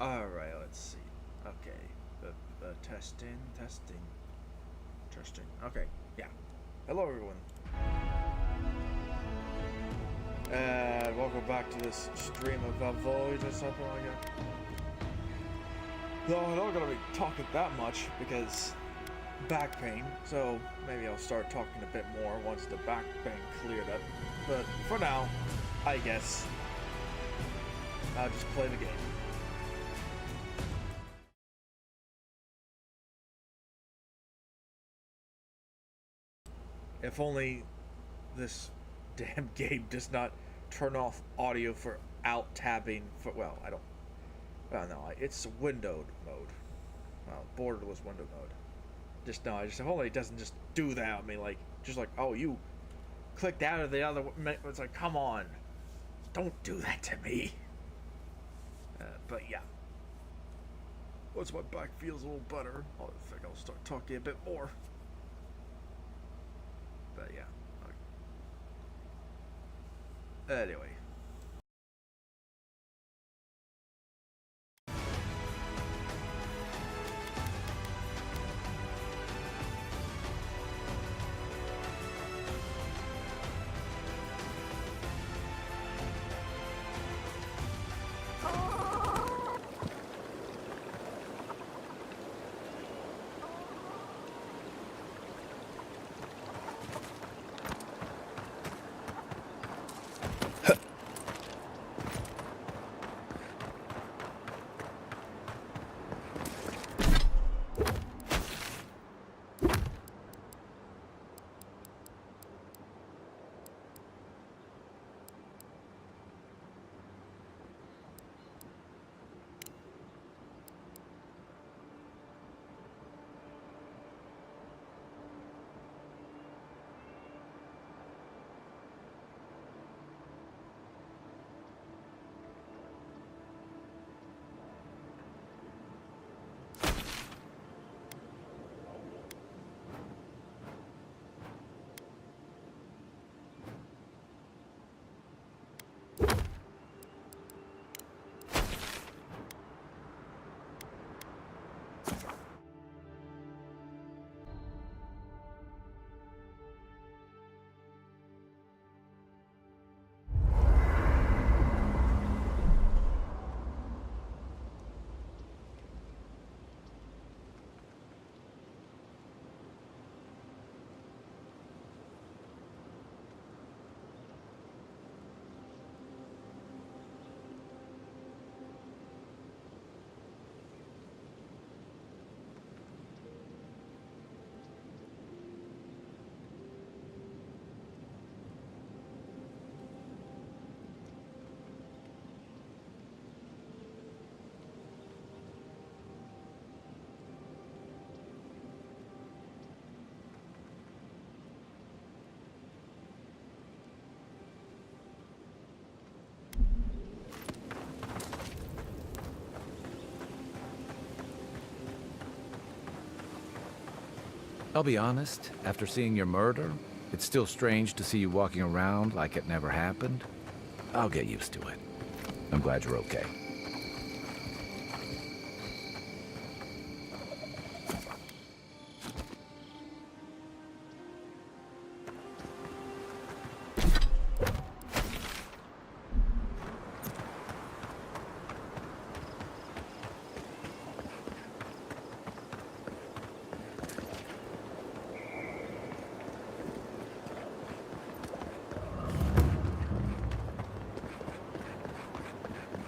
Alright, let's see. Okay. Testing. Okay, yeah. Hello, everyone. And welcome back to this stream of Avowed or something like that. No, I'm not gonna be talking that much because back pain, so maybe I'll start talking a bit more once the back pain cleared up. But for now, I guess I'll just play the game. If only this damn game does not turn off audio for alt tabbing for, well, I don't, well, no, it's windowed mode. Well, borderless window mode. Just no, if only it doesn't just do that. I mean, like, just like, oh, you clicked out of the other, it's like, come on. Don't do that to me. But yeah. Once my back feels a little better, I think I'll start talking a bit more. But yeah. Anyway. I'll be honest, after seeing your murder, it's still strange to see you walking around like it never happened. I'll get used to it. I'm glad you're okay.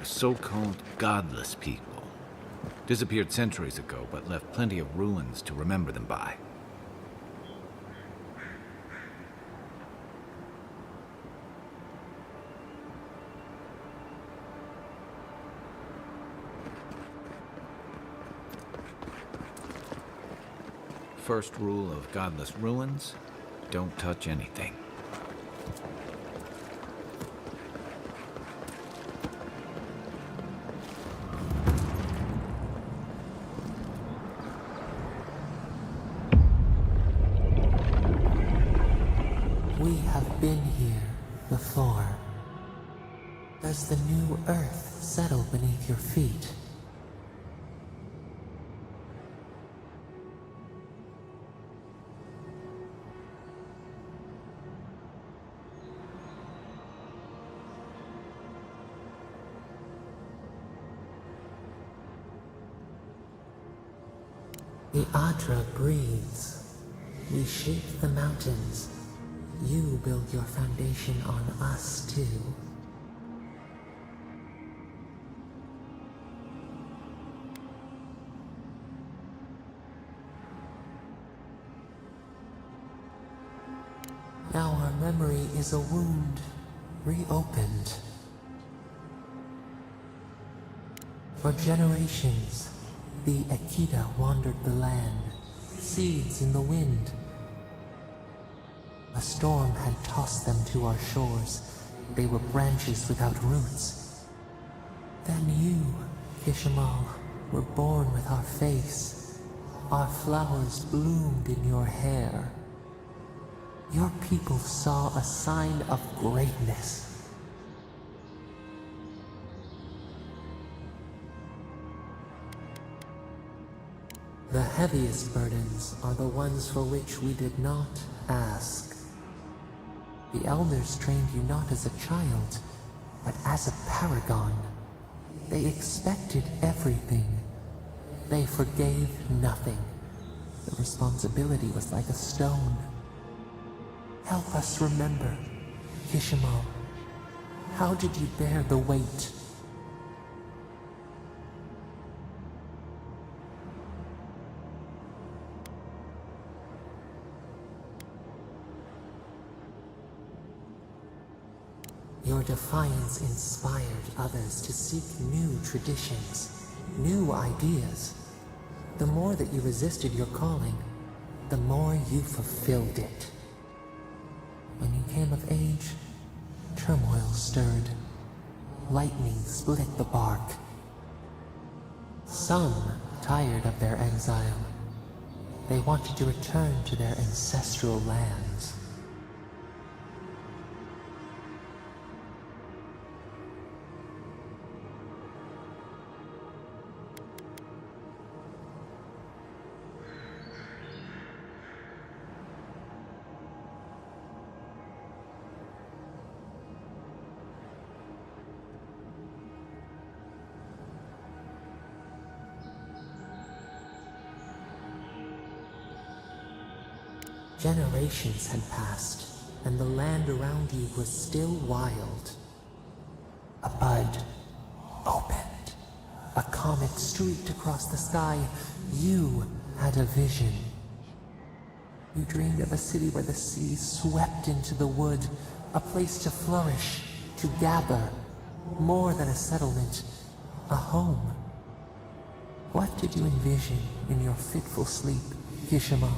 So-called godless people. Disappeared centuries ago, but left plenty of ruins to remember them by. First rule of godless ruins, don't touch anything. We have been here before. Does the new earth settle beneath your feet? The Adra breathes. We shape the mountains. You build your foundation on us, too. Now our memory is a wound, reopened. For generations, the Akita wandered the land, seeds in the wind. A storm had tossed them to our shores. They were branches without roots. Then you, Kishimal, were born with our face. Our flowers bloomed in your hair. Your people saw a sign of greatness. The heaviest burdens are the ones for which we did not ask. The elders trained you not as a child, but as a paragon. They expected everything. They forgave nothing. The responsibility was like a stone. Help us remember, Kishimal. How did you bear the weight? Your defiance inspired others to seek new traditions, new ideas. The more that you resisted your calling, the more you fulfilled it. When you came of age, turmoil stirred. Lightning split the bark. Some tired of their exile. They wanted to return to their ancestral lands. Generations had passed, and the land around you was still wild. A bud opened. A comet streaked across the sky. You had a vision. You dreamed of a city where the sea swept into the wood, a place to flourish, to gather, more than a settlement, a home. What did you envision in your fitful sleep, Kishimal?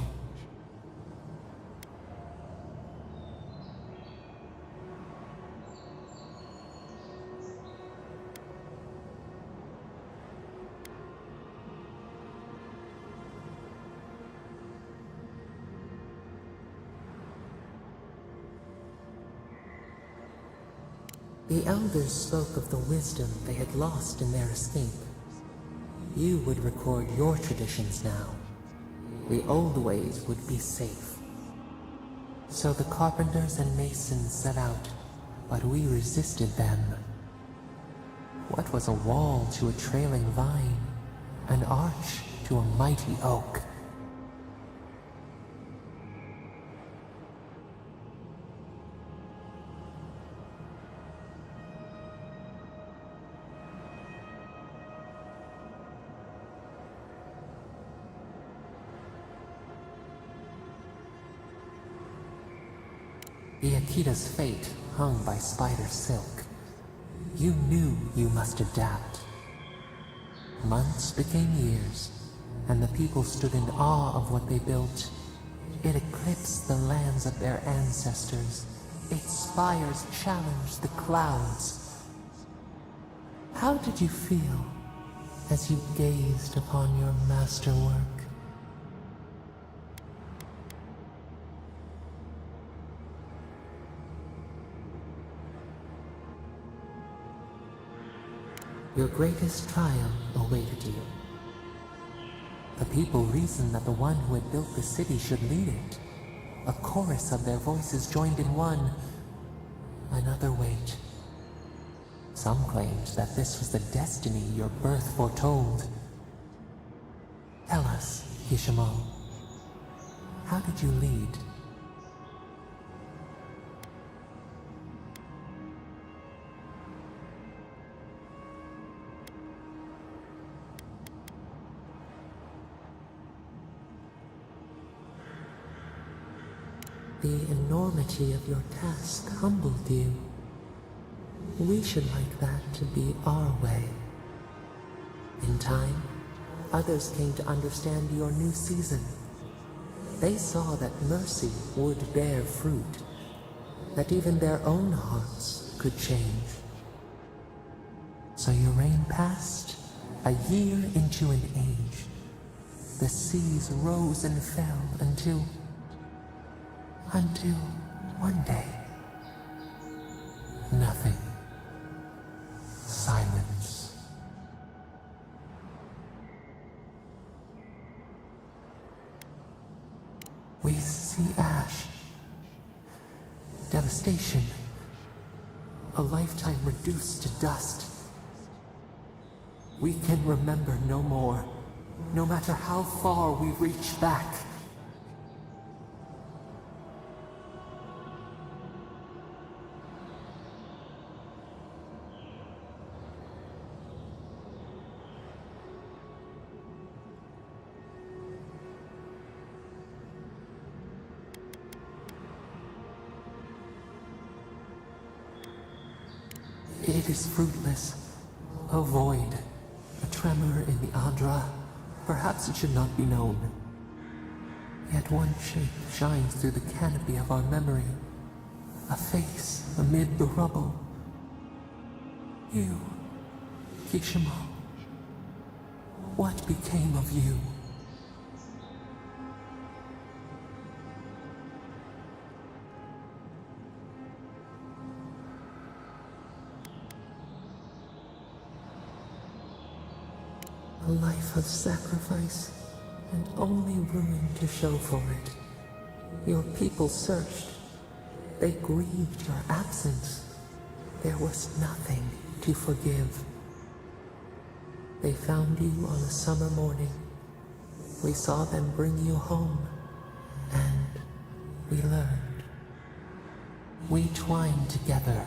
The elders spoke of the wisdom they had lost in their escape. You would record your traditions now. The old ways would be safe. So the carpenters and masons set out, but we resisted them. What was a wall to a trailing vine? An arch to a mighty oak? The Akita's fate hung by spider silk. You knew you must adapt. Months became years, and the people stood in awe of what they built. It eclipsed the lands of their ancestors. Its spires challenged the clouds. How did you feel as you gazed upon your masterwork? Your greatest triumph awaited you. The people reasoned that the one who had built the city should lead it. A chorus of their voices joined in one. Another wait. Some claimed that this was the destiny your birth foretold. Tell us, Kishimo. How did you lead? The enormity of your task humbled you. We should like that to be our way. In time, others came to understand your new season. They saw that mercy would bear fruit, that even their own hearts could change. So your reign passed, a year into an age. The seas rose and fell until one day, nothing. Silence. We see ash, devastation, a lifetime reduced to dust. We can remember no more, no matter how far we reach back. It is fruitless. A void. A tremor in the Adra. Perhaps it should not be known. Yet one shape shines through the canopy of our memory. A face amid the rubble. You, Kishimo. What became of you? A life of sacrifice, and only ruin to show for it. Your people searched. They grieved your absence. There was nothing to forgive. They found you on a summer morning. We saw them bring you home, and we learned. We twine together.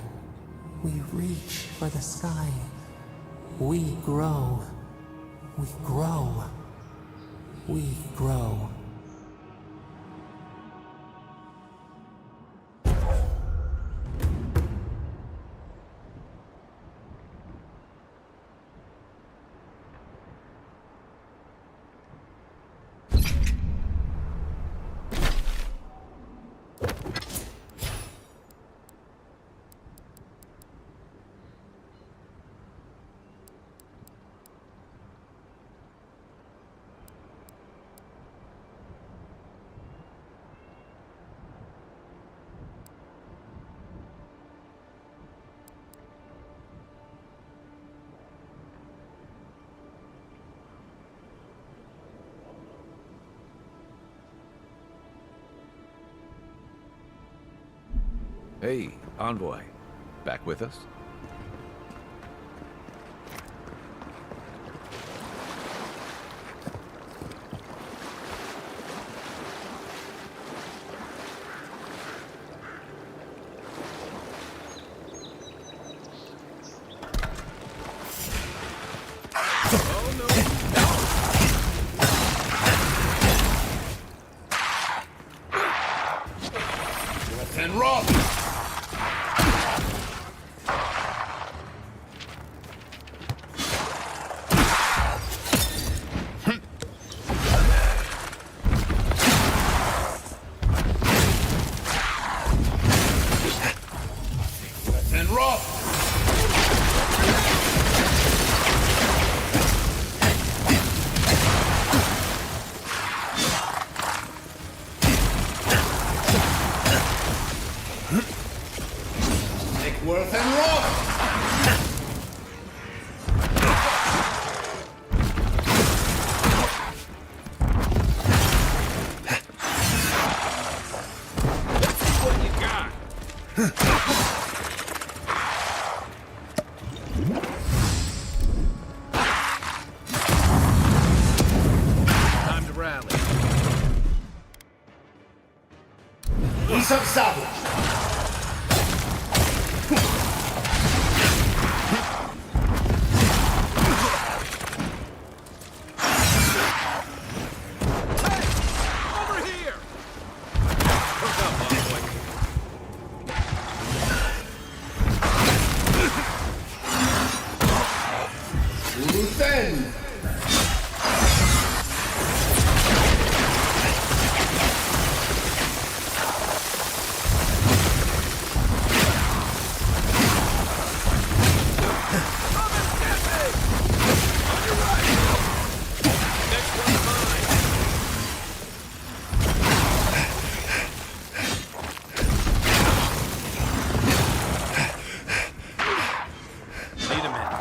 We reach for the sky. We grow. We grow. We grow. Hey, Envoy. Back with us? And rock! of salvage! Over here! Hook up, boy. Loose end! Need a minute.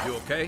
You okay?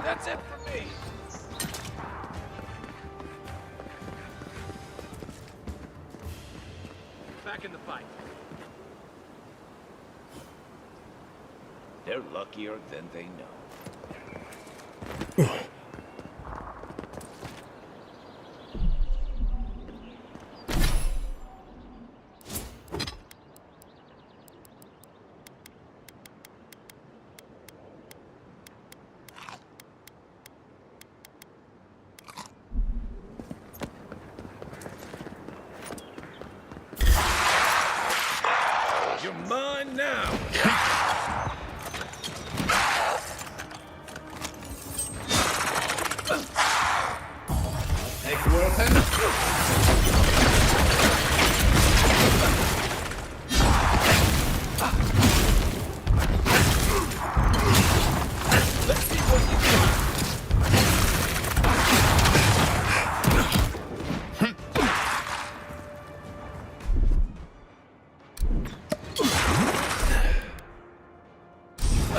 That's it for me. Back in the fight. They're luckier than they know. You're mine now. Take Worthen!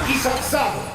Piece of salvage!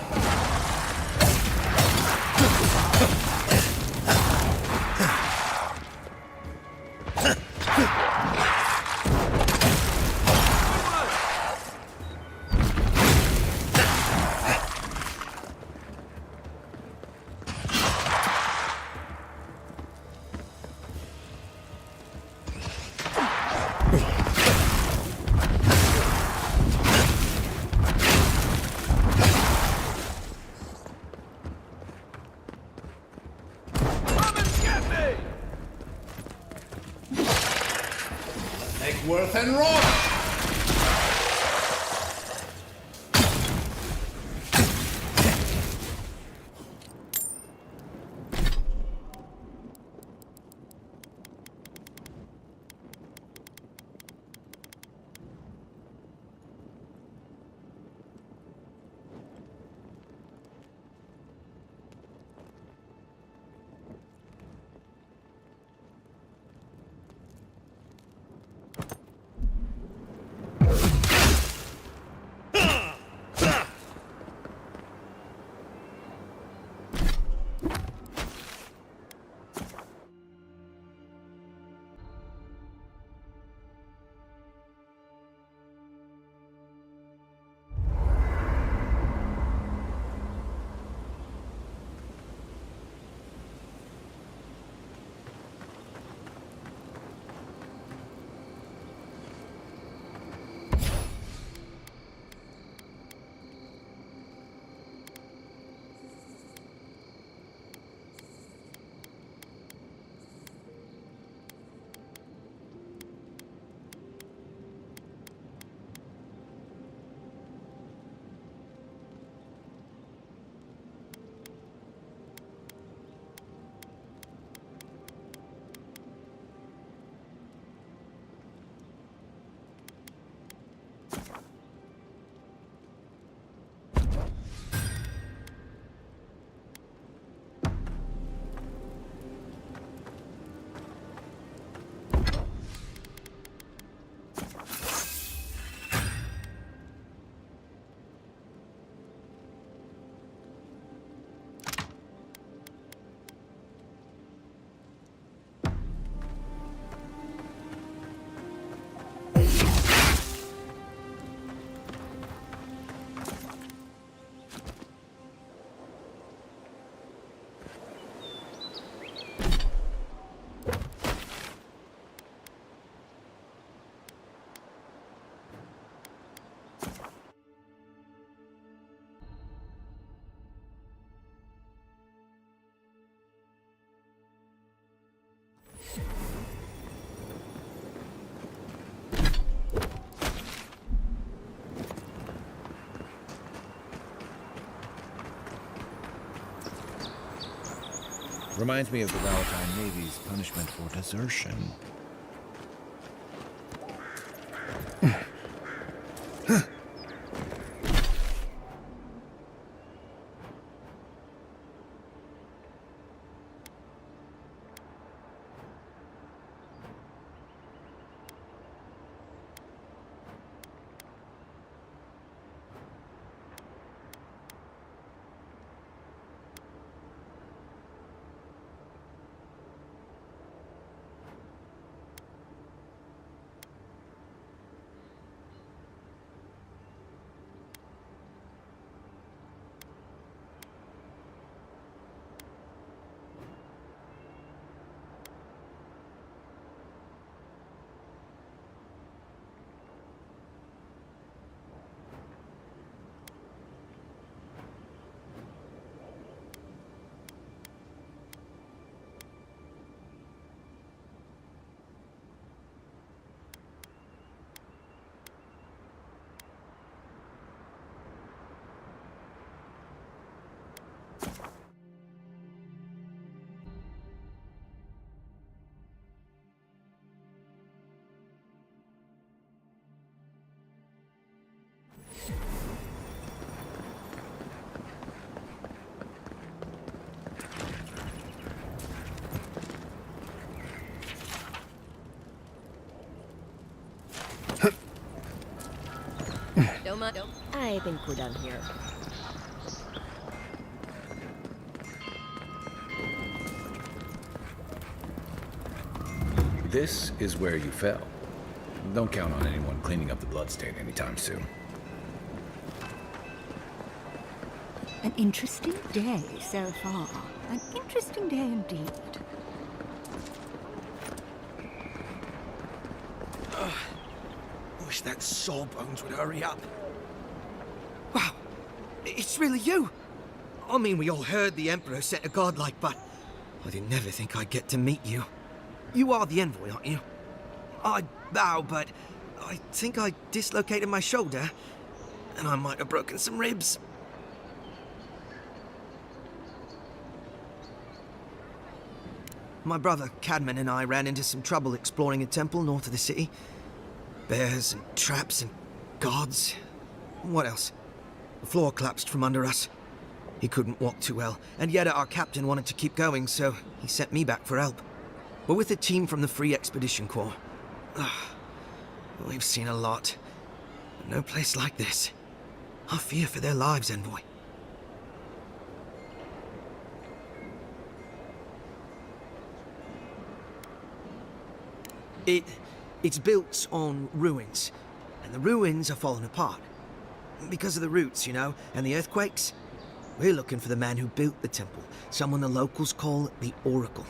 Take Worth and Rock! Reminds me of the Valentine Navy's punishment for desertion. I think we're done here. This is where you fell. Don't count on anyone cleaning up the bloodstain anytime soon. An interesting day so far. An interesting day indeed. Wish that sawbones would hurry up. Wow, it's really you. I mean, we all heard the Emperor sent a godlike, but I didn't never think I'd get to meet you. You are the envoy, aren't you? I bow, but I think I dislocated my shoulder, and I might have broken some ribs. My brother Cadman and I ran into some trouble exploring a temple north of the city. Bears and traps and guards. What else? The floor collapsed from under us. He couldn't walk too well, and yet our captain wanted to keep going, so he sent me back for help. We're with a team from the Free Expedition Corps. We've seen a lot, but no place like this. I fear for their lives, envoy. It's built on ruins, and the ruins are falling apart. Because of the roots, you know, and the earthquakes. We're looking for the man who built the temple, someone the locals call the Oracle.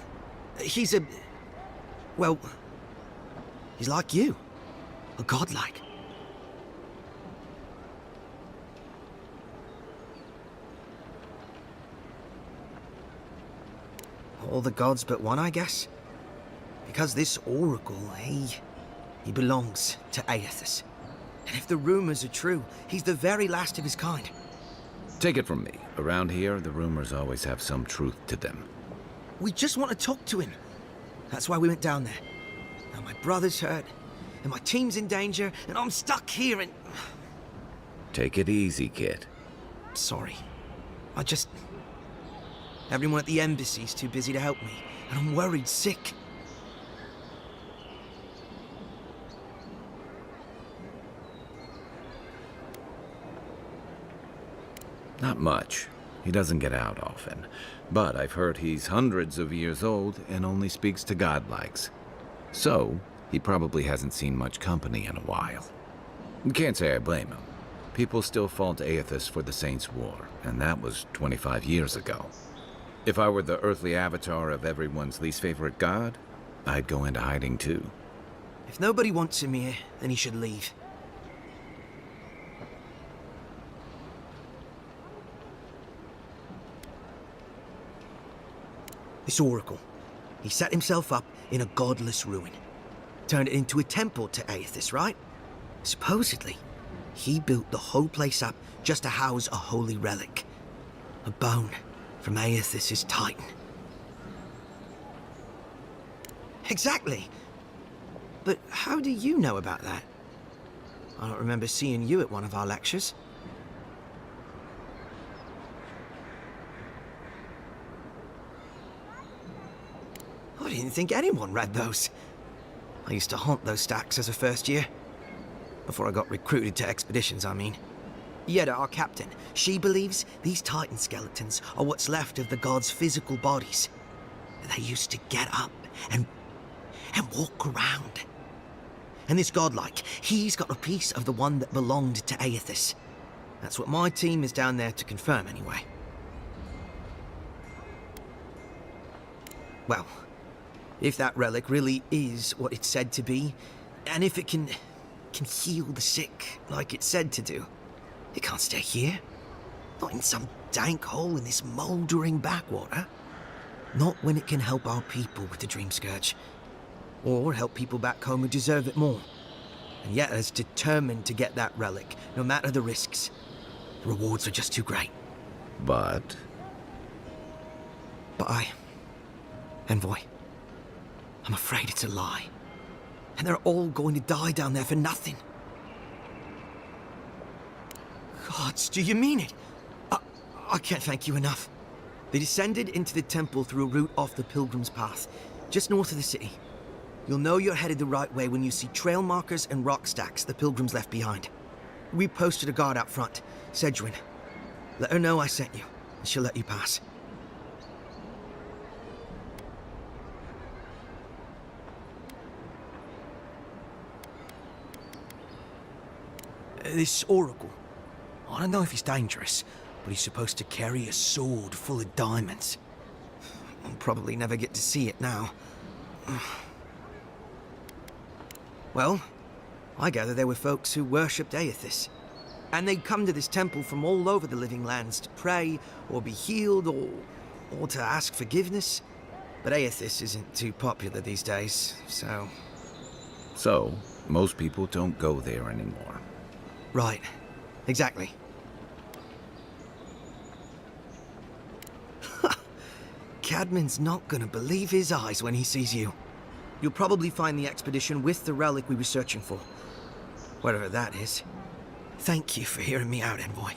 He's well, he's like you. A godlike. All the gods but one, I guess. Because this Oracle, he belongs to Aethys. And if the rumors are true, he's the very last of his kind. Take it from me. Around here, the rumors always have some truth to them. We just want to talk to him. That's why we went down there. Now my brother's hurt, and my team's in danger, and I'm stuck here and... Take it easy, kid. Sorry. Everyone at the embassy's too busy to help me, and I'm worried sick. Not much. He doesn't get out often. But I've heard he's hundreds of years old and only speaks to godlikes. So, he probably hasn't seen much company in a while. Can't say I blame him. People still fault Aethys for the Saints' War, and that was 25 years ago. If I were the earthly avatar of everyone's least favorite god, I'd go into hiding too. If nobody wants him here, then he should leave. This Oracle, he set himself up in a godless ruin. Turned it into a temple to Aethys, right? Supposedly, he built the whole place up just to house a holy relic. A bone from Aethys' Titan. Exactly. But how do you know about that? I don't remember seeing you at one of our lectures. I didn't think anyone read those. I used to haunt those stacks as a first year. Before I got recruited to expeditions, I mean. Yeda, our captain, she believes these Titan skeletons are what's left of the gods' physical bodies. They used to get up and walk around. And this godlike, he's got a piece of the one that belonged to Aethys. That's what my team is down there to confirm, anyway. Well, if that relic really is what it's said to be, and if it can heal the sick like it's said to do, it can't stay here. Not in some dank hole in this mouldering backwater. Not when it can help our people with the Dream Scourge. Or help people back home who deserve it more. And yet is determined to get that relic, no matter the risks. The rewards are just too great. But Envoy, I'm afraid it's a lie. And they're all going to die down there for nothing. Gods, do you mean it? I can't thank you enough. They descended into the temple through a route off the Pilgrim's Path, just north of the city. You'll know you're headed the right way when you see trail markers and rock stacks the Pilgrims left behind. We posted a guard out front, Sedgwin. Let her know I sent you, and she'll let you pass. This Oracle, I don't know if he's dangerous, but he's supposed to carry a sword full of diamonds. I'll probably never get to see it now. Well, I gather there were folks who worshipped Aethys. And they'd come to this temple from all over the living lands to pray, or be healed, or to ask forgiveness. But Aethys isn't too popular these days, so... So, most people don't go there anymore. Right. Exactly. Cadman's not gonna believe his eyes when he sees you. You'll probably find the expedition with the relic we were searching for. Whatever that is. Thank you for hearing me out, Envoy.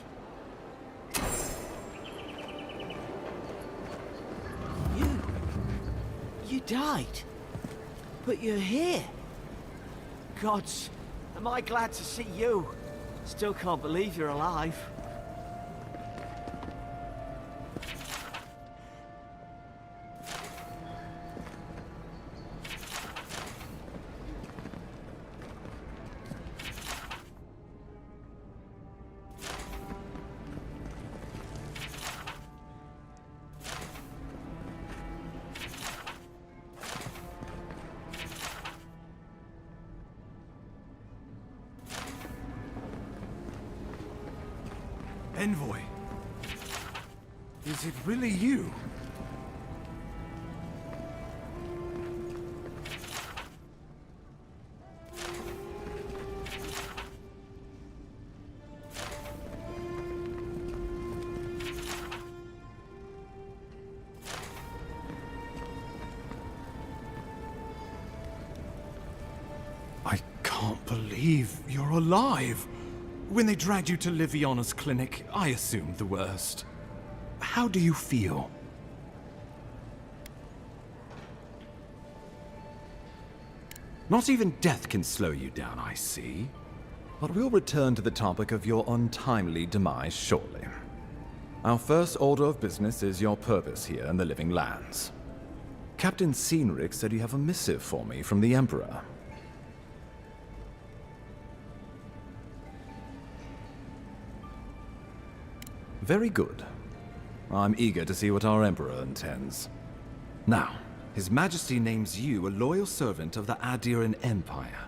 You died. But you're here. Gods, am I glad to see you. Still can't believe you're alive. Envoy, is it really you? I can't believe you're alive. When they dragged you to Liviana's clinic, I assumed the worst. How do you feel? Not even death can slow you down, I see. But we'll return to the topic of your untimely demise shortly. Our first order of business is your purpose here in the Living Lands. Captain Cynric said you have a missive for me from the Emperor. Very good. I'm eager to see what our Emperor intends. Now, His Majesty names you a loyal servant of the Adiran Empire,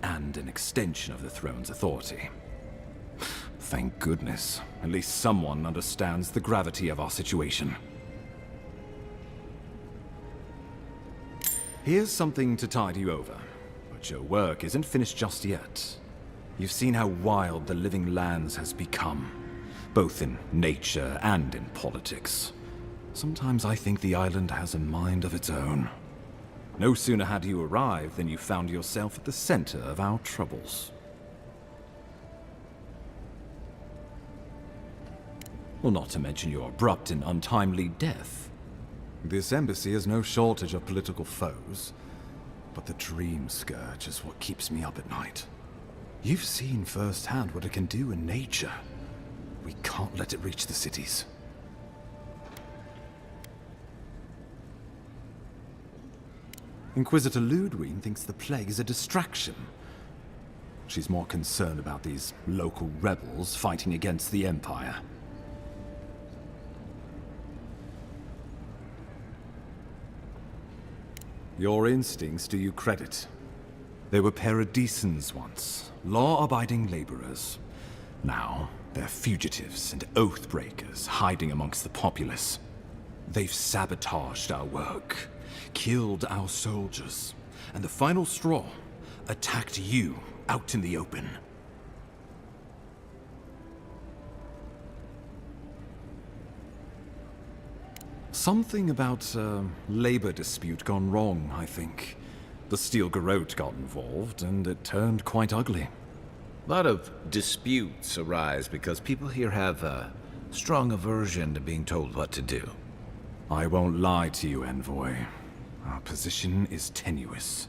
and an extension of the throne's authority. Thank goodness. At least someone understands the gravity of our situation. Here's something to tide you over, but your work isn't finished just yet. You've seen how wild the Living Lands has become, both in nature and in politics. Sometimes I think the island has a mind of its own. No sooner had you arrived than you found yourself at the center of our troubles. Well, not to mention your abrupt and untimely death. This embassy has no shortage of political foes, but the Dream Scourge is what keeps me up at night. You've seen firsthand what it can do in nature. We can't let it reach the cities. Inquisitor Ludwig thinks the plague is a distraction. She's more concerned about these local rebels fighting against the Empire. Your instincts do you credit. They were paradisans once, law-abiding laborers. Now, they're fugitives and oath-breakers hiding amongst the populace. They've sabotaged our work, killed our soldiers, and the final straw, attacked you out in the open. Something about a labor dispute gone wrong, I think. The Steel Garrote got involved, and it turned quite ugly. A lot of disputes arise because people here have a strong aversion to being told what to do. I won't lie to you, Envoy. Our position is tenuous.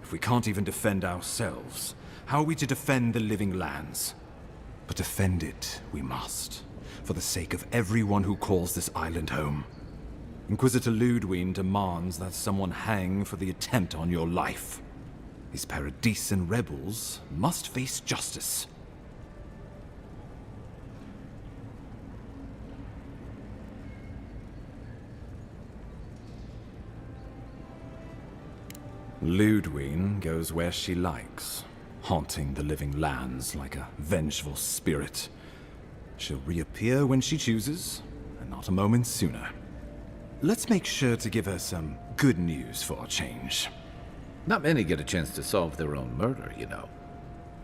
If we can't even defend ourselves, how are we to defend the living lands? But defend it we must, for the sake of everyone who calls this island home. Inquisitor Ludwig demands that someone hang for the attempt on your life. These Paradisan rebels must face justice. Ludwig goes where she likes, haunting the living lands like a vengeful spirit. She'll reappear when she chooses, and not a moment sooner. Let's make sure to give her some good news for a change. Not many get a chance to solve their own murder, you know.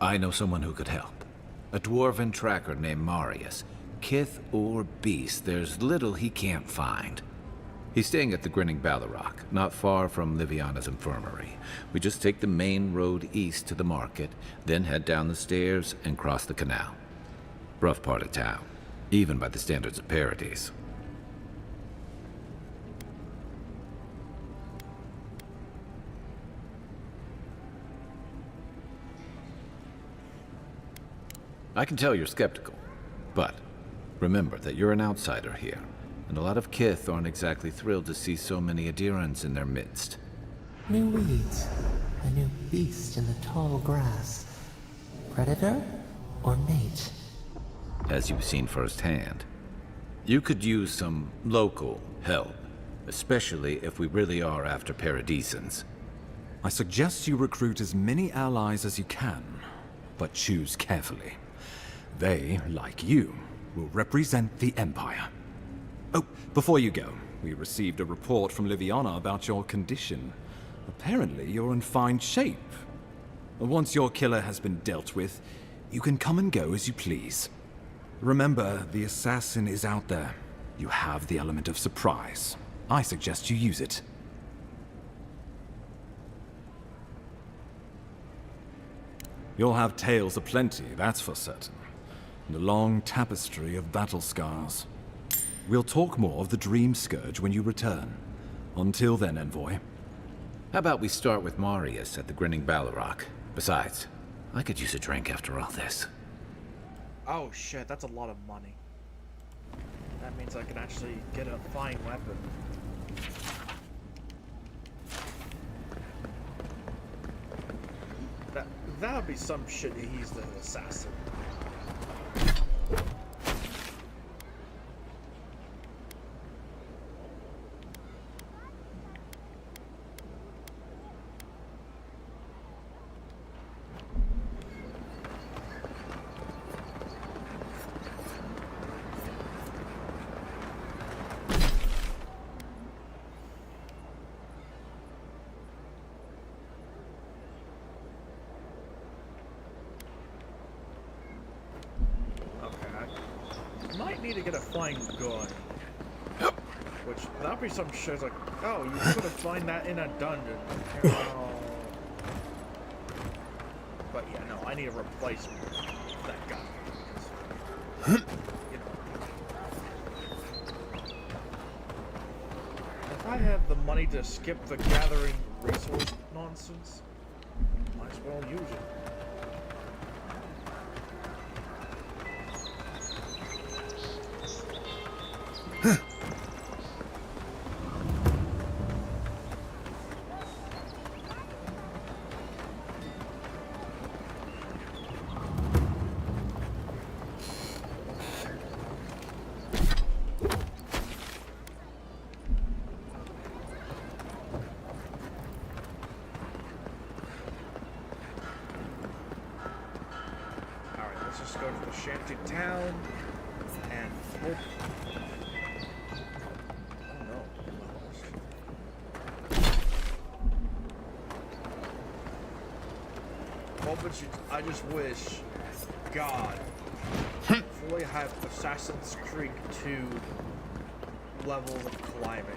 I know someone who could help. A dwarven tracker named Marius. Kith or beast, there's little he can't find. He's staying at the Grinning Ballarrock, not far from Liviana's infirmary. We just take the main road east to the market, then head down the stairs and cross the canal. Rough part of town, even by the standards of Paradise. I can tell you're skeptical, but remember that you're an outsider here, and a lot of Kith aren't exactly thrilled to see so many Adirans in their midst. New weeds, a new beast in the tall grass. Predator or mate? As you've seen firsthand. You could use some local help, especially if we really are after Paradisans. I suggest you recruit as many allies as you can, but choose carefully. They, like you, will represent the Empire. Oh, before you go, we received a report from Liviana about your condition. Apparently, you're in fine shape. Once your killer has been dealt with, you can come and go as you please. Remember, the assassin is out there. You have the element of surprise. I suggest you use it. You'll have tales aplenty, that's for certain. And a long tapestry of battle scars. We'll talk more of the Dream Scourge when you return. Until then, Envoy. How about we start with Marius at the Grinning Ballarrock? Besides, I could use a drink after all this. Oh shit, that's a lot of money. That means I can actually get a fine weapon. That would be some shit that he's the assassin. Might need to get a flying gun. Which, that'll be some shit like, oh, you couldn't find that in a dungeon. Oh. But yeah, no, I need a replacement for that guy. Because, you know. If I have the money to skip the gathering resource nonsense, might as well use it. Let's just go to the shanty town and hope. Oh no. I just wish, God, fully have Assassin's Creed 2 levels of climate.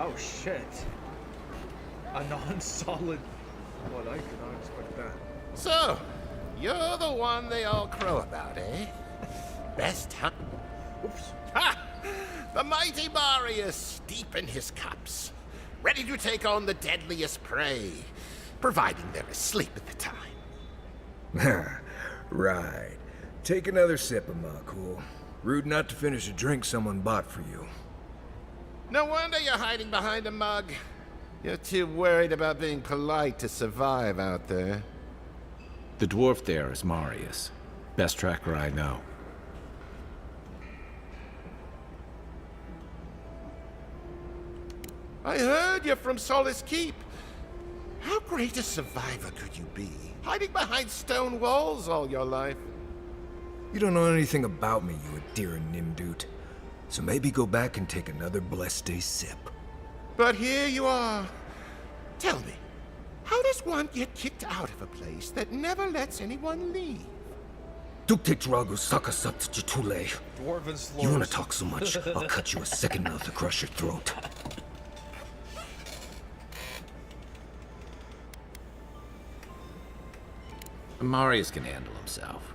Oh shit. A non-solid. What, I did not expect that. So, you're the one they all crow about, eh? Best hunt. Oops. Ha! The mighty Marius, deep in his cups, ready to take on the deadliest prey, providing they're asleep at the time. Right. Take another sip of Makul. Rude not to finish a drink someone bought for you. No wonder you're hiding behind a mug. You're too worried about being polite to survive out there. The dwarf there is Marius. Best tracker I know. I heard you're from Solace Keep. How great a survivor could you be, hiding behind stone walls all your life? You don't know anything about me, you Adira Nimdut. So maybe go back and take another blessed day sip. But here you are. Tell me, how does one get kicked out of a place that never lets anyone leave? Duktetrago Sakasat Jitule. Dwarven slurs. You wanna talk so much, I'll cut you a second mouth to crush your throat. Marius can handle himself.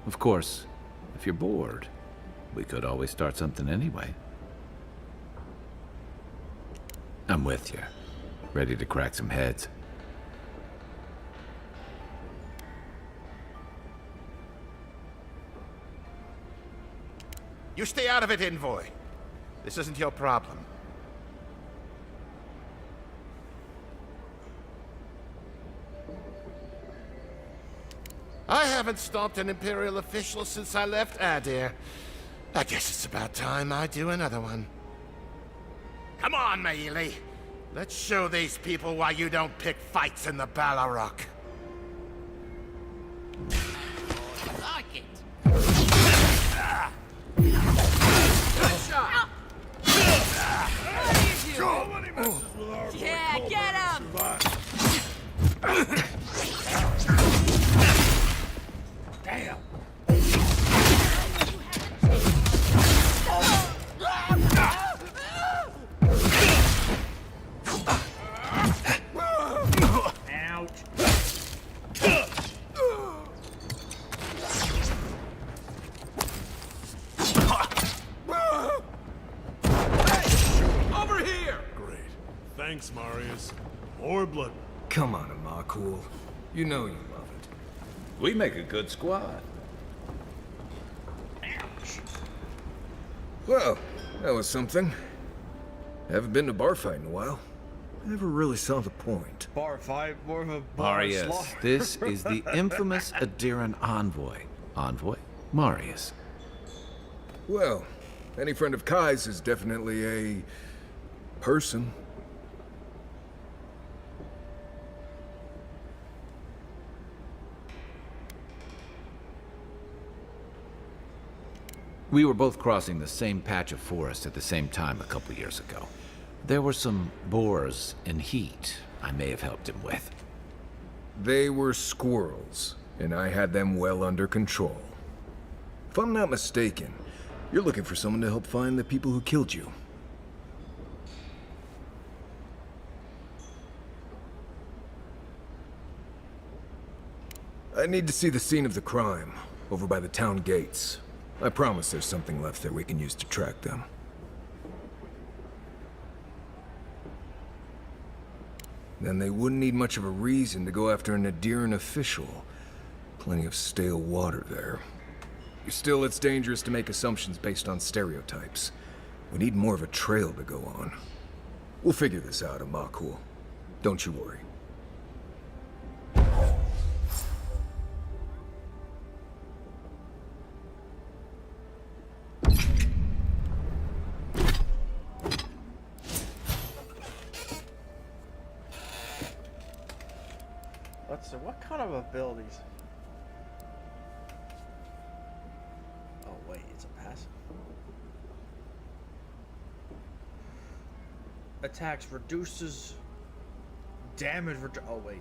Of course, if you're bored, we could always start something anyway. I'm with you. Ready to crack some heads. You stay out of it, Envoy. This isn't your problem. I haven't stopped an Imperial official since I left Adir. I guess it's about time I do another one. Come on, Maili. Let's show these people why you don't pick fights in the Ballarok. Like it. Yeah, get him! Damn. Ouch. Over here! Great. Thanks, Marius. More blood. Come on, Makul. You know you love it. We make a good squad. Well, that was something. Haven't been to bar fight in a while. Never really saw the point. Bar fight, more of a bar Marius, slaughter. this is the infamous Adiran envoy. Envoy? Marius. Well, any friend of Kai's is definitely a person. We were both crossing the same patch of forest at the same time a couple years ago. There were some boars in heat I may have helped him with. They were squirrels, and I had them well under control. If I'm not mistaken, you're looking for someone to help find the people who killed you. I need to see the scene of the crime, over by the town gates. I promise there's something left there we can use to track them. Then they wouldn't need much of a reason to go after an Adiran official. Plenty of stale water there. Still, it's dangerous to make assumptions based on stereotypes. We need more of a trail to go on. We'll figure this out, Amakul. Don't you worry. Let's see, what kind of abilities? Oh wait, it's a passive. Attacks reduces damage. Oh wait.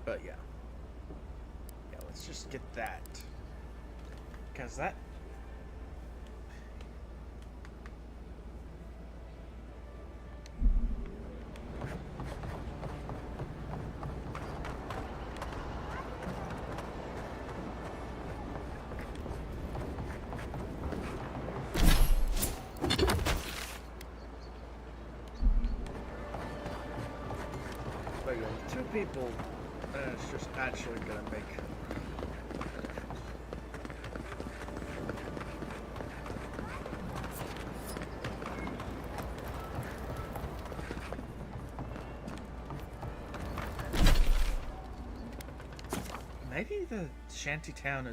But yeah. Yeah, let's just get that. Because that... But yeah, two people... And it's just actually gonna make... Maybe the shanty town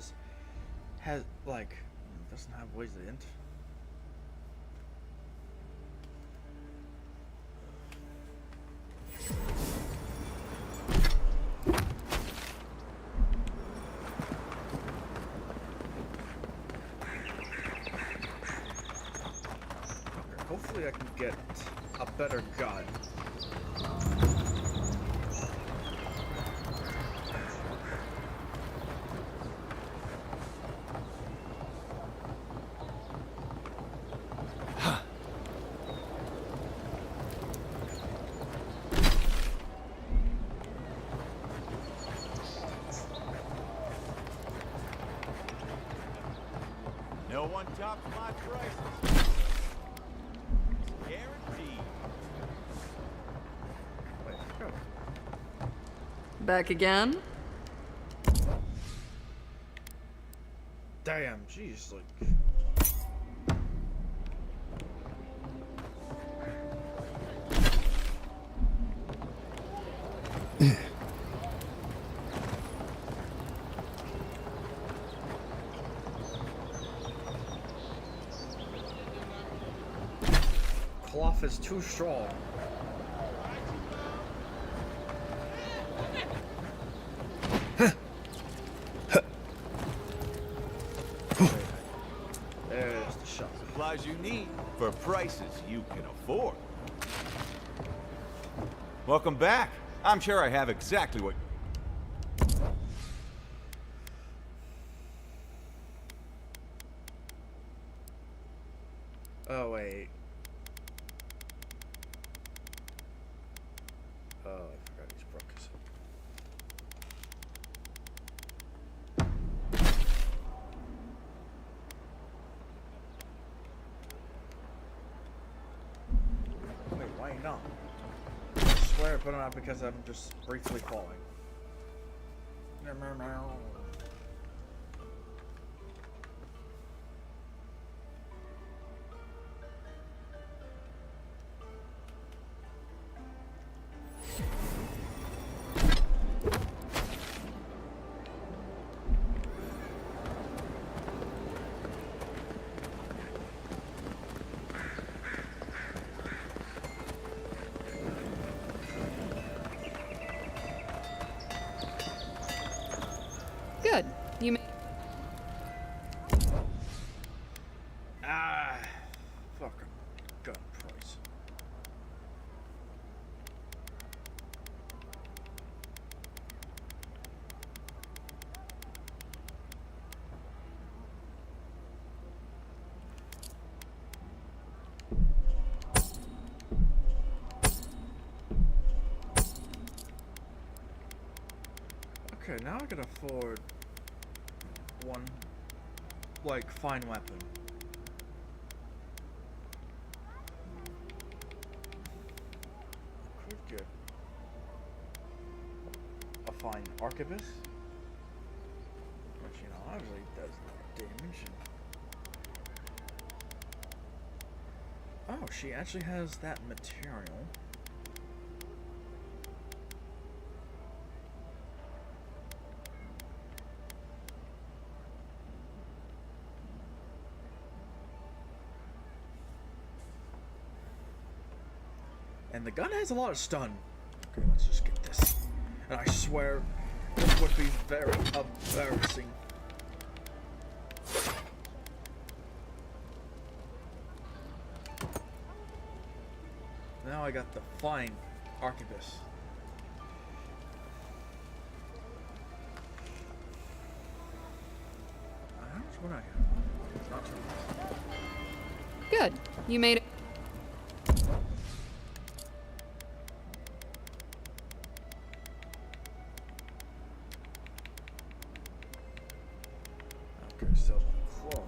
has like doesn't have ways to enter. Hopefully I can get a better gun. No one tops my prices. Guaranteed. Wait, go. Back again? Damn, jeez, like... Cloth is too strong. There's the shot. Supplies you need for prices you can afford. Welcome back. I'm sure I have exactly what... Oh, wait. Oh, I forgot he's broke his... Wait, why not? I swear, but not because I'm just briefly falling. Ah, fucking gun price. Okay, now I can afford one, like, fine weapon. Could get a fine arquebus, which, you know, obviously does a lot of damage. And... oh, she actually has that material. And the gun has a lot of stun. Okay, let's just get this. And I swear, this would be very embarrassing. Now I got the fine arquebus. How much would I have? Not too much. Good. You made it. Okay, so clone.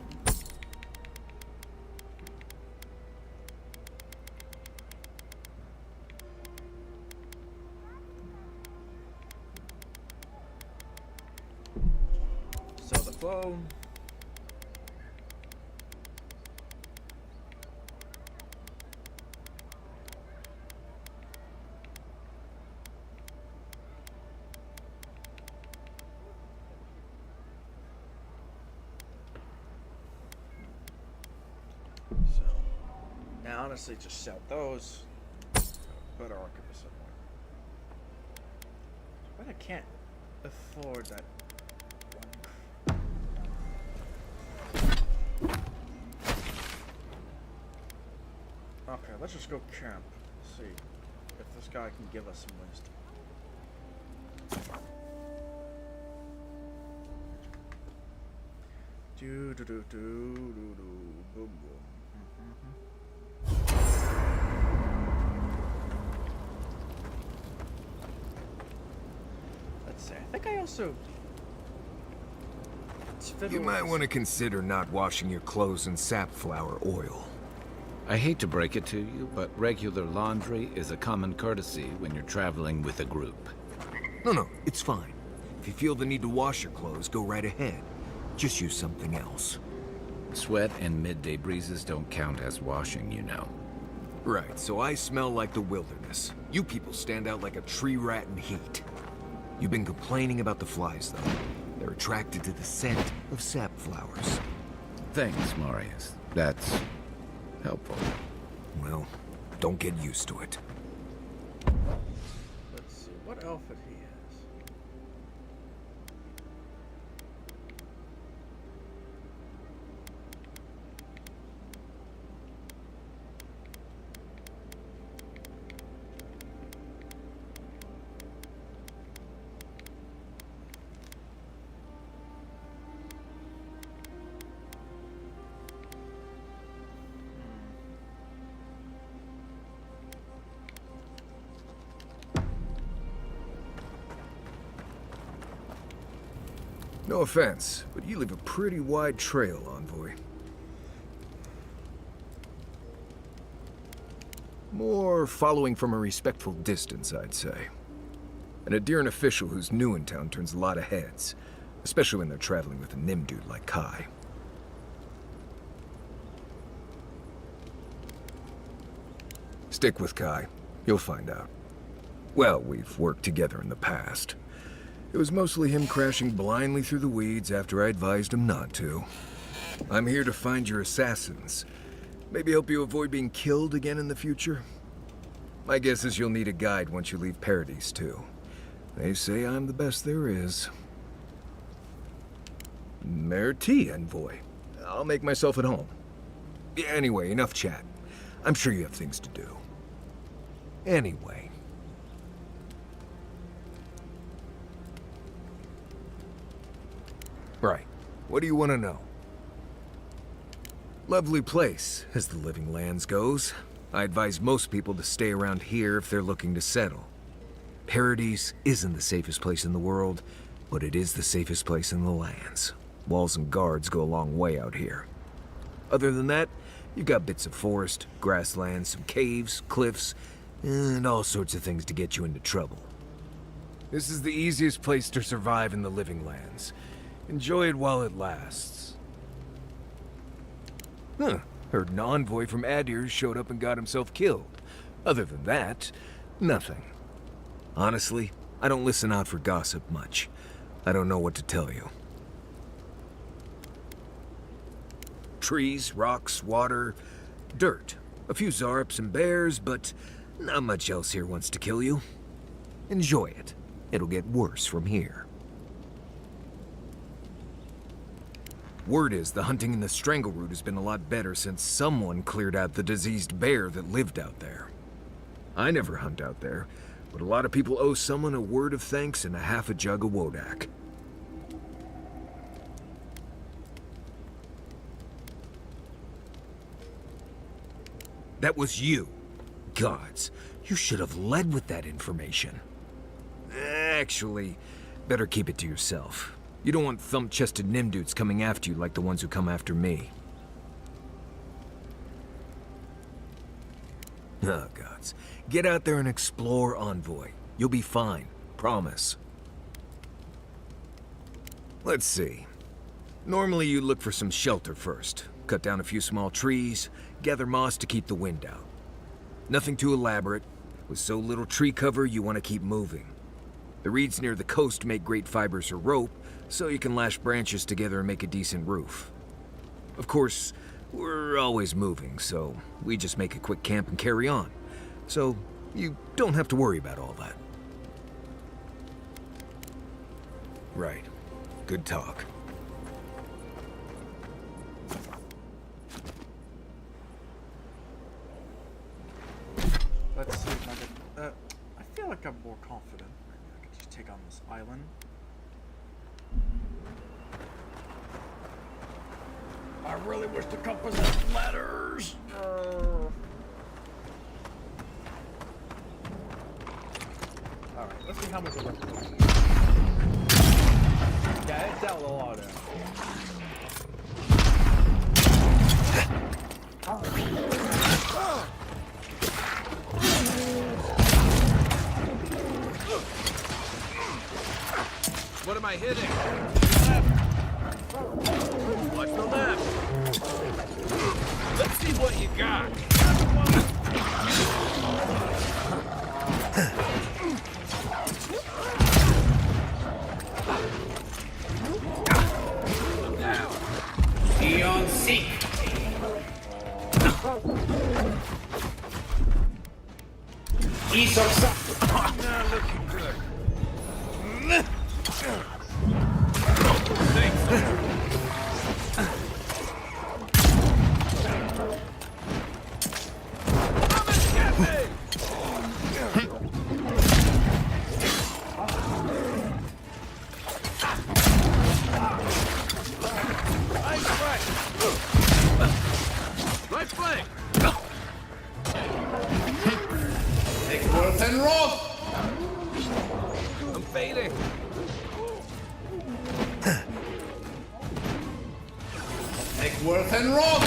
Sell the clone. So, now honestly, just sell those. Better arquebus somewhere. But I can't afford that one. Okay, let's just go camp. See if this guy can give us some wisdom. Do do do do do do boom boom. Let's see. I think I also. You might want to consider not washing your clothes in safflower oil. I hate to break it to you, but regular laundry is a common courtesy when you're traveling with a group. No, it's fine. If you feel the need to wash your clothes, go right ahead. Just use something else. Sweat and midday breezes don't count as washing, you know. Right, so I smell like the wilderness. You people stand out like a tree rat in heat. You've been complaining about the flies, though. They're attracted to the scent of sap flowers. Thanks, Marius. That's helpful. Well, don't get used to it. Let's see what outfit he has. No offense, but you leave a pretty wide trail, Envoy. More following from a respectful distance, I'd say. An Adirian official who's new in town turns a lot of heads, especially when they're traveling with a Nim dude like Kai. Stick with Kai. You'll find out. Well, we've worked together in the past. It was mostly him crashing blindly through the weeds after I advised him not to. I'm here to find your assassins. Maybe help you avoid being killed again in the future. My guess is you'll need a guide once you leave Paradise, too. They say I'm the best there is. Merci, Envoy. I'll make myself at home. Anyway, enough chat. I'm sure you have things to do. Anyway. Right. What do you want to know? Lovely place, as the Living Lands goes. I advise most people to stay around here if they're looking to settle. Paradise isn't the safest place in the world, but it is the safest place in the lands. Walls and guards go a long way out here. Other than that, you've got bits of forest, grasslands, some caves, cliffs, and all sorts of things to get you into trouble. This is the easiest place to survive in the Living Lands. Enjoy it while it lasts. Huh. Heard an envoy from Adir showed up and got himself killed. Other than that, nothing. Honestly, I don't listen out for gossip much. I don't know what to tell you. Trees, rocks, water, dirt. A few Zarps and bears, but not much else here wants to kill you. Enjoy it. It'll get worse from here. Word is the hunting in the Strangleroot has been a lot better since someone cleared out the diseased bear that lived out there. I never hunt out there, but a lot of people owe someone a word of thanks and a half a jug of Wodak. That was you. Gods, you should have led with that information. Actually, better keep it to yourself. You don't want thump-chested Nimdudes coming after you like the ones who come after me. Oh, gods. Get out there and explore, Envoy. You'll be fine. Promise. Let's see. Normally you look for some shelter first. Cut down a few small trees, gather moss to keep the wind out. Nothing too elaborate. With so little tree cover, you want to keep moving. The reeds near the coast make great fibers for rope, so you can lash branches together and make a decent roof. Of course, we're always moving, so we just make a quick camp and carry on. So you don't have to worry about all that. Right. Good talk. Let's see if I can... I feel like I'm more confident. Maybe I could just take on this island. I really wish the compass had letters. Alright, let's see how much it works. Yeah, it's out a lot of What am I hitting? Watch the left. Let's see what you got. Eon Seek. East of South. Not looking good. Right flank. Take Worth and Rob. I'm fading. Take Worth and Rob.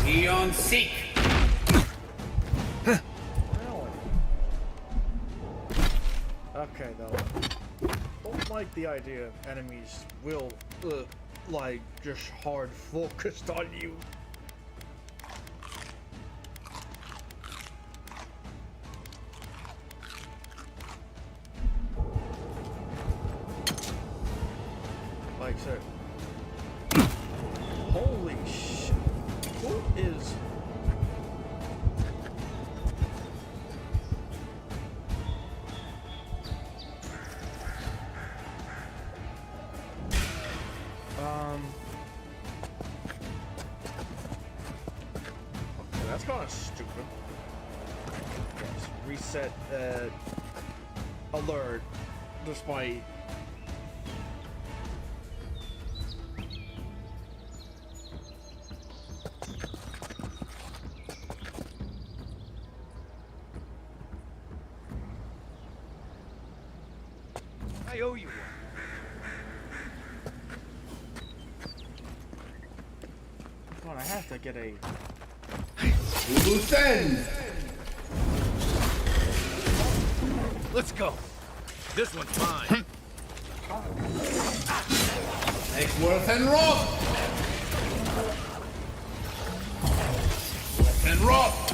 Eon Seek. Okay, though. Don't like the idea of enemies will, like, just hard focused on you. Like, sir. Holy shit. Who is... Yes, reset alert. Despite I owe you one. God, I have to get a. Loose ends! Let's go. This one's mine. Eggsworth and Roth! Worth and Roth!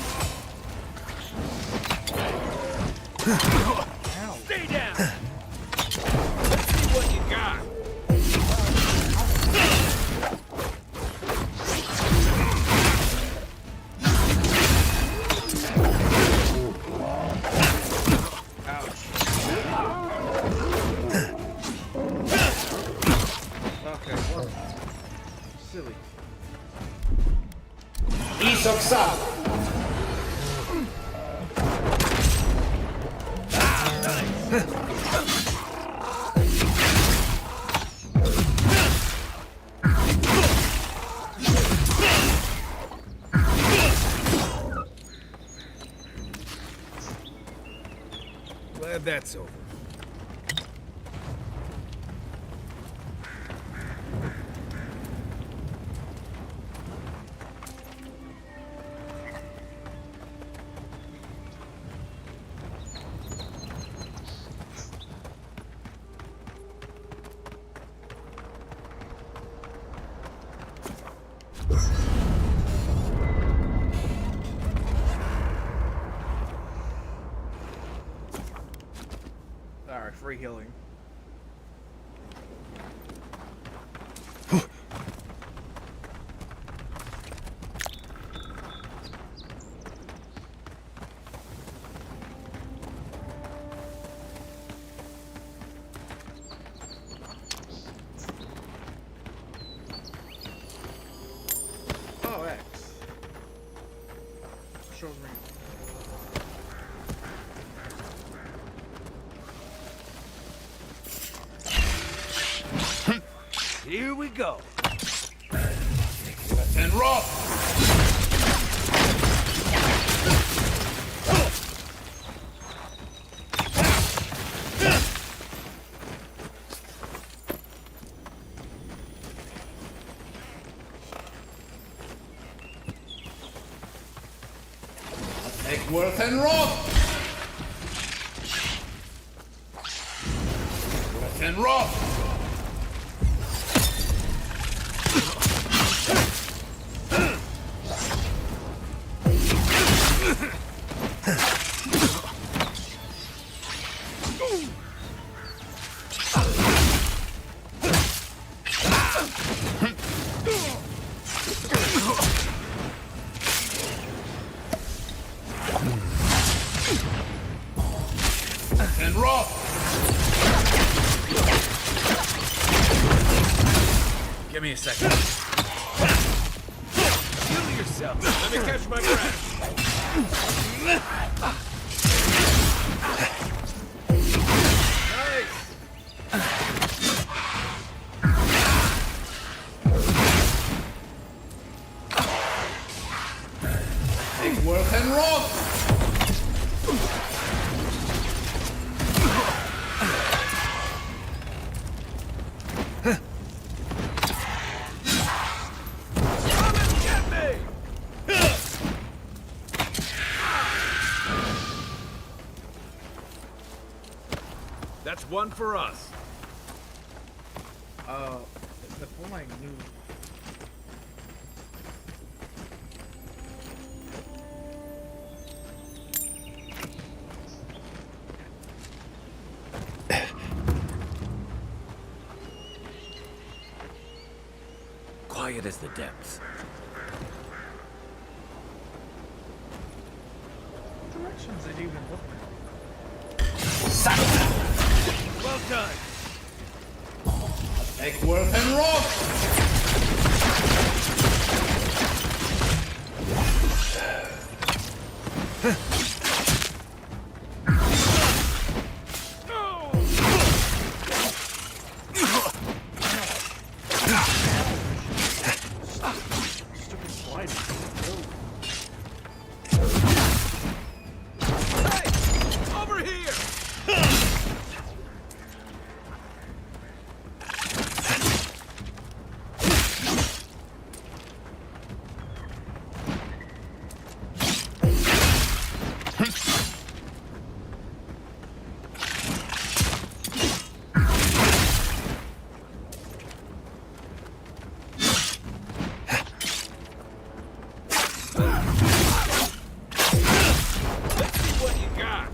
Stay down. Let's see what you got. Okay, well, silly. Isoksa! Glad that's over. Alright, free healing. Oh, X. Shows me. Here we go. Worth and Roth! Eggsworth and Roth! Worth and Roth! And Roth! Give me a second. Heal yourself. Let me catch my breath. Eggsworth and Roth! That's one for us. If only I knew. Quiet as the depths. What directions did he even look Well done. Eggsworth and Roth! Stupid sliding. Over here! Let's see what you got.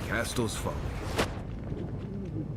Castle's Folly. Believe me.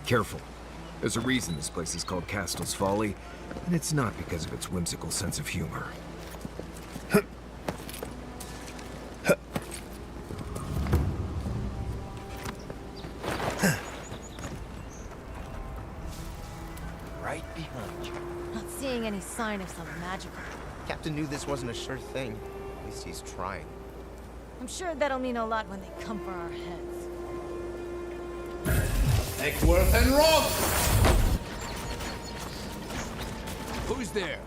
Careful. There's a reason this place is called Castle's Folly, and it's not because of its whimsical sense of humor. Right behind you. Not seeing any sign of something magical. Captain knew this wasn't a sure thing. At least he's trying. I'm sure that'll mean a lot when they come for our heads. Eckworth and Rock! Who's there?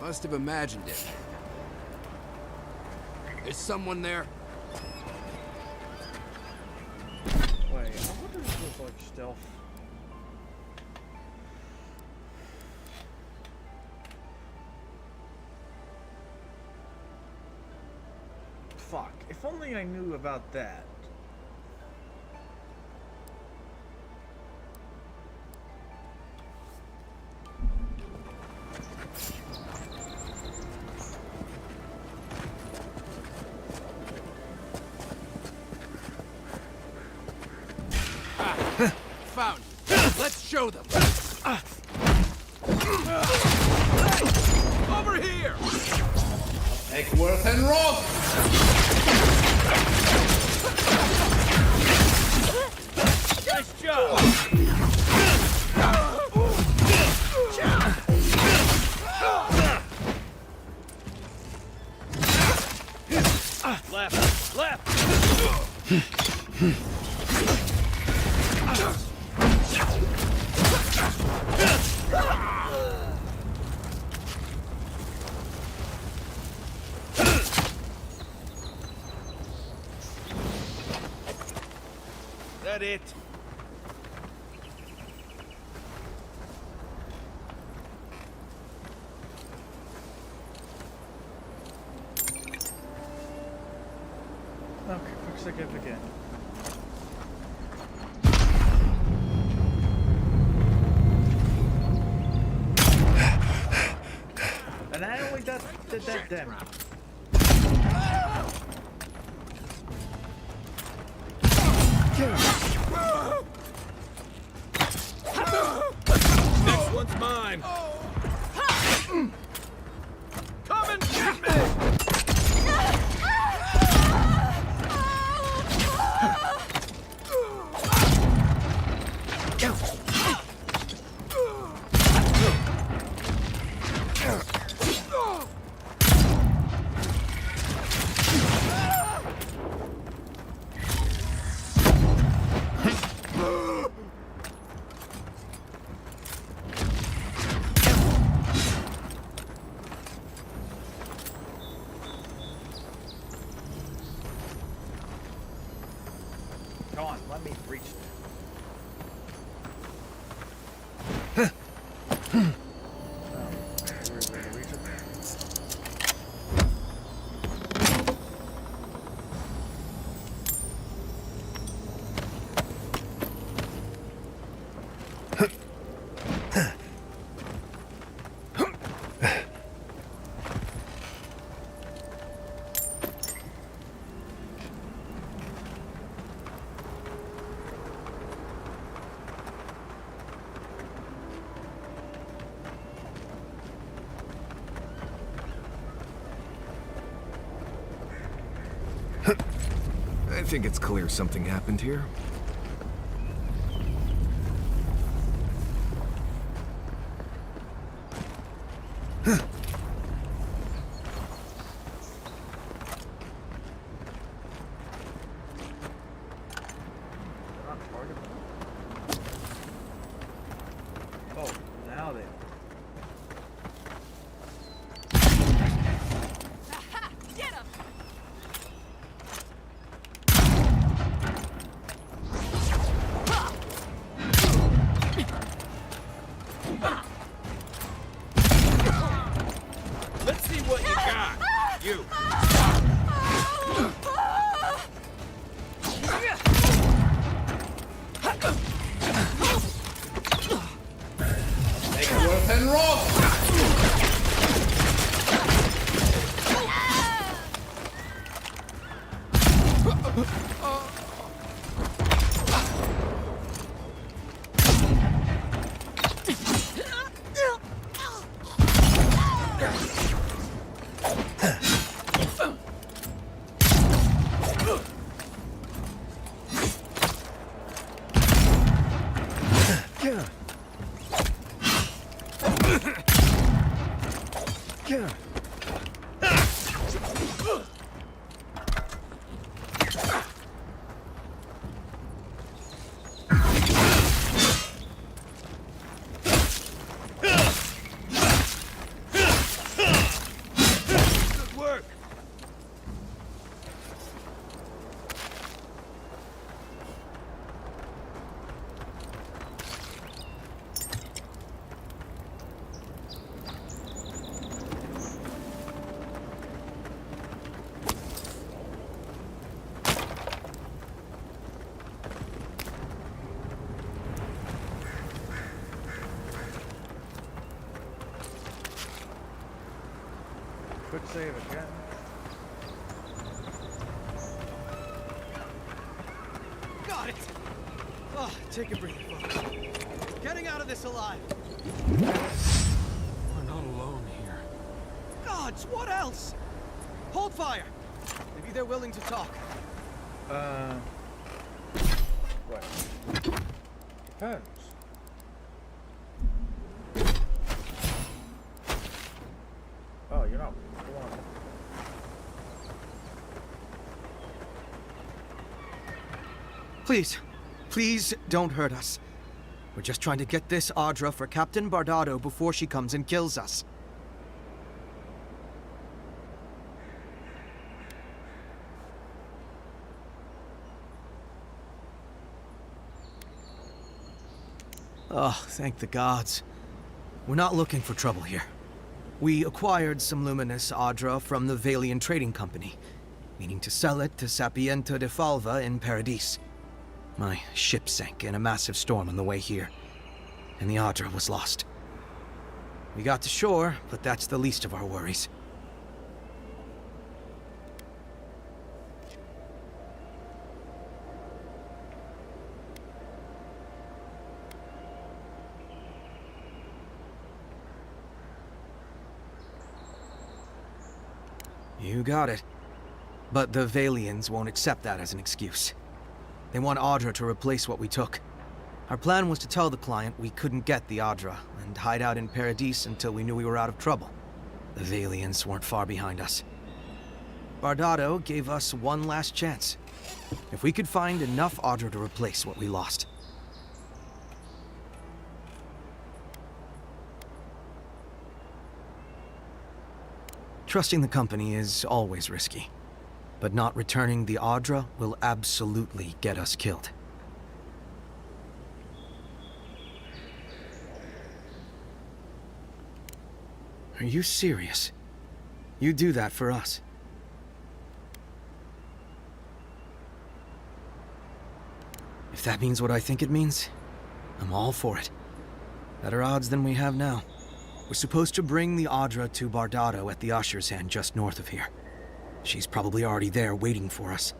Must have imagined it. Is someone there? Wait, I wonder if this was like stealth. Fuck, if only I knew about that. Found you. Let's show them. Over here! Eckworth and Rock! Nice job! Left! Left! that it? Okay, quick save again. And I only did that damage. Next one's mine. Come and get me! Come on, let me reach I think it's clear something happened here. Oh, now they. Get him! Let's see what you got. You. Make it worth and roll! Good work. Quick save again. Got it! Oh, take a breather, folks. Getting out of this alive. We're not alone here. Gods, what else? Hold fire. Maybe they're willing to talk. What? Depends. Oh, you're not. Come on. Please, please don't hurt us. We're just trying to get this Ardra for Captain Bardado before she comes and kills us. Oh, thank the gods. We're not looking for trouble here. We acquired some luminous Adra from the Valian Trading Company, meaning to sell it to Sapienta de Falva in Paradis. My ship sank in a massive storm on the way here, and the Adra was lost. We got to shore, but that's the least of our worries. You got it. But the Valians won't accept that as an excuse. They want Adra to replace what we took. Our plan was to tell the client we couldn't get the Adra and hide out in Paradis until we knew we were out of trouble. The Valians weren't far behind us. Bardado gave us one last chance. If we could find enough Adra to replace what we lost. Trusting the company is always risky, but not returning the Adra will absolutely get us killed. Are you serious? You do that for us? If that means what I think it means, I'm all for it. Better odds than we have now. We're supposed to bring the Adra to Bardado at the Usher's Hand just north of here. She's probably already there waiting for us.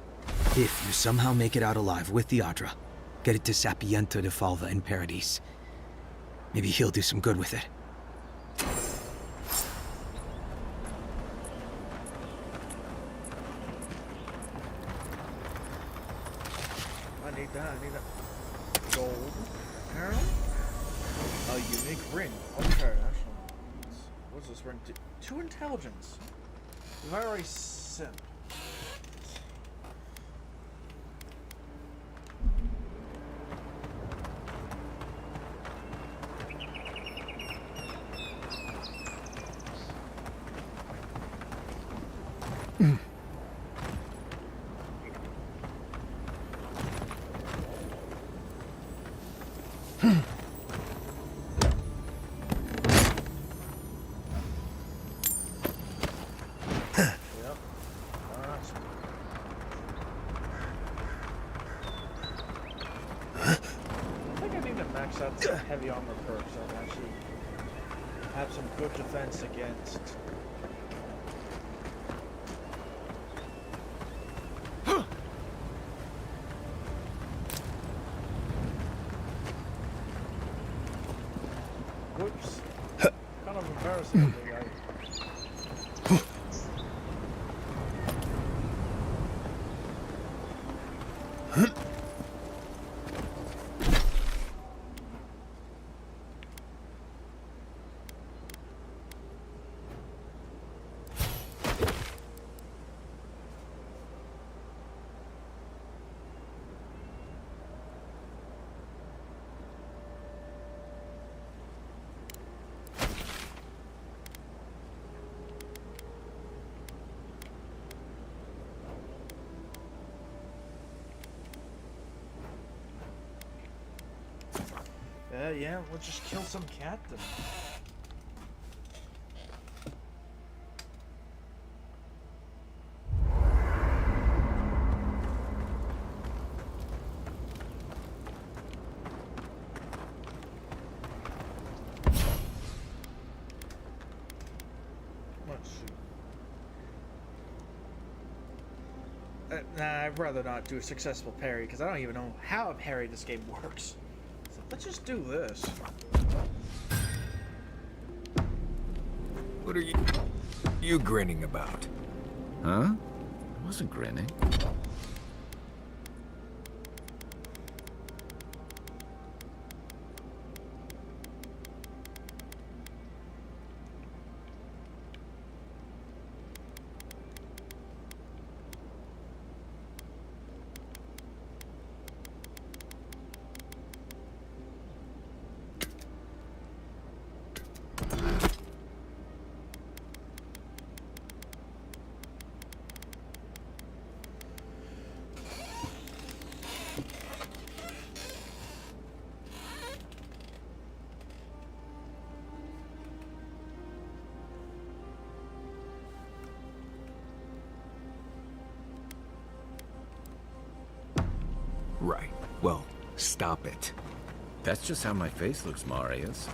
If you somehow make it out alive with the Adra, get it to Sapienta de Falva in Paradis. Maybe he'll do some good with it. I need a gold arrow, a unique ring. Okay, what's this ring do? 2 intelligence. Have I already sent? Heavy armor perks that actually have some good defense against. Whoops. Kind of embarrassing. Yeah, we'll just kill some captain. Let's see. Nah, I'd rather not do a successful parry because I don't even know how a parry this game works. Let's just do this. What are you grinning about? Huh? I wasn't grinning. Right. Well, stop it. That's just how my face looks, Marius.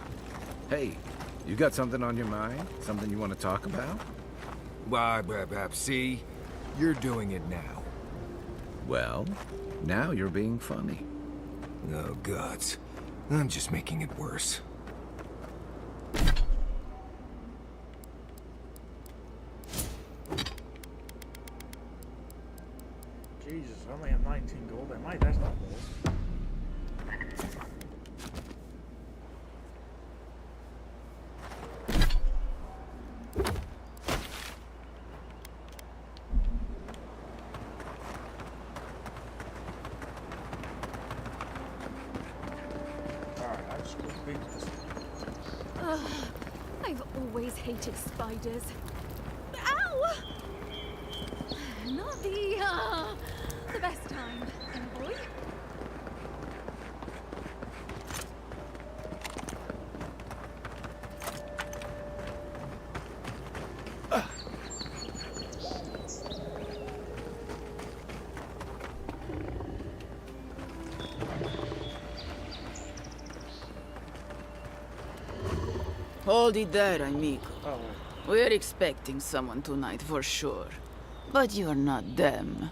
Hey, you got something on your mind? Something you want to talk about? See? You're doing it now. Well, now you're being funny. Oh, gods. I'm just making it worse. Jesus, I only have 19 gold. That's not gold. I've always hated spiders. Ow! Not the best time, boy. Hold it there, amigo. Oh. We're expecting someone tonight for sure. But you're not them.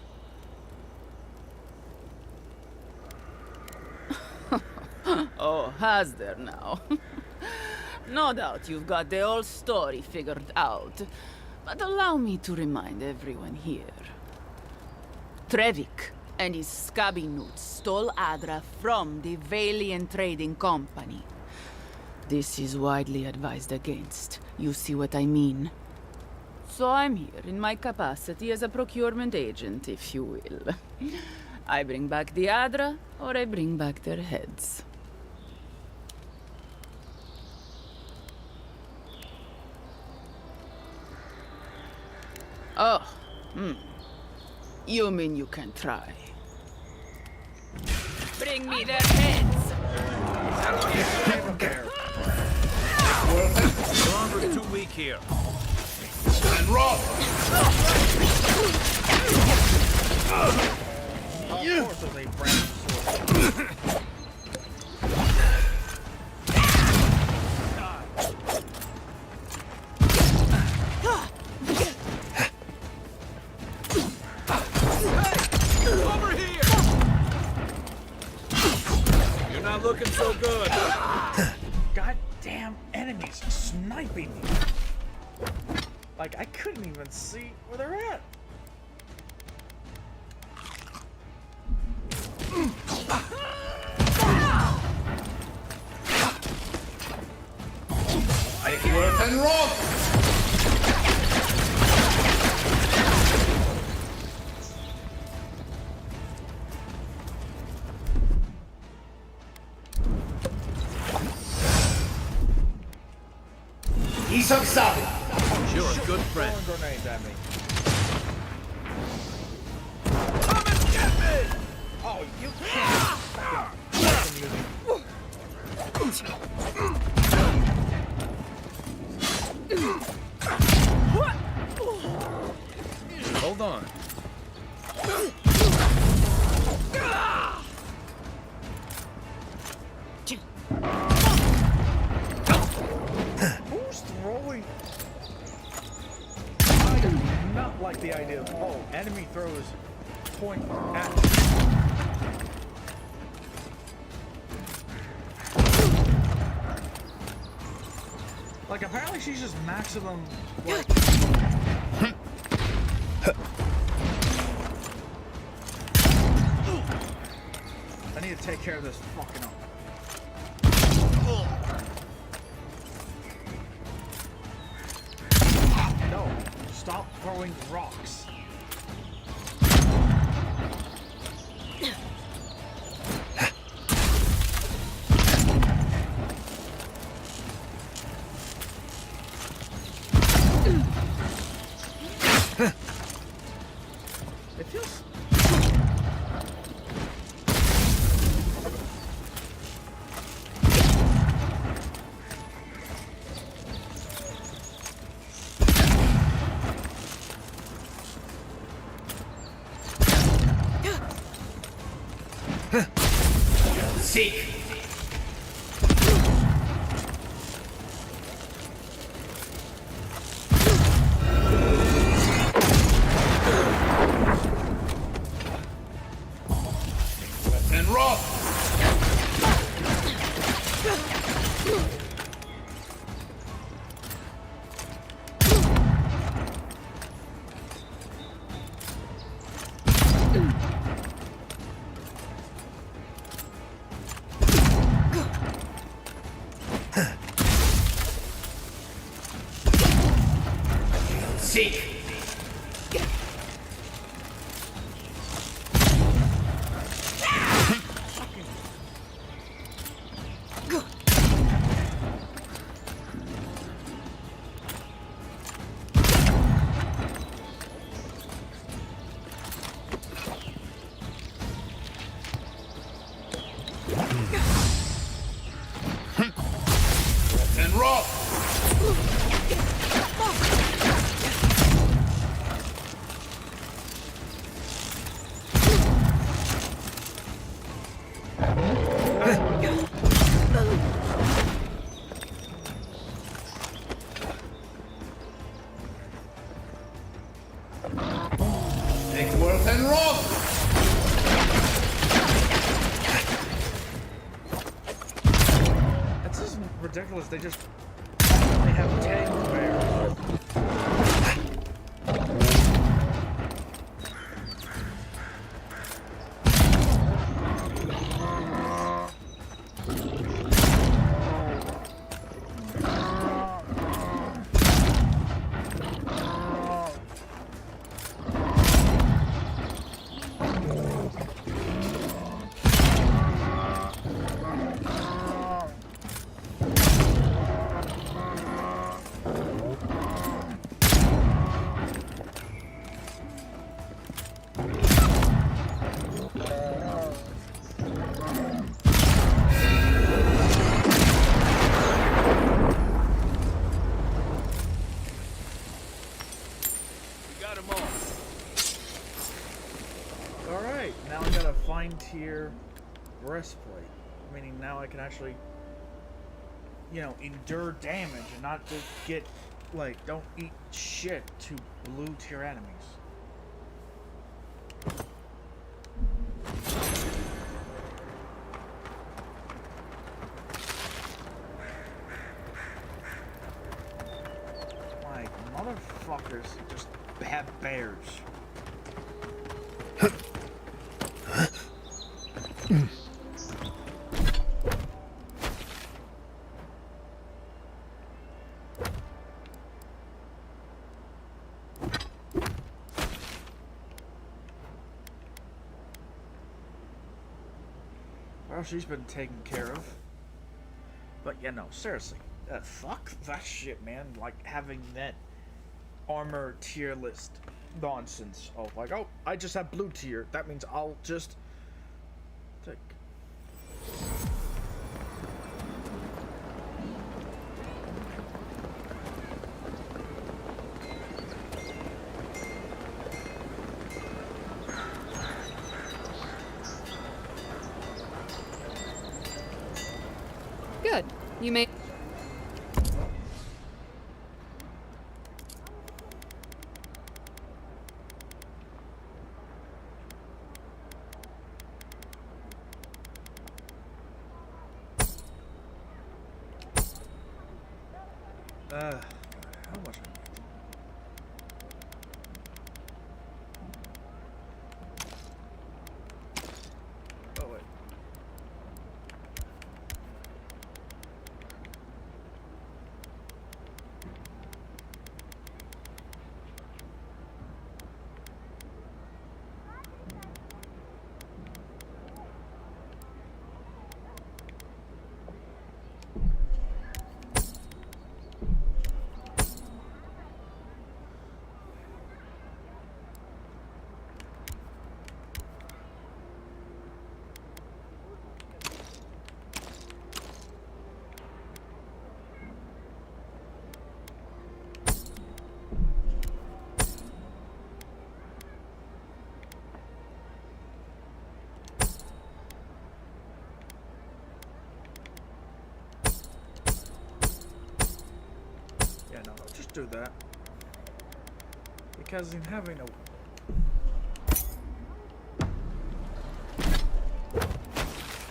Oh, has there now? No doubt you've got the whole story figured out. But allow me to remind everyone here. Trevik and his scabby newts stole Adra from the Valiant Trading Company. This is widely advised against. You see what I mean? So I'm here in my capacity as a procurement agent, if you will. I bring back the Adra, or I bring back their heads. Oh, You mean you can try? Bring me their heads! Your armor's too weak here. And roll! Of course there's a brown sword. Over here! You're not looking so good. Goddamn enemies sniping me. Like, I couldn't even see where they're at. Worth and roll! He's upset. You're a good friend. Throwing grenades at me. Come and get me! Oh, you can't fucking use me. Hold on. Who's throwing? I do not like the idea of, oh, enemy throws point at me. Like, apparently she's just maximum, like... I need to take care of this fucking up. No, stop throwing rocks. It feels... Seek. And roll. Seek. And roll. Take worth and roll. That's just ridiculous. They just only have 10 bears. Alright, now I got a fine tier breastplate. Meaning now I can actually, you know, endure damage and not just get, like, don't eat shit to blue tier enemies. Like, motherfuckers are just bad bears. Well, she's been taken care of. But yeah, no, seriously. Fuck that shit, man. Like, having that armor tier list nonsense of like, oh, I just have blue tier. That means I'll just take. Good. You made. How much? Oh wait. do that. Because in having a...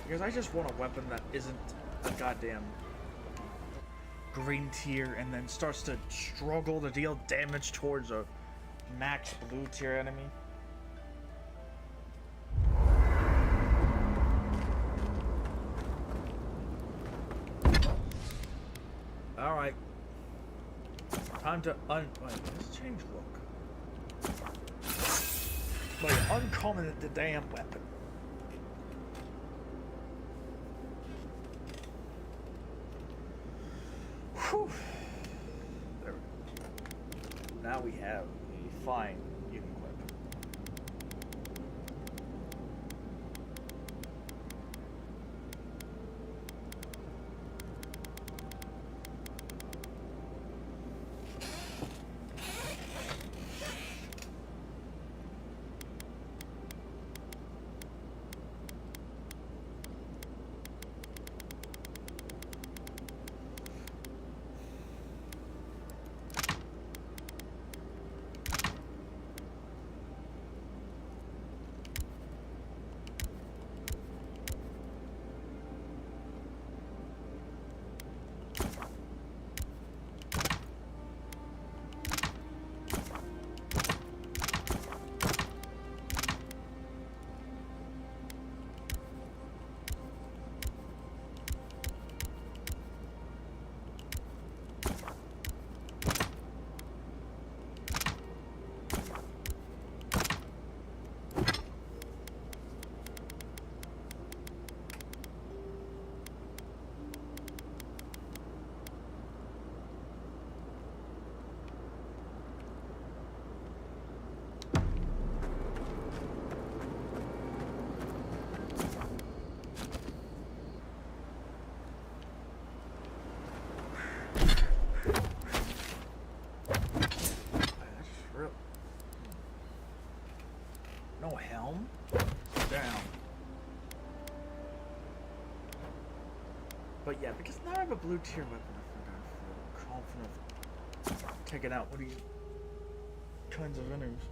Because I just want a weapon that isn't a goddamn green tier and then starts to struggle to deal damage towards a max blue tier enemy. Alright. Time to wait, let's change look. Wait, uncommon the damn weapon. Whew. There we go. Now we have a fine unique weapon. No helm? Down. But yeah, because now I have a blue tier weapon, I feel confident of taking out what these kinds of enemies.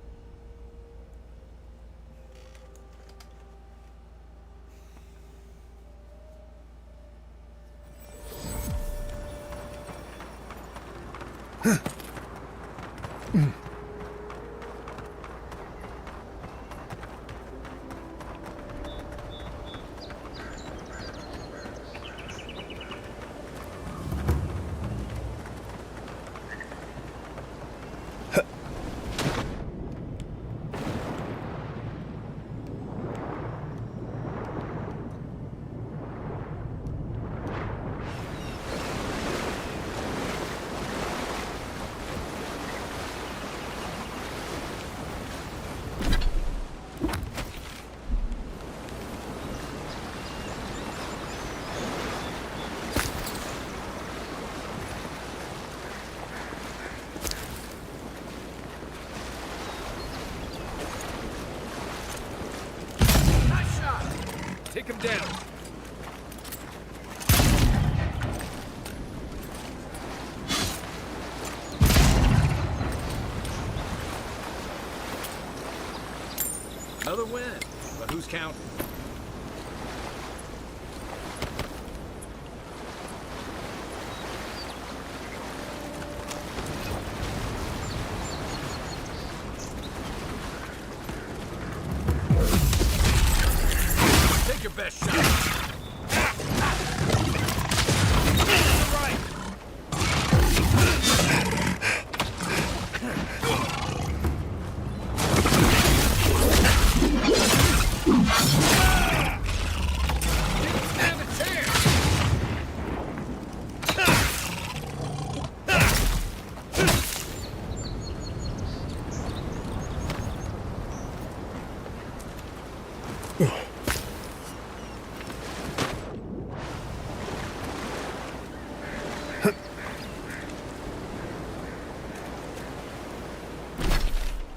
Take him down. Another win, but who's counting? Take your best shot. Right.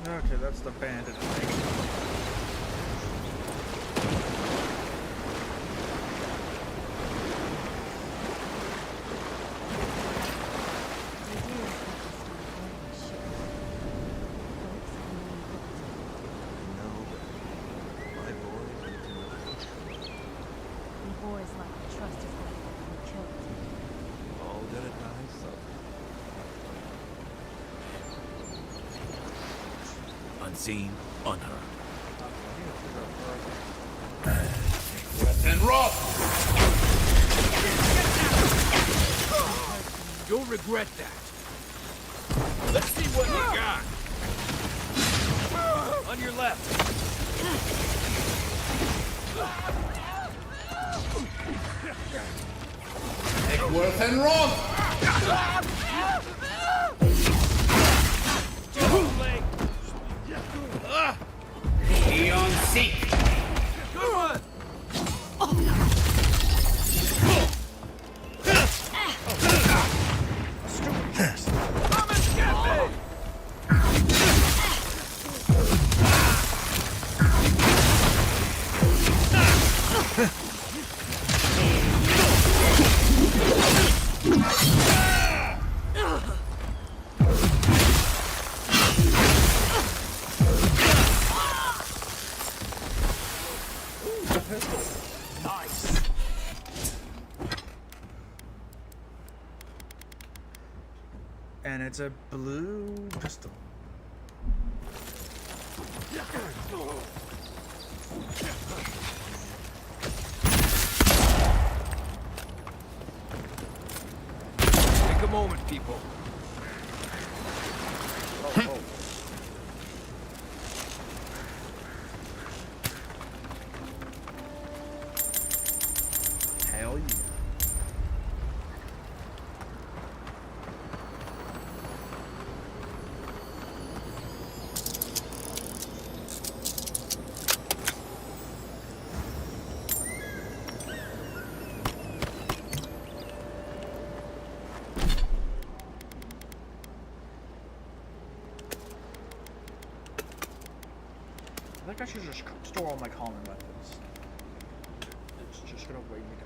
Okay, that's the bandit thing. always like to trust his way to be killed. All did it nice. Unseen, unheard. And roll! You'll regret that. Let's see what you got. On your left. Eckworth and Roth! Eon Seek! Good one. Come and get me. Nice. And it's a blue pistol. Take a moment, people. Oh. Hell yeah. I think I should just store all my common weapons. It's just gonna weigh me down.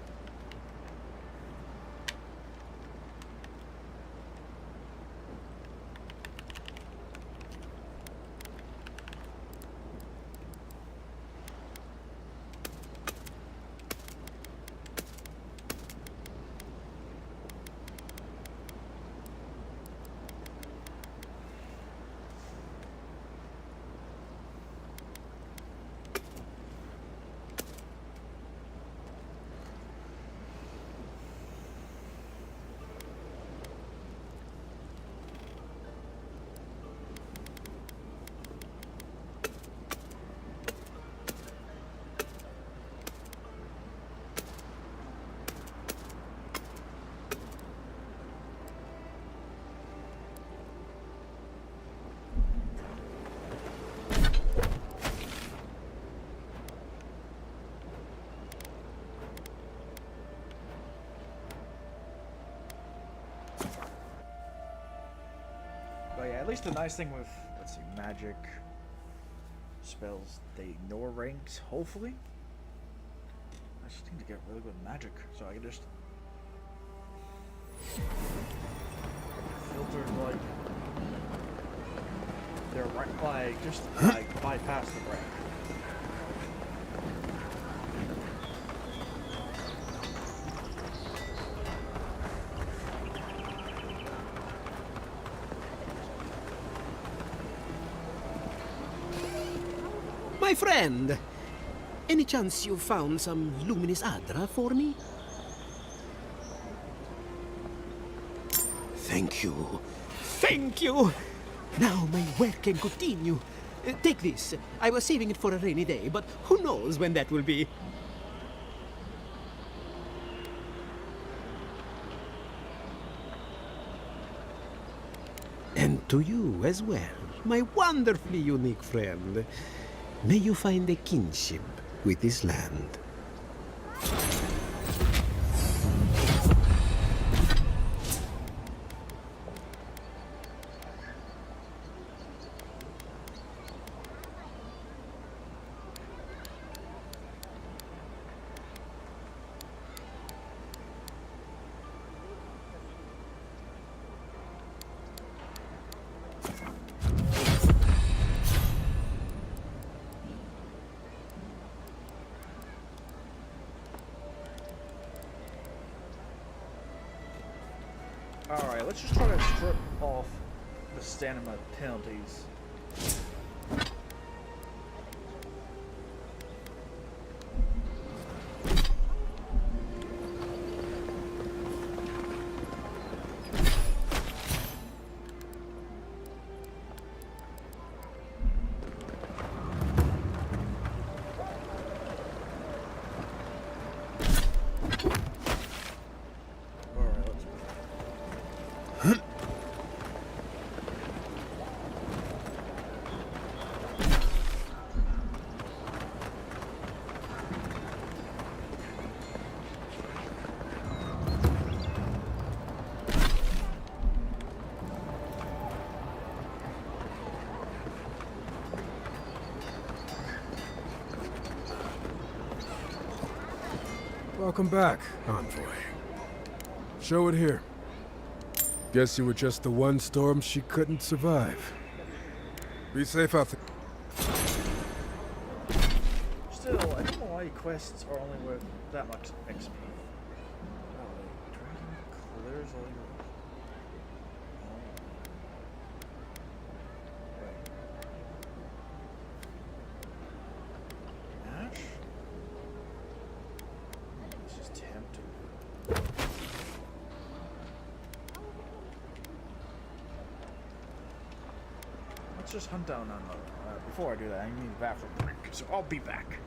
But yeah, at least the nice thing with, let's see, magic spells, they ignore ranks, hopefully. I just need to get really good magic, so I can just filter, like, their rank, like, just, like, bypass the rank. My friend, any chance you found some luminous Adra for me? Thank you. Thank you! Now my work can continue. Take this. I was saving it for a rainy day, but who knows when that will be. And to you as well, my wonderfully unique friend. May you find a kinship with this land. Alright, let's just try to strip off the stamina penalties. Welcome back, Envoy. Show it here. Guess you were just the one storm she couldn't survive. Be safe out there. Still, I don't know why quests are only worth that much XP. Oh, dragon clears all your... Ash? This is tempting. Let's just hunt down another. Before I do that, I need a bathroom break, so I'll be back.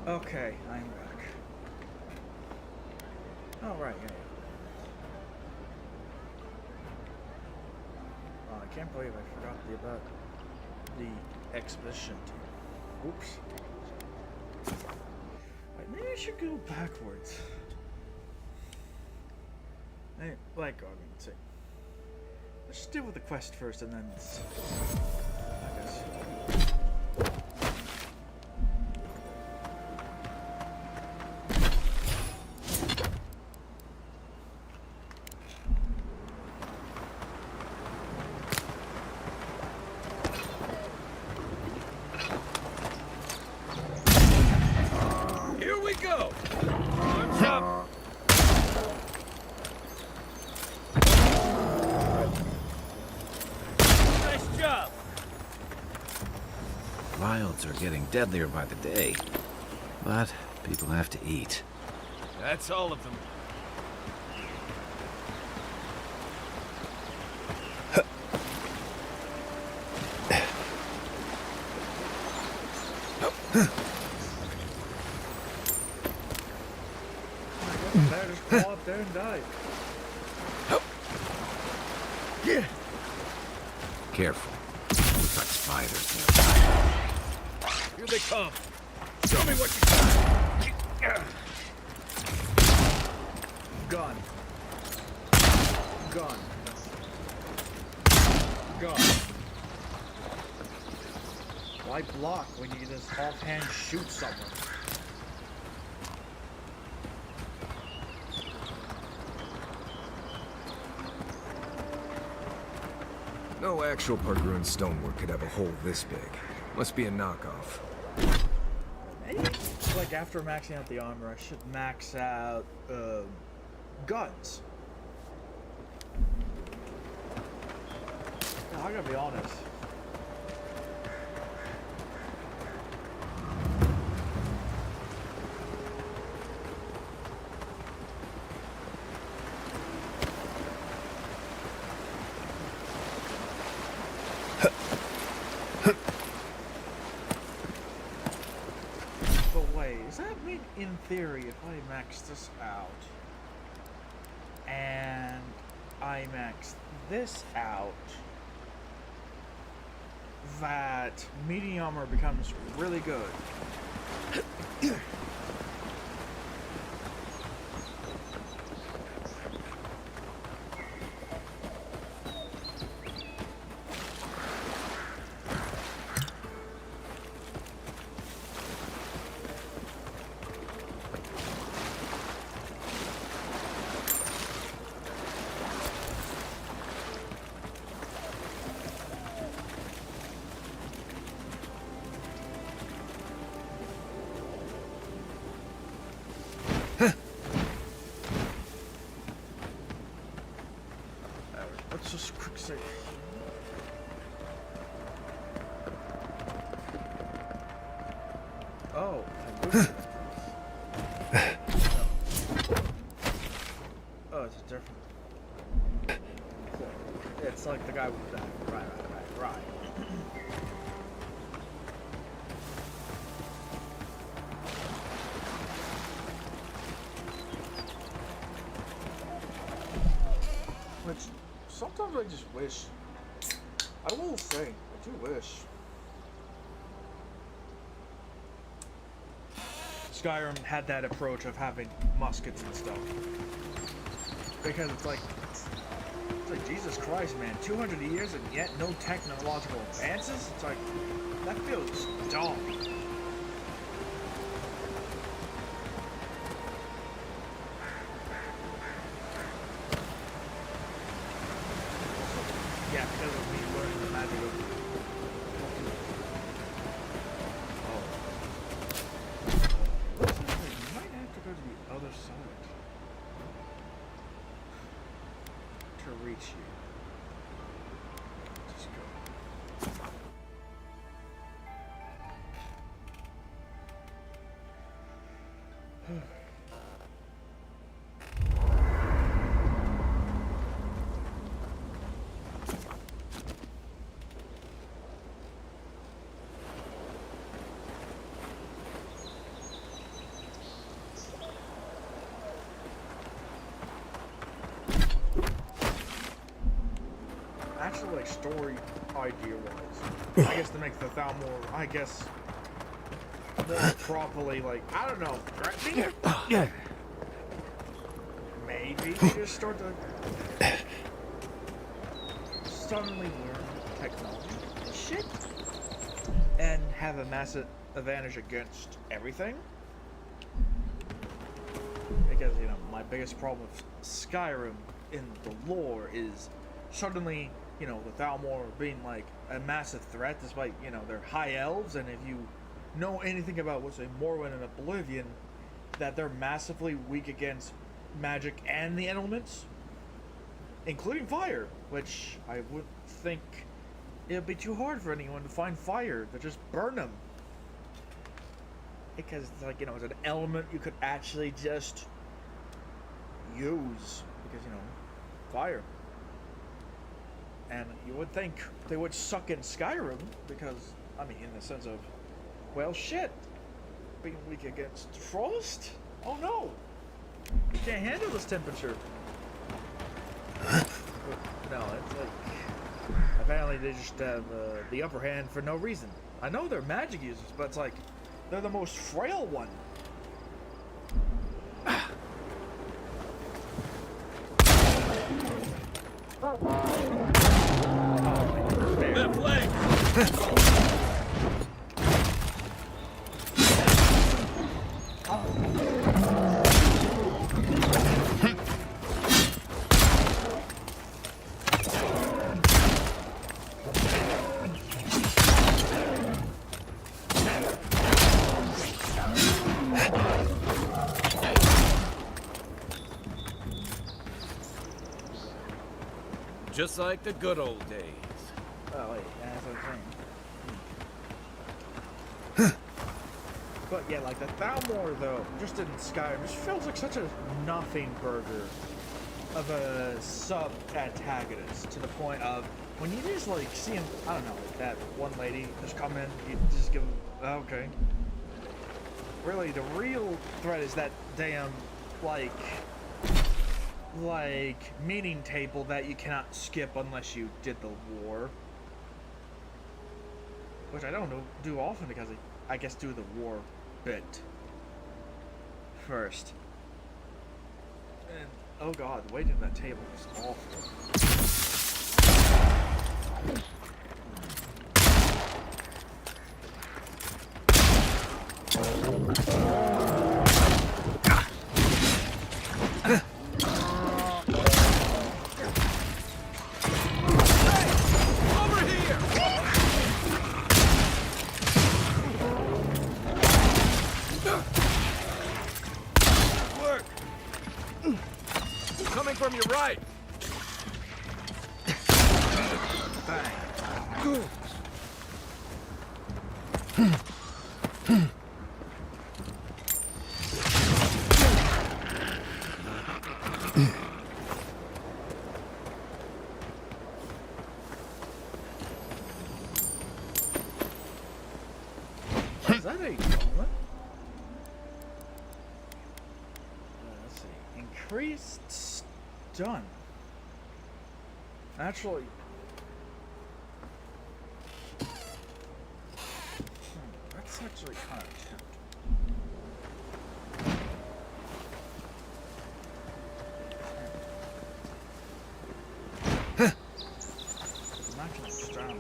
Okay, I'm back. Oh, right, yeah. Oh, I can't believe I forgot about the exhibition team. Oops. Wait, maybe I should go backwards. Like, I mean, see. Let's just deal with the quest first and then... I guess. Here we go! Arms up! Nice job! Wilds are getting deadlier by the day. But people have to eat. That's all of them. Better just go up there and die. Yeah. Careful. Looks like spiders nearby. Here they come. Show me what you got. Gun. Gun. Gun. Why block when you can just offhand shoot someone? No actual Pargruin stonework could have a hole this big. Must be a knockoff. Maybe, like, after maxing out the armor, I should max out, guns. I gotta be honest. But wait, does that mean in theory if I max this out and I max this out that medium armor becomes really good? Let's just quick save. Oh, oh, it's a different. It's like the guy with that. Right. Which sometimes I just wish. I will say, I do wish. Skyrim had that approach of having muskets and stuff. Because it's like Jesus Christ, man, 200 years and yet no technological advances? It's like, that feels dumb. Yeah, because of me learning the magic of... Looks like you might have to go to the other side to reach you. Just go. actually, like, story idea-wise, I guess to make the Thalmor, I guess, more properly, like, I don't know, threatening? Yeah. Maybe just start to suddenly learn technology and shit, and have a massive advantage against everything. Because, you know, my biggest problem with Skyrim in the lore is suddenly, you know, the Thalmor being like a massive threat despite, you know, they're high elves, and if you know anything about what's a Morrowind and Oblivion, that they're massively weak against magic and the elements, including fire, which I would think it'd be too hard for anyone to find fire to just burn them. Because, like, you know, it's an element you could actually just use, because, you know, fire. And you would think they would suck in Skyrim, because, I mean, in the sense of, well, shit, being weak against frost? Oh no! You can't handle this temperature. But, no, it's like, apparently they just have the upper hand for no reason. I know they're magic users, but it's like, they're the most frail one. Left leg! Just like the good old days. Oh wait, that's what I'm saying. But yeah, like the Thalmor though, just in Skyrim, just feels like such a nothing burger of a sub-antagonist, to the point of when you just like see him, I don't know, like that one lady just come in, you just give him, okay. Really, the real threat is that damn, like meeting table that you cannot skip unless you did the war. Which I don't do often, because I guess do the war bit first. And oh god, waiting at that table is awful. Coming from your right! Good. Is that a helmet? Let's see. Increased stun. Actually. That's actually kind of tempting. I'm not gonna stun.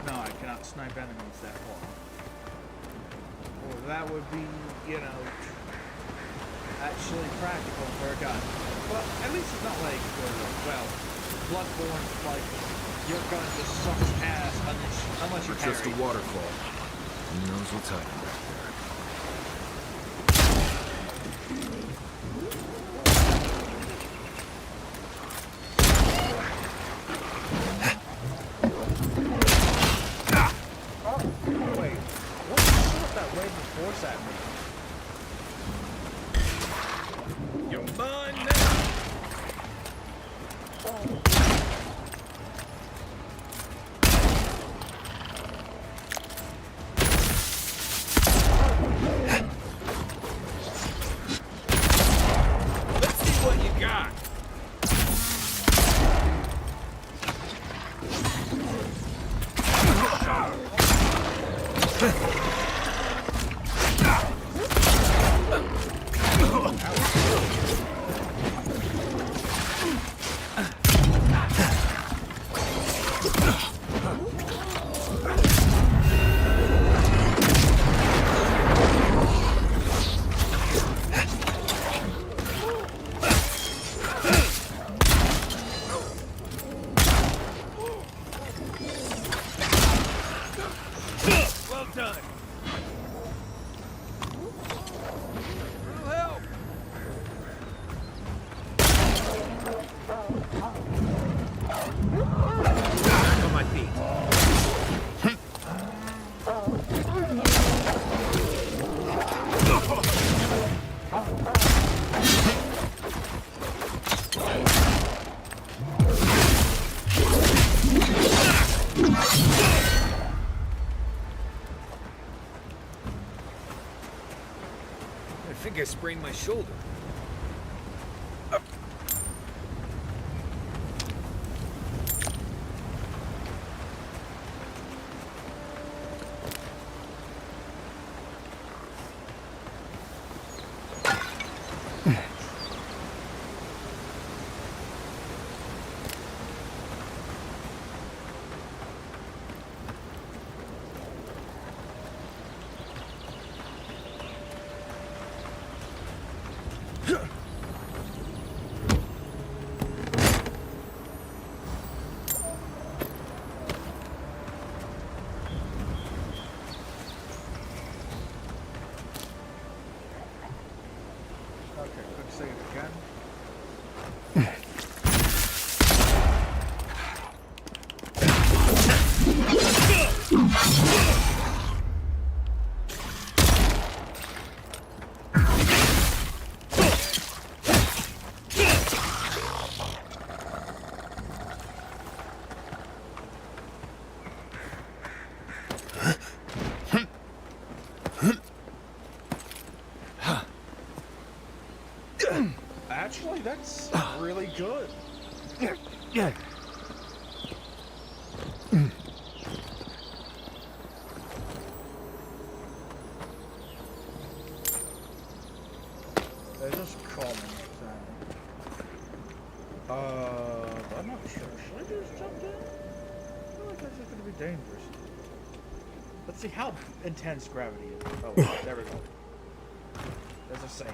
No, I cannot snipe enemies that far. Or that would be, you know, actually practical for a gun. But at least it's not like, well, Bloodborne, like, your gun just sucks ass unless you Just a parry. waterfall. Who knows what's hiding back there? Wait, what shot that wave of force at me? You're mine now! think I sprained my shoulder. Okay, quick save again. Actually, that's really good. Yeah. They're just calming. I'm not sure. Should I just jump in? I feel like that's just gonna be dangerous. Let's see how intense gravity is. Oh, there we go. There's a save.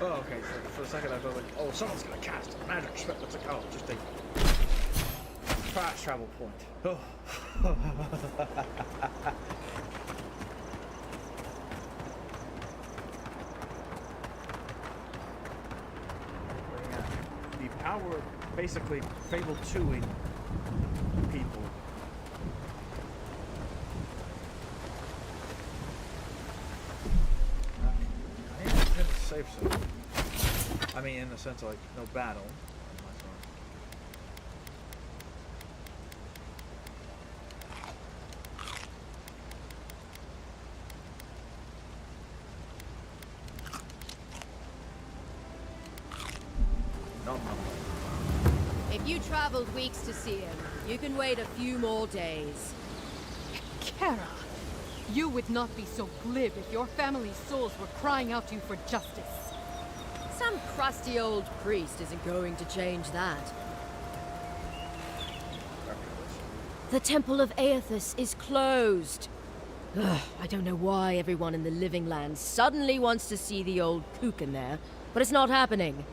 Oh, okay. For a second, I felt like, oh, someone's gonna cast a magic spell. It's like, oh, just a fast travel point. Oh. The power, basically, Fable 2ing people. I am in a safe zone. I mean, in the sense of, like, no battle. If you traveled weeks to see him, you can wait a few more days. Kara, you would not be so glib if your family's souls were crying out to you for justice. Some crusty old priest isn't going to change that. The Temple of Aethys is closed. Ugh, I don't know why everyone in the Living Land suddenly wants to see the old kook in there, but it's not happening.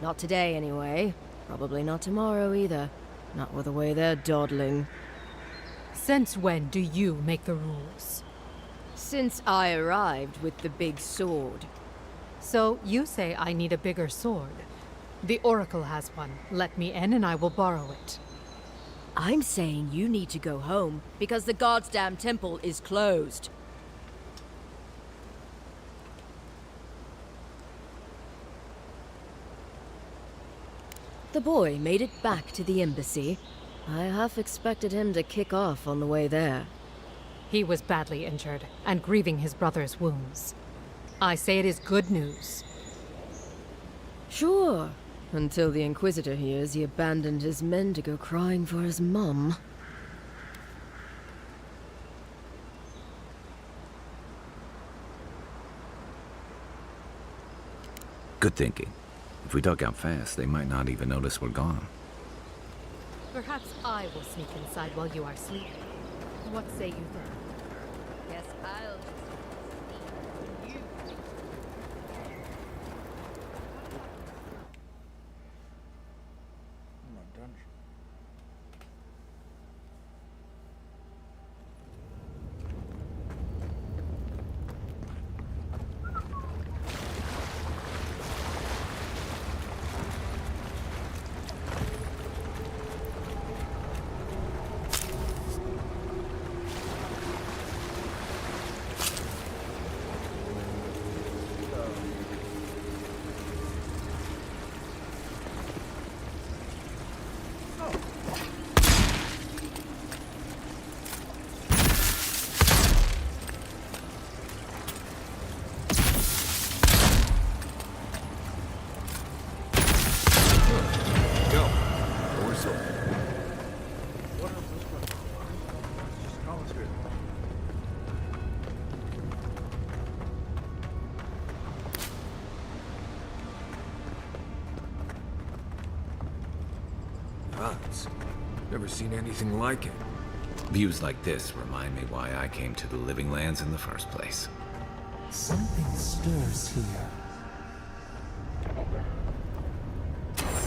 Not today, anyway. Probably not tomorrow, either. Not with the way they're dawdling. Since when do you make the rules? Since I arrived with the big sword. So you say I need a bigger sword. The Oracle has one. Let me in and I will borrow it. I'm saying you need to go home because the goddamn temple is closed. The boy made it back to the embassy. I half expected him to kick off on the way there. He was badly injured and grieving his brother's wounds. I say it is good news. Sure. Until the Inquisitor hears he abandoned his men to go crying for his mum. Good thinking. If we duck out fast, they might not even notice we're gone. Perhaps I will sneak inside while you are sleeping. What say you then? Guess I'll just sleep. Dungeon. Never seen anything like it. Views like this remind me why I came to the Living Lands in the first place. Something stirs here.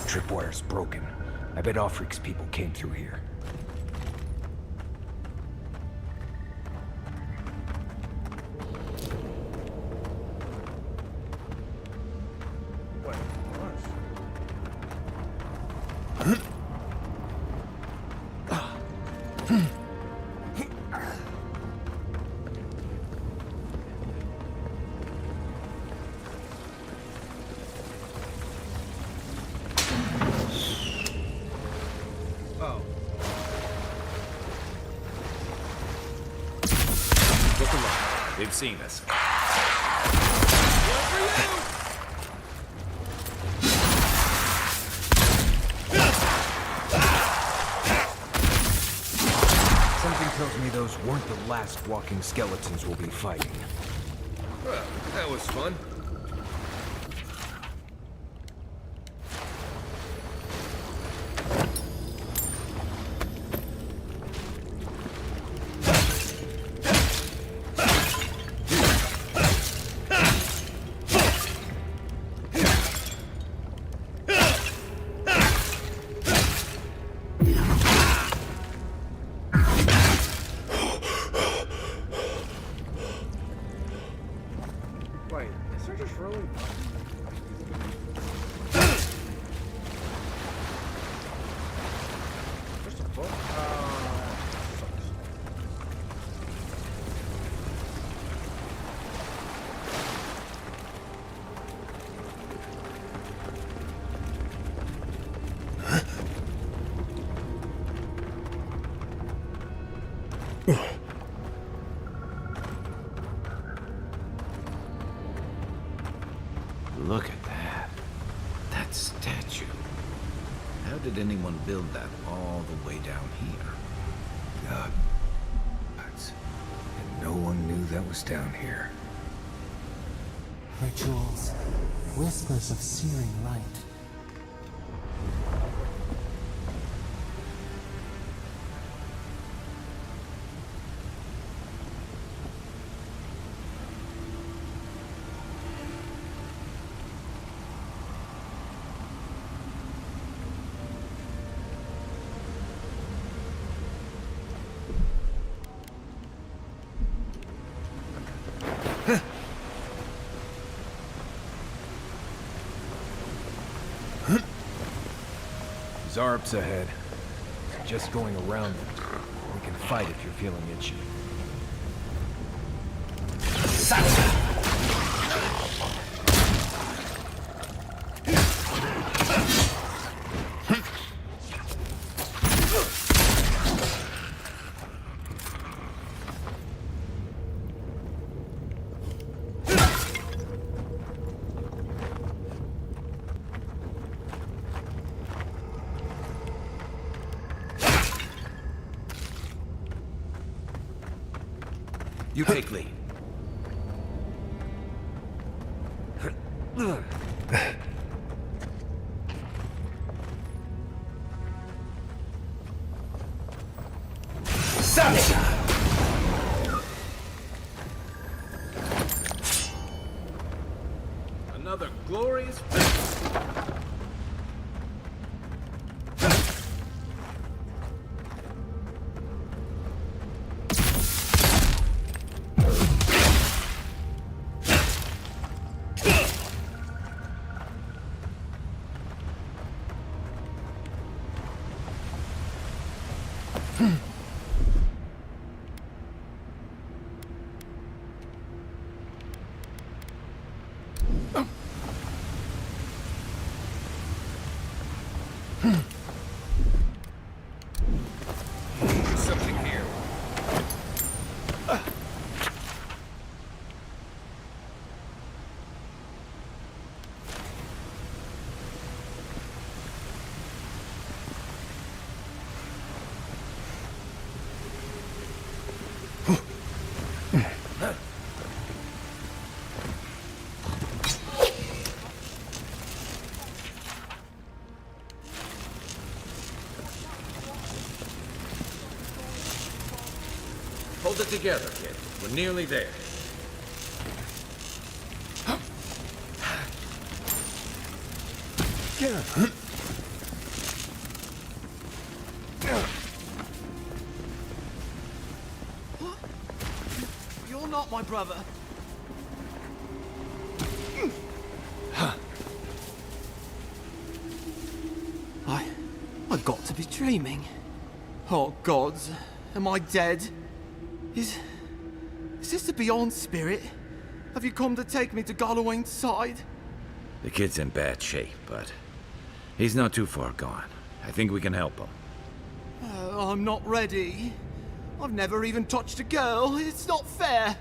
Tripwire's broken. I bet Offric's people came through here. Look alive. They've seen us. Something tells me those weren't the last walking skeletons we'll be fighting. Well, that was fun. Wait, is there just really just a book? Look at that. That statue. How did anyone build that all the way down here? God. And no one knew that was down here. Rituals, whispers of searing light. Zarp's ahead. Just going around them. We can fight if you're feeling itchy. You take lead. Another glorious battle. Hold it together, kid. We're nearly there. You're not my brother. I got to be dreaming. Oh gods, am I dead? Is this the Beyond Spirit? Have you come to take me to Galloway's side? The kid's in bad shape, but he's not too far gone. I think we can help him. I'm not ready. I've never even touched a girl. It's not fair.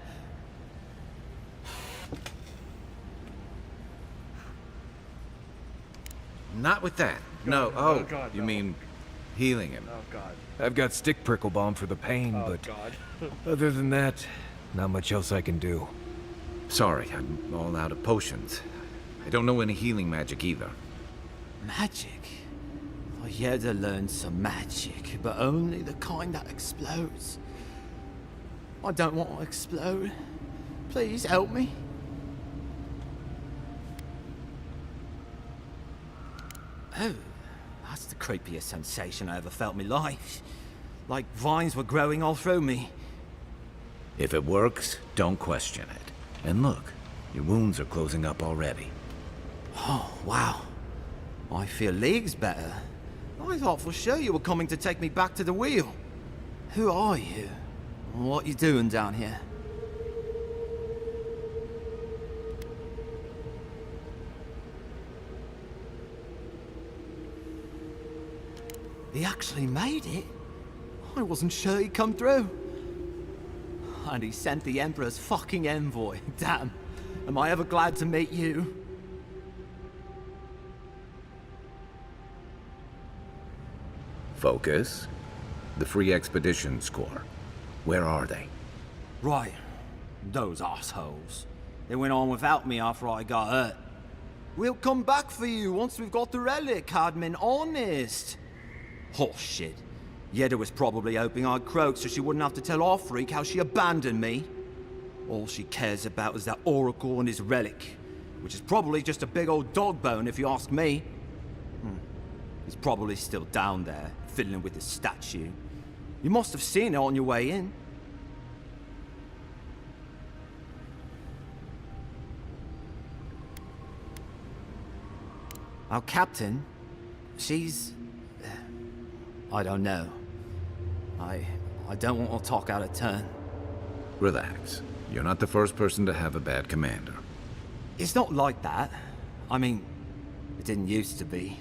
Not with that. No. Oh, God, you mean healing him? Oh God. I've got stick prickle balm for the pain, but God. other than that, not much else I can do. Sorry, I'm all out of potions. I don't know any healing magic either. Magic? I had to learn some magic, but only the kind that explodes. I don't want to explode. Please help me. Oh, that's the creepiest sensation I ever felt in my life. Like vines were growing all through me. If it works, don't question it. And look, your wounds are closing up already. Oh, wow. I feel leagues better. I thought for sure you were coming to take me back to the wheel. Who are you? What you doing down here? He actually made it. I wasn't sure he'd come through. And he sent the Emperor's fucking envoy. Damn. Am I ever glad to meet you? Focus. The Free Expeditions Corps. Where are they? Right. Those assholes. They went on without me after I got hurt. We'll come back for you once we've got the relic, Cadman. Honest. Oh, shit. Yeda was probably hoping I'd croak so she wouldn't have to tell our freak how she abandoned me. All she cares about is that Oracle and his relic, which is probably just a big old dog bone if you ask me. He's probably still down there, fiddling with the statue. You must have seen it on your way in. Our captain, she's... I don't know. I don't want to talk out of turn. Relax. You're not the first person to have a bad commander. It's not like that. I mean, it didn't used to be.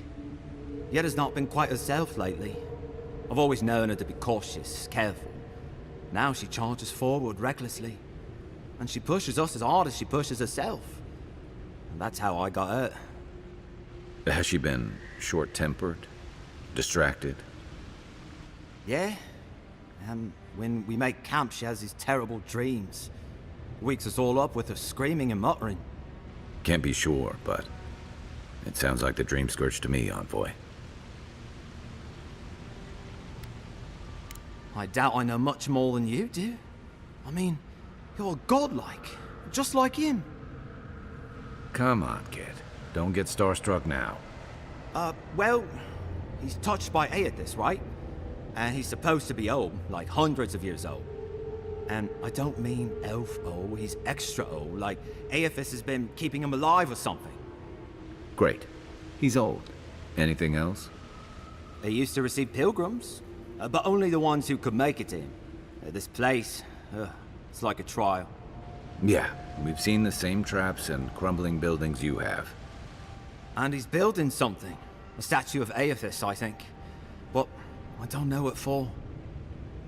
Yeda's not been quite herself lately. I've always known her to be cautious, careful. Now she charges forward recklessly. And she pushes us as hard as she pushes herself. And that's how I got hurt. Has she been short-tempered? Distracted? Yeah. When we make camp, she has these terrible dreams. Wakes us all up with her screaming and muttering. Can't be sure, but it sounds like the dream scourge to me, Envoy. I doubt I know much more than you do. I mean, you're godlike, just like him. Come on, kid. Don't get starstruck now. Well, he's touched by Aethys, right? And he's supposed to be old, like hundreds of years old. And I don't mean elf old, he's extra old, like Aethys has been keeping him alive or something. Great. He's old. Anything else? They used to receive pilgrims, but only the ones who could make it to him. This place, it's like a trial. Yeah, we've seen the same traps and crumbling buildings you have. And he's building something. A statue of Aethys, I think. But I don't know what for.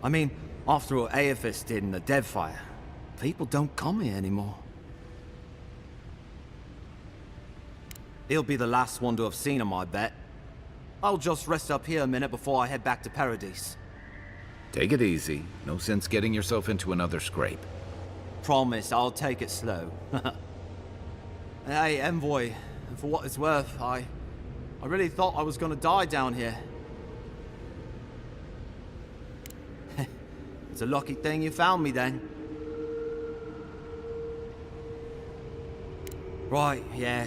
I mean, after what Aethys did in the Deadfire, people don't come here anymore. He'll be the last one to have seen him, I bet. I'll just rest up here a minute before I head back to Paradise. Take it easy. No sense getting yourself into another scrape. Promise, I'll take it slow. Hey, Envoy, for what it's worth, I really thought I was gonna die down here. It's a lucky thing you found me then. Right, yeah.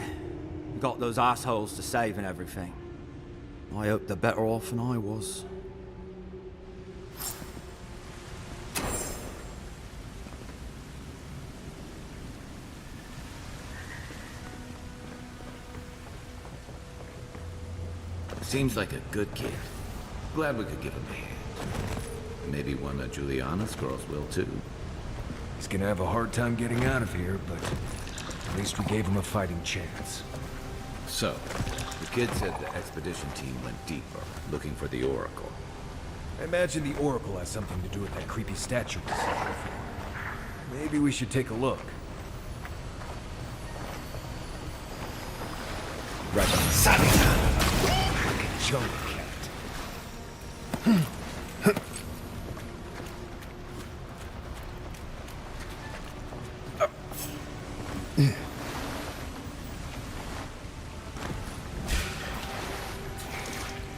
You got those assholes to save and everything. I hope they're better off than I was. Seems like a good kid. Glad we could give him a hand. Maybe one of Juliana's girls will too. He's gonna have a hard time getting out of here, but at least we gave him a fighting chance. So, the kid said the expedition team went deeper, looking for the Oracle. I imagine the Oracle has something to do with that creepy statue we saw before. Maybe we should take a look. Right on the side. Like a jungle cat.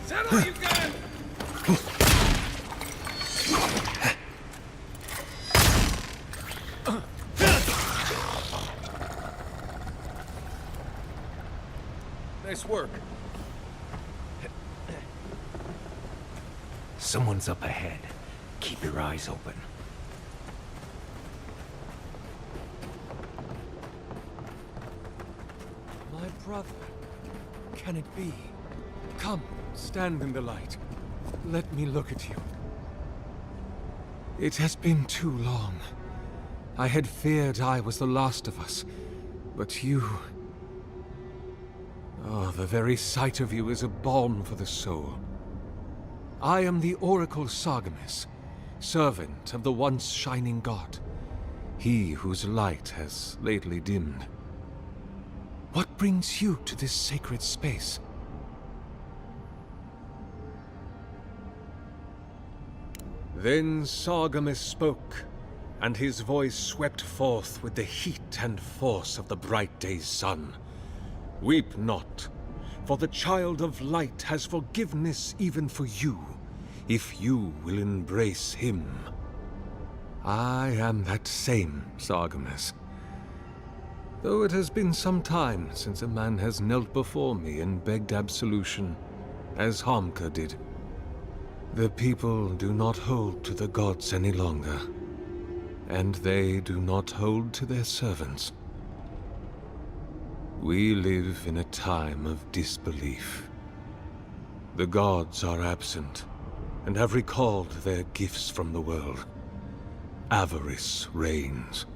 Is that all you got? Nice work. Someone's up ahead. Keep your eyes open. My brother. Can it be? Come, stand in the light. Let me look at you. It has been too long. I had feared I was the last of us, but you... Oh, the very sight of you is a balm for the soul. I am the Oracle Sargemus, servant of the once shining god, he whose light has lately dimmed. What brings you to this sacred space? Then Sargemus spoke, and his voice swept forth with the heat and force of the bright day's sun. Weep not, for the child of light has forgiveness even for you, if you will embrace him. I am that same Sargemus. Though it has been some time since a man has knelt before me and begged absolution, as Hamka did. The people do not hold to the gods any longer, and they do not hold to their servants. We live in a time of disbelief. The gods are absent, and have recalled their gifts from the world. Avarice reigns.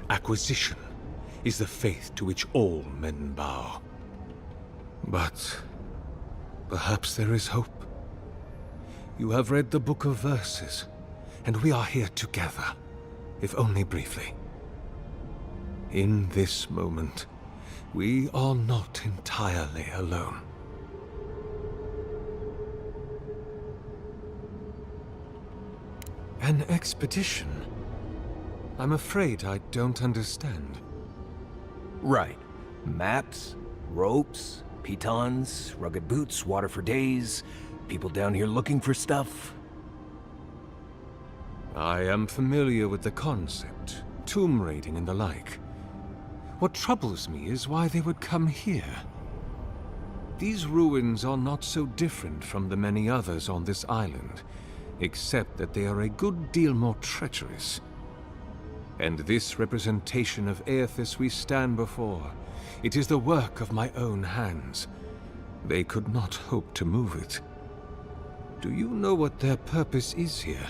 Acquisition is the faith to which all men bow. But perhaps there is hope. You have read the Book of Verses, and we are here together, if only briefly. In this moment, we are not entirely alone. An expedition? I'm afraid I don't understand. Right. Maps, ropes, pitons, rugged boots, water for days, people down here looking for stuff. I am familiar with the concept, tomb raiding and the like. What troubles me is why they would come here. These ruins are not so different from the many others on this island, except that they are a good deal more treacherous. And this representation of Aethys we stand before, it is the work of my own hands. They could not hope to move it. Do you know what their purpose is here?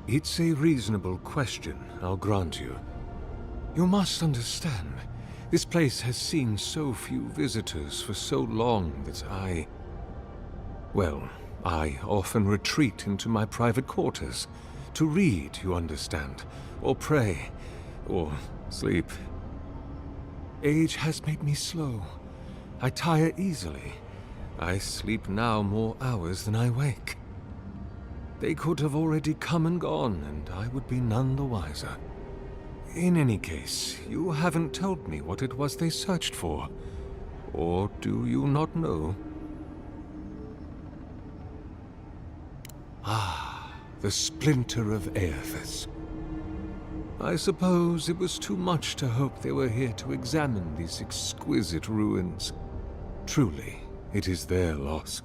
It's a reasonable question, I'll grant you. You must understand, this place has seen so few visitors for so long that I often retreat into my private quarters. To read, you understand, or pray, or sleep. Age has made me slow. I tire easily. I sleep now more hours than I wake. They could have already come and gone, and I would be none the wiser. In any case, you haven't told me what it was they searched for. Or do you not know? Ah, the splinter of Aethys. I suppose it was too much to hope they were here to examine these exquisite ruins. Truly, it is their loss.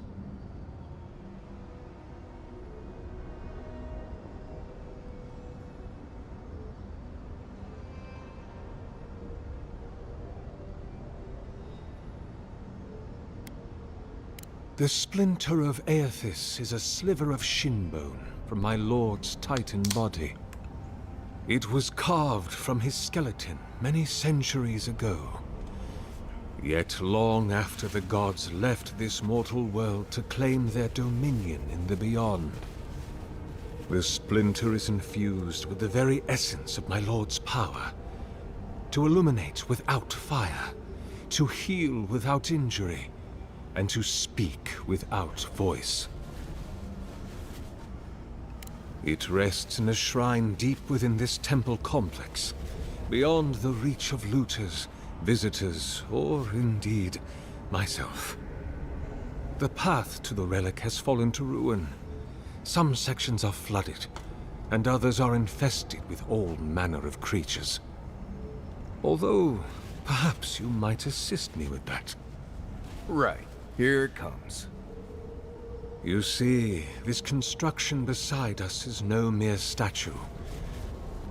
The splinter of Aethys is a sliver of shin bone from my lord's titan body. It was carved from his skeleton many centuries ago. Yet long after the gods left this mortal world to claim their dominion in the beyond, the splinter is infused with the very essence of my lord's power. To illuminate without fire, to heal without injury, and to speak without voice. It rests in a shrine deep within this temple complex, beyond the reach of looters, visitors, or indeed, myself. The path to the relic has fallen to ruin. Some sections are flooded, and others are infested with all manner of creatures. Although, perhaps you might assist me with that. Right. Here it comes. You see, this construction beside us is no mere statue,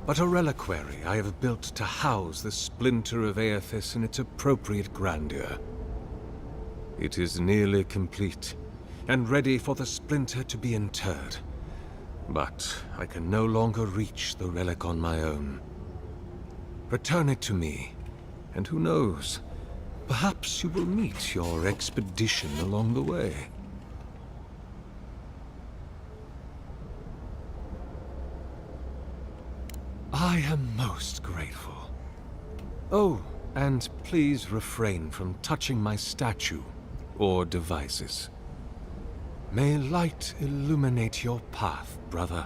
but a reliquary I have built to house the splinter of Aethys in its appropriate grandeur. It is nearly complete, and ready for the splinter to be interred. But I can no longer reach the relic on my own. Return it to me, and who knows, perhaps you will meet your expedition along the way. I am most grateful. Oh, and please refrain from touching my statue or devices. May light illuminate your path, brother.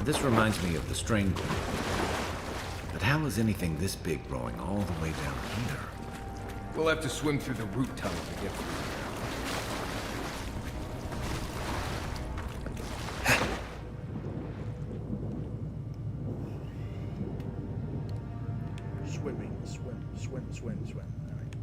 This reminds me of the strangle. But how is anything this big growing all the way down here? We'll have to swim through the root tunnel to get through. Swimming, swim. All right.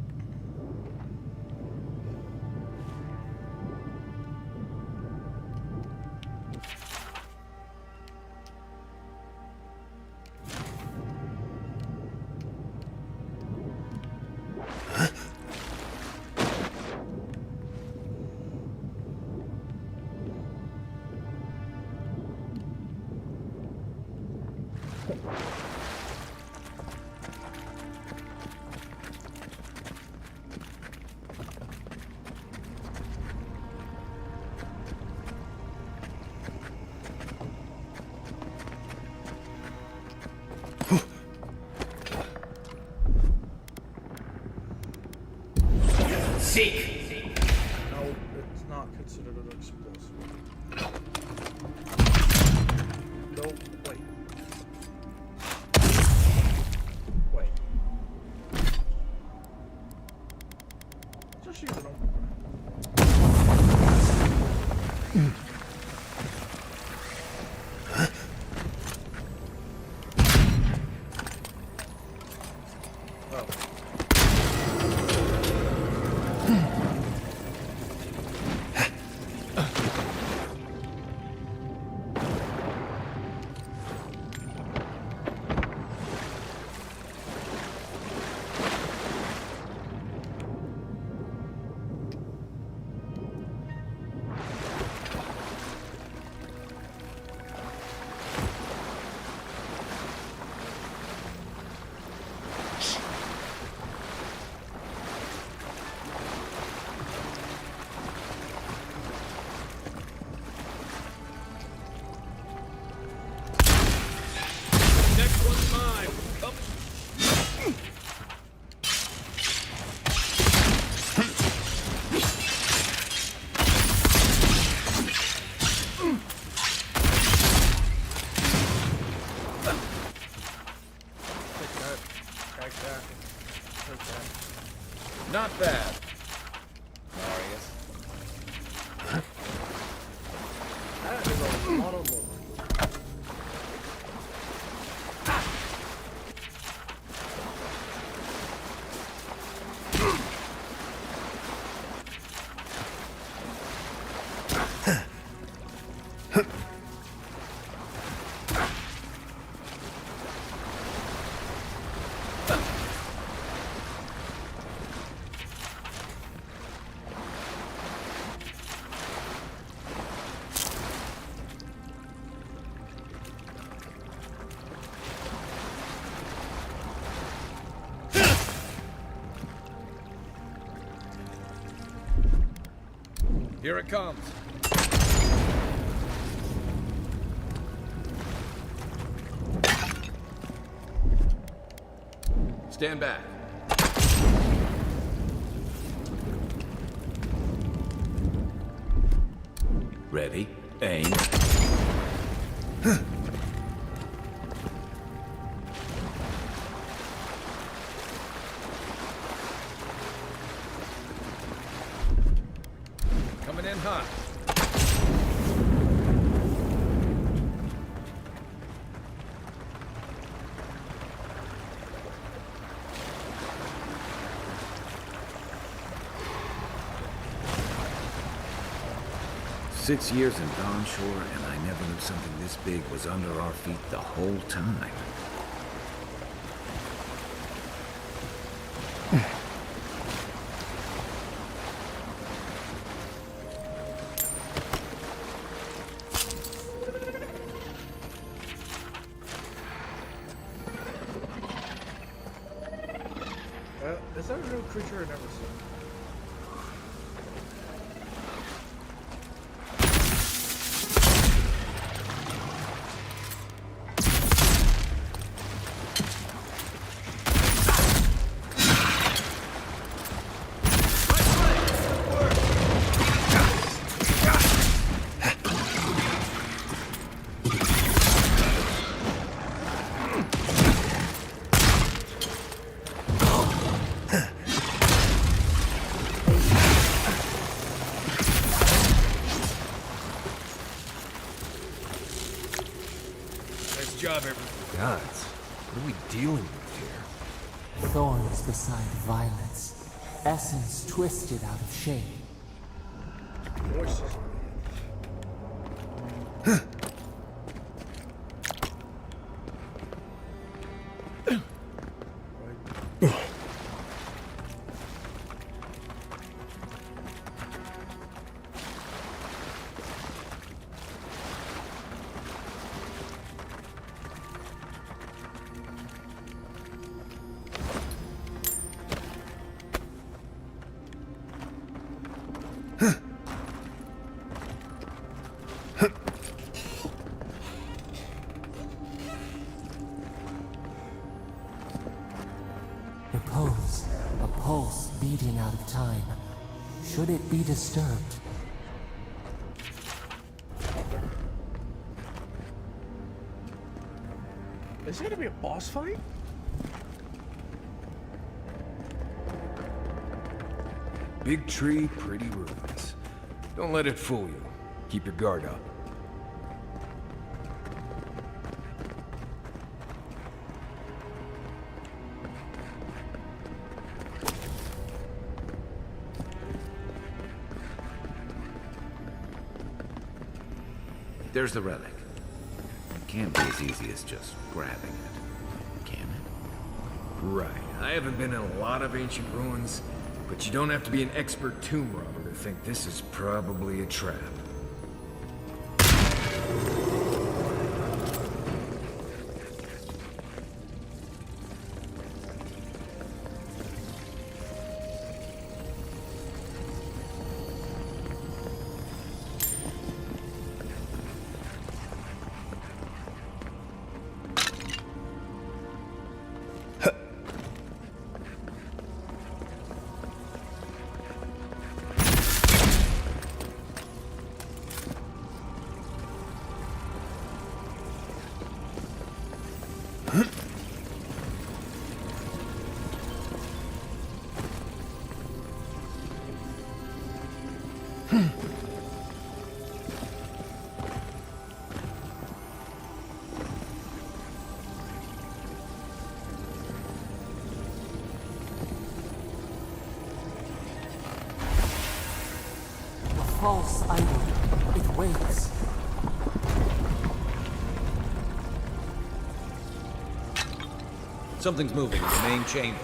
Seek! No, it's not considered an explosive. No, wait. Wait. Just use it on. Here it comes. Stand back. Ready, aim. Coming in hot. Six years in Dawnshore, and I never knew something this big was under our feet the whole time. Is that a real creature I've never seen? Job, everyone. Gods, what are we dealing with here? Thorns beside violets, essence twisted out of shape. Voices. Repose, a pulse beating out of time. Should it be disturbed? Is it gonna be a boss fight? Big tree, pretty ruins. Don't let it fool you. Keep your guard up. There's the relic. It can't be as easy as just grabbing it, can it? Right. I haven't been in a lot of ancient ruins, but you don't have to be an expert tomb robber to think this is probably a trap. False idol. It waits. Something's moving in the main chamber.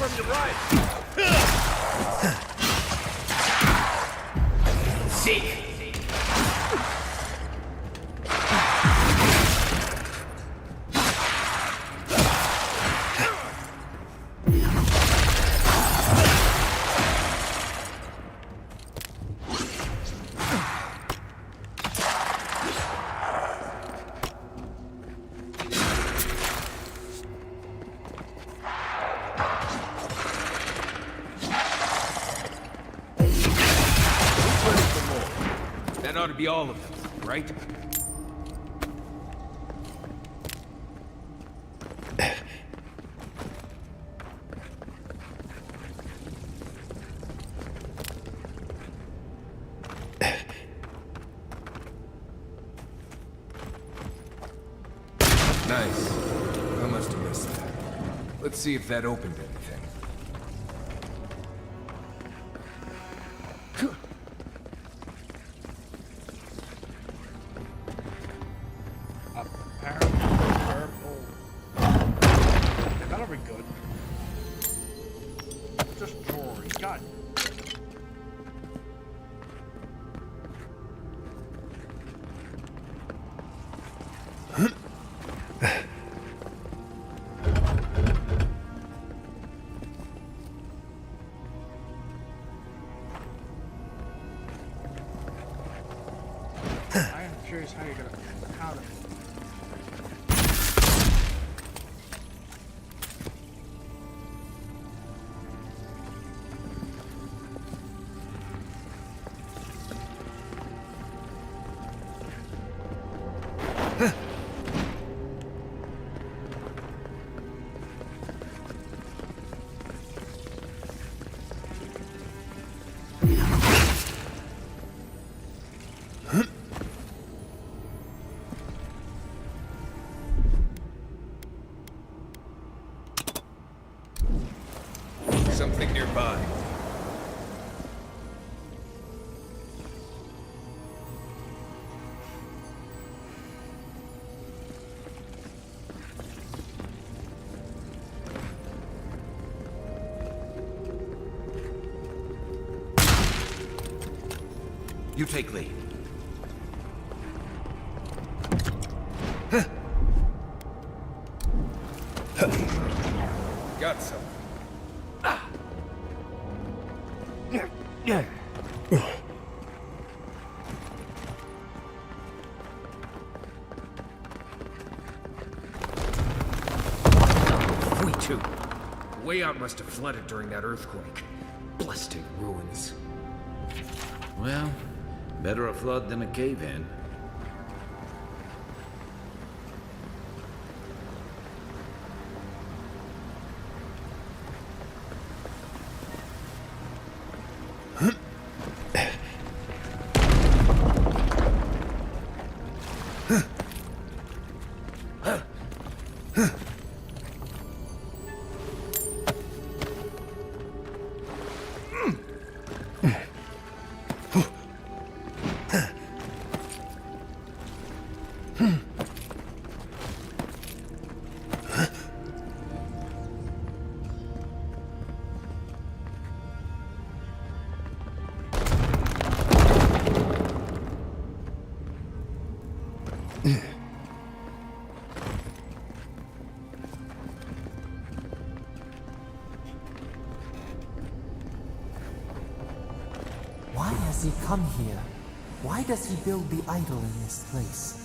from your right. Seek! That ought to be all of them, right? Nice. I must have missed that. Let's see if that opened anything. That'll be good. Just drawers. God. I am curious how you're gonna how to. Something nearby. You take lead. Got some. We too. The way out must have flooded during that earthquake. Blasted ruins. Well, better a flood than a cave-in. Why has he come here? Why does he build the idol in this place?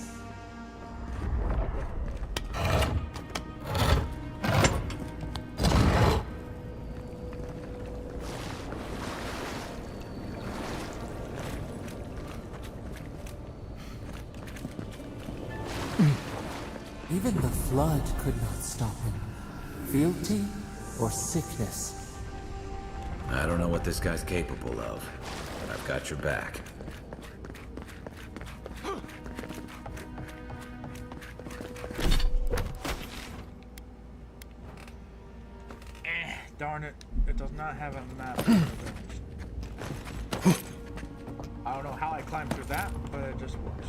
Even the flood could not stop him. Fealty or sickness? I don't know what this guy's capable of, but I've got your back. Darn it. It does not have a map. I don't know how I climbed through that, but it just works.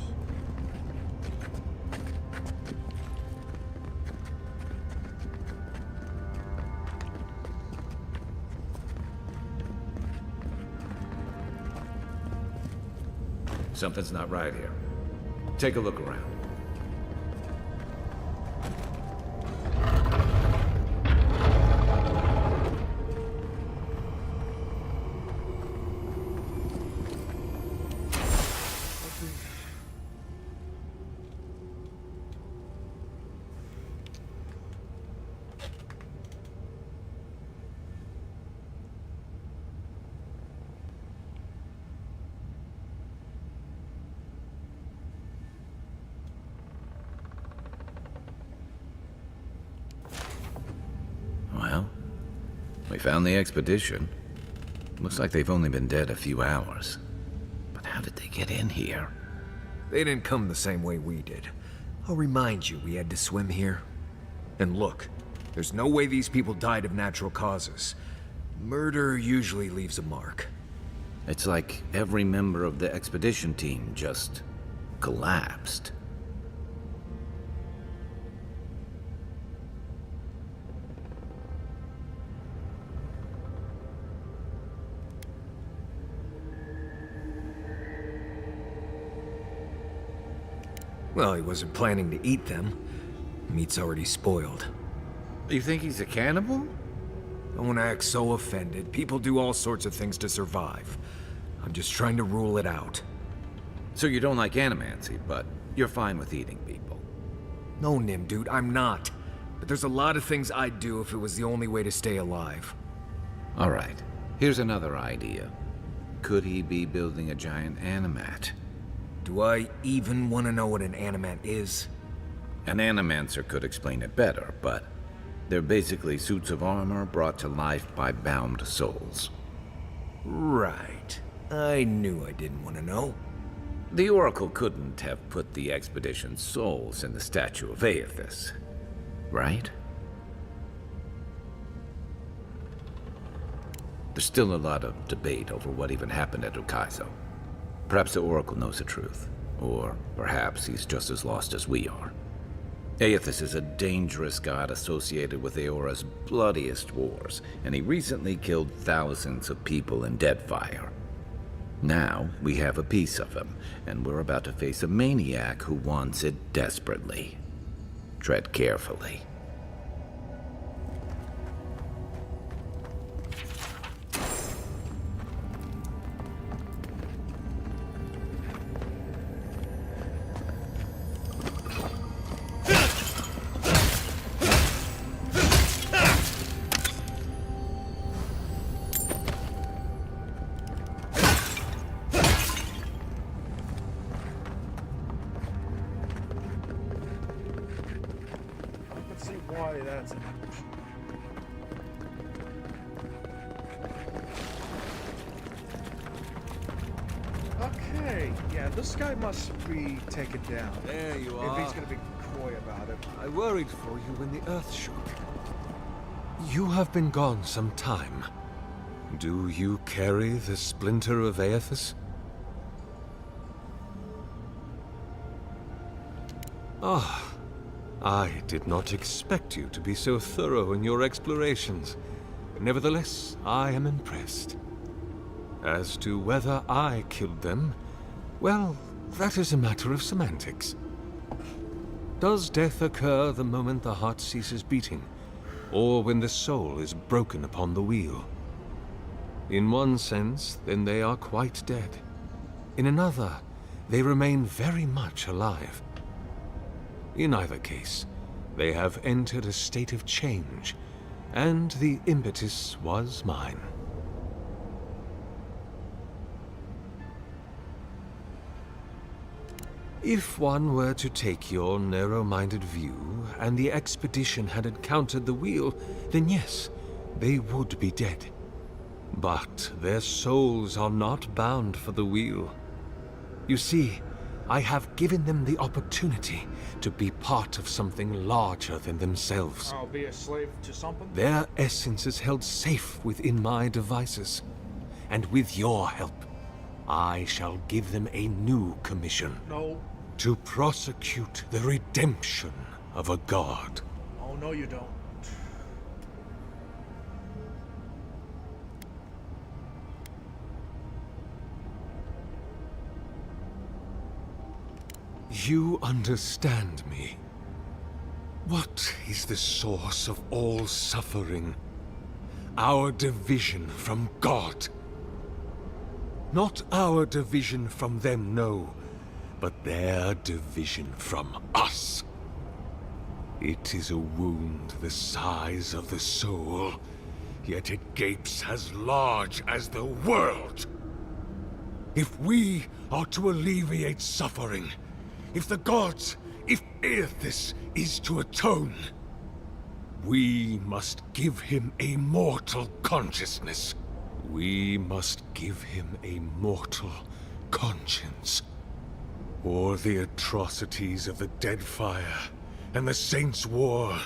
Something's not right here. Take a look around. Well, we found the expedition. Looks like they've only been dead a few hours. But how did they get in here? They didn't come the same way we did. I'll remind you we had to swim here. And look, there's no way these people died of natural causes. Murder usually leaves a mark. It's like every member of the expedition team just collapsed. Well, he wasn't planning to eat them. Meat's already spoiled. You think he's a cannibal? Don't act so offended. People do all sorts of things to survive. I'm just trying to rule it out. So you don't like animancy, but you're fine with eating people? No, Nim, dude, I'm not. But there's a lot of things I'd do if it was the only way to stay alive. All right. Here's another idea. Could he be building a giant animat? Do I even want to know what an animat is? An animancer could explain it better, but they're basically suits of armor brought to life by bound souls. Right. I knew I didn't want to know. The Oracle couldn't have put the expedition's souls in the statue of Aethys, right? There's still a lot of debate over what even happened at Ukaizo. Perhaps the Oracle knows the truth, or perhaps he's just as lost as we are. Aethys is a dangerous god associated with Eora's bloodiest wars, and he recently killed thousands of people in Deadfire. Now, we have a piece of him, and we're about to face a maniac who wants it desperately. Tread carefully. Why that's an ambush. Okay, yeah, this guy must be taken down. There you If are. he's gonna be coy about it. I worried for you when the earth shook. You have been gone some time. Do you carry the splinter of Aethys? Ah, I did not expect you to be so thorough in your explorations. Nevertheless, I am impressed. As to whether I killed them, well, that is a matter of semantics. Does death occur the moment the heart ceases beating, or when the soul is broken upon the wheel? In one sense, then they are quite dead. In another, they remain very much alive. In either case, they have entered a state of change, and the impetus was mine. If one were to take your narrow-minded view, and the expedition had encountered the wheel, then yes, they would be dead. But their souls are not bound for the wheel. You see, I have given them the opportunity to be part of something larger than themselves. I'll be a slave to something? Their essence is held safe within my devices. And with your help, I shall give them a new commission. No. To prosecute the redemption of a god. Oh, no you don't. You understand me. What is the source of all suffering? Our division from God. Not our division from them, no, but their division from us. It is a wound the size of the soul, yet it gapes as large as the world. If we are to alleviate suffering, if the gods, if Aethys is to atone, we must give him a mortal consciousness. We must give him a mortal conscience. Or the atrocities of the Deadfire and the Saints' War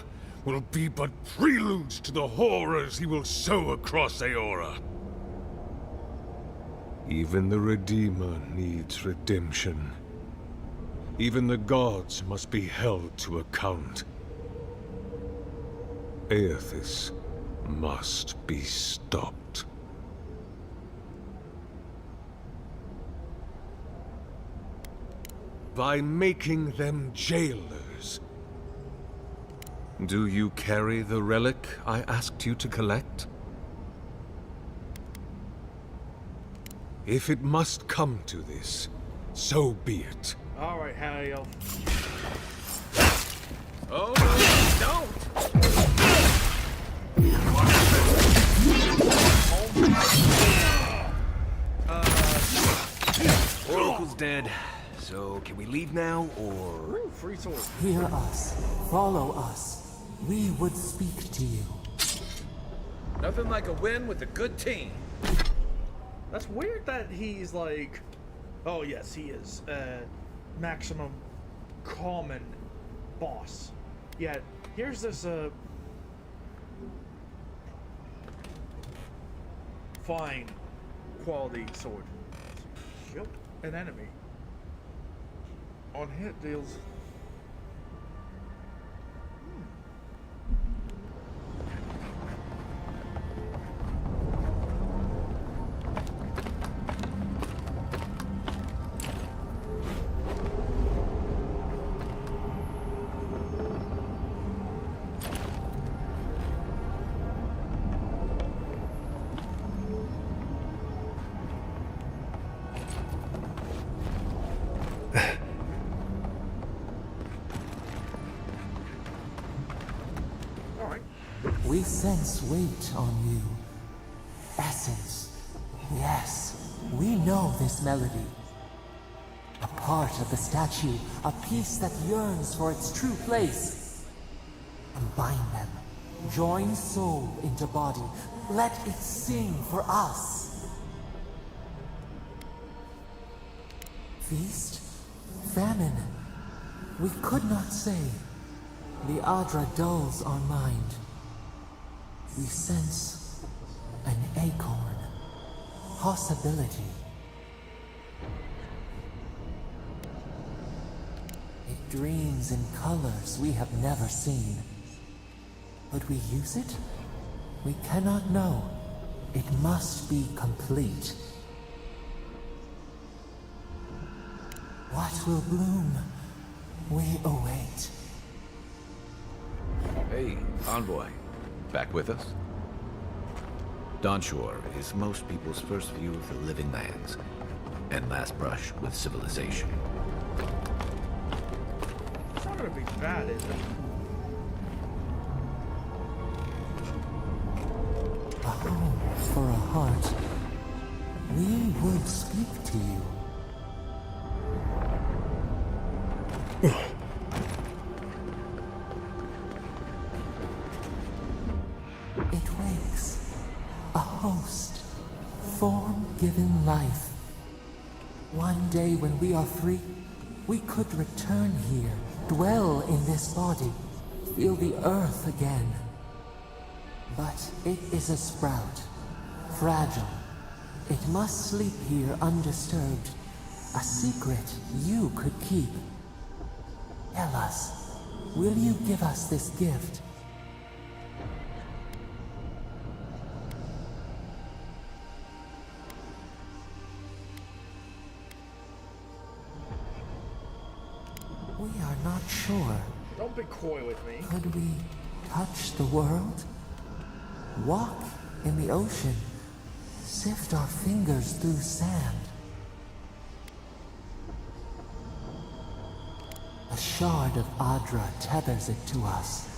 will be but preludes to the horrors he will sow across Aora. Even the Redeemer needs redemption. Even the gods must be held to account. Aethys must be stopped. By making them jailers. Do you carry the relic I asked you to collect? If it must come to this, so be it. Alright, Hale. Oh, no, don't! Oracle's dead. So, can we leave now, or...? Ooh, free sword. Hear us. Follow us. We would speak to you. Nothing like a win with a good team. That's weird that he's like... Oh, yes, he is. Maximum common boss. Yet, here's this, fine quality sword. Yep, an enemy. On hit deals... We sense weight on you. Essence. Yes, we know this melody. A part of the statue, a piece that yearns for its true place. Combine them. Join soul into body. Let it sing for us. Feast? Famine? We could not say. The Adra dulls our mind. We sense an acorn. Possibility. It dreams in colors we have never seen. Would we use it? We cannot know. It must be complete. What will bloom? We await. Hey, Envoy. Back with us? Dawnshore is most people's first view of the living lands, and last brush with civilization. It's not gonna be bad, is it? A home for a heart. We would speak to you. It wakes. A host. Form-given life. One day when we are free, we could return here, dwell in this body, feel the earth again. But it is a sprout. Fragile. It must sleep here undisturbed. A secret you could keep. Tell us, will you give us this gift? not sure. Don't be coy with me. Could we touch the world? Walk in the ocean? Sift our fingers through sand? A shard of Adra tethers it to us.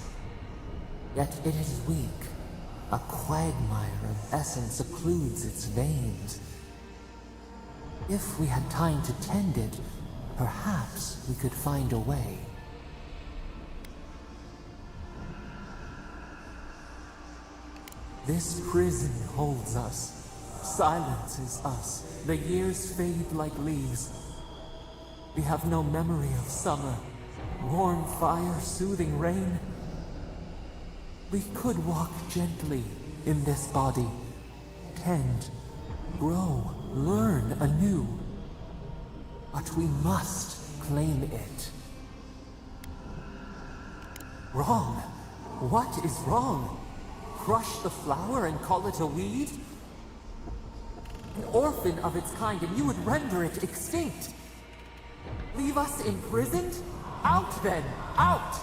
Yet it is weak. A quagmire of essence occludes its veins. If we had time to tend it, perhaps we could find a way. This prison holds us, silences us. The years fade like leaves. We have no memory of summer, warm fire, soothing rain. We could walk gently in this body, tend, grow, learn anew. But we must claim it. Wrong? What is wrong? Crush the flower and call it a weed? An orphan of its kind, and you would render it extinct. Leave us imprisoned? Out then! Out!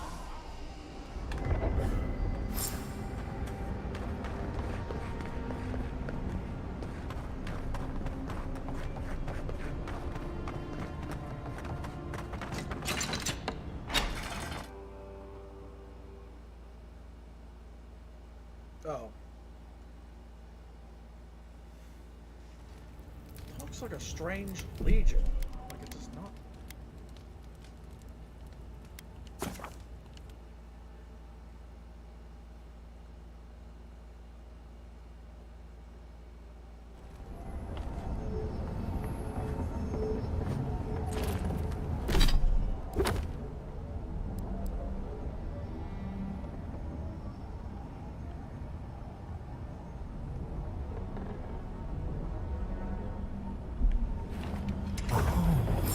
Oh. Looks like a strange legion. Like it does not.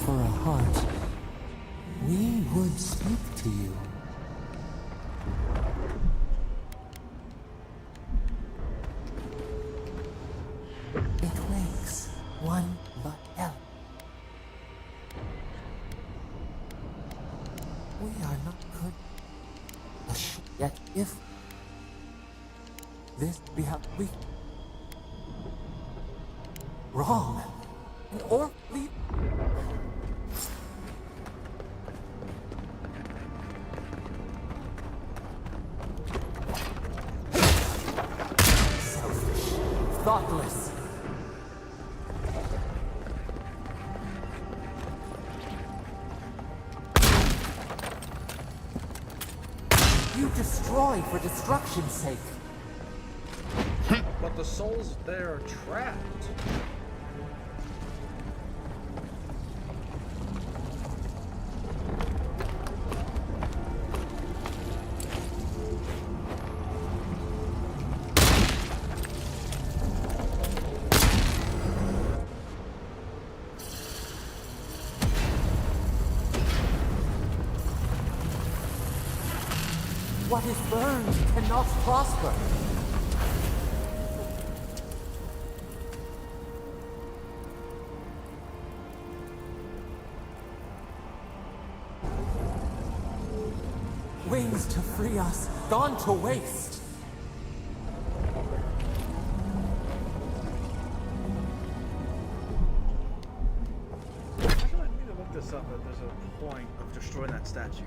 For a heart, we would speak to you. It wakes one but else. We are not good. Yet if this we have wrong, or leave. Thoughtless. You destroy for destruction's sake. But the souls there are trapped. What is burned cannot prosper. Wings to free us, gone to waste. Actually, I need to look this up, but there's a point of destroying that statue.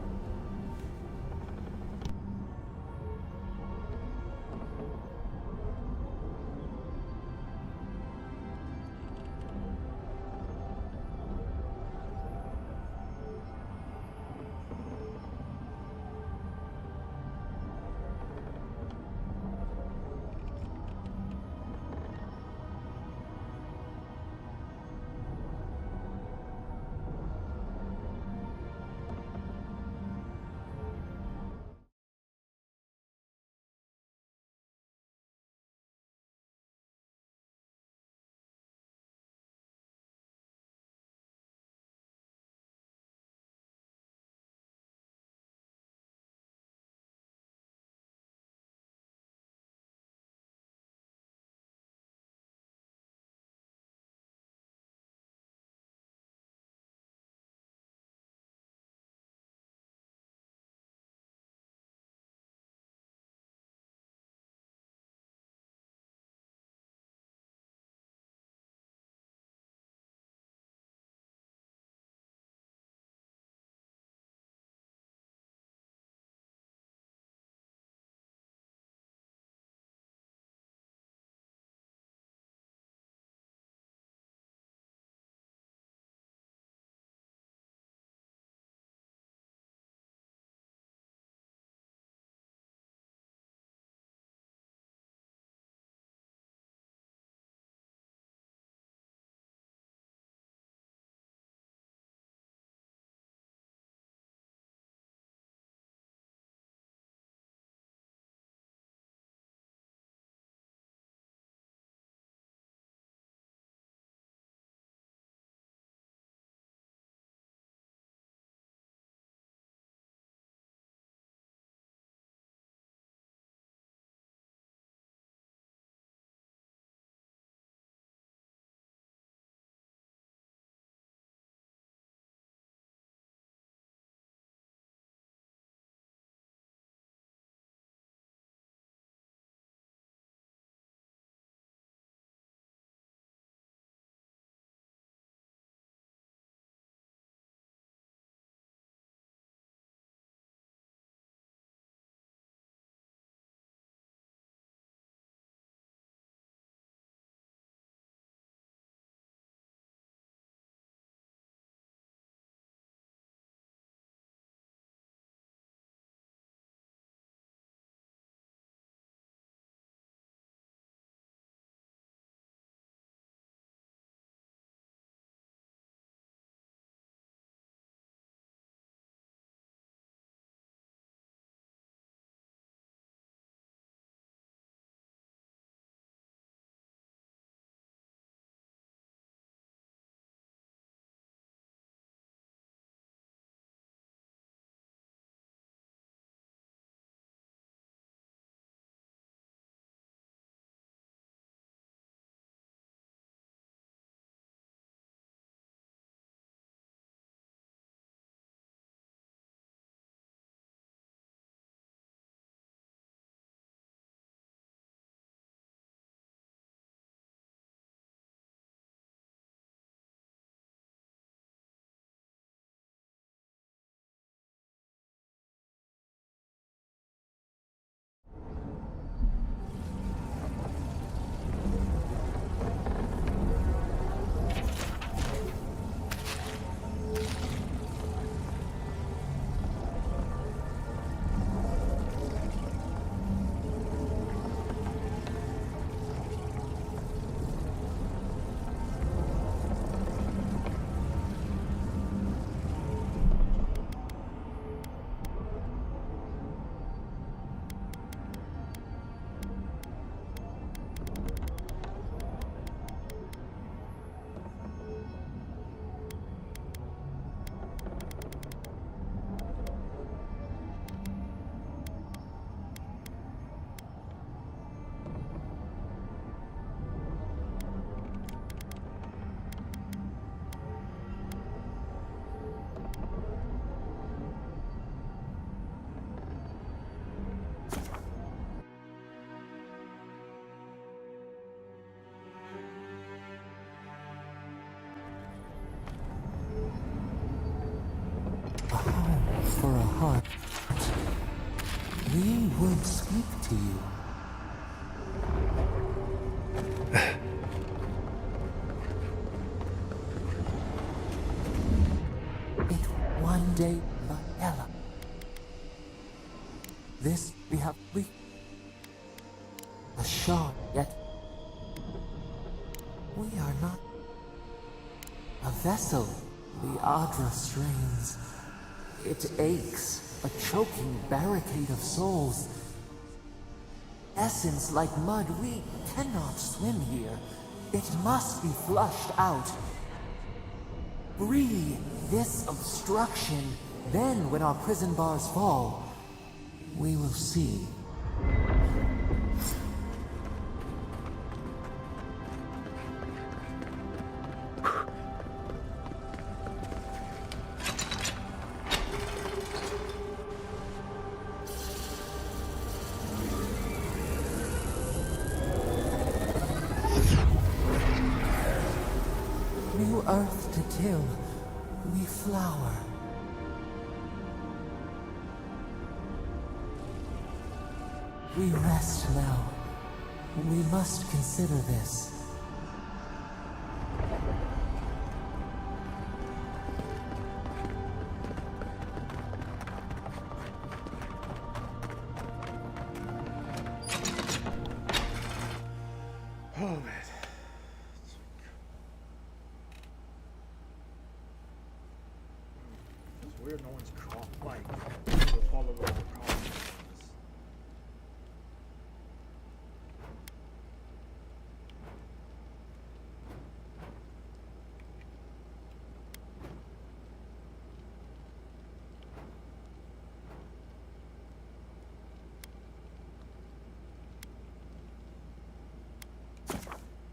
heart, we would speak to you. It one day, Ella. This we have reached. A shard, yet we are not a vessel. The Adra strains. It aches, a choking barricade of souls. Essence like mud, we cannot swim here. It must be flushed out. Free this obstruction, then when our prison bars fall, we will see. New earth to till, we flower. We rest now. We must consider this. Oh man. It's weird no one's caught like the follower of the cross.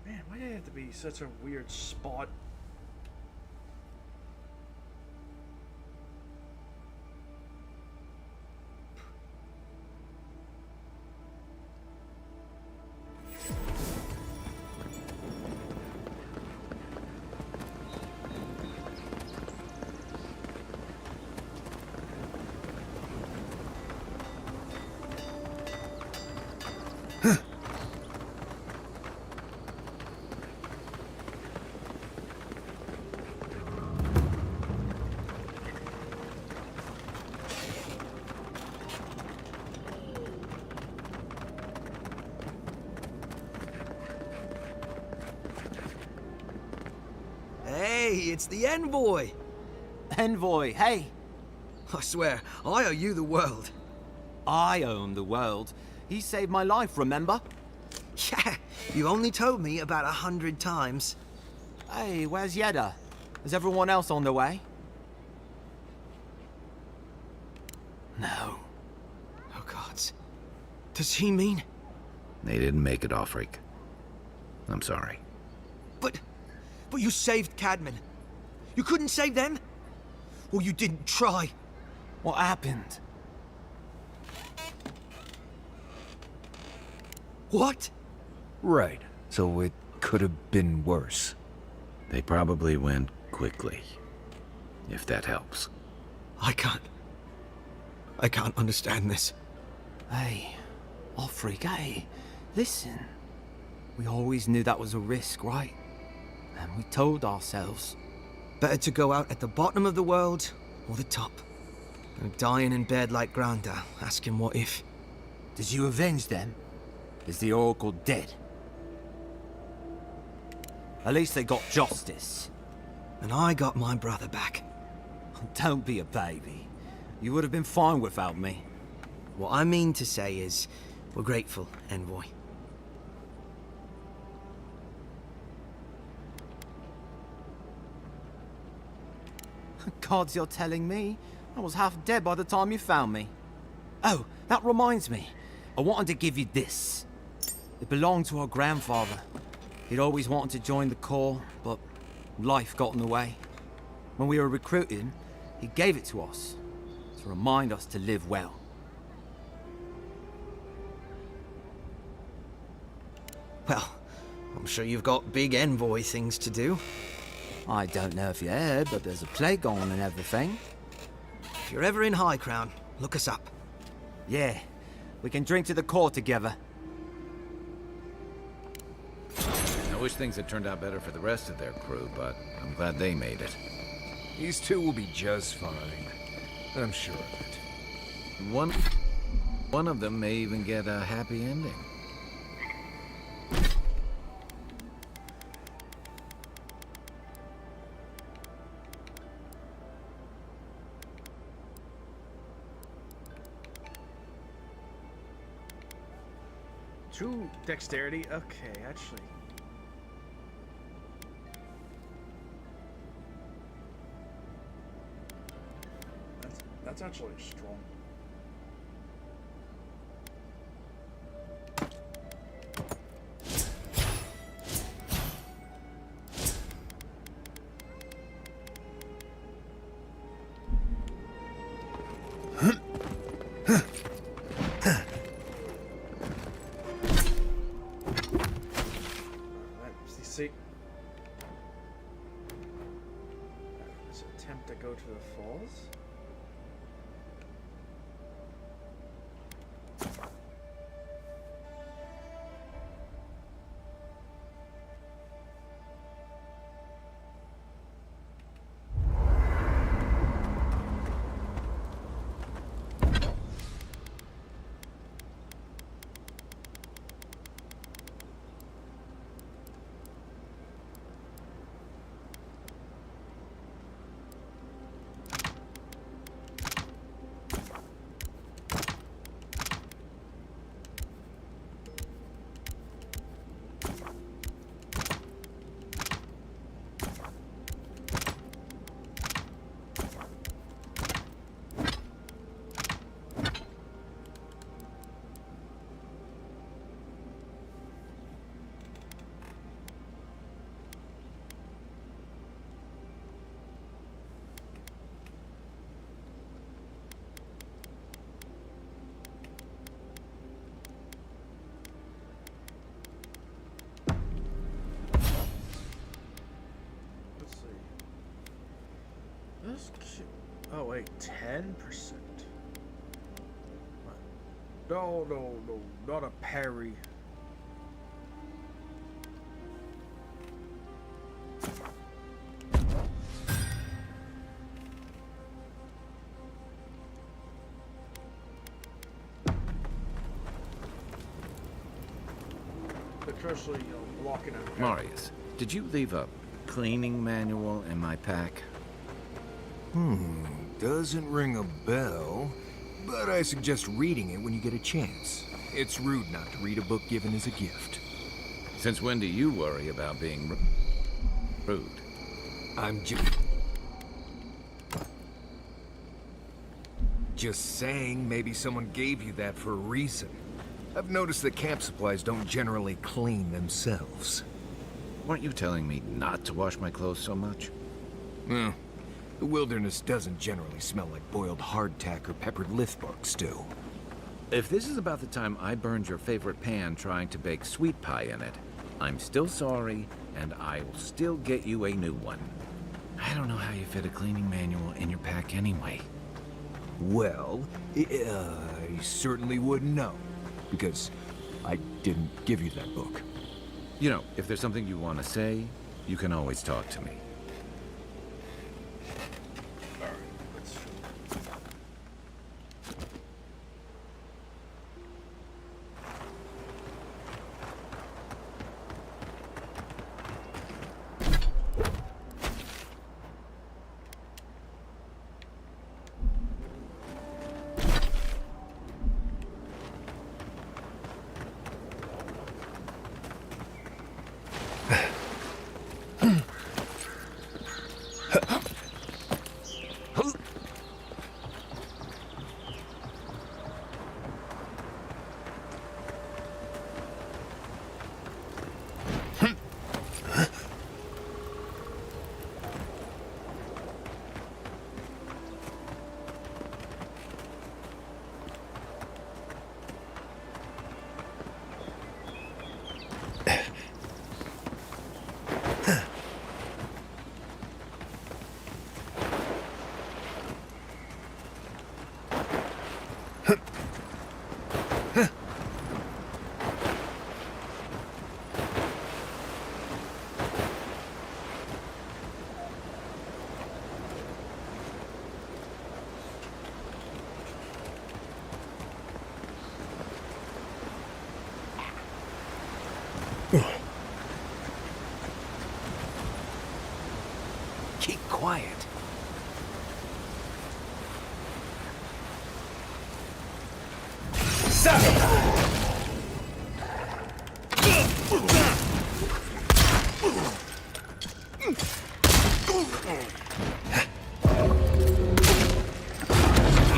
Man, why did it have to be such a weird spot? Hey, it's the envoy! Envoy, hey! I swear, I owe you the world. I own the world. He saved my life, remember? Yeah, you only told me about 100 times. Hey, where's Yeda? Is everyone else on their way? No. Oh, gods. Does he mean? They didn't make it, Offreak. I'm sorry. But you saved Cadman. You couldn't save them? Or you didn't try? What happened? What? Right. So it could have been worse. They probably went quickly, if that helps. I can't understand this. Hey, Offreak, hey, listen. We always knew that was a risk, right? And we told ourselves. Better to go out at the bottom of the world or the top. And dying in bed like Granda, asking what if. Did you avenge them? Is the Oracle dead? At least they got justice. And I got my brother back. Don't be a baby. You would have been fine without me. What I mean to say is, we're grateful, Envoy. Gods, you're telling me? I was half dead by the time you found me. Oh, that reminds me. I wanted to give you this. It belonged to our grandfather. He'd always wanted to join the Corps, but life got in the way. When we were recruiting, he gave it to us to remind us to live well. Well, I'm sure you've got big Envoy things to do. I don't know if you heard, but there's a plague on and everything. If you're ever in High Crown, look us up. Yeah, we can drink to the core together. I wish things had turned out better for the rest of their crew, but I'm glad they made it. These two will be just fine. I'm sure of it. One of them may even get a happy ending. True dexterity? Okay, actually. That's actually strong. See, let's attempt to go to the falls. Oh wait, 10%. No, not a parry. Especially, blocking out. Marius, did you leave a cleaning manual in my pack? Doesn't ring a bell, but I suggest reading it when you get a chance. It's rude not to read a book given as a gift. Since when do you worry about being rude? I'm just saying, maybe someone gave you that for a reason. I've noticed that camp supplies don't generally clean themselves. Weren't you telling me not to wash my clothes so much? The wilderness doesn't generally smell like boiled hardtack or peppered lithbark stew. If this is about the time I burned your favorite pan trying to bake sweet pie in it, I'm still sorry, and I will still get you a new one. I don't know how you fit a cleaning manual in your pack anyway. Well, I certainly wouldn't know, because I didn't give you that book. You know, if there's something you want to say, you can always talk to me. Keep quiet.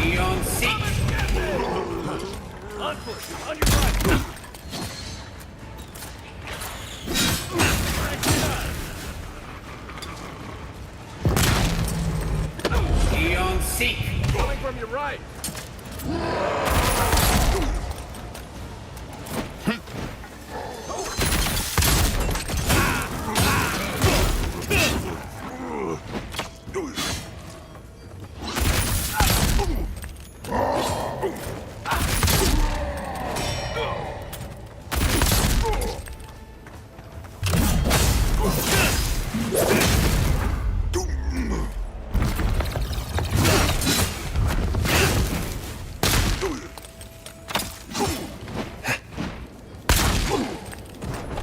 Eon Seek! On foot, on your right! Eon Seek! Coming from your right!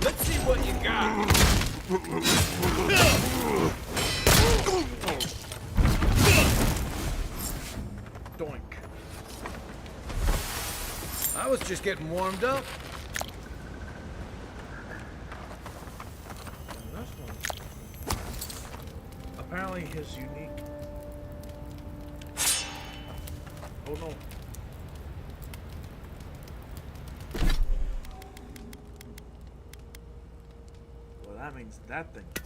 Let's see what you got! Doink. I was just getting warmed up. And this one, apparently his unique. Oh no. Well, that means that thing comes.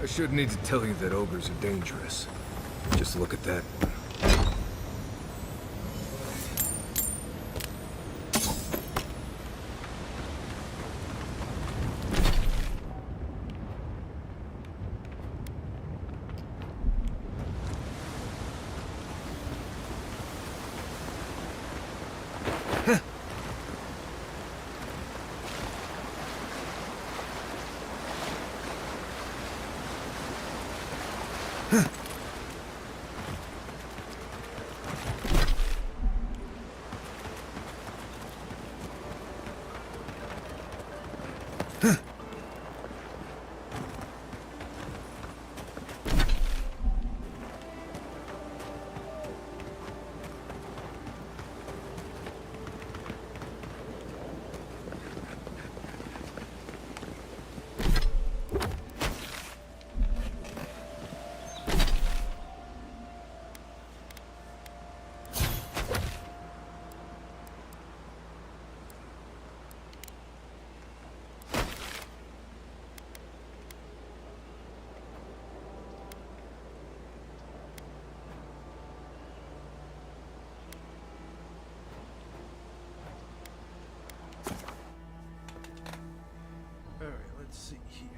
I shouldn't need to tell you that ogres are dangerous. Just look at that. Alright, let's see here.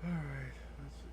Alright, let's see.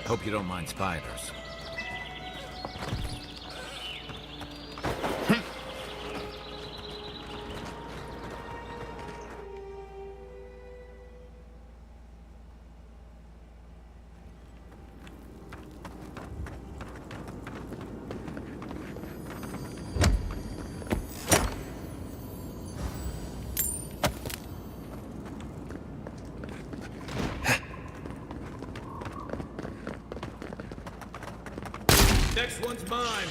Hope you don't mind spiders. one's mine.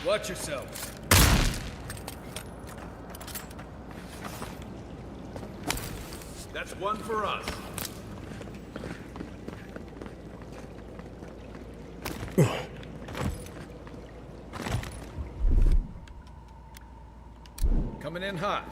Watch yourselves. That's one for us. Coming in hot.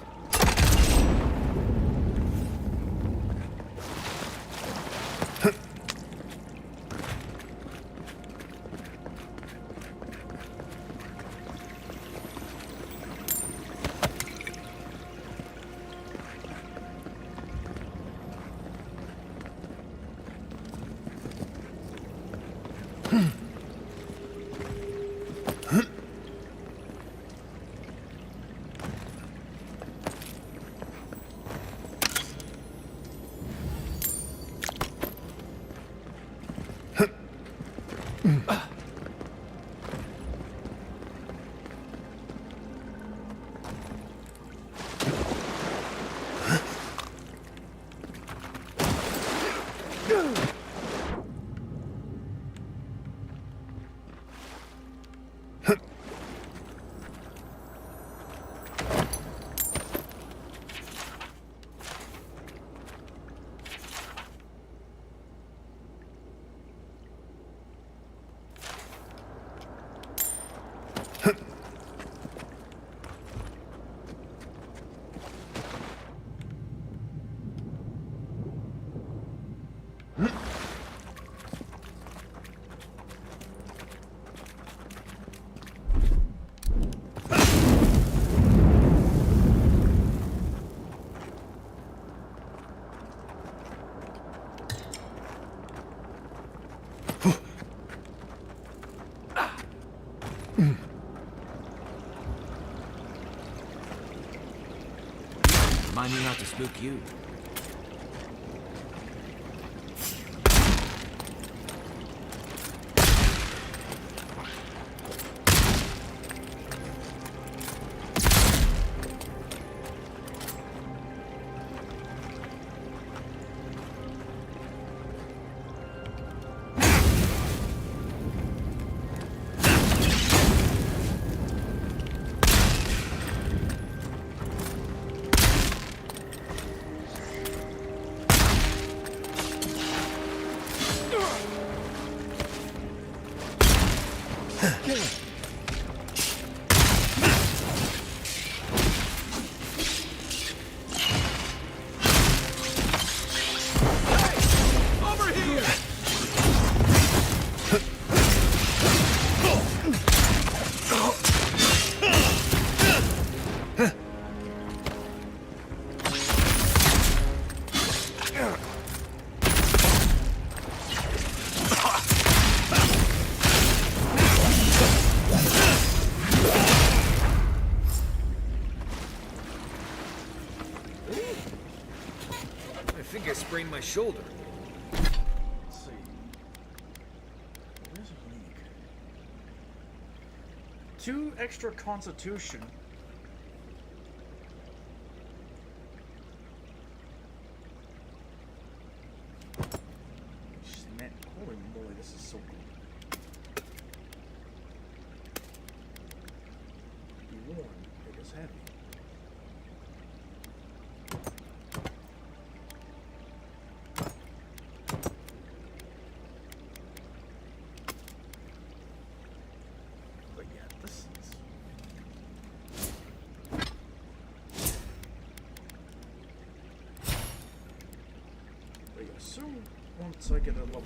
Mind me not to spook you. I think I sprained my shoulder. Let's see. Where's a weak? 2 extra constitution. Man, holy moly, this is so good. Be warned, it is heavy. But yeah, this is... But yeah, so once I get a level...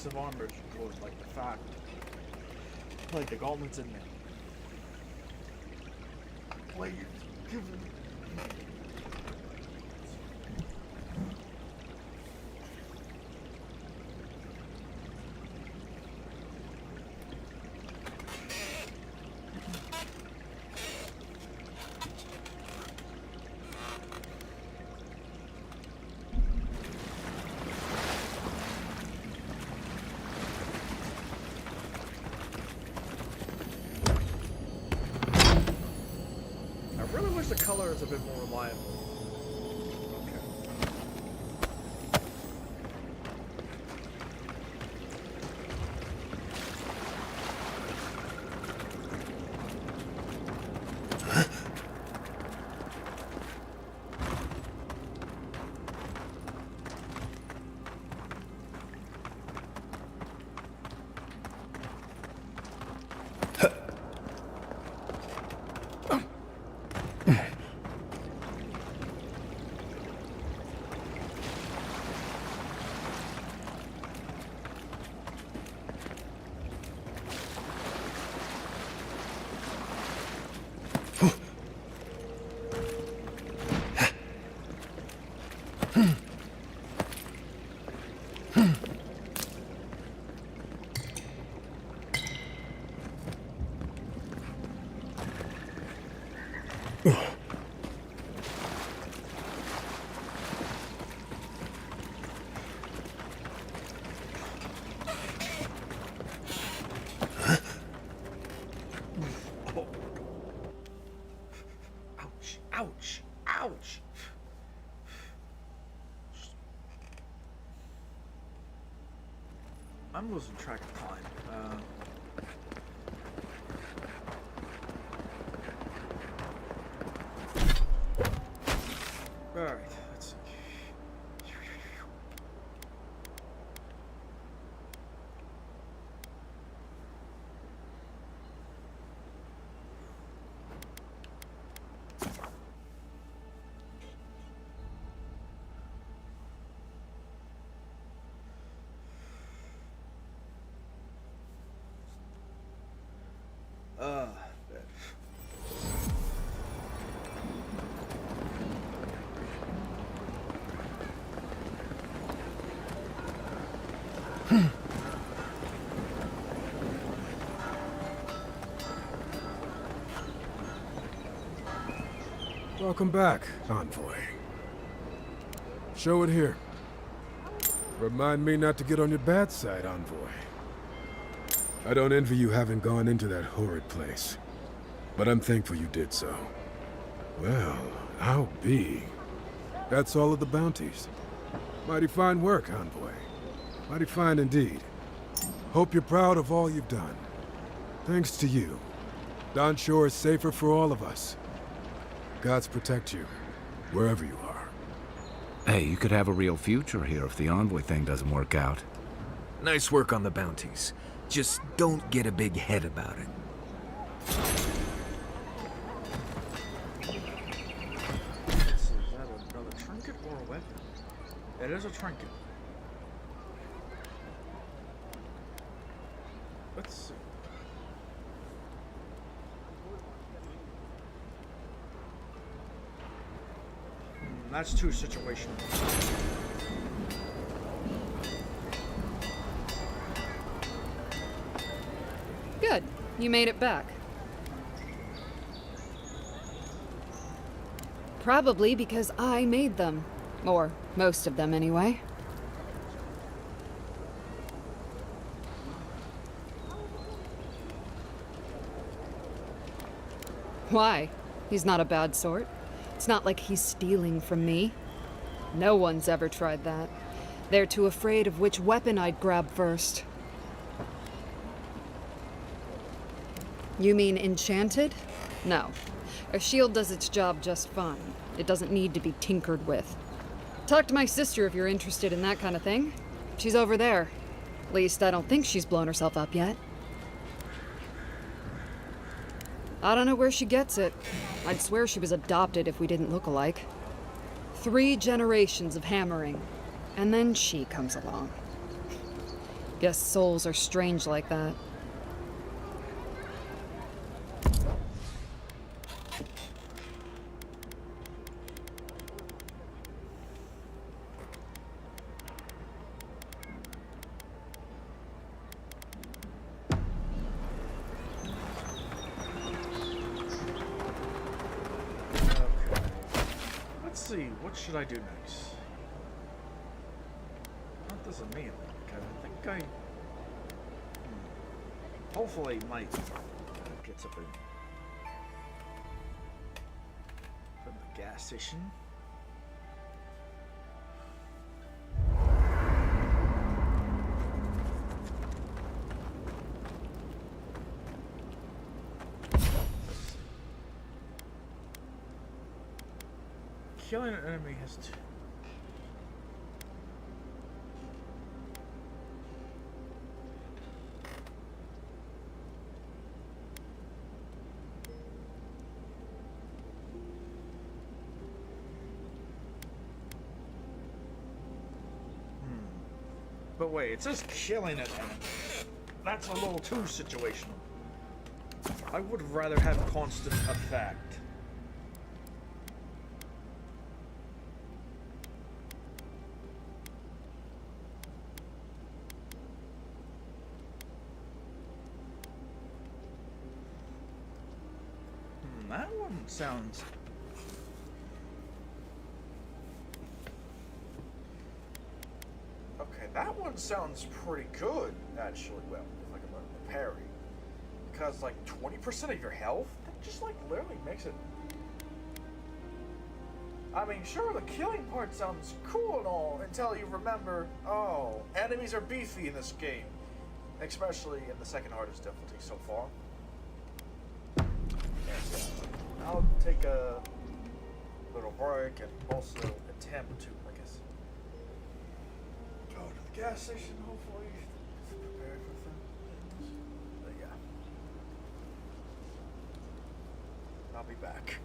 Of armor towards like the fact, like the gauntlets in there. Like, the color is a bit more reliable. Ouch! Ouch! I'm losing track of time. Alright, let's see. Welcome back, Envoy. Show it here. Remind me not to get on your bad side, Envoy. I don't envy you having gone into that horrid place, but I'm thankful you did so. Well, I'll be. That's all of the bounties. Mighty fine work, Envoy. Mighty fine indeed. Hope you're proud of all you've done. Thanks to you, Don Shore is safer for all of us. Gods protect you, wherever you are. Hey, you could have a real future here if the Envoy thing doesn't work out. Nice work on the bounties. Just don't get a big head about it. Let's see, is that another trinket or a weapon? It is a trinket. Let's see. That's too situational. Good. You made it back. Probably because I made them. Or most of them, anyway. Why? He's not a bad sort. It's not like he's stealing from me. No one's ever tried that. They're too afraid of which weapon I'd grab first. You mean enchanted? No. A shield does its job just fine. It doesn't need to be tinkered with. Talk to my sister if you're interested in that kind of thing. She's over there. At least I don't think she's blown herself up yet. I don't know where she gets it. I'd swear she was adopted if we didn't look alike. 3 generations of hammering, and then she comes along. Guess souls are strange like that. What should I do next? That doesn't mean like I think hopefully might get something. gas station. Killing an enemy has to... But wait, it says killing an enemy. That's a little too situational. I would rather have constant effect. That one sounds... Okay, that one sounds pretty good, actually. Well, like a parry. Because, like, 20% of your health? That just, like, literally makes it... I mean, sure, the killing part sounds cool and all, until you remember, oh, enemies are beefy in this game. Especially in the second hardest difficulty so far. I'll take a little break and also attempt to, I guess, go to the gas station, hopefully, prepare for things. But yeah. I'll be back.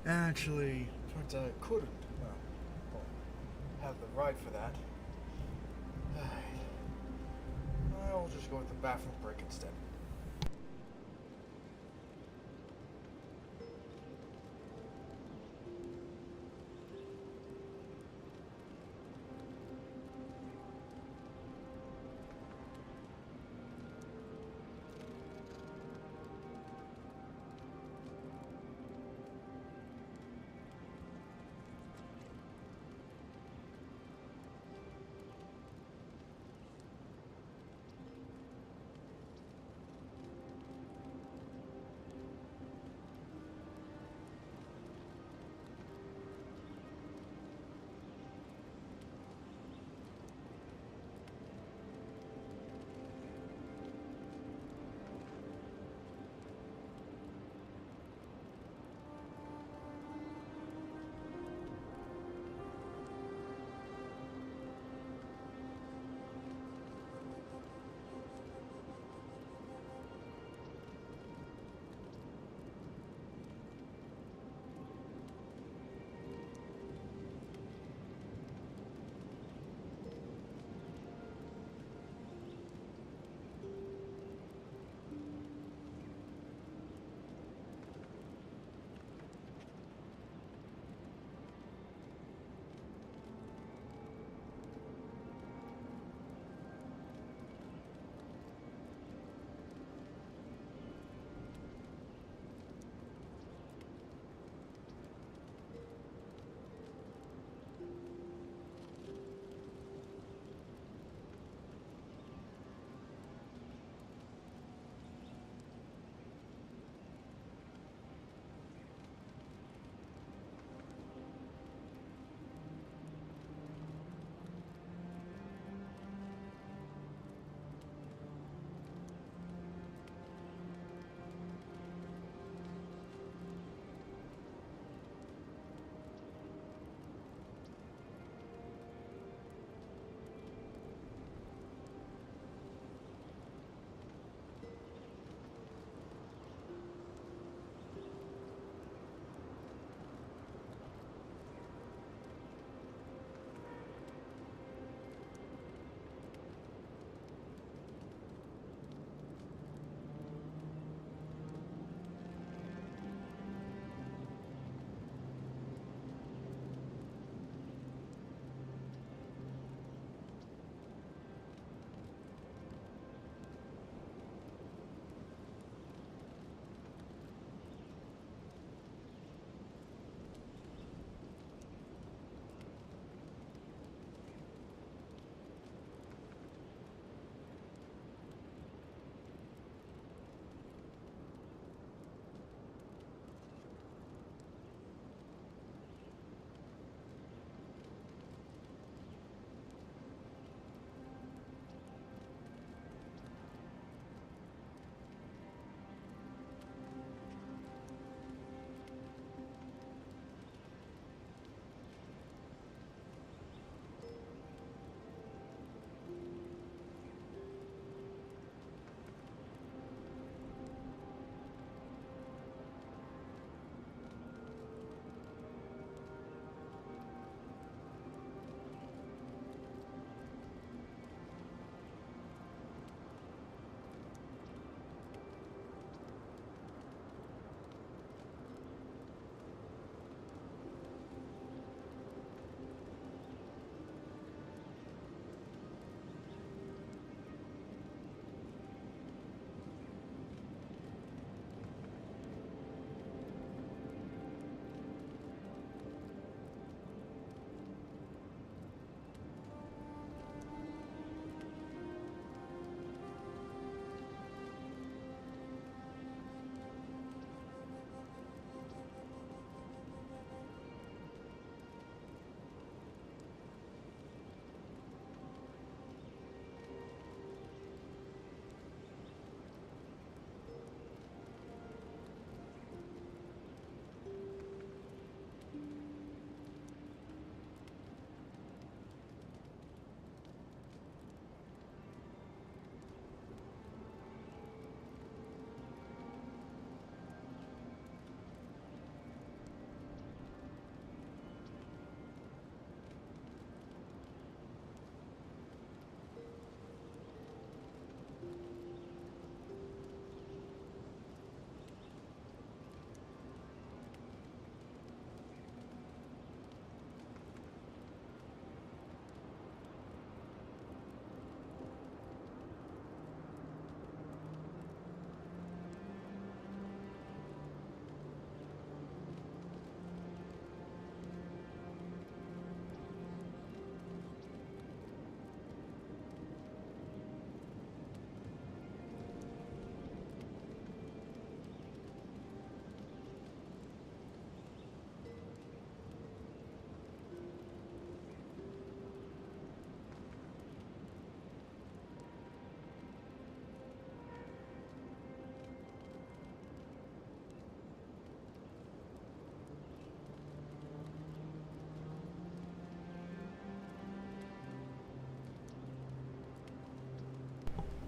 Actually, turns out I couldn't. Well, have the right for that. I'll just go with the bathroom break instead.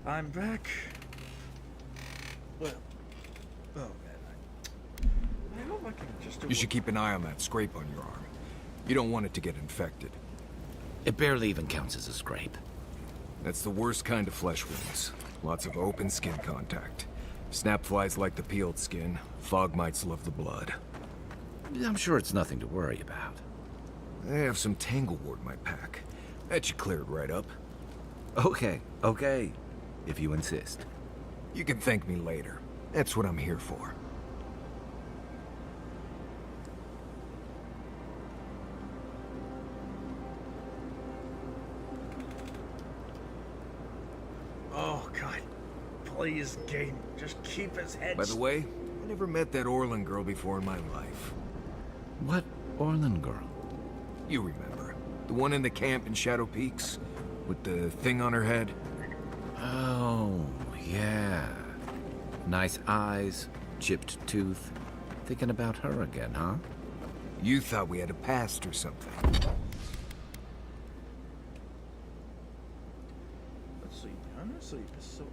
I'm back. Well, oh man, I hope I can just do You should keep an eye on that scrape on your arm. You don't want it to get infected. It barely even counts as a scrape. That's the worst kind of flesh wounds. Lots of open skin contact. Snap flies like the peeled skin. Fog mites love the blood. I'm sure it's nothing to worry about. I have some tanglewort in my pack. That should clear it right up. Okay, if you insist. You can thank me later. That's what I'm here for. Oh god, please, game, just keep his head. By the way, I never met that Orlin girl before in my life. What Orlin girl? You remember. The one in the camp in Shadow Peaks? With the thing on her head? Oh, yeah. Nice eyes, chipped tooth. Thinking about her again, huh? You thought we had a past or something. Let's see, honestly, so...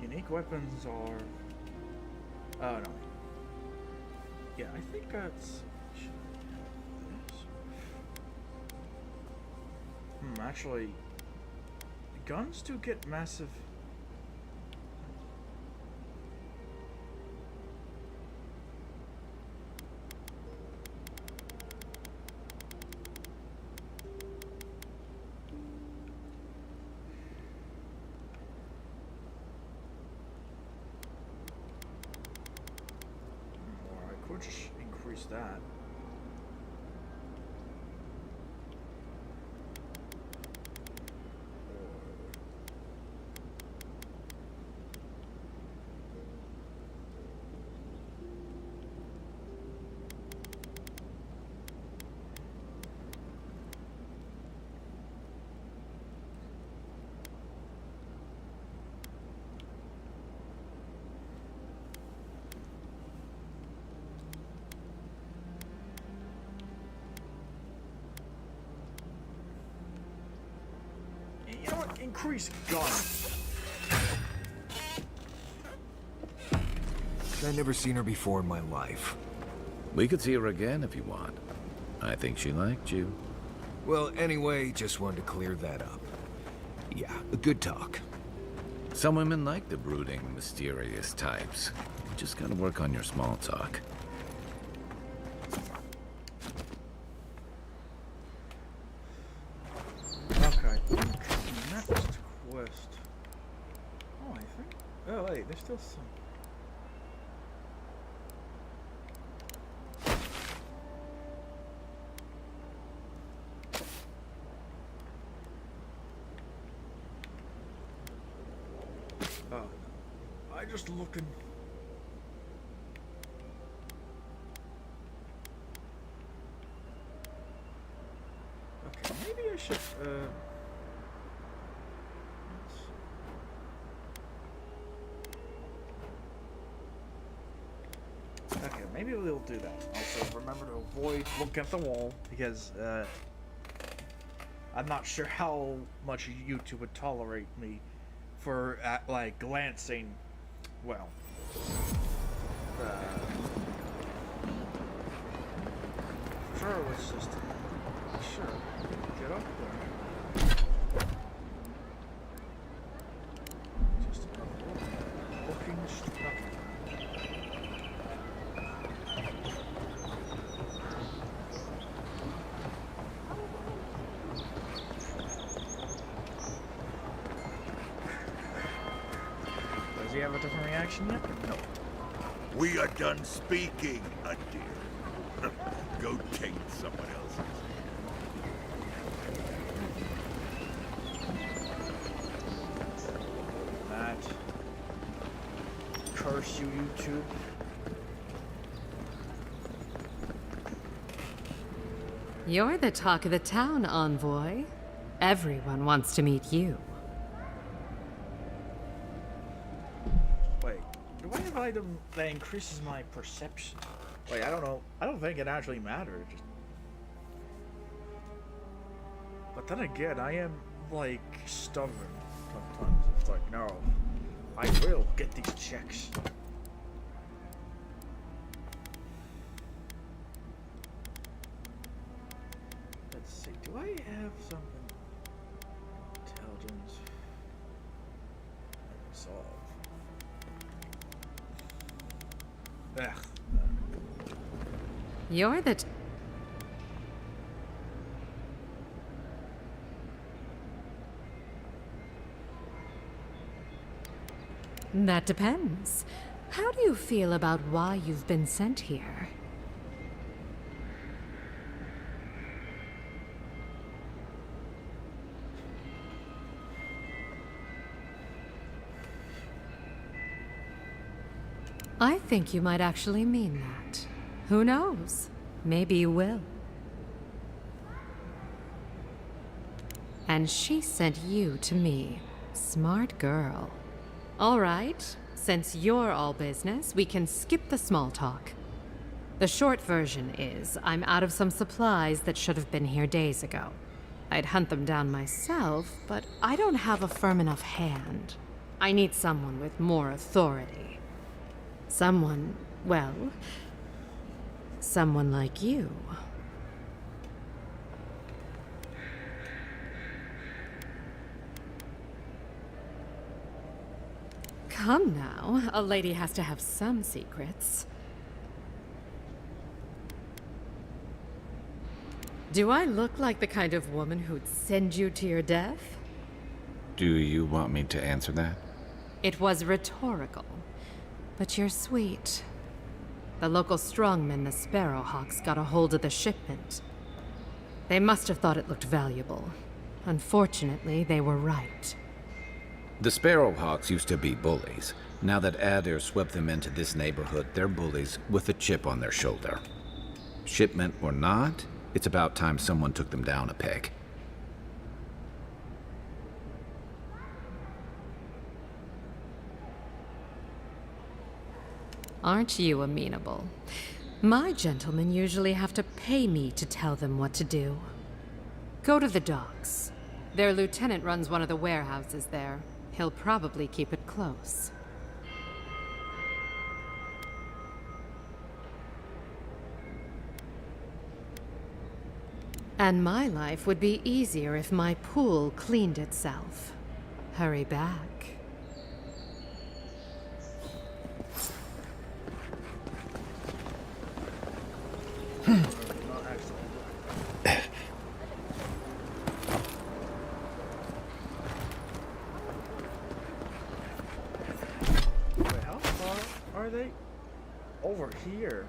Unique weapons are... Oh, no. Yeah, I think that's... Actually... Guns do get massive... Or I could just increase that. You know what? Increase gun. I've never seen her before in my life. We could see her again if you want. I think she liked you. Well, anyway, just wanted to clear that up. Yeah, a good talk. Some women like the brooding, mysterious types. You just gotta work on your small talk. Okay. Next quest. Oh, I think. Oh, wait, there's still some. Oh, I just looking. Okay, maybe I should. Okay, maybe we'll do that. Also, remember to avoid looking at the wall because I'm not sure how much YouTube would tolerate me for like glancing. Well, sure. Let's just get up there. Just looking stuck. Does he have a different reaction yet? No. We are done speaking, dear. Go take someone else's. That. Curse you, YouTube. You're the talk of the town, envoy. Everyone wants to meet you. item that increases my perception? Like, I don't know. I don't think it actually matters. Just... But then again, I am, like, stubborn sometimes. It's like, no, I will get these checks. Let's see, do I have something? Intelligence. Resolve. Ugh. You're the... That depends. How do you feel about why you've been sent here? I think you might actually mean that. Who knows? Maybe you will. And she sent you to me. Smart girl. All right, since you're all business, we can skip the small talk. The short version is, I'm out of some supplies that should have been here days ago. I'd hunt them down myself, but I don't have a firm enough hand. I need someone with more authority. Someone, well, someone like you. Come now, a lady has to have some secrets. Do I look like the kind of woman who'd send you to your death? Do you want me to answer that? It was rhetorical, but you're sweet. The local strongmen, the Sparrowhawks, got a hold of the shipment. They must have thought it looked valuable. Unfortunately, they were right. The Sparrowhawks used to be bullies. Now that Adair swept them into this neighborhood, they're bullies with a chip on their shoulder. Shipment or not, it's about time someone took them down a peg. Aren't you amenable? My gentlemen usually have to pay me to tell them what to do. Go to the docks. Their lieutenant runs one of the warehouses there. He'll probably keep it close. And my life would be easier if my pool cleaned itself. Hurry back. Wait, how far are they? Over here.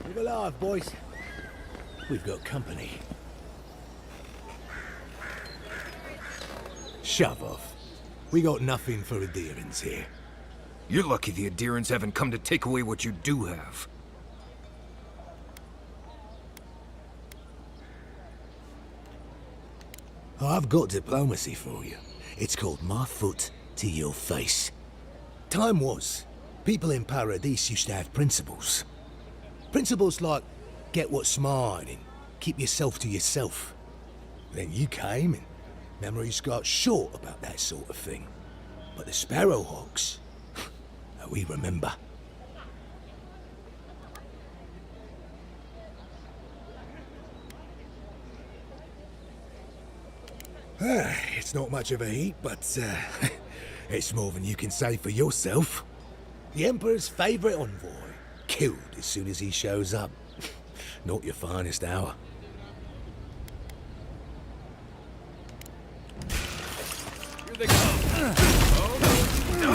Keep alive, boys. We've got company. Shove off. We got nothing for adherents here. You're lucky the adherents haven't come to take away what you do have. I've got diplomacy for you. It's called my foot to your face. Time was, people in Paradise used to have principles. Principles like, get what's mine and keep yourself to yourself. Then you came and memories got short about that sort of thing. But the Sparrowhawks, we remember. It's not much of a heat, but it's more than you can say for yourself. The Emperor's favourite envoy, killed as soon as he shows up. Not your finest hour. Here they come. Oh, no.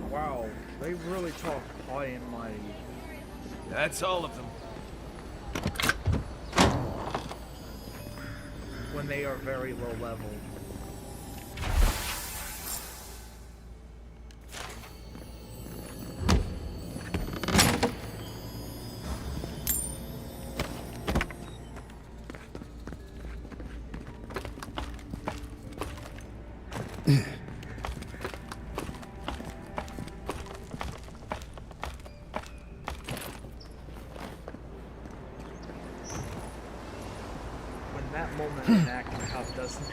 Wow, they really talk high when they are very low level. That moment enacted, how doesn't it?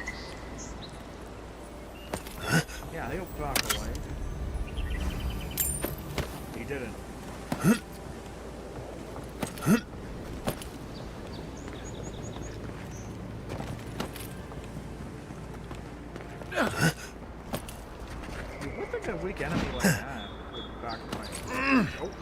Yeah, he'll back away. He didn't. You would think a weak enemy like that would back away. Nope.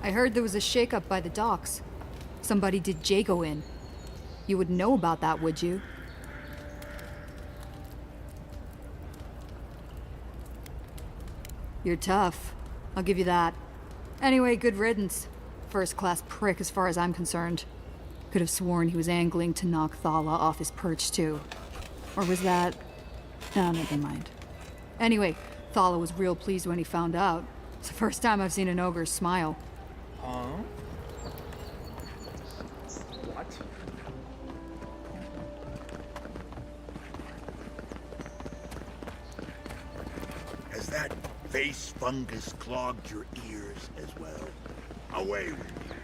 I heard there was a shakeup by the docks. Somebody did Jago in. You wouldn't know about that, would you? You're tough. I'll give you that. Anyway, good riddance. First-class prick as far as I'm concerned. Could have sworn he was angling to knock Thala off his perch, too. Or was that... No, never mind. Anyway, Thala was real pleased when he found out. It's the first time I've seen an ogre smile. What? Has that face fungus clogged your ears as well? Away with you.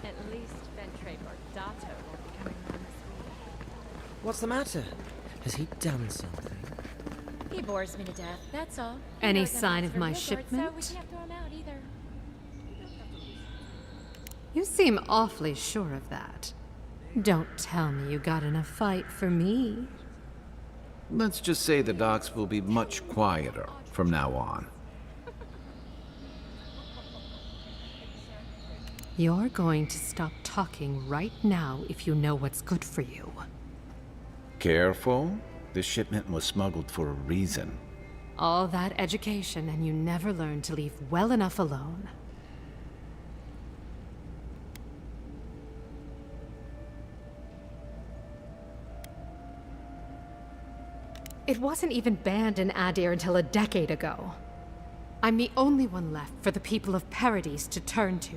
At least Ventre Bordato won't be coming on this week. What's the matter? Has he done something? He bores me to death, that's all. Any sign of my shipment? So we can't throw him out either. You seem awfully sure of that. Don't tell me you got in a fight for me. Let's just say the docks will be much quieter from now on. You're going to stop talking right now if you know what's good for you. Careful. This shipment was smuggled for a reason. All that education and you never learned to leave well enough alone. It wasn't even banned in Adir until a decade ago. I'm the only one left for the people of Paradise to turn to.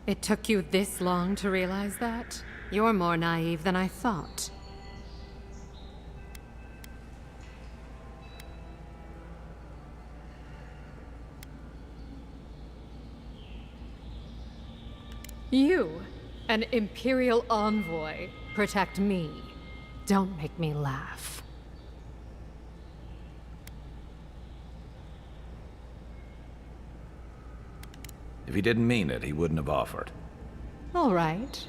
It took you this long to realize that? You're more naive than I thought. You, an Imperial envoy, protect me. Don't make me laugh. If he didn't mean it, he wouldn't have offered. All right.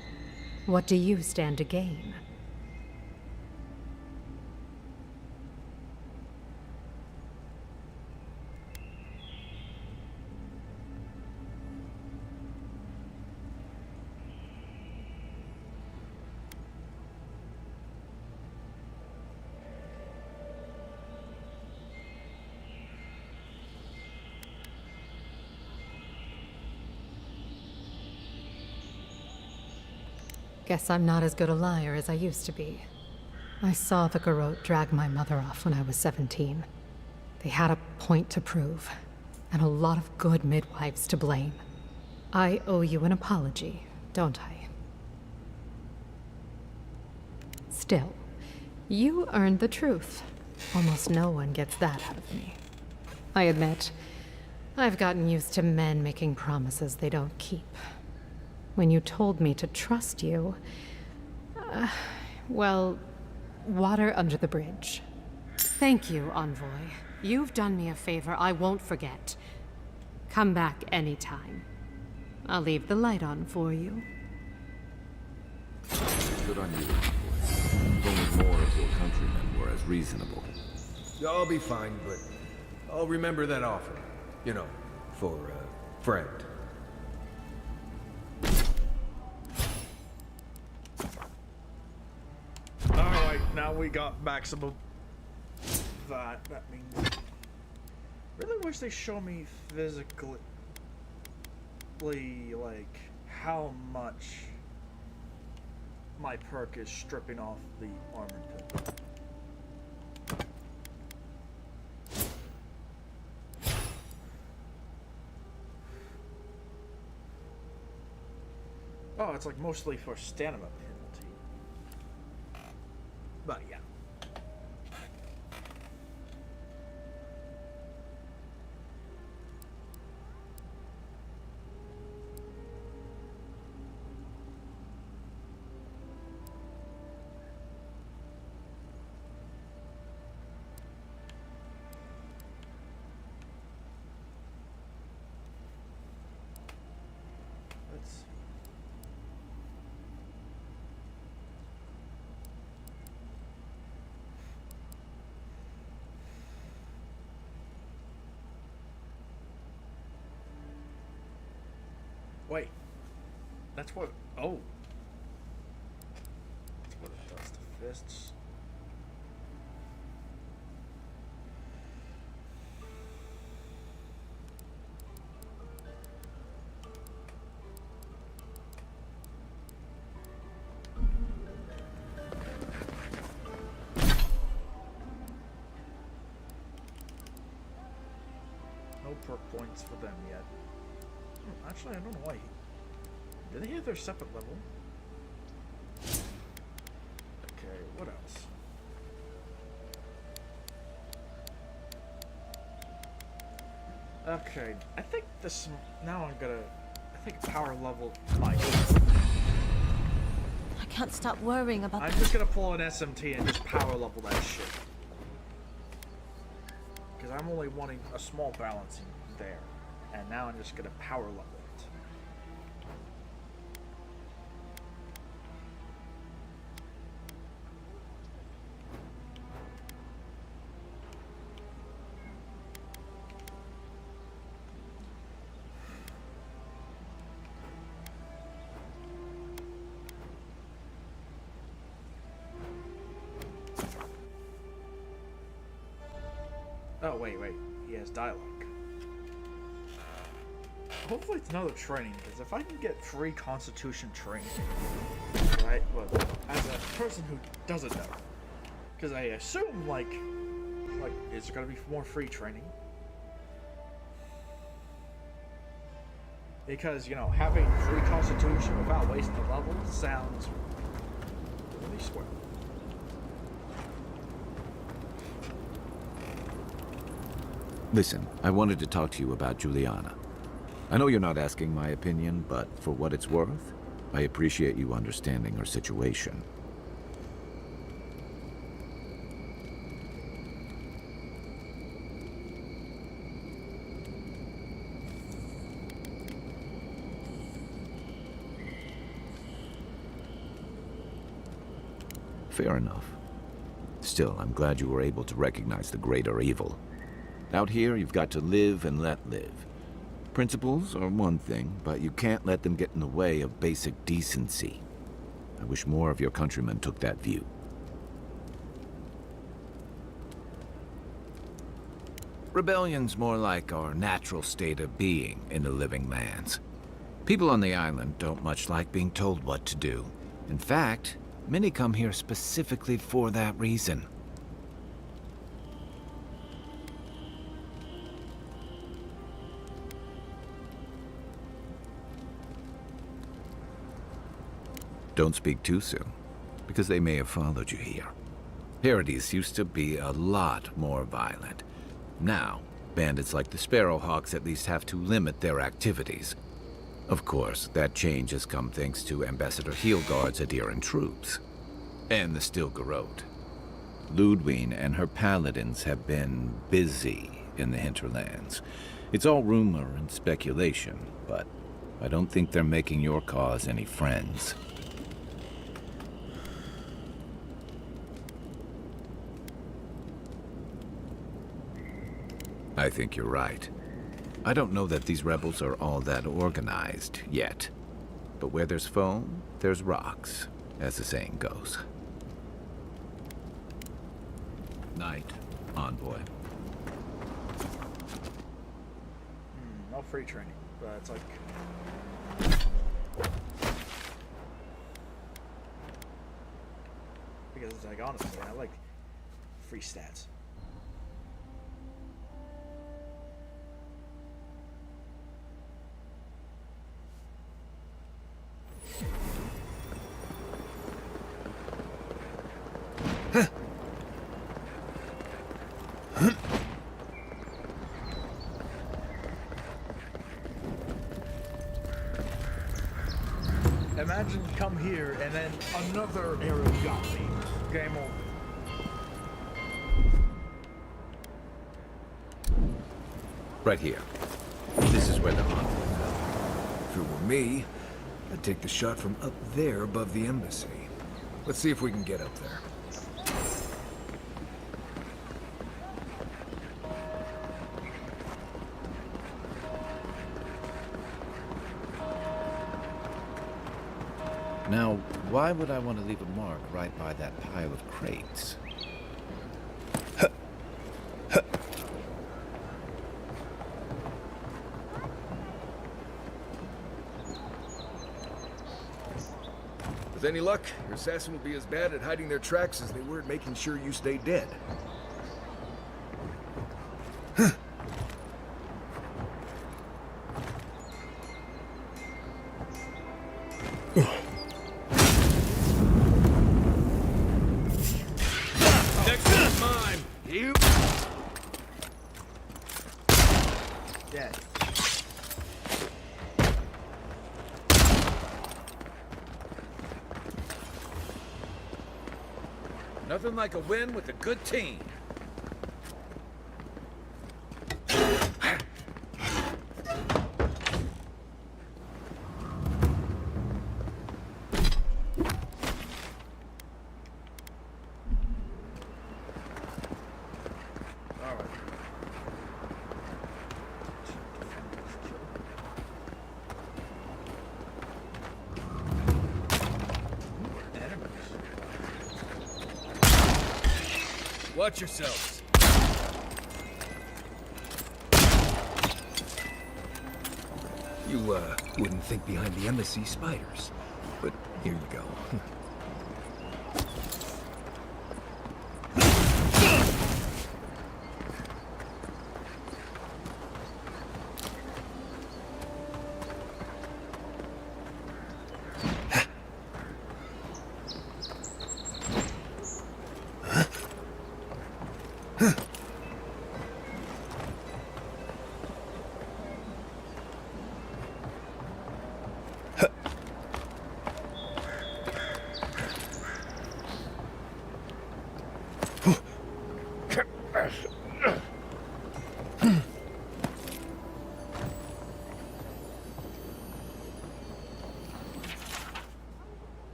What do you stand to gain? Guess I'm not as good a liar as I used to be. I saw the garrote drag my mother off when I was 17. They had a point to prove, and a lot of good midwives to blame. I owe you an apology, don't I? Still, you earned the truth. Almost no one gets that out of me. I admit, I've gotten used to men making promises they don't keep. When you told me to trust you, well, water under the bridge. Thank you, Envoy. You've done me a favor I won't forget. Come back anytime. I'll leave the light on for you. Good on you. If only more of your countrymen were as reasonable. I'll be fine, but I'll remember that offer. You know, for a friend. Alright, now we got maximum. That means. Really wish they show me physically, like, how much my perk is stripping off the armor pin. Oh, it's like mostly for stamina penalty. But yeah. Wait, that's what. Oh, that's what it does to fists. No perk points for them yet. Actually, I don't know why. Do they have their separate level? Okay, what else? Okay, I think this. Now I'm gonna. I think power level might. I can't stop worrying about I'm just gonna pull an SMT and just power level that shit. Because I'm only wanting a small balancing there. And now I'm just gonna power level it. Oh, wait. He has dialogue. Hopefully it's another training, because if I can get free Constitution training, right, well, as a person who doesn't know, because I assume, like, is there going to be more free training? Because, you know, having free Constitution without wasting a level sounds really swell. Listen, I wanted to talk to you about Juliana. I know you're not asking my opinion, but for what it's worth, I appreciate you understanding her situation. Fair enough. Still, I'm glad you were able to recognize the greater evil. Out here, you've got to live and let live. Principles are one thing, but you can't let them get in the way of basic decency. I wish more of your countrymen took that view. Rebellion's more like our natural state of being in the living lands. People on the island don't much like being told what to do. In fact, many come here specifically for that reason. Don't speak too soon, because they may have followed you here. Paradise used to be a lot more violent. Now, bandits like the Sparrowhawks at least have to limit their activities. Of course, that change has come thanks to Ambassador Heelguard's Adiran troops. And the Stilgarrote. Ludwine and her paladins have been busy in the hinterlands. It's all rumor and speculation, but I don't think they're making your cause any friends. I think you're right. I don't know that these rebels are all that organized yet. But where there's foam, there's rocks, as the saying goes. Night, envoy. No free training, but it's like... Because it's like, honestly, I like free stats. Imagine come here and then another arrow got me. Game over. Right here. This is where the envoy If it were me, I'd take the shot from up there above the embassy. Let's see if we can get up there. Now, why would I want to leave a mark right by that pile of crates? With any luck, your assassin will be as bad at hiding their tracks as they were at making sure you stay dead. Next one's mine. You. Dead. Nothing like a win with a good team. Watch yourselves. You, wouldn't think behind the embassy spiders. But here you go.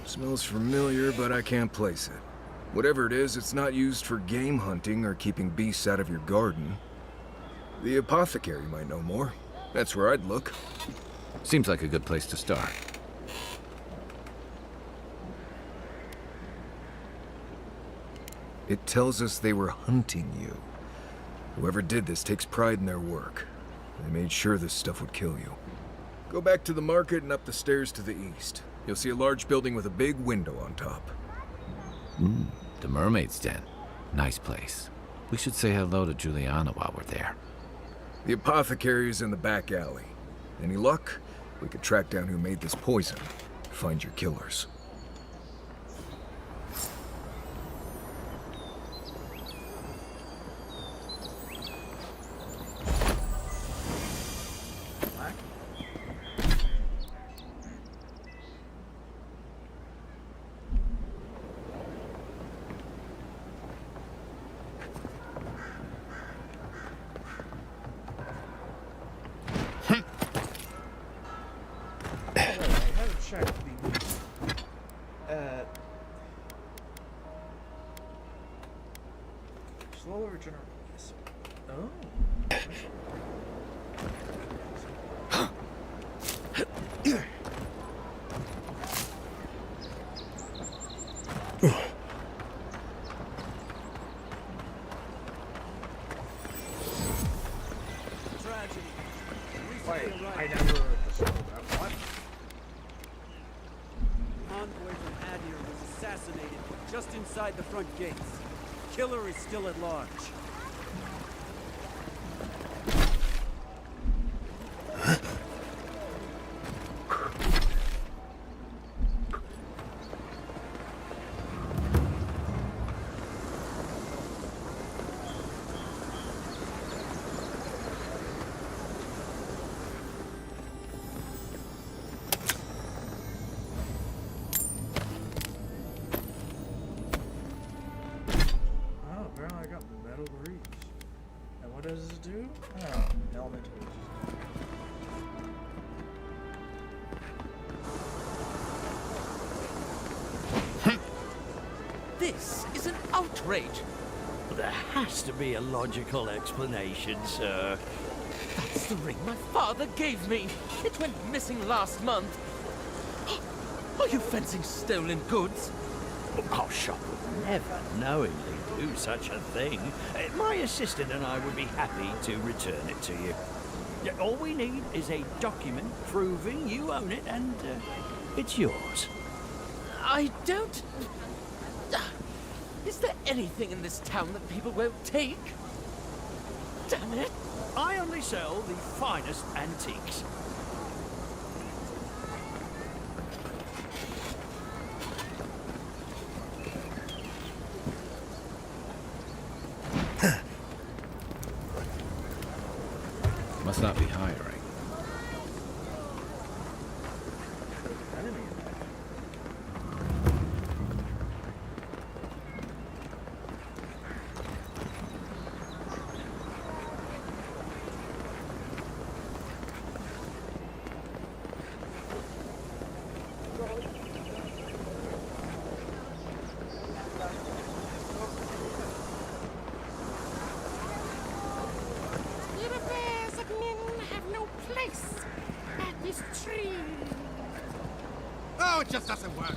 Smells familiar, but I can't place it. Whatever it is, it's not used for game hunting or keeping beasts out of your garden. The apothecary might know more. That's where I'd look. Seems like a good place to start. It tells us they were hunting you. Whoever did this takes pride in their work. They made sure this stuff would kill you. Go back to the market and up the stairs to the east. You'll see a large building with a big window on top. The Mermaid's Den. Nice place. We should say hello to Juliana while we're there. The apothecary is in the back alley. Any luck? We could track down who made this poison, find your killers. Slow regeneration. Yes. Oh. Wait, I never discovered that. What? Envoy from Adir was assassinated just inside the front gates. Killer is still at large. What does this do? Oh, elemental. This is an outrage. There has to be a logical explanation, sir. That's the ring my father gave me. It went missing last month. Are you fencing stolen goods? Our shop would never knowingly do such a thing. My assistant and I would be happy to return it to you. All we need is a document proving you own it and it's yours. I don't... Is there anything in this town that people won't take? Damn it! I only sell the finest antiques. Must not be hiring. Oh, it just doesn't work.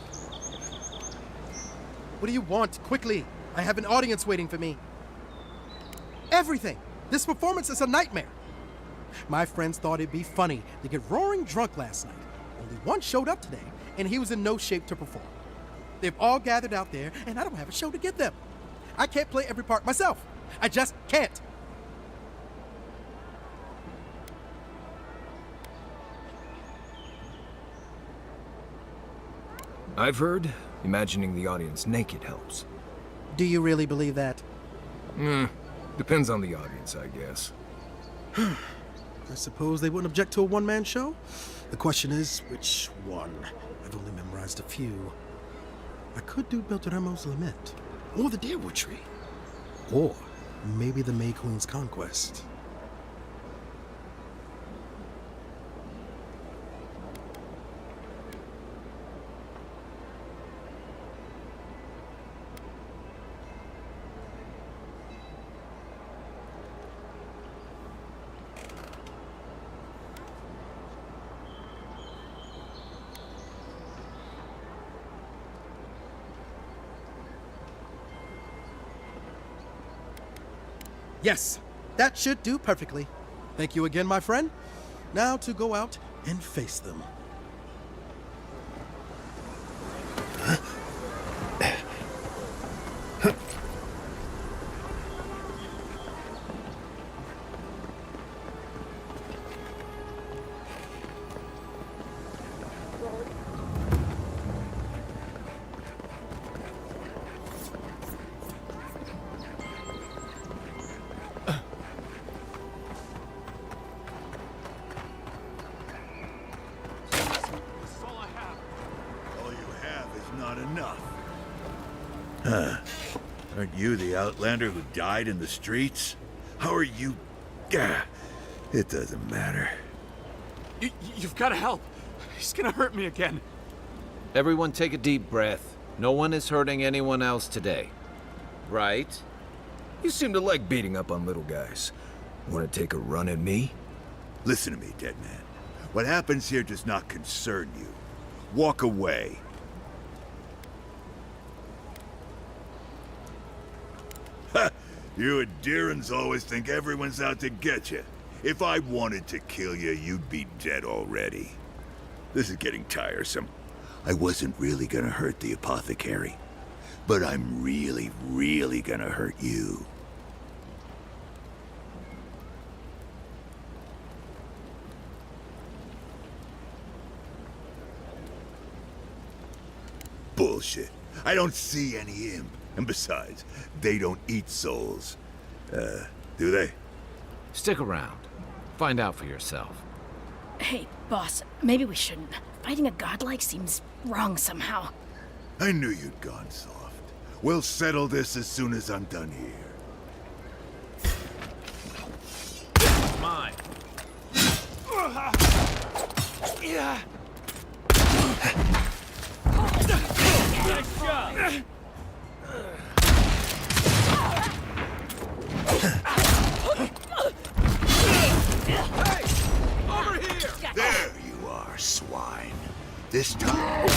What do you want? Quickly! I have an audience waiting for me. Everything! This performance is a nightmare. My friends thought it'd be funny to get roaring drunk last night. Only one showed up today, and he was in no shape to perform. They've all gathered out there, and I don't have a show to give them. I can't play every part myself. I just can't. I've heard imagining the audience naked helps. Do you really believe that? Depends on the audience, I guess. I suppose they wouldn't object to a one-man show? The question is, which one? I've only memorized a few. I could do Beltramo's Lament, or the Deerwood Tree, or maybe the May Queen's Conquest. Yes, that should do perfectly. Thank you again, my friend. Now to go out and face them. Huh. Aren't you the outlander who died in the streets? How are you... Gah. It doesn't matter. You've got to help. He's gonna hurt me again. Everyone take a deep breath. No one is hurting anyone else today. Right? You seem to like beating up on little guys. Want to take a run at me? Listen to me, dead man. What happens here does not concern you. Walk away. Ha! You Addirans always think everyone's out to get you. If I wanted to kill you, you'd be dead already. This is getting tiresome. I wasn't really gonna hurt the apothecary, but I'm really, really gonna hurt you. Bullshit. I don't see any imp. And besides, they don't eat souls. Do they? Stick around. Find out for yourself. Hey, boss, maybe we shouldn't. Fighting a godlike seems wrong somehow. I knew you'd gone soft. We'll settle this as soon as I'm done here. Mine. Yeah. Nice job. Hey! Over here! There you are, swine. This time...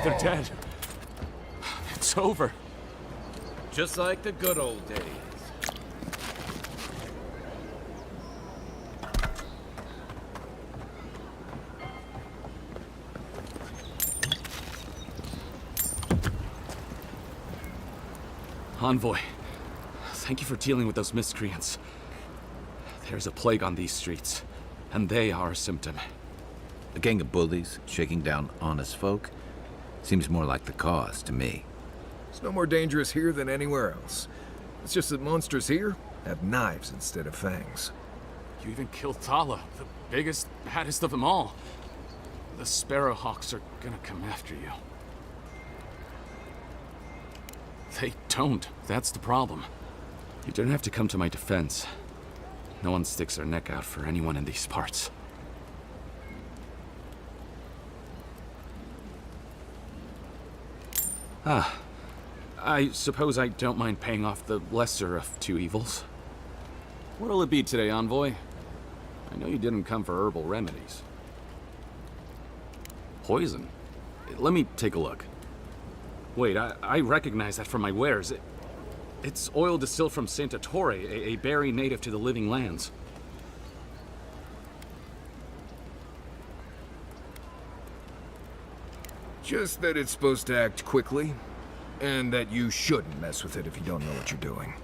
They're dead. It's over. Just like the good old days. Envoy, thank you for dealing with those miscreants. There's a plague on these streets, and they are a symptom. A gang of bullies shaking down honest folk? Seems more like the cause to me. It's no more dangerous here than anywhere else. It's just that monsters here have knives instead of fangs. You even killed Thala, the biggest, baddest of them all. The Sparrowhawks are gonna come after you. They don't. That's the problem. You don't have to come to my defense. No one sticks their neck out for anyone in these parts. I suppose I don't mind paying off the lesser of two evils. What'll it be today, Envoy? I know you didn't come for herbal remedies. Poison? Let me take a look. Wait, I recognize that from my wares. It's oil distilled from Santa Torre, a berry native to the Living Lands. Just that it's supposed to act quickly, and that you shouldn't mess with it if you don't know what you're doing.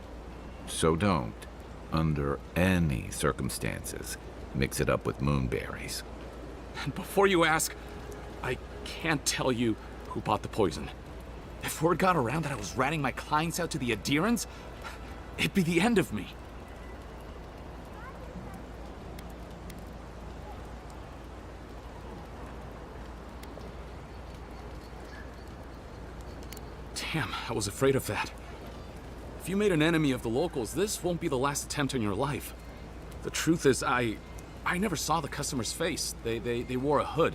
So don't, under any circumstances, mix it up with moonberries. And before you ask, I can't tell you who bought the poison. If word got around that I was ratting my clients out to the adherents, it'd be the end of me. Damn, I was afraid of that. If you made an enemy of the locals, this won't be the last attempt on your life. The truth is, I never saw the customer's face. They wore a hood.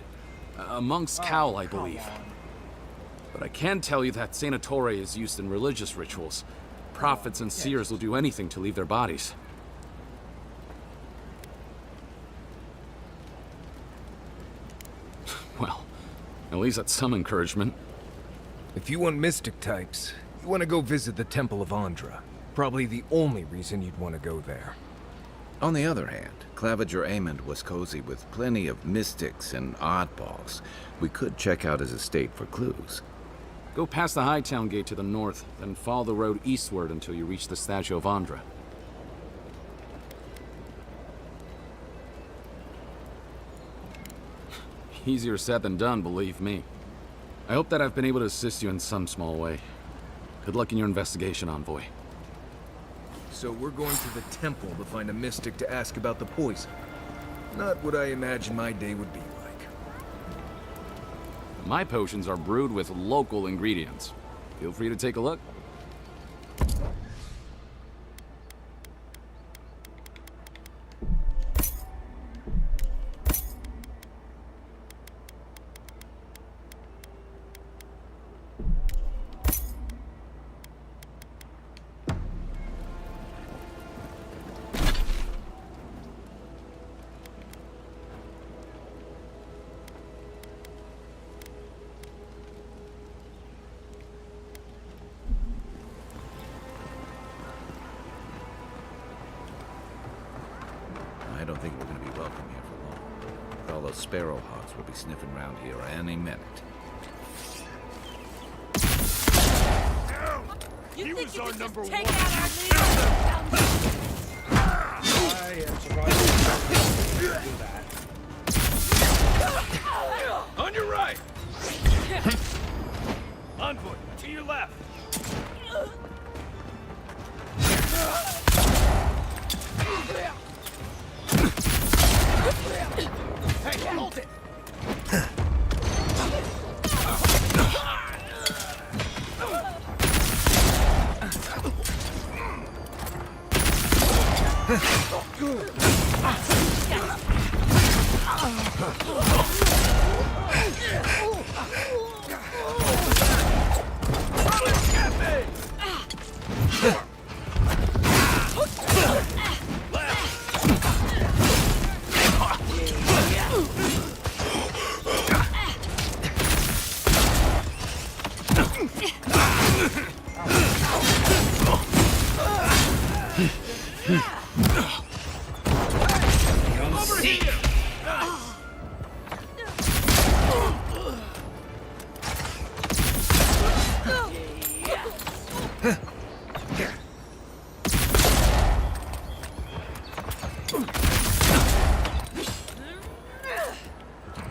A monk's cowl, I believe. But I can tell you that Sanatore is used in religious rituals. Prophets and seers will do anything to leave their bodies. Well, at least that's some encouragement. If you want mystic types, you want to go visit the Temple of Andra. Probably the only reason you'd want to go there. On the other hand, Claviger Amond was cozy with plenty of mystics and oddballs. We could check out his estate for clues. Go past the Hightown Gate to the north, then follow the road eastward until you reach the statue of Andra. Easier said than done, believe me. I hope that I've been able to assist you in some small way. Good luck in your investigation, Envoy. So we're going to the temple to find a mystic to ask about the poison. Not what I imagine my day would be like. My potions are brewed with local ingredients. Feel free to take a look. I don't think we're going to be welcome here for long. With all those sparrowhawks will be sniffing around here any minute. He was our number one. I am surprised you don't do that. On your right! Envoy, to your left! Hey, hold it!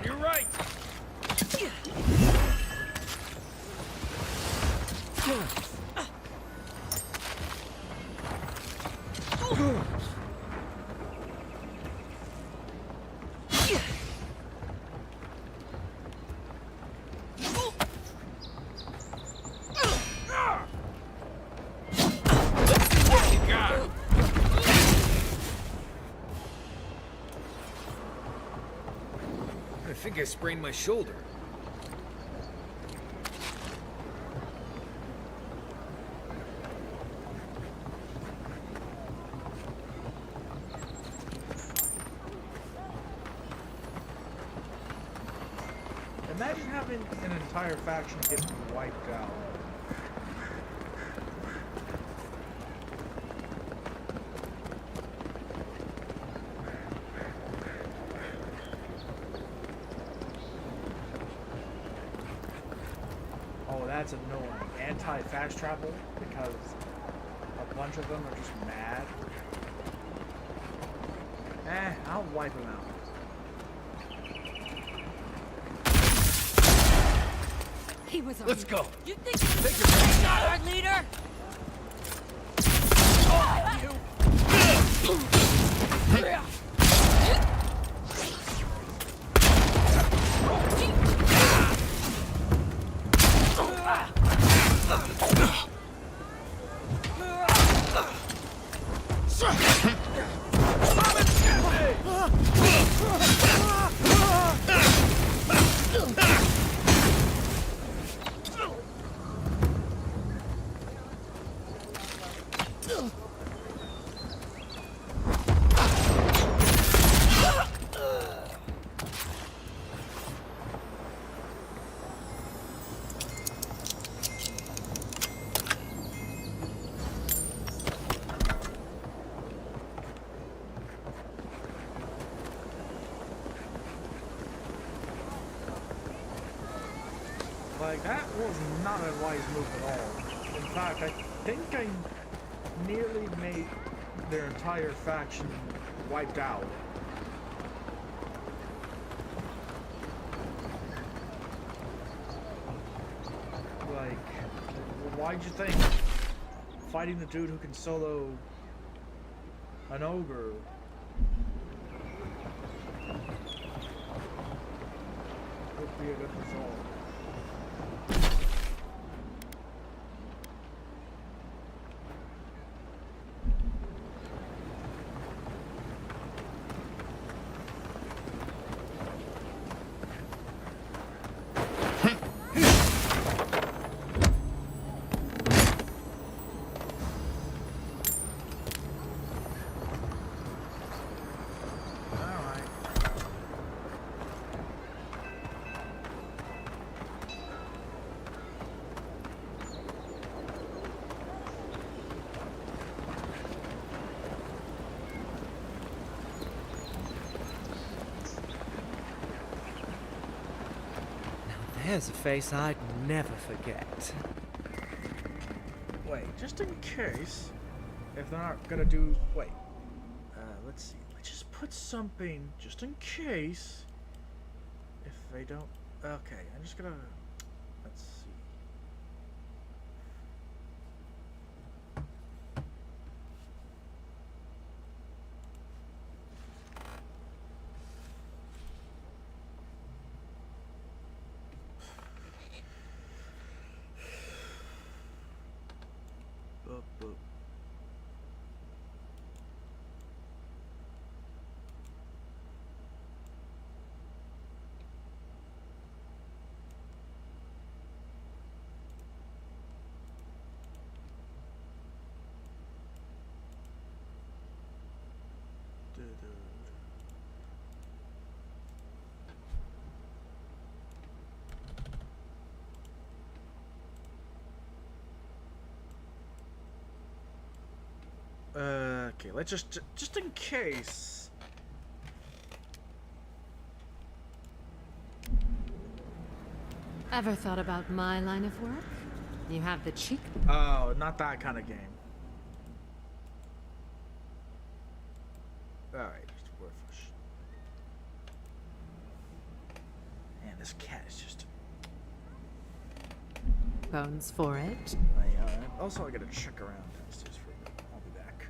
You're right. I think I sprained my shoulder. Imagine having an entire faction get wiped out. Oh, that's annoying. Anti-fast travel because a bunch of them are just mad. I'll wipe them out. He was Let's go. You think you're not our leader? Like, that was not a wise move at all. In fact, I think I nearly made their entire faction wiped out. Like, why'd you think fighting the dude who can solo an ogre would be a good result? There's a face I'd never forget. Wait, just in case, if they're not gonna do, wait, let's see, let's just put something, just in case, if they don't, okay, I'm just gonna, let's see. Boop. Okay, let's just in case. Ever thought about my line of work? You have the cheek. Oh, not that kind of game. Alright, just worthless. Man, this cat is just... Bones for it. Also, I gotta check around downstairs for a bit. I'll be back.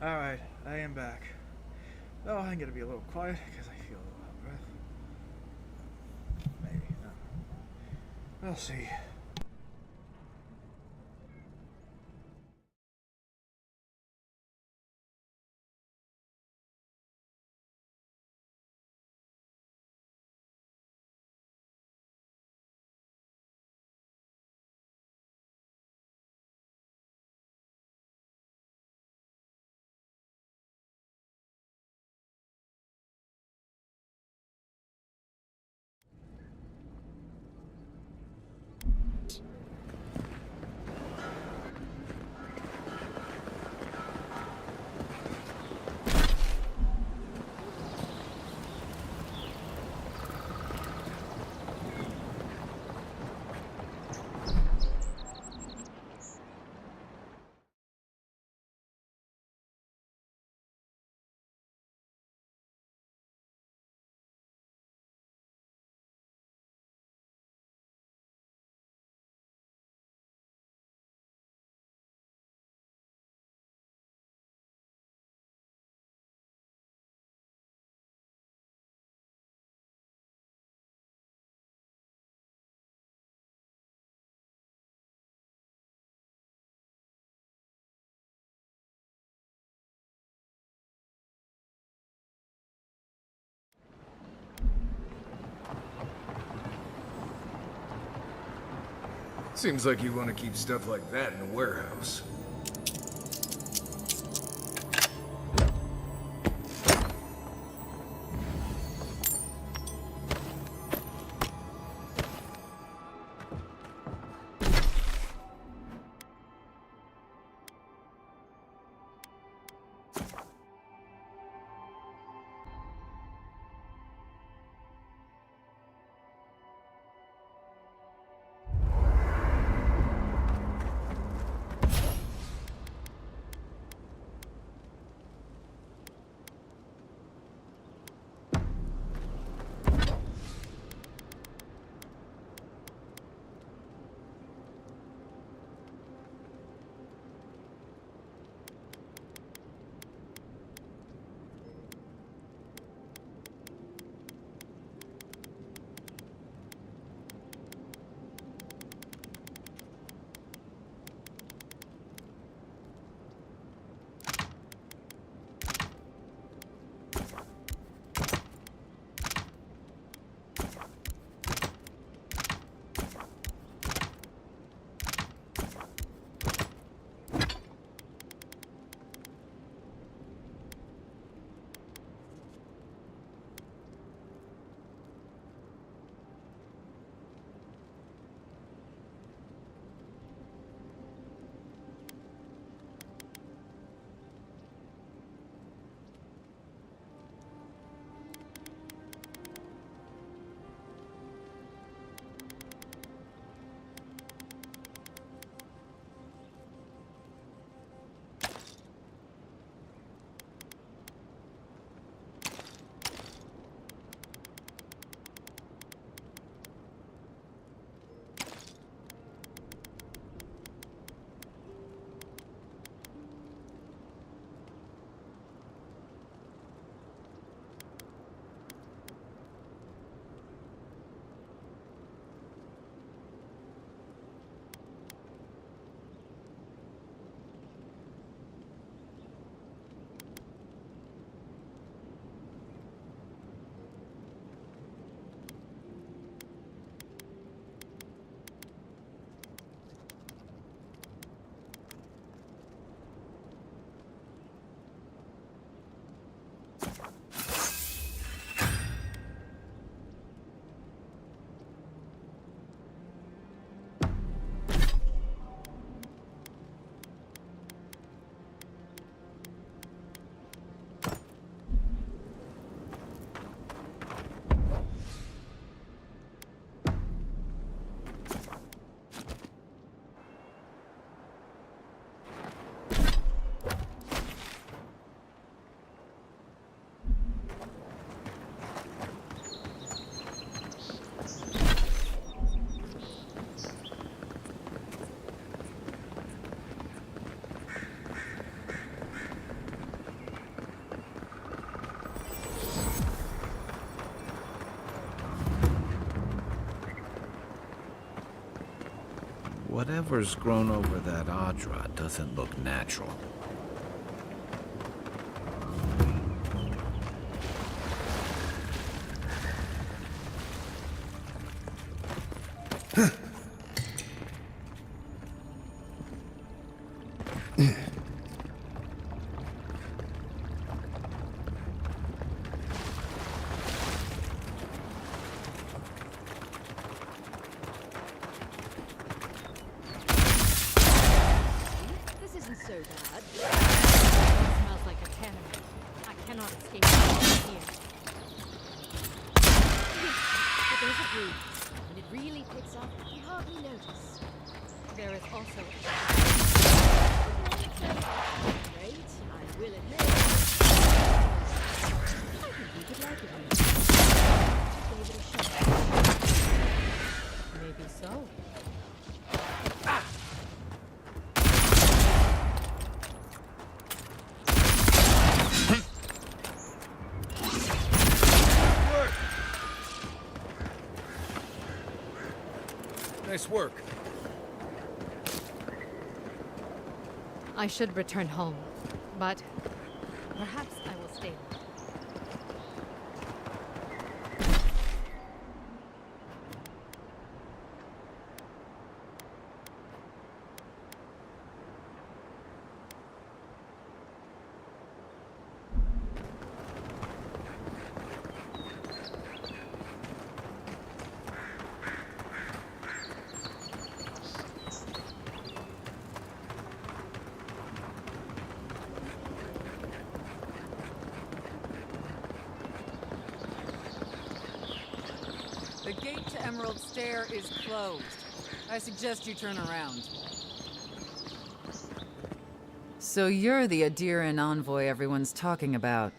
Alright, I am back. Oh, I'm gonna be a little quiet because I feel a little out of breath. Maybe. No. We'll see. Seems like you want to keep stuff like that in a warehouse. Whatever's grown over that Adra doesn't look natural. This isn't so bad. It smells like a tenement. I cannot escape from here. But there's a breeze. When it really picks up, you hardly notice. There is also great, I will admit. I think we could like it a little. Gave it a shot. Maybe so. Nice work. I should return home, but perhaps I will stay. The gate to Emerald Stair is closed. I suggest you turn around. So you're the Adiran envoy everyone's talking about.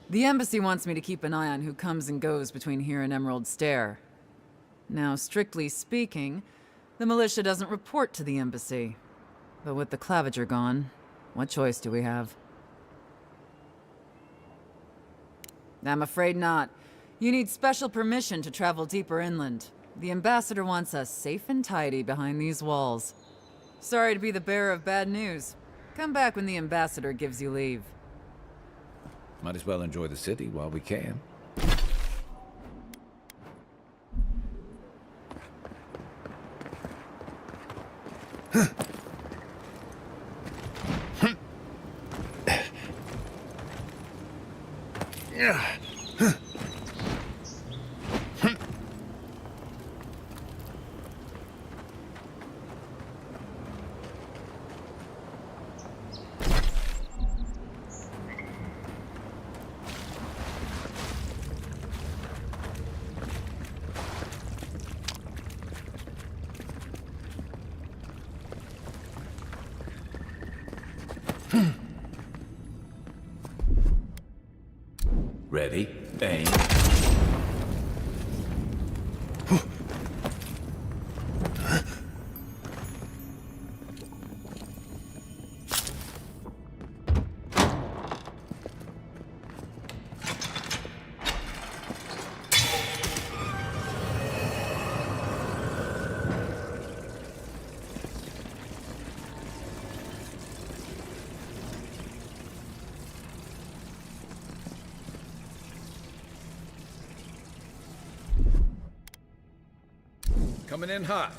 The embassy wants me to keep an eye on who comes and goes between here and Emerald Stair. Now, strictly speaking, the militia doesn't report to the embassy. But with the Clavager gone, what choice do we have? I'm afraid not. You need special permission to travel deeper inland. The ambassador wants us safe and tidy behind these walls. Sorry to be the bearer of bad news. Come back when the ambassador gives you leave. Might as well enjoy the city while we can. Ready, aim. Coming in hot.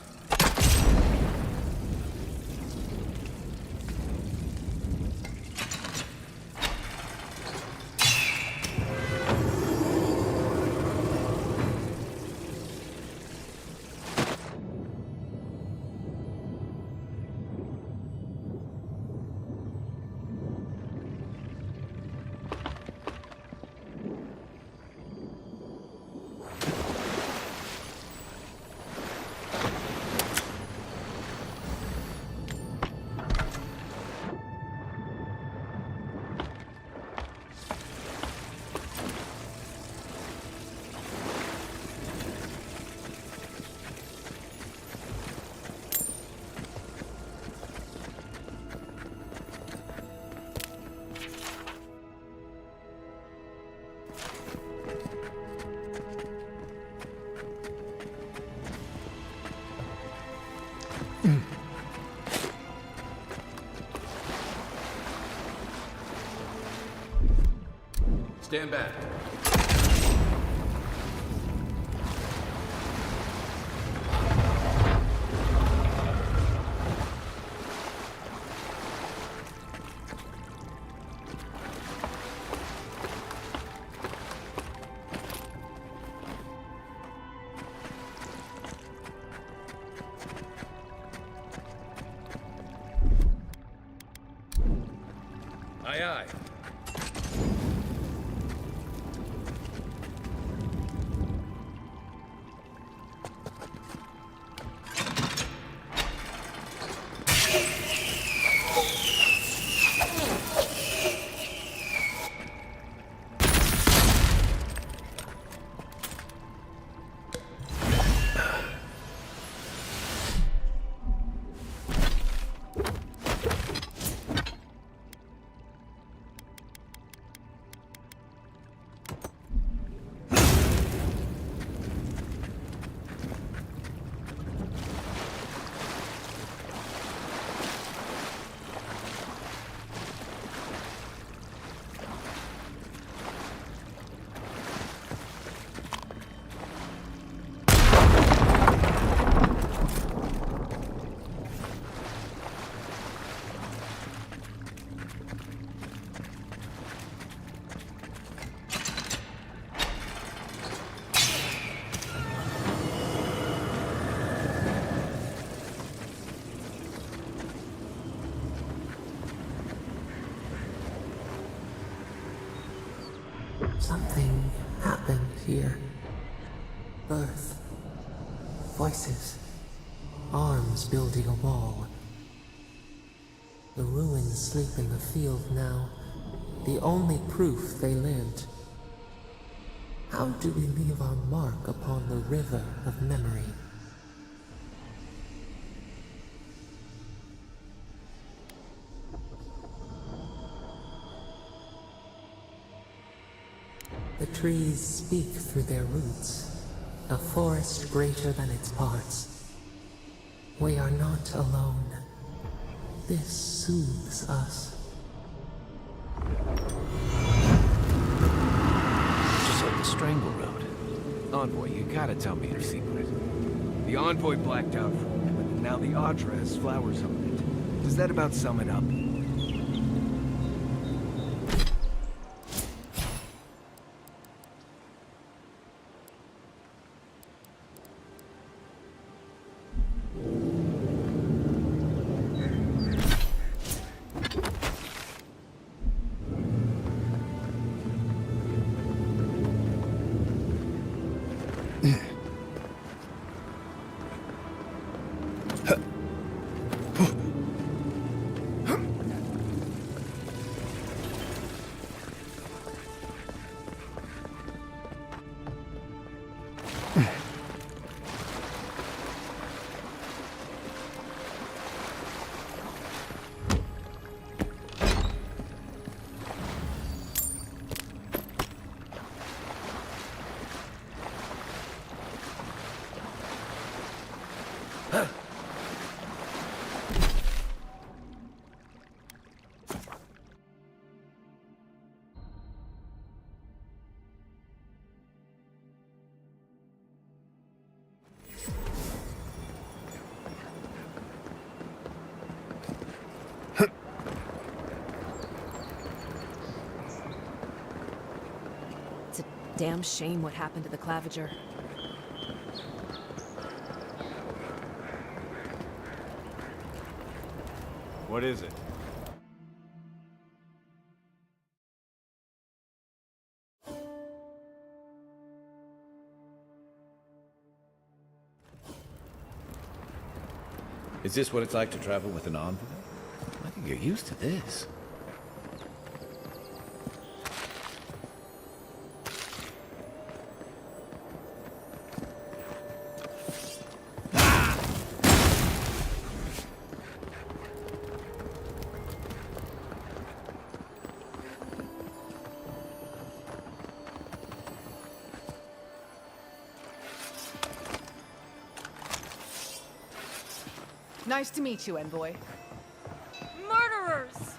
Stand back. Aye, aye. Something happened here. Birth. Voices. Arms building a wall. The ruins sleep in the field now. The only proof they lived. How do we leave our mark upon the river of memory? The trees speak through their roots, a forest greater than its parts. We are not alone. This soothes us. Just like the Strangle Road. Envoy, you gotta tell me your secret. The Envoy blacked out for a moment, and now the Audra has flowers on it. Does that about sum it up? It's a damn shame what happened to the Claviger. What is it? Is this what it's like to travel with an envoy? I think you're used to this. Nice to meet you, Envoy. Murderers!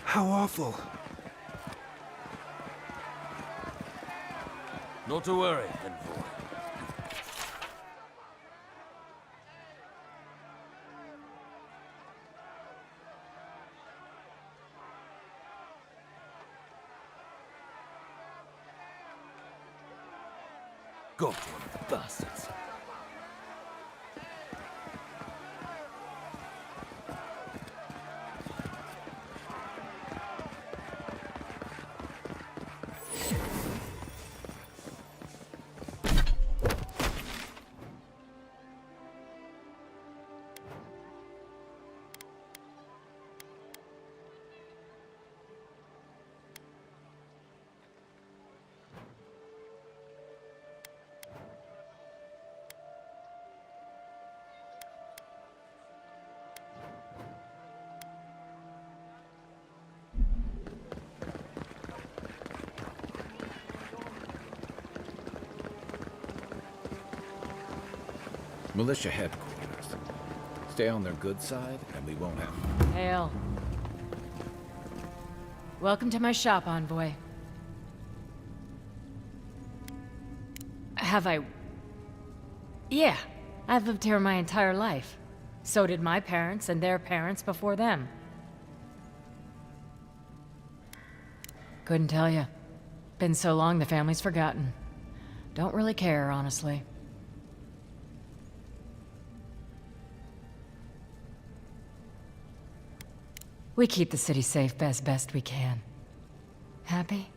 How awful. Not to worry, Envoy. Got one, bastards. Militia headquarters. Stay on their good side, and we won't have... Hail. Welcome to my shop, Envoy. Have I... Yeah, I've lived here my entire life. So did my parents and their parents before them. Couldn't tell you. Been so long the family's forgotten. Don't really care, honestly. We keep the city safe as best we can. Happy?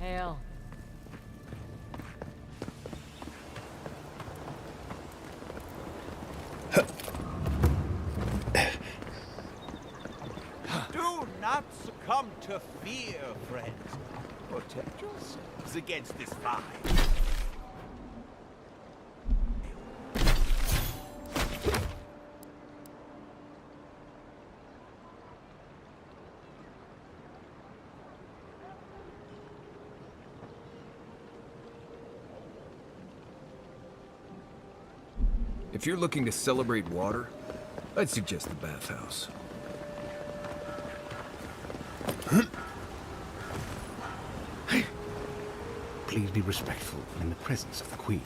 Hail. Do not succumb to fear, friends. Protect yourselves against this fire. If you're looking to celebrate water, I'd suggest the bathhouse. Please be respectful in the presence of the Queen.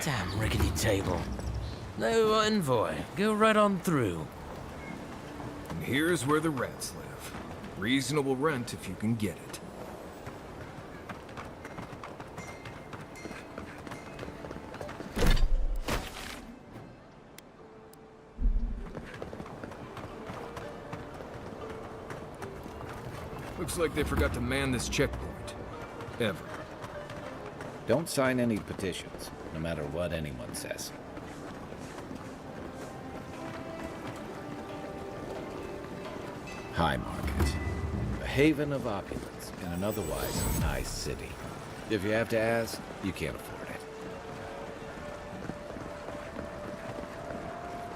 Damn rickety table. No, Envoy. Go right on through. And here's where the rats live. Reasonable rent if you can get it. Looks like they forgot to man this checkpoint. Ever. Don't sign any petitions. no matter what anyone says. High Market. A haven of opulence in an otherwise nice city. If you have to ask, you can't afford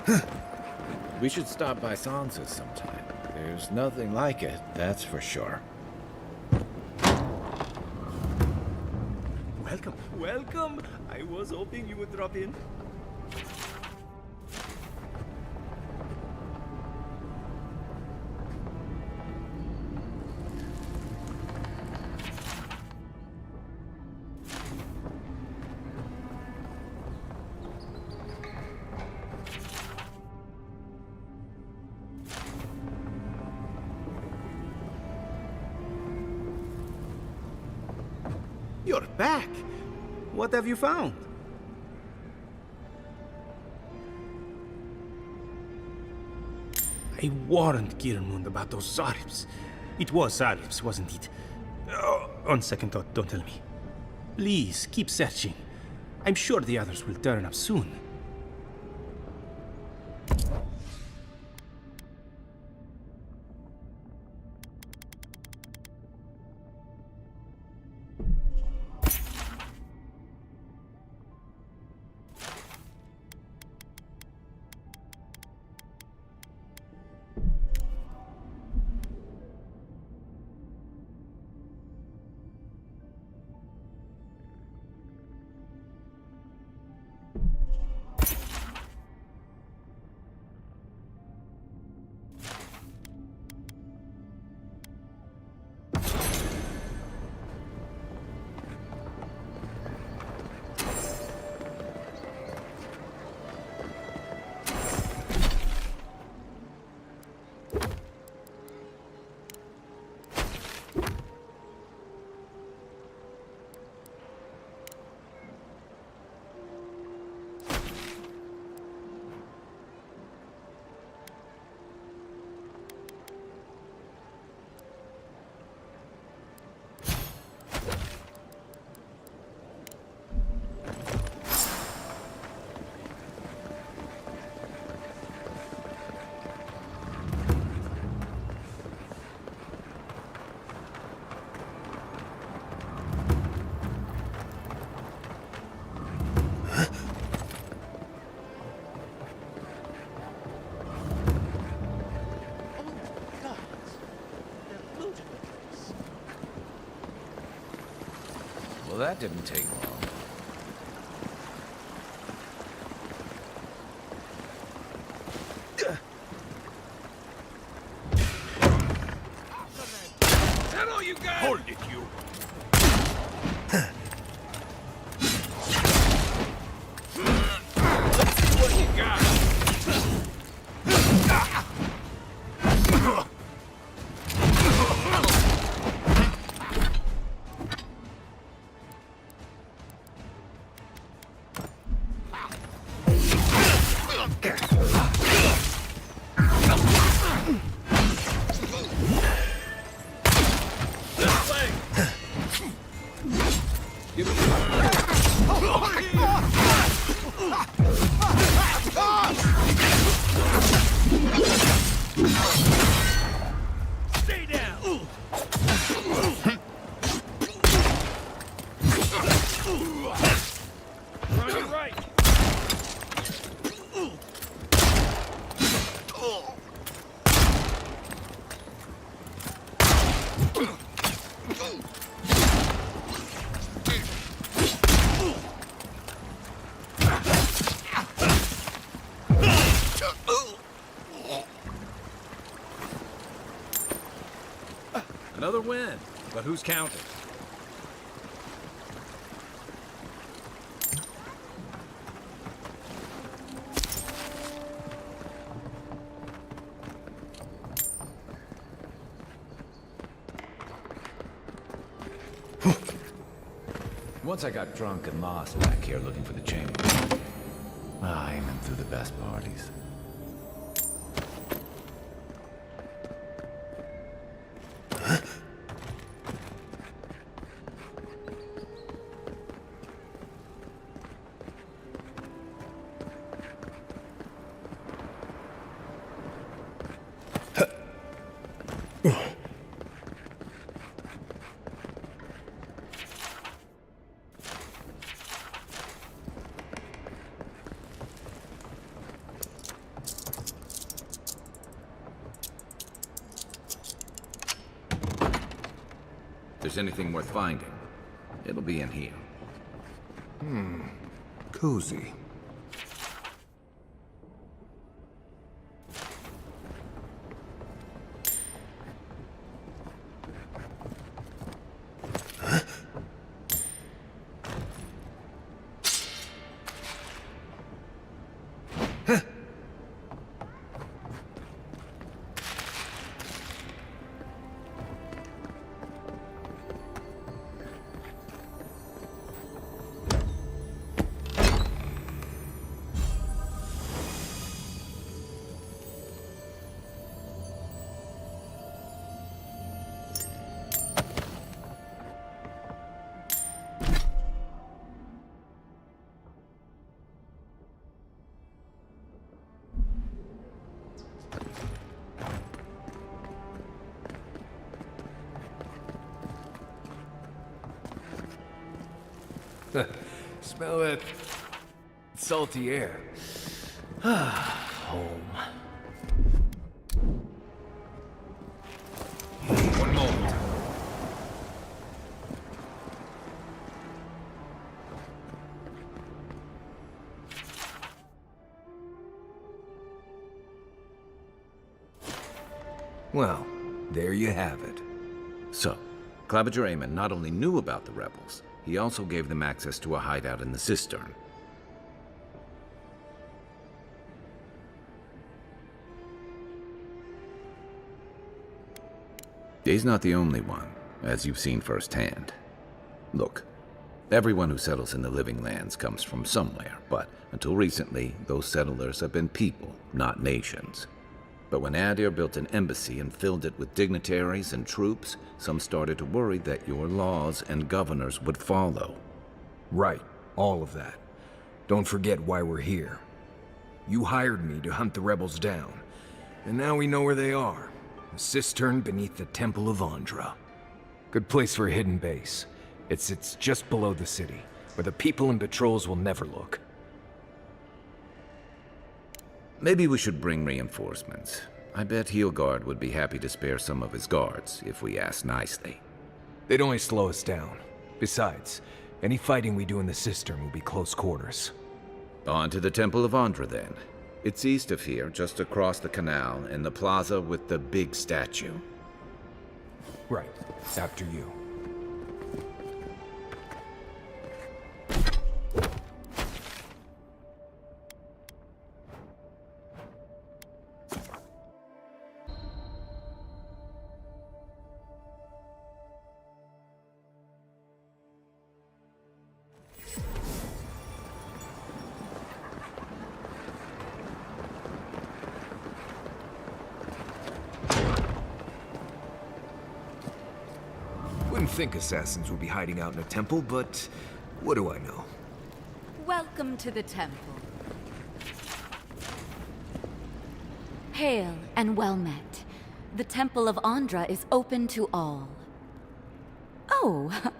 it. We should stop by Sansa's sometime. There's nothing like it, that's for sure. Welcome, welcome! I was hoping you would drop in. You're back! What have you found? I warned Kirmund about those Zaribs. It was Zaribs, wasn't it? Oh, on second thought, don't tell me. Please, keep searching. I'm sure the others will turn up soon. Well, that didn't take long. Is that all you got? Hold it, you! Let's see what you got! Stay down! Run it right! Another win, but who's counting? Once I got drunk and lost back here looking for the chamber, I aiming through the best parties. there's anything worth finding, it'll be in here. Cozy. Smell that salty air. Home. One moment. Well, there you have it. So, Claviger Amon not only knew about the rebels, he also gave them access to a hideout in the cistern. He's not the only one, as you've seen firsthand. Look, everyone who settles in the Living Lands comes from somewhere, but until recently, those settlers have been people, not nations. But when Adir built an embassy and filled it with dignitaries and troops, some started to worry that your laws and governors would follow. Right, all of that. Don't forget why we're here. You hired me to hunt the rebels down, and now we know where they are. A cistern beneath the Temple of Andra. Good place for a hidden base. It sits just below the city, where the people and patrols will never look. Maybe we should bring reinforcements. I bet Heelguard would be happy to spare some of his guards, if we ask nicely. They'd only slow us down. Besides, any fighting we do in the cistern will be close quarters. On to the Temple of Andra, then. It's east of here, just across the canal, in the plaza with the big statue. Right. After you. Wouldn't think assassins would be hiding out in a temple, but what do I know? Welcome to the temple. Hail and well met. The Temple of Andra is open to all. Oh,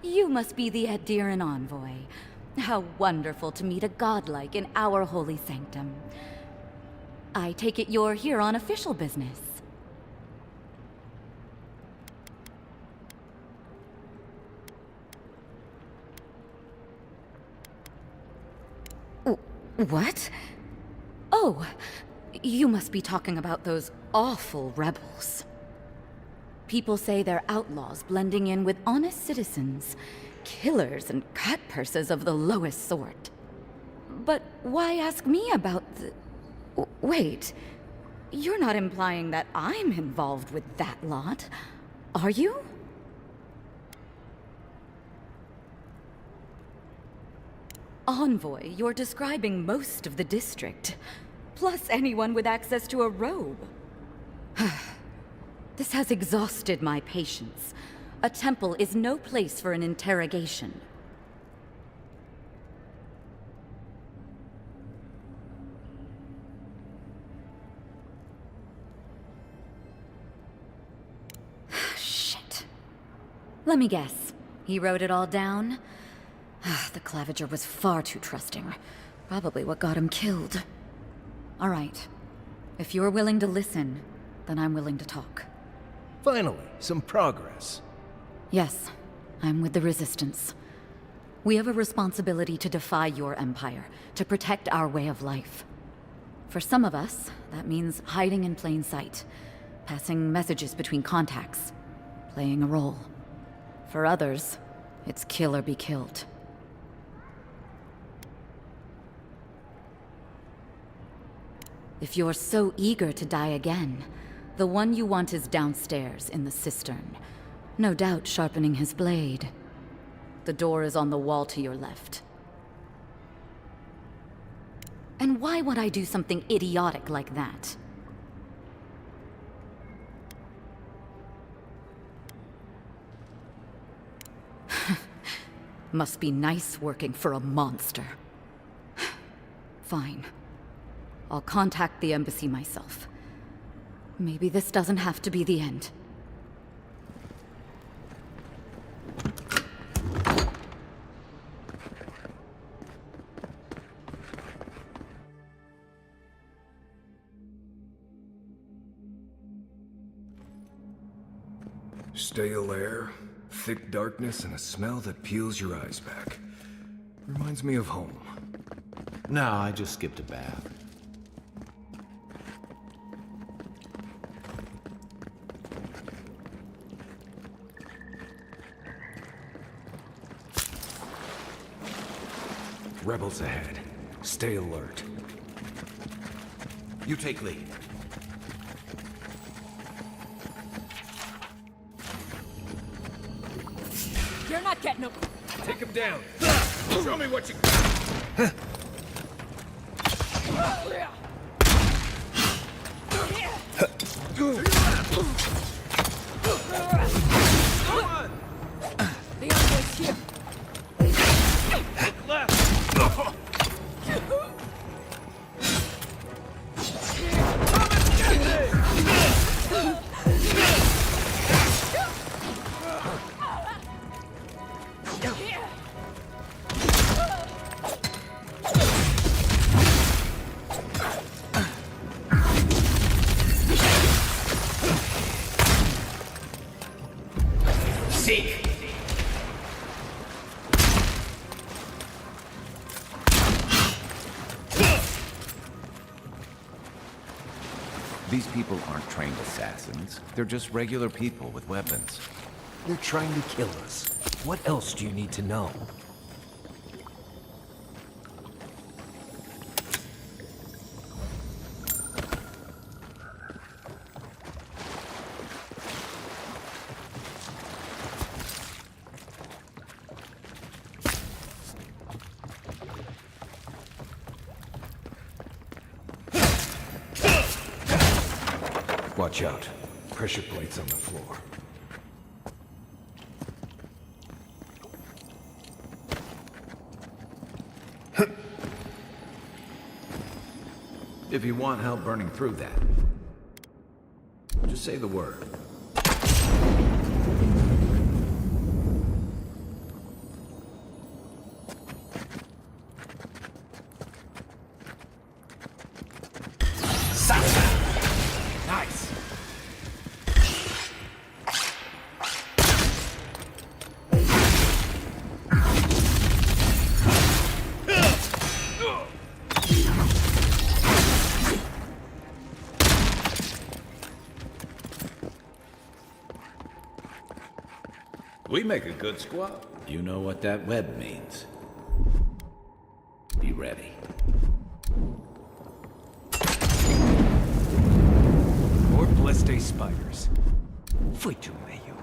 you must be the Adiran envoy. How wonderful to meet a godlike in our holy sanctum. I take it you're here on official business. What? Oh, you must be talking about those awful rebels. People say they're outlaws blending in with honest citizens, killers and cutpurses of the lowest sort. But why ask me about the... Wait, you're not implying that I'm involved with that lot, are you? Envoy, you're describing most of the district, plus anyone with access to a robe. This has exhausted my patience. A temple is no place for an interrogation. Shit. Let me guess. He wrote it all down? The Claviger was far too trusting. Probably what got him killed. All right. If you're willing to listen, then I'm willing to talk. Finally, some progress. Yes, I'm with the Resistance. We have a responsibility to defy your empire, to protect our way of life. For some of us, that means hiding in plain sight, passing messages between contacts, playing a role. For others, it's kill or be killed. If you're so eager to die again, the one you want is downstairs in the cistern, no doubt sharpening his blade. The door is on the wall to your left. And why would I do something idiotic like that? Must be nice working for a monster. Fine. I'll contact the embassy myself. Maybe this doesn't have to be the end. Stale air, thick darkness, and a smell that peels your eyes back. Reminds me of home. No, I just skipped a bath. Rebels ahead. Stay alert. You take lead. You're not getting him. Take him down. Show me what you got. The envoy's here. Look left. Seek! These people aren't trained assassins. They're just regular people with weapons. They're trying to kill us. What else do you need to know? Watch out. Pressure plates on the floor. If you want help burning through that, just say the word. Nice. We make a good squad. You know what that web means. Be ready. More Bleste spiders. Fuitu meio.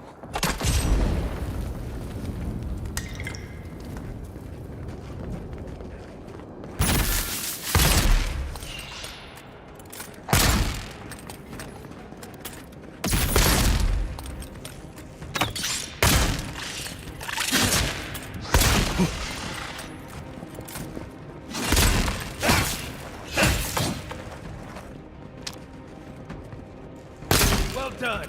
Well done.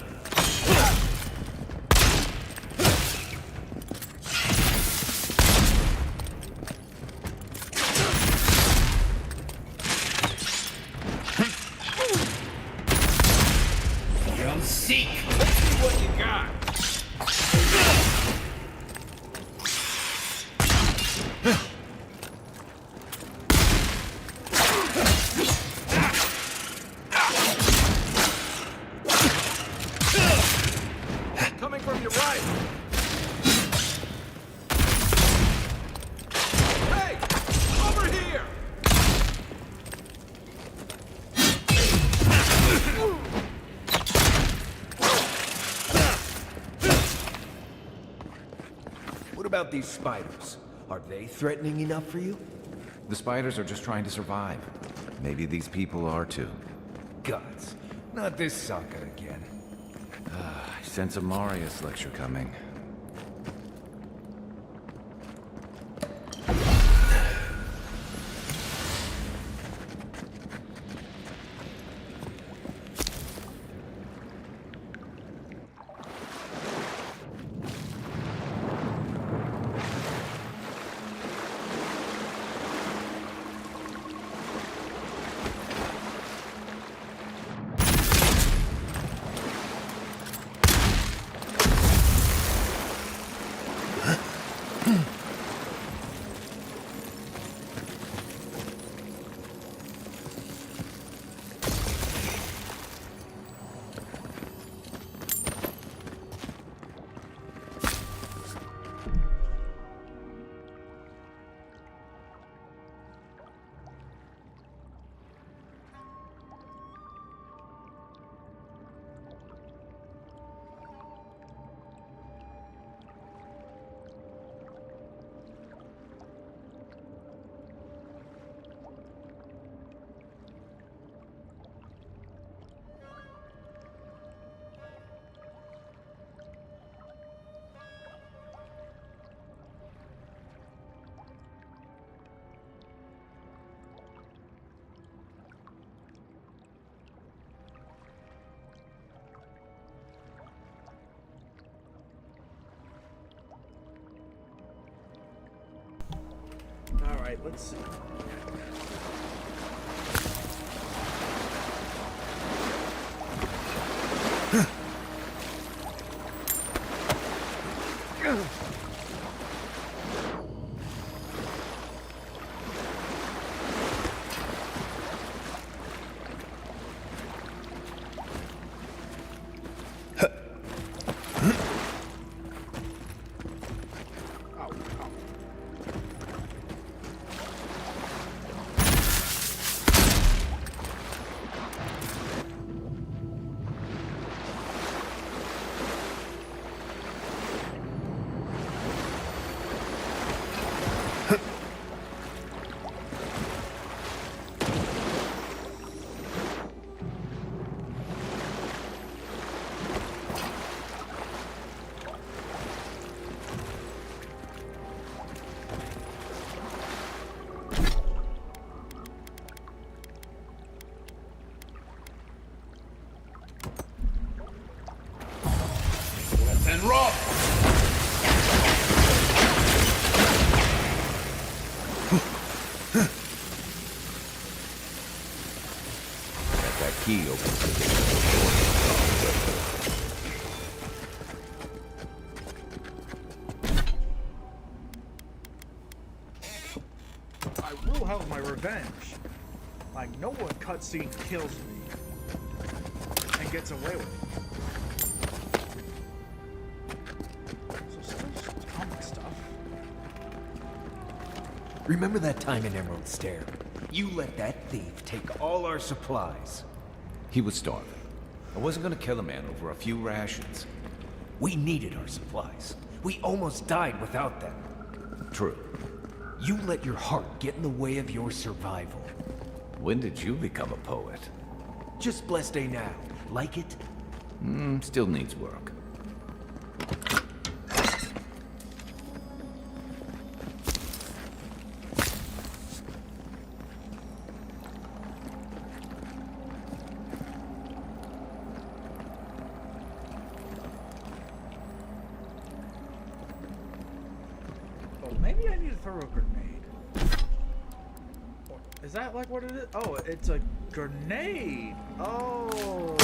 You'll seek. Let's see what you got. about these spiders? Are they threatening enough for you? The spiders are just trying to survive. Maybe these people are too. Gods, not this saga again. I sense a Marius lecture coming. Alright, let's see. And rock! That key opens the door. I will have my revenge. Like, no one cutscene kills me and gets away with it. So still comic stuff. Remember that time in Emerald Stair? You let that thief take all our supplies. He was starving. I wasn't gonna kill a man over a few rations. We needed our supplies. We almost died without them. True. You let your heart get in the way of your survival. When did you become a poet? Just blessed day now. Like it? Still needs work. Maybe I need to throw a grenade. Is that like what it is? Oh, it's a grenade. Oh.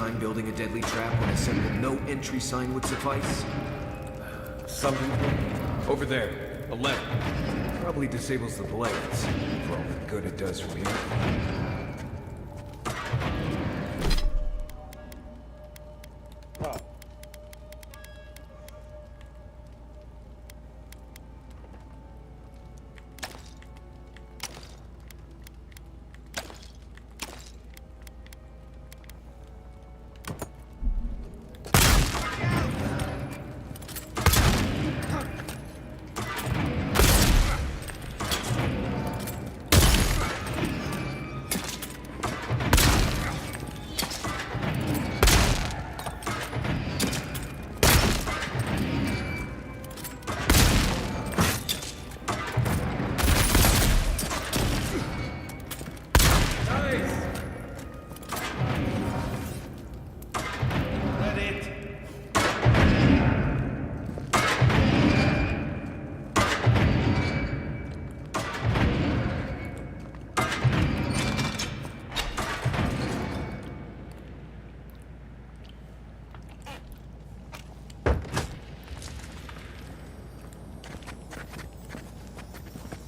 time building a deadly trap when a simple no-entry sign would suffice? Something? Over there, a lever. Probably disables the blades, for all the good it does from here. Oh.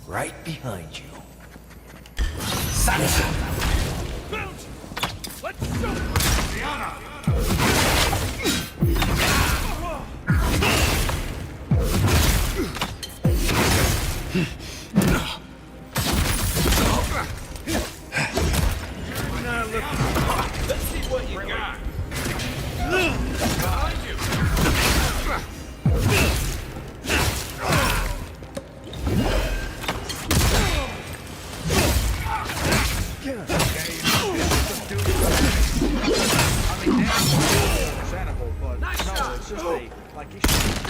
Right behind you. Bounce! Let's show Diana! Let's see what you got. Behind you. Understandable, but no, it's just a like you should.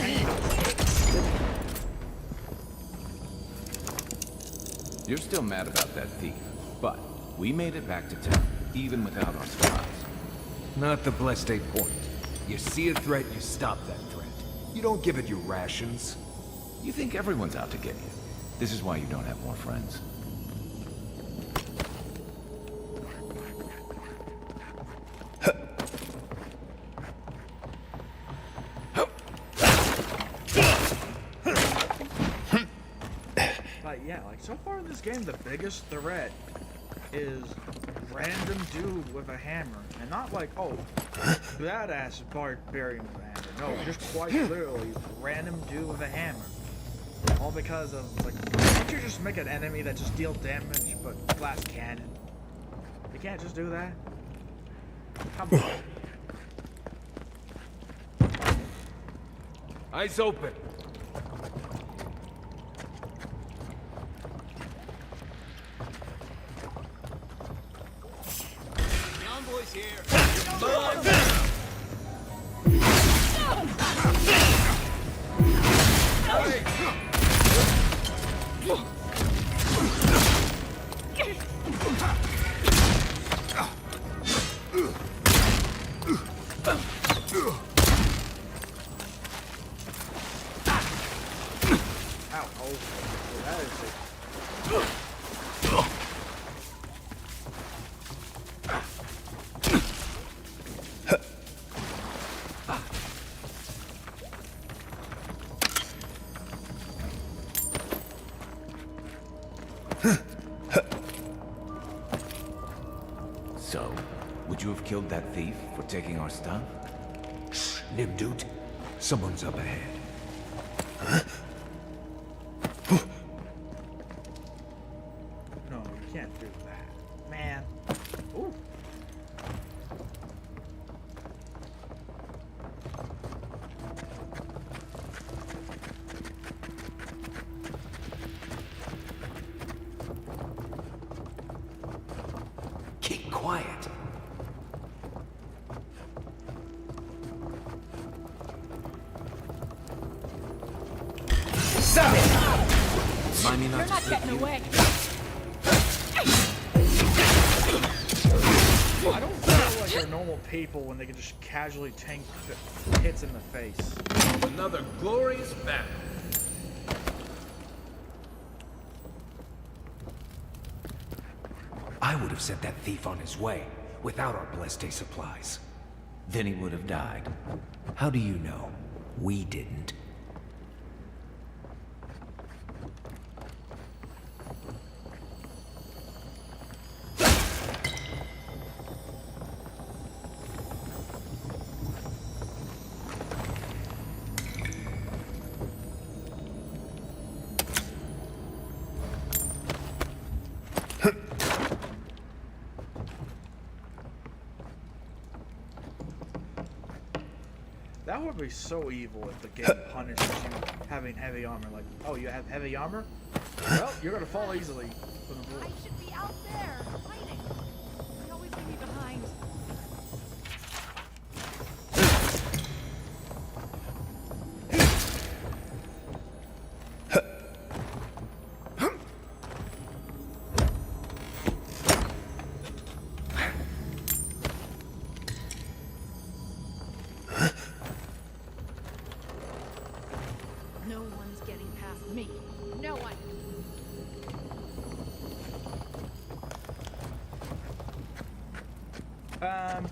You're still mad about that thief, but we made it back to town, even without our supplies. Not the blessed point. You see a threat, you stop that threat. You don't give it your rations. You think everyone's out to get you. This is why you don't have more friends. Like, yeah, like so far in this game, the biggest threat is random dude with a hammer, and not like, oh, badass barbarian with a hammer. No, just quite literally random dude with a hammer. All because of like, can't you just make an enemy that just deal damage but glass cannon? You can't just do that. Come on. Eyes open. The envoy's here. Ow, oh, that is it. So, would you have killed that thief for taking our stuff? Shh, Nimdut. Someone's up ahead. No, you can't do that, man. Ooh. Keep quiet. Remind me not You're to not flip getting you. away. I don't feel like they're normal people when they can just casually tank hits in the face. Another glorious battle. I would have sent that thief on his way without our Bleste supplies. then he would have died. How do you know? We didn't. That would be so evil if the game punishes you having heavy armor. Like, oh, you have heavy armor? Well, you're gonna fall easily from the roof. I should be out there, fighting. You always leave me behind. No one's getting past me. No one.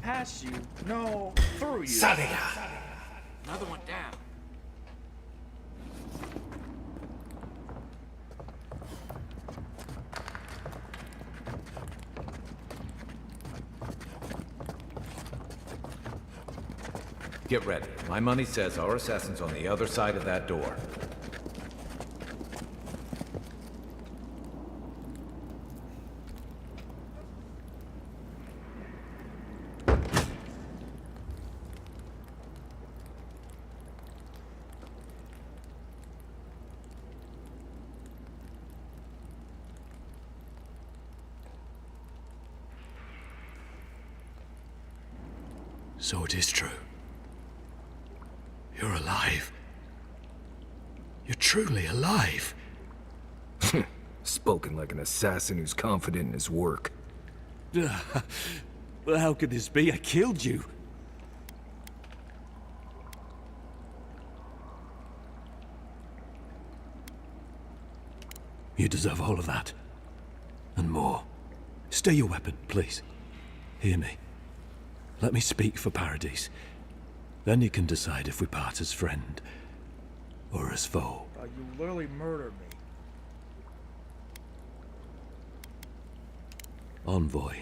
Past you. No, through you. Another one down. Get ready. My money says our assassin's on the other side of that door. So it is true. You're alive. You're truly alive. Spoken like an assassin who's confident in his work. Well, how could this be? I killed you. You deserve all of that. And more. Stay your weapon, please. Hear me. Let me speak for Paradise. Then you can decide if we part as friend or as foe. You literally murdered me. Envoy,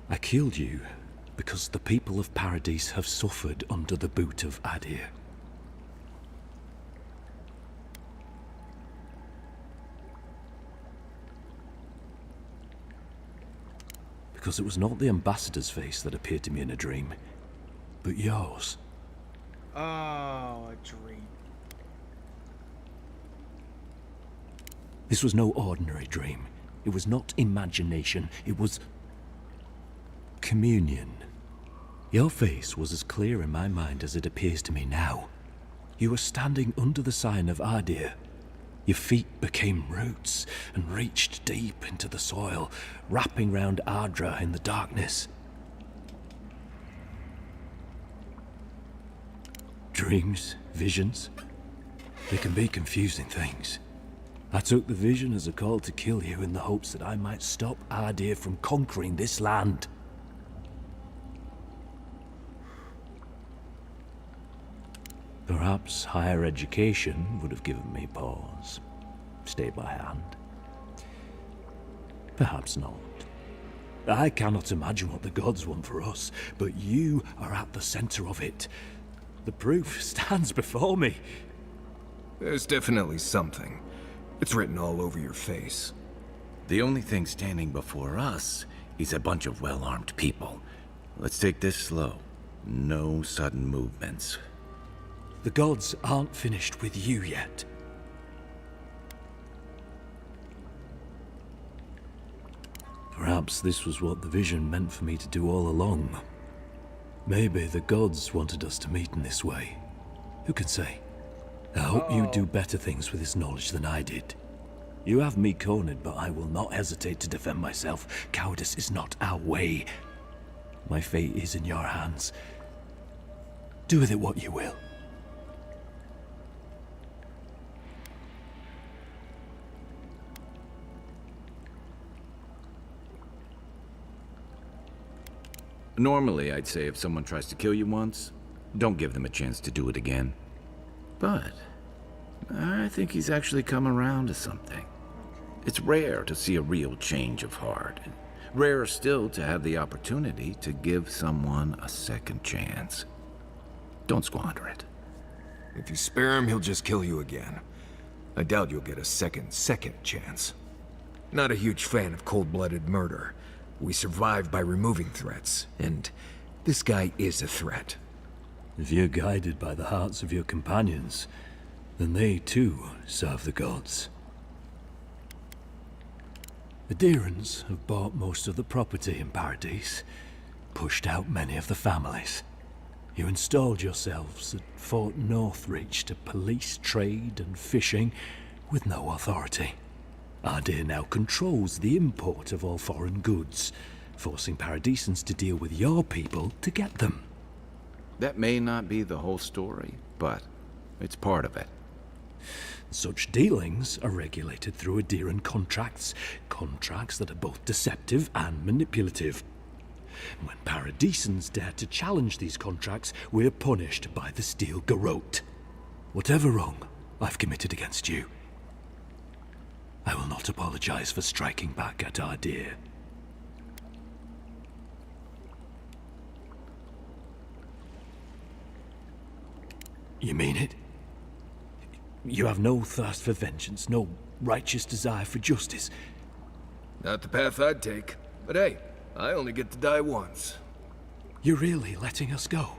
I killed you because the people of Paradise have suffered under the boot of Adir. Because it was not the ambassador's face that appeared to me in a dream, but yours. Oh, a dream. This was no ordinary dream. It was not imagination. It was communion. Your face was as clear in my mind as it appears to me now. You were standing under the sign of Adir. Your feet became roots and reached deep into the soil, wrapping round Ardra in the darkness. Dreams, visions, they can be confusing things. I took the vision as a call to kill you in the hopes that I might stop Adir from conquering this land. Perhaps higher education would have given me pause, stayed my hand. Perhaps not. I cannot imagine what the gods want for us, but you are at the center of it. The proof stands before me. There's definitely something. It's written all over your face. The only thing standing before us is a bunch of well-armed people. Let's take this slow. No sudden movements. The gods aren't finished with you yet. Perhaps this was what the vision meant for me to do all along. Maybe the gods wanted us to meet in this way. Who can say? I hope you do better things with this knowledge than I did. You have me cornered, but I will not hesitate to defend myself. Cowardice is not our way. My fate is in your hands. Do with it what you will. Normally, I'd say if someone tries to kill you once, don't give them a chance to do it again. But I think he's actually come around to something. It's rare to see a real change of heart. Rarer still to have the opportunity to give someone a second chance. Don't squander it. If you spare him, he'll just kill you again. I doubt you'll get a second chance. Not a huge fan of cold-blooded murder. We survive by removing threats, and this guy is a threat. If you're guided by the hearts of your companions, then they too serve the gods. The Deerans have bought most of the property in Paradise, pushed out many of the families. You installed yourselves at Fort Northreach to police trade and fishing with no authority. Ardir now controls the import of all foreign goods, forcing Paradisans to deal with your people to get them. That may not be the whole story, but it's part of it. Such dealings are regulated through Adiran contracts that are both deceptive and manipulative. When Paradisans dare to challenge these contracts, we're punished by the Steel Garrote. Whatever wrong I've committed against you, I will not apologize for striking back at Ardir. You mean it? You have no thirst for vengeance, no righteous desire for justice? Not the path I'd take. But hey, I only get to die once. You're really letting us go?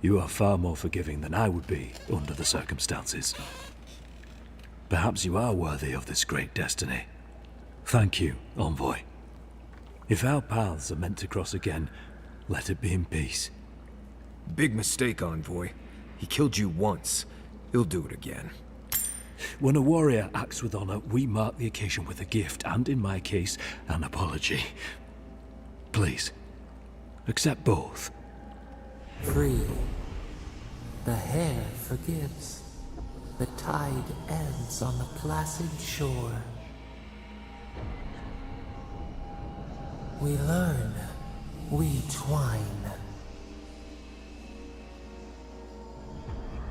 You are far more forgiving than I would be under the circumstances. Perhaps you are worthy of this great destiny. Thank you, Envoy. If our paths are meant to cross again, let it be in peace. Big mistake, Envoy. He killed you once. He'll do it again. When a warrior acts with honor, we mark the occasion with a gift, and in my case, an apology. Please, accept both. Free. The hair forgives. The tide ebbs on the placid shore. We learn. We twine.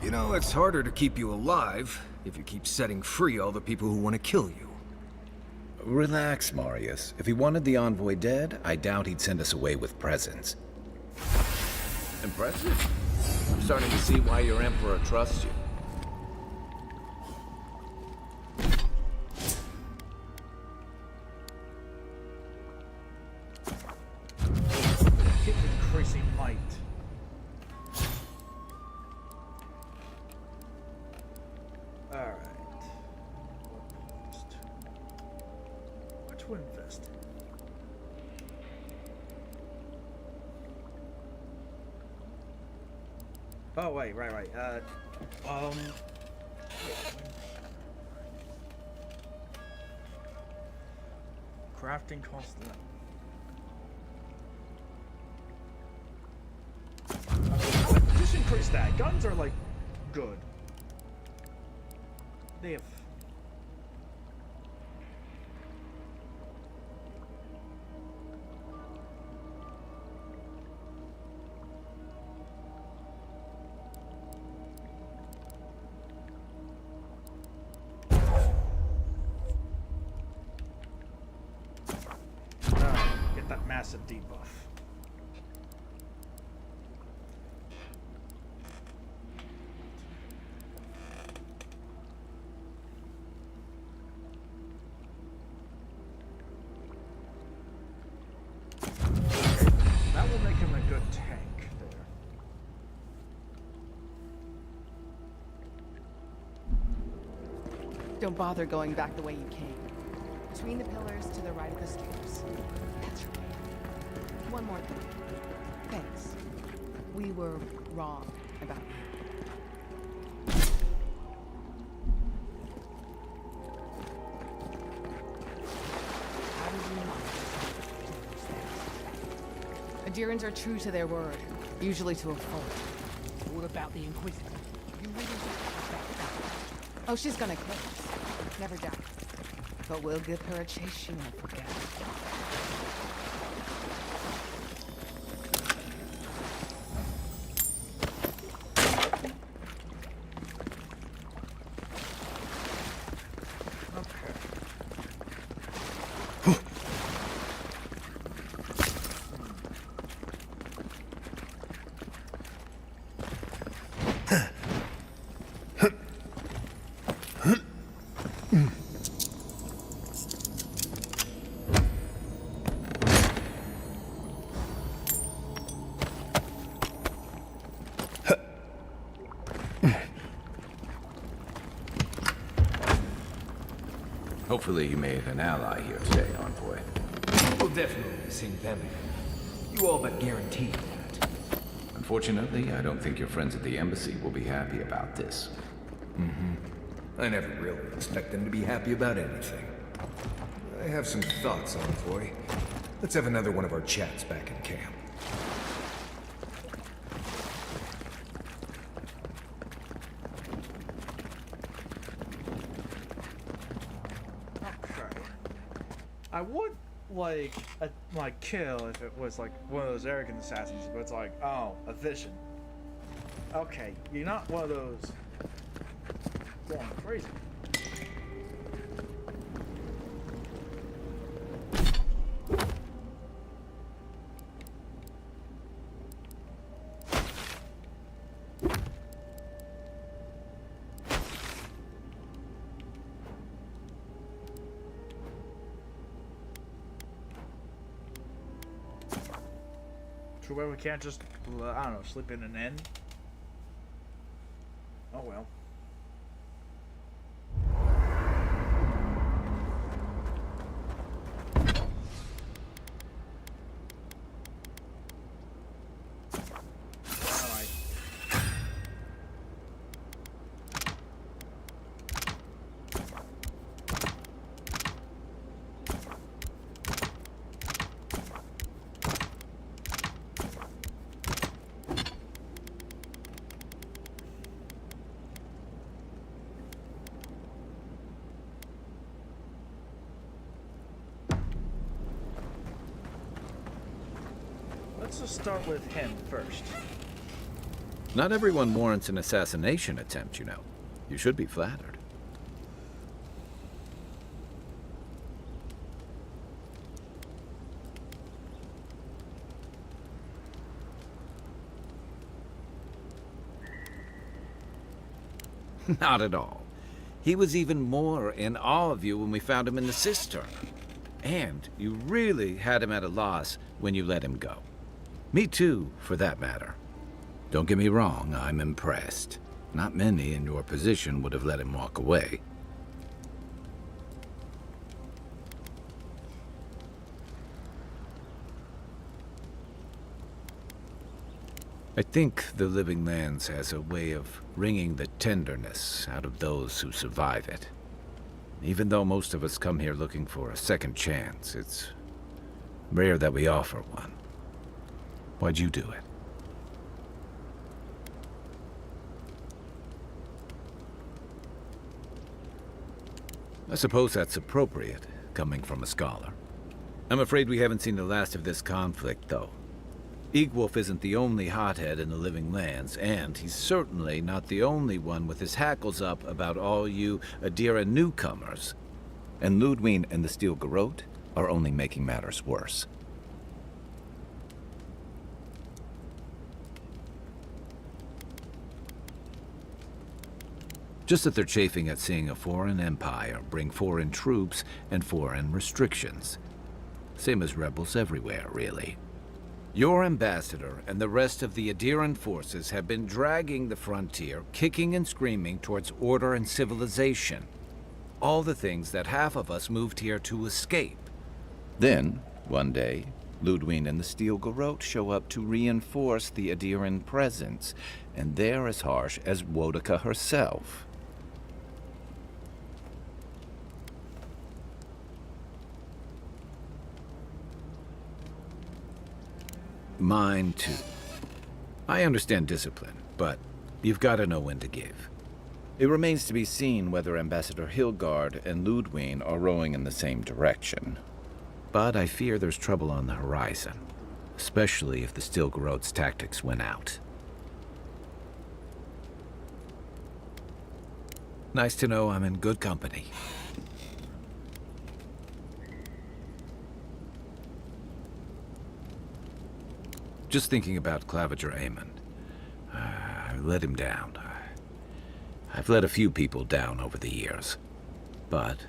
You know, it's harder to keep you alive if you keep setting free all the people who want to kill you. Relax, Marius. If he wanted the envoy dead, I doubt he'd send us away with presents. Impressive. I'm starting to see why your Emperor trusts you. Keep increasing might. Alright. What to invest in? Oh wait, right. Crafting cost that. Just increase that. Guns are like good. They have. Get that massive debuff. That will make him a good tank there. Don't bother going back the way you came. Between the pillars to the right of the stairs. That's right. One more thing. Thanks. We were wrong about you. How did you manage to Adirans are true to their word, usually to a fault. What about the Inquisitor? You really Oh, she's gonna kill us. Never doubt. But we'll give her a chase she won't forget. Hopefully you made an ally here today, Envoy. We'll definitely sing them in. You all but guaranteed that. Unfortunately, I don't think your friends at the embassy will be happy about this. I never really expect them to be happy about anything. I have some thoughts, Envoy. Let's have another one of our chats back in camp. I would like kill if it was like one of those arrogant assassins, but it's like, oh, a vision. Okay, you're not one of those going crazy. Too bad we can't just, I don't know, sleep in an inn. Oh well. Let's just start with him first. Not everyone warrants an assassination attempt, you know. You should be flattered. Not at all. He was even more in awe of you when we found him in the cistern. And you really had him at a loss when you let him go. Me too, for that matter. Don't get me wrong, I'm impressed. Not many in your position would have let him walk away. I think the Living Lands has a way of wringing the tenderness out of those who survive it. Even though most of us come here looking for a second chance, it's rare that we offer one. Why'd you do it? I suppose that's appropriate, coming from a scholar. I'm afraid we haven't seen the last of this conflict, though. Egwolf isn't the only hothead in the Living Lands, and he's certainly not the only one with his hackles up about all you Adira newcomers. And Ludwig and the Steel Garrote are only making matters worse. Just that they're chafing at seeing a foreign empire bring foreign troops and foreign restrictions. Same as rebels everywhere, really. Your ambassador and the rest of the Adiran forces have been dragging the frontier, kicking and screaming towards order and civilization. All the things that half of us moved here to escape. Then, one day, Ludwig and the Steel Garrote show up to reinforce the Adiran presence, and they're as harsh as Woedica herself. Mine too. I understand discipline, but you've got to know when to give. It remains to be seen whether Ambassador Hilgard and Ludwig are rowing in the same direction. But I fear there's trouble on the horizon, especially if the Stilgarode's tactics win out. Nice to know I'm in good company. Just thinking about Claviger Amon. I let him down. I've let a few people down over the years. But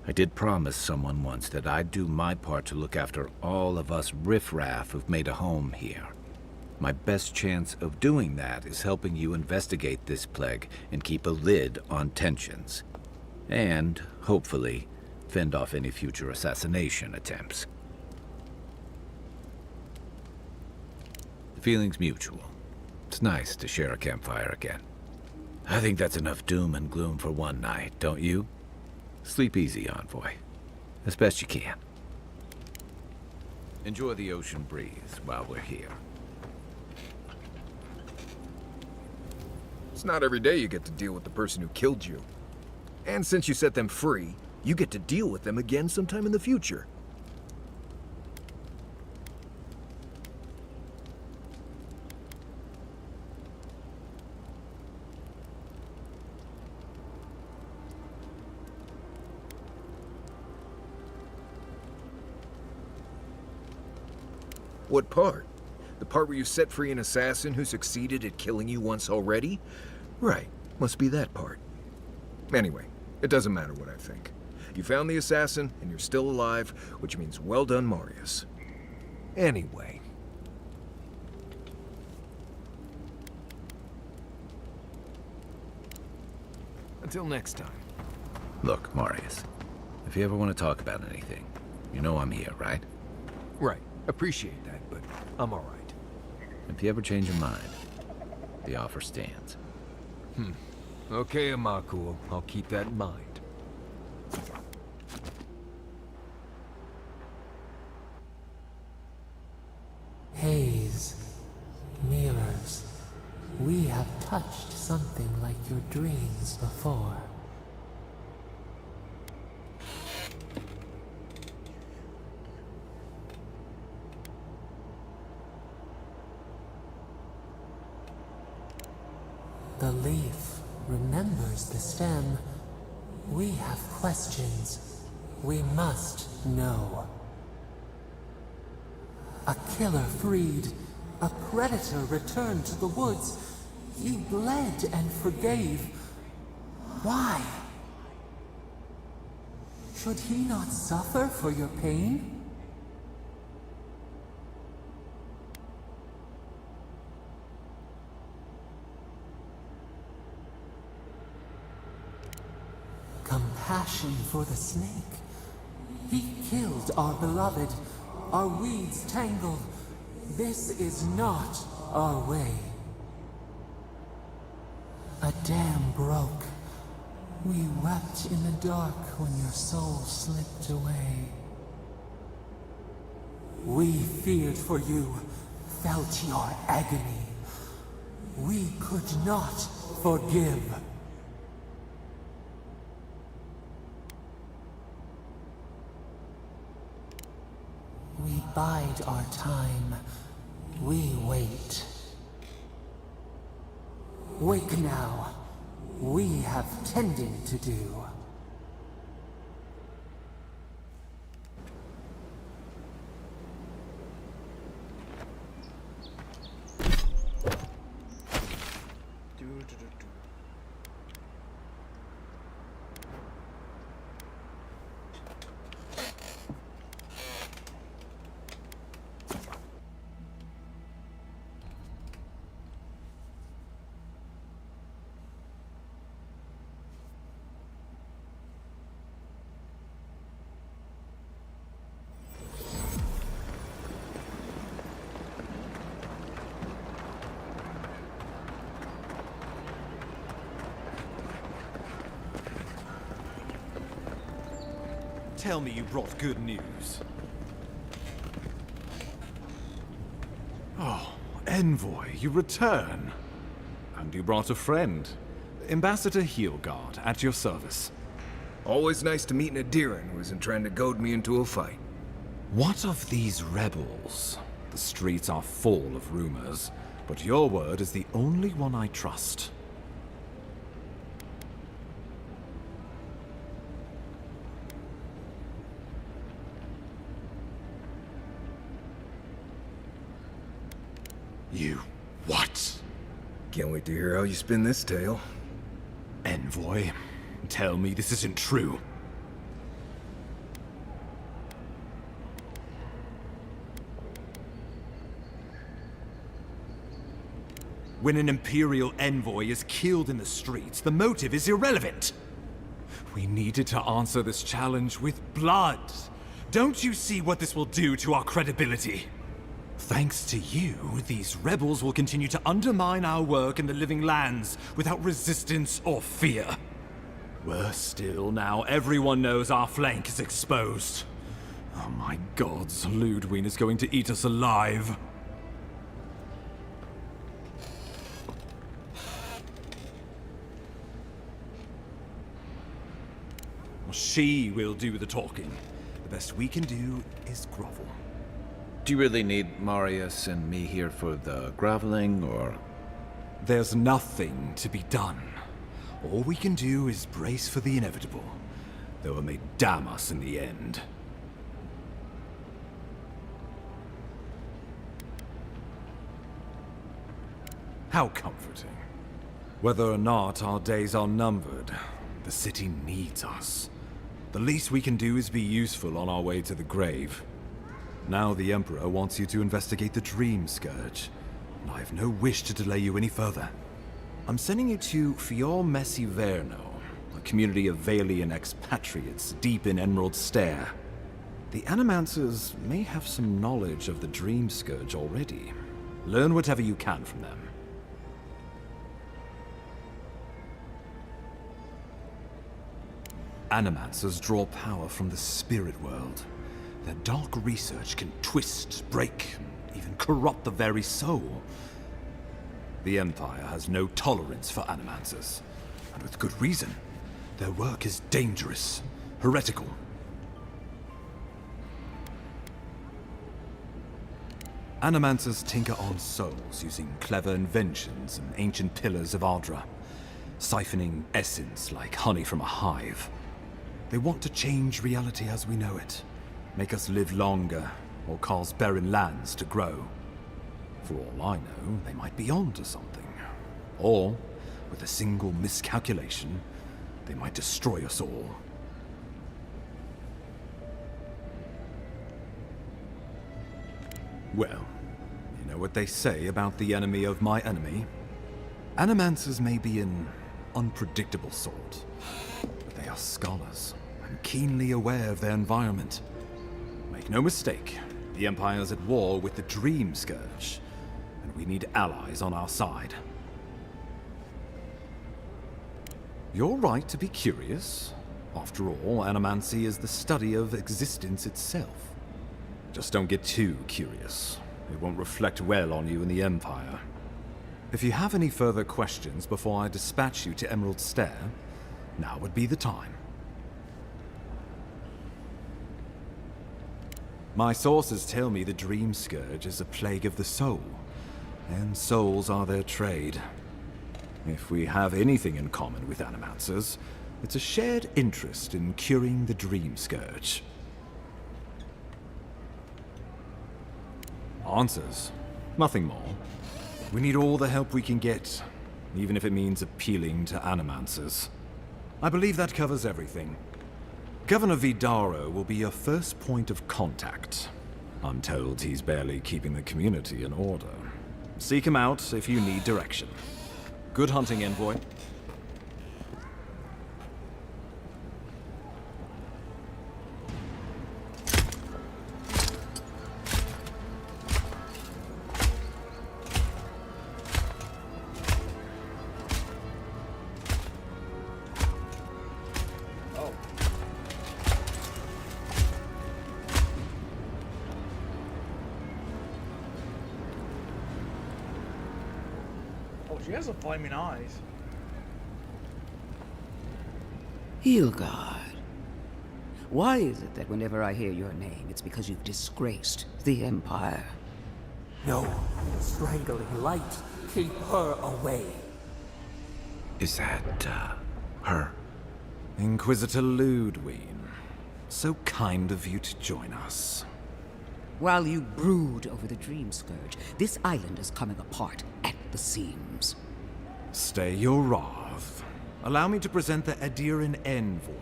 I did promise someone once that I'd do my part to look after all of us riffraff who've made a home here. My best chance of doing that is helping you investigate this plague and keep a lid on tensions. And, hopefully, fend off any future assassination attempts. The feeling's mutual. It's nice to share a campfire again. I think that's enough doom and gloom for one night, don't you? Sleep easy, Envoy. As best you can. Enjoy the ocean breeze while we're here. It's not every day you get to deal with the person who killed you. And since you set them free, you get to deal with them again sometime in the future. What part? The part where you set free an assassin who succeeded at killing you once already? Right, must be that part. Anyway, it doesn't matter what I think. You found the assassin, and you're still alive, which means well done, Marius. Anyway. Until next time. Look, Marius, if you ever want to talk about anything, you know I'm here, right? Right. Appreciate that, but I'm all right. If you ever change your mind, the offer stands. Okay, Amakuo. I'll keep that in mind. Haze, mirrors. We have touched something like your dreams before. The leaf remembers the stem. We have questions. We must know. A killer freed. A predator returned to the woods. He bled and forgave. Why? Should he not suffer for your pain? Compassion for the snake. He killed our beloved. Our weeds tangled. This is not our way. A dam broke. We wept in the dark when your soul slipped away. We feared for you, felt your agony. We could not forgive. We bide our time. We wait. Wake now. We have tending to do. Tell me you brought good news. Envoy, you return. And you brought a friend. Ambassador Heelguard, at your service. Always nice to meet an Adiran who isn't trying to goad me into a fight. What of these rebels? The streets are full of rumors, but your word is the only one I trust. You what? Can't wait to hear how you spin this tale. Envoy, tell me this isn't true. When an Imperial envoy is killed in the streets, the motive is irrelevant. We needed to answer this challenge with blood. Don't you see what this will do to our credibility? Thanks to you, these rebels will continue to undermine our work in the Living Lands without resistance or fear. Worse still, now everyone knows our flank is exposed. Oh my gods, Ludwig is going to eat us alive. She will do the talking. The best we can do is grovel. Do you really need Marius and me here for the groveling, or...? There's nothing to be done. All we can do is brace for the inevitable, though it may damn us in the end. How comforting. Whether or not our days are numbered, the city needs us. The least we can do is be useful on our way to the grave. Now the Emperor wants you to investigate the Dream Scourge, and I have no wish to delay you any further. I'm sending you to Fior Messi Verno, a community of Valian expatriates deep in Emerald Stair. The Animancers may have some knowledge of the Dream Scourge already. Learn whatever you can from them. Animancers draw power from the spirit world. Their dark research can twist, break, and even corrupt the very soul. The Empire has no tolerance for Animancers, and with good reason. Their work is dangerous, heretical. Animancers tinker on souls using clever inventions and ancient pillars of Ardra, siphoning essence like honey from a hive. They want to change reality as we know it, make us live longer, or cause barren lands to grow. For all I know, they might be on to something. Or, with a single miscalculation, they might destroy us all. Well, you know what they say about the enemy of my enemy? Animancers may be an unpredictable sort, but they are scholars, and keenly aware of their environment. Make no mistake, the Empire's at war with the Dream Scourge, and we need allies on our side. You're right to be curious. After all, animancy is the study of existence itself. Just don't get too curious. It won't reflect well on you in the Empire. If you have any further questions before I dispatch you to Emerald Stair, now would be the time. My sources tell me the Dream Scourge is a plague of the soul, and souls are their trade. If we have anything in common with Animancers, it's a shared interest in curing the Dream Scourge. Answers? Nothing more. We need all the help we can get, even if it means appealing to Animancers. I believe that covers everything. Governor Vidaro will be your first point of contact. I'm told he's barely keeping the community in order. Seek him out if you need direction. Good hunting, Envoy. Oh, she has a flaming eyes. Hilgard. Why is it that whenever I hear your name, it's because you've disgraced the Empire? No, strangling light. Keep her away. Is that, her? Inquisitor Ludwig. So kind of you to join us. While you brood over the Dream Scourge, this island is coming apart at the seams. Stay your wrath. Allow me to present the Adiran envoy,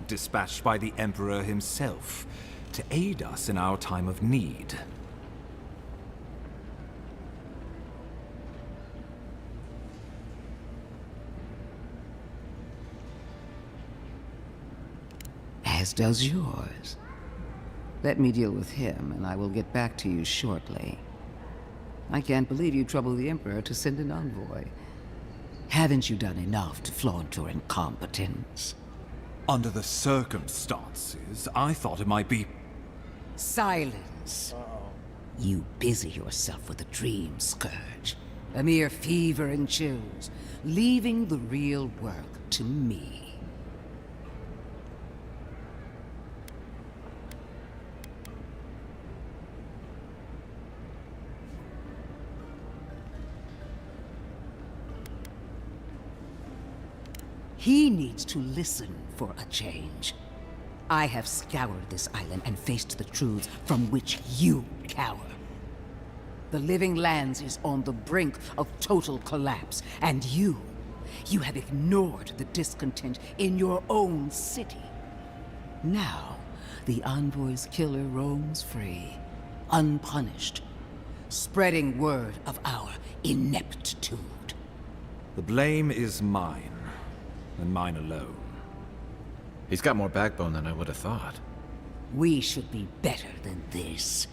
dispatched by the Emperor himself, to aid us in our time of need. As does yours. Let me deal with him, and I will get back to you shortly. I can't believe you troubled the Emperor to send an envoy. Haven't you done enough to flaunt your incompetence? Under the circumstances, I thought it might be... Silence. You busy yourself with the Dream Scourge. A mere fever and chills, leaving the real work to me. He needs to listen for a change. I have scoured this island and faced the truths from which you cower. The Living Lands is on the brink of total collapse, and you have ignored the discontent in your own city. Now, the Envoy's killer roams free, unpunished, spreading word of our ineptitude. The blame is mine. And mine alone. He's got more backbone than I would have thought. We should be better than this.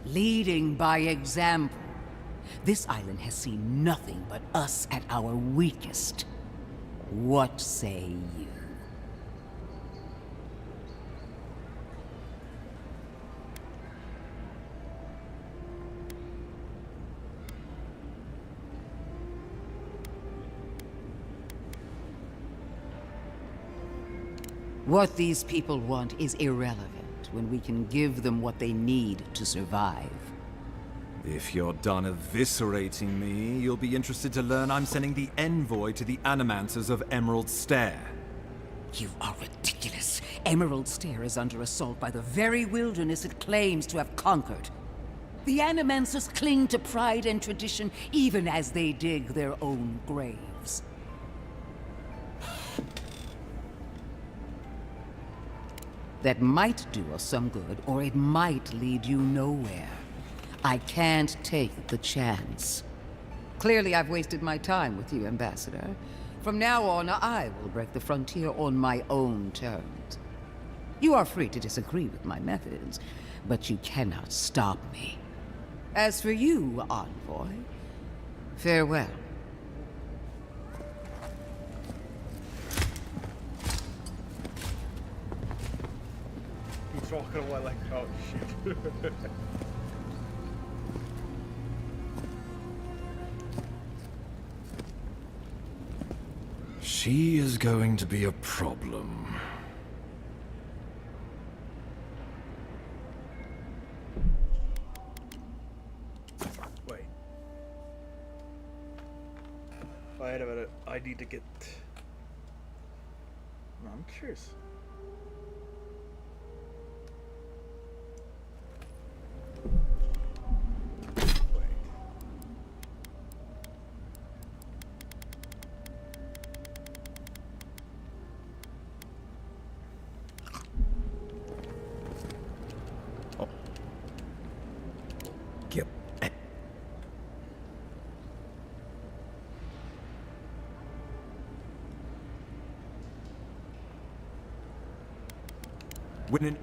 Leading by example. This island has seen nothing but us at our weakest. What say you? What these people want is irrelevant when we can give them what they need to survive. If you're done eviscerating me, you'll be interested to learn I'm sending the envoy to the Animancers of Emerald Stair. You are ridiculous. Emerald Stair is under assault by the very wilderness it claims to have conquered. The Animancers cling to pride and tradition even as they dig their own graves. That might do us some good, or it might lead you nowhere. I can't take the chance. Clearly, I've wasted my time with you, Ambassador. From now on, I will break the frontier on my own terms. You are free to disagree with my methods, but you cannot stop me. As for you, Envoy, farewell. Walking away like, oh shit. She is going to be a problem. Wait. Wait a minute. I need to get... No, I'm curious. When an...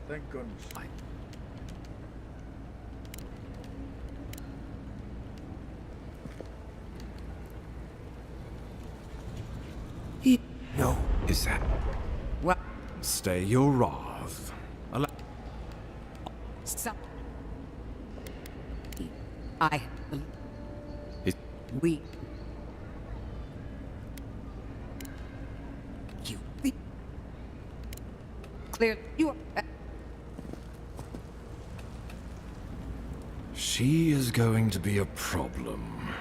Thank goodness. No. Is that... What? Stay your wrath. Stop. I... We... You... Clear... You... She is going to be a problem.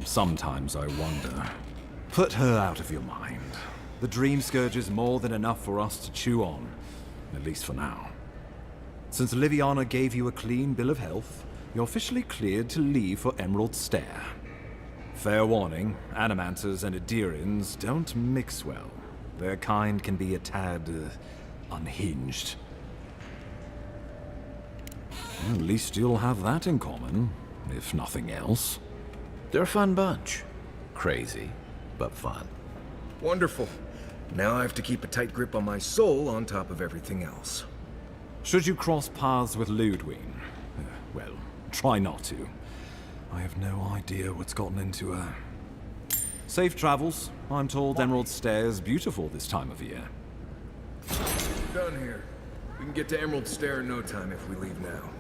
Sometimes I wonder. Put her out of your mind. The Dream Scourge is more than enough for us to chew on. At least for now. Since Liviana gave you a clean bill of health, you're officially cleared to leave for Emerald Stair. Fair warning, Animanters and Adirians don't mix well. Their kind can be a tad... unhinged. At least you'll have that in common, if nothing else. They're a fun bunch. Crazy, but fun. Wonderful. Now I have to keep a tight grip on my soul on top of everything else. Should you cross paths with Ludwig, well, try not to. I have no idea what's gotten into her. Safe travels. I'm told Emerald Stair is beautiful this time of year. Done here. We can get to Emerald Stair in no time if we leave now.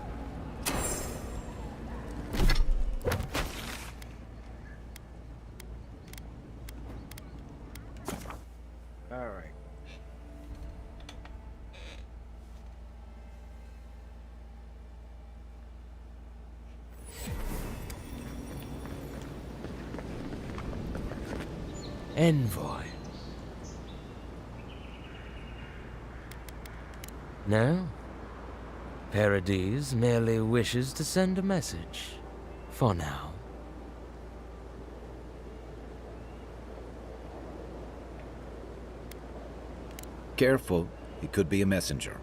All right. Envoy. No? Paradis merely wishes to send a message. For now. Careful, he could be a messenger.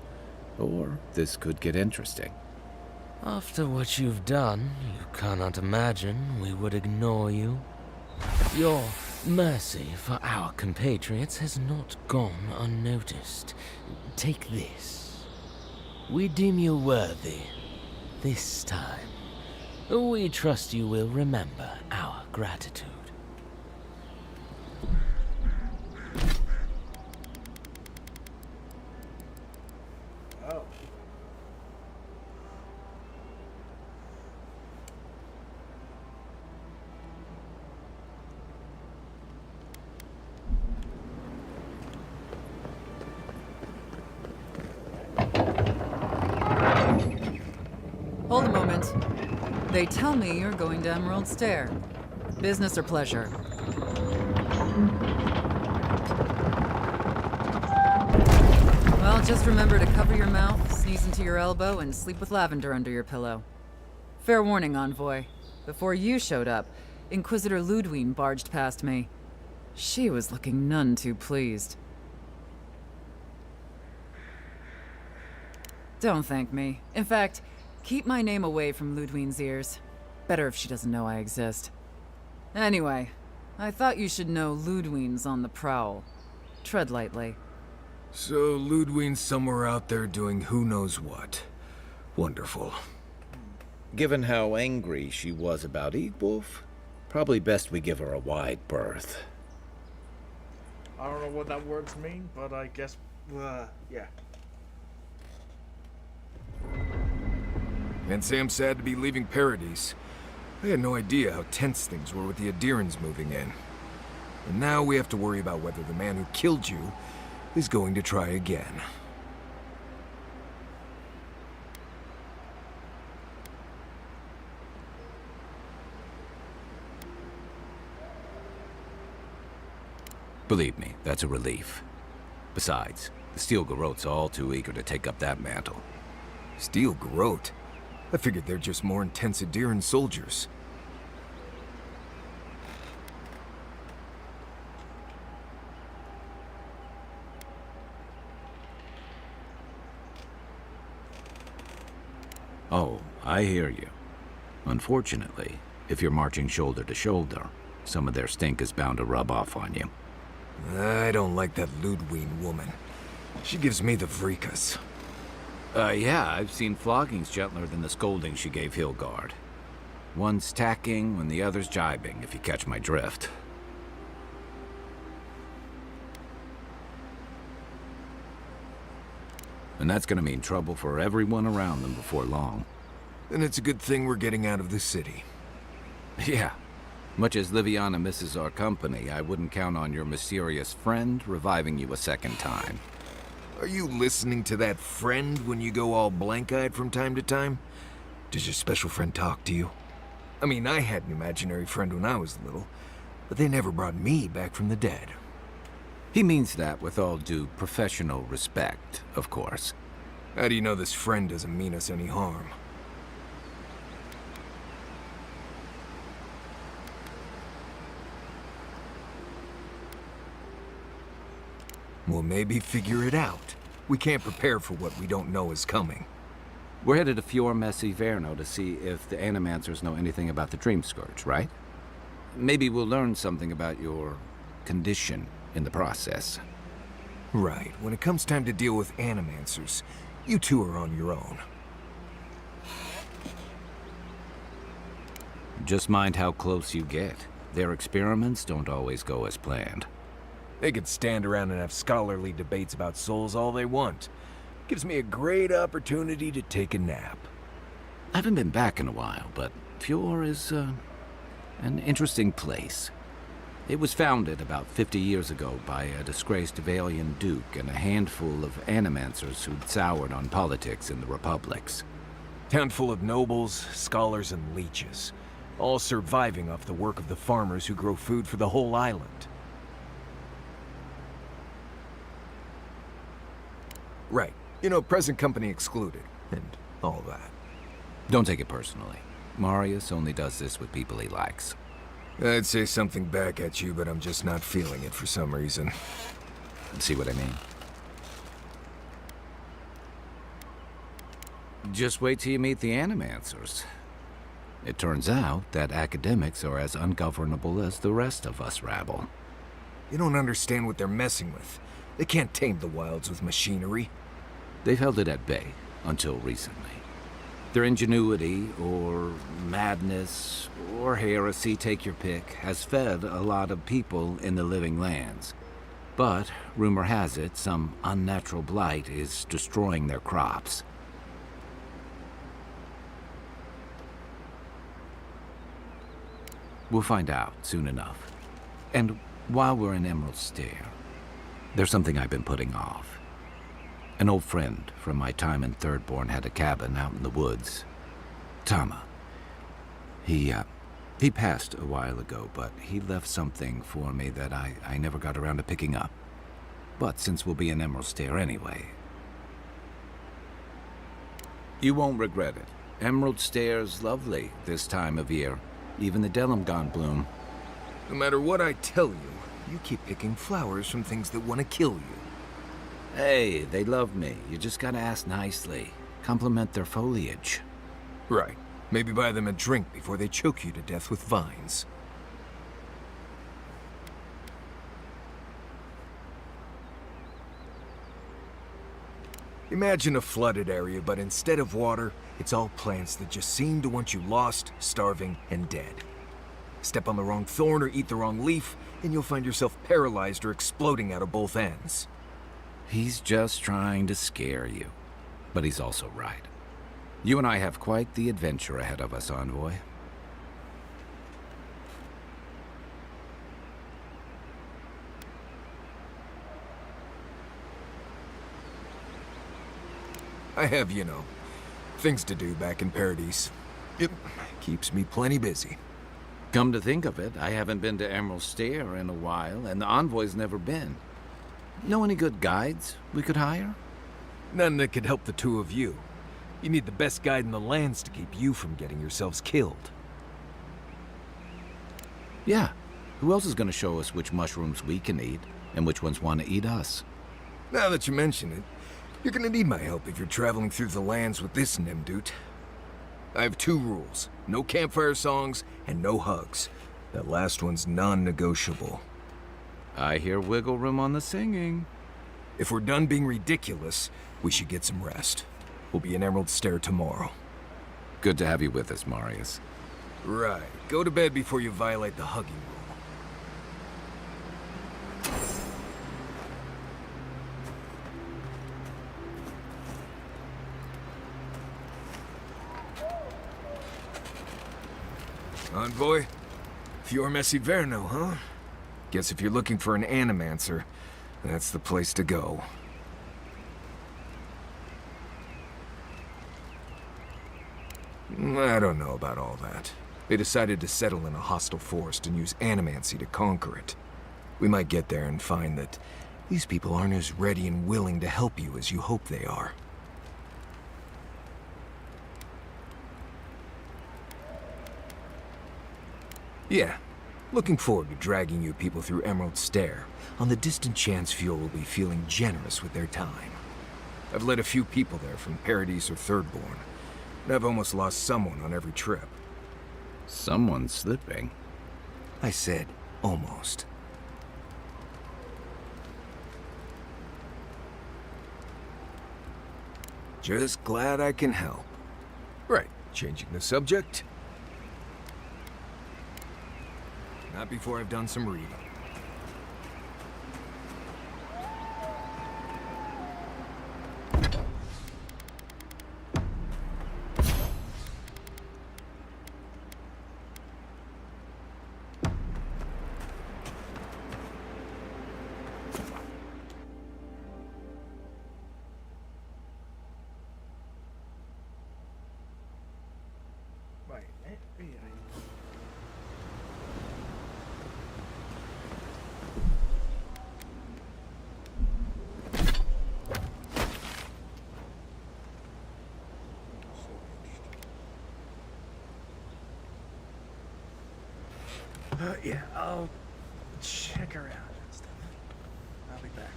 Or this could get interesting. After what you've done, you cannot imagine we would ignore you. Your mercy for our compatriots has not gone unnoticed. Take this. We deem you worthy. This time. We trust you will remember our gratitude. Oh. Hold a moment. They tell me you're going to Emerald Stair. Business or pleasure? Well, just remember to cover your mouth, sneeze into your elbow, and sleep with lavender under your pillow. Fair warning, Envoy. Before you showed up, Inquisitor Ludwig barged past me. She was looking none too pleased. Don't thank me. In fact, keep my name away from Ludwig's ears. Better if she doesn't know I exist. Anyway, I thought you should know Ludwig's on the prowl. Tread lightly. So Ludwig's somewhere out there doing who knows what. Wonderful. Given how angry she was about Eagwolf, probably best we give her a wide berth. I don't know what that words mean, but I guess, yeah. Can't say I'm sad to be leaving Paradis. I had no idea how tense things were with the Adirans moving in. And now we have to worry about whether the man who killed you is going to try again. Believe me, that's a relief. Besides, the Steel Garrote's all too eager to take up that mantle. Steel Garrote? I figured they're just more intense Adiran soldiers. Oh, I hear you. Unfortunately, if you're marching shoulder to shoulder, some of their stink is bound to rub off on you. I don't like that Ludwig woman. She gives me the freakus. Yeah, I've seen floggings gentler than the scolding she gave Hilgard. One's tacking when the other's jibing, if you catch my drift. And that's gonna mean trouble for everyone around them before long. Then it's a good thing we're getting out of this city. Yeah. Much as Liviana misses our company, I wouldn't count on your mysterious friend reviving you a second time. Are you listening to that friend when you go all blank-eyed from time to time? Does your special friend talk to you? I mean, I had an imaginary friend when I was little, but they never brought me back from the dead. He means that with all due professional respect, of course. How do you know this friend doesn't mean us any harm? Well, maybe figure it out. We can't prepare for what we don't know is coming. We're headed to Fior Messi Verno to see if the Animancers know anything about the Dream Scourge, right? Maybe we'll learn something about your condition in the process. Right. When it comes time to deal with Animancers, you two are on your own. Just mind how close you get. Their experiments don't always go as planned. They could stand around and have scholarly debates about souls all they want. Gives me a great opportunity to take a nap. I haven't been back in a while, but Fior is an interesting place. It was founded about 50 years ago by a disgraced Valian duke and a handful of Animancers who'd soured on politics in the republics. Town full of nobles, scholars, and leeches, all surviving off the work of the farmers who grow food for the whole island. Right. You know, present company excluded, and all that. Don't take it personally. Marius only does this with people he likes. I'd say something back at you, but I'm just not feeling it for some reason. See what I mean? Just wait till you meet the Animancers. It turns out that academics are as ungovernable as the rest of us rabble. You don't understand what they're messing with. They can't tame the wilds with machinery. They've held it at bay until recently. Their ingenuity, or madness, or heresy, take your pick, has fed a lot of people in the living lands. But, rumor has it, some unnatural blight is destroying their crops. We'll find out soon enough. And while we're in Emerald Stair, there's something I've been putting off. An old friend from my time in Thirdborn had a cabin out in the woods. Tama. He passed a while ago, but he left something for me that I never got around to picking up. But since we'll be in Emerald Stair anyway... You won't regret it. Emerald Stair's lovely this time of year. Even the Delimgon bloom. No matter what I tell you, you keep picking flowers from things that want to kill you. Hey, they love me. You just gotta ask nicely. Compliment their foliage. Right. Maybe buy them a drink before they choke you to death with vines. Imagine a flooded area, but instead of water, it's all plants that just seem to want you lost, starving, and dead. Step on the wrong thorn or eat the wrong leaf, and you'll find yourself paralyzed or exploding out of both ends. He's just trying to scare you. But he's also right. You and I have quite the adventure ahead of us, Envoy. I have, you know, things to do back in Paradise. It keeps me plenty busy. Come to think of it, I haven't been to Emerald Stair in a while, and the Envoy's never been. Know any good guides we could hire? None that could help the two of you. You need the best guide in the lands to keep you from getting yourselves killed. Yeah. Who else is going to show us which mushrooms we can eat, and which ones want to eat us? Now that you mention it, you're gonna need my help if you're traveling through the lands with this Nimdut. I have 2 rules. No campfire songs, and no hugs. That last one's non-negotiable. I hear wiggle room on the singing. If we're done being ridiculous, we should get some rest. We'll be in Emerald Stair tomorrow. Good to have you with us, Marius. Right. Go to bed before you violate the hugging rule. Envoy? Fior Messiverno, huh? Guess if you're looking for an animancer, that's the place to go. I don't know about all that. They decided to settle in a hostile forest and use animancy to conquer it. We might get there and find that these people aren't as ready and willing to help you as you hope they are. Yeah, looking forward to dragging you people through Emerald Stair, on the distant chance Fior will be feeling generous with their time. I've led a few people there from Paradise or Thirdborn, and I've almost lost someone on every trip. Someone slipping? I said, almost. Just glad I can help. Right, changing the subject. Not before I've done some reading. Yeah, I'll check around and stuff. I'll be back.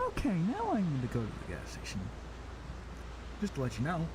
Okay, now I need to go to the gas station. Just to let you know.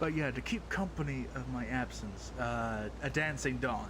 But yeah, to keep company of my absence, a dancing dawn.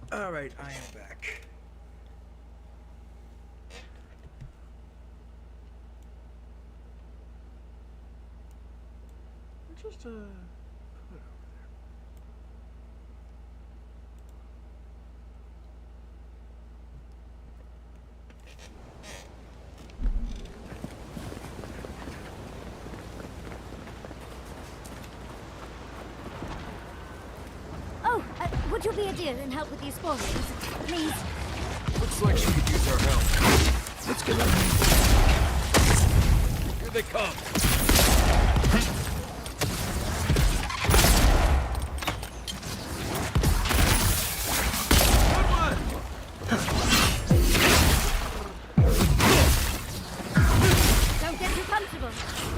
Alright, I am back. Just put it over there. Oh, would you be a dear and help with these spoilings? Please? Looks like she could use our help. Let's get on. Here they come. Don't get too comfortable.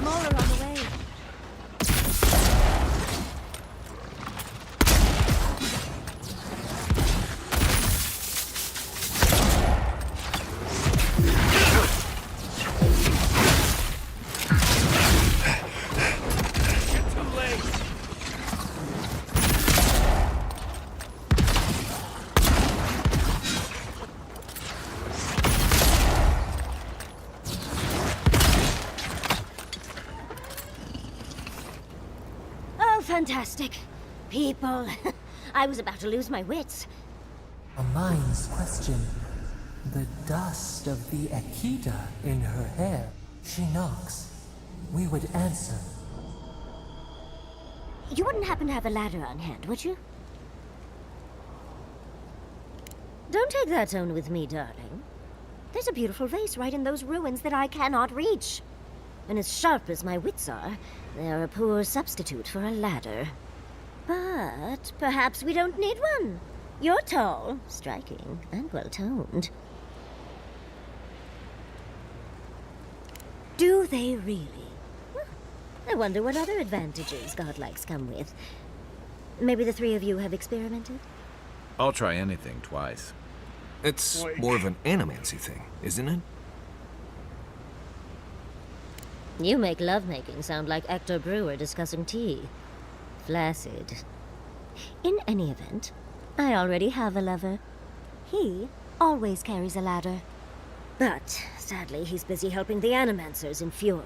More are on the way. Fantastic. People. I was about to lose my wits. A mind's question. The dust of the Akita in her hair. She knocks. We would answer. You wouldn't happen to have a ladder on hand, would you? Don't take that tone with me, darling. There's a beautiful vase right in those ruins that I cannot reach. And as sharp as my wits are, they're a poor substitute for a ladder. But perhaps we don't need one. You're tall, striking, and well-toned. Do they really? I wonder what other advantages godlikes come with. Maybe the three of you have experimented? I'll try anything twice. It's more of an animancy thing, isn't it? You make lovemaking sound like Hector Brewer discussing tea. Flaccid. In any event, I already have a lover. He always carries a ladder. But, sadly, he's busy helping the Animancers in Fjord,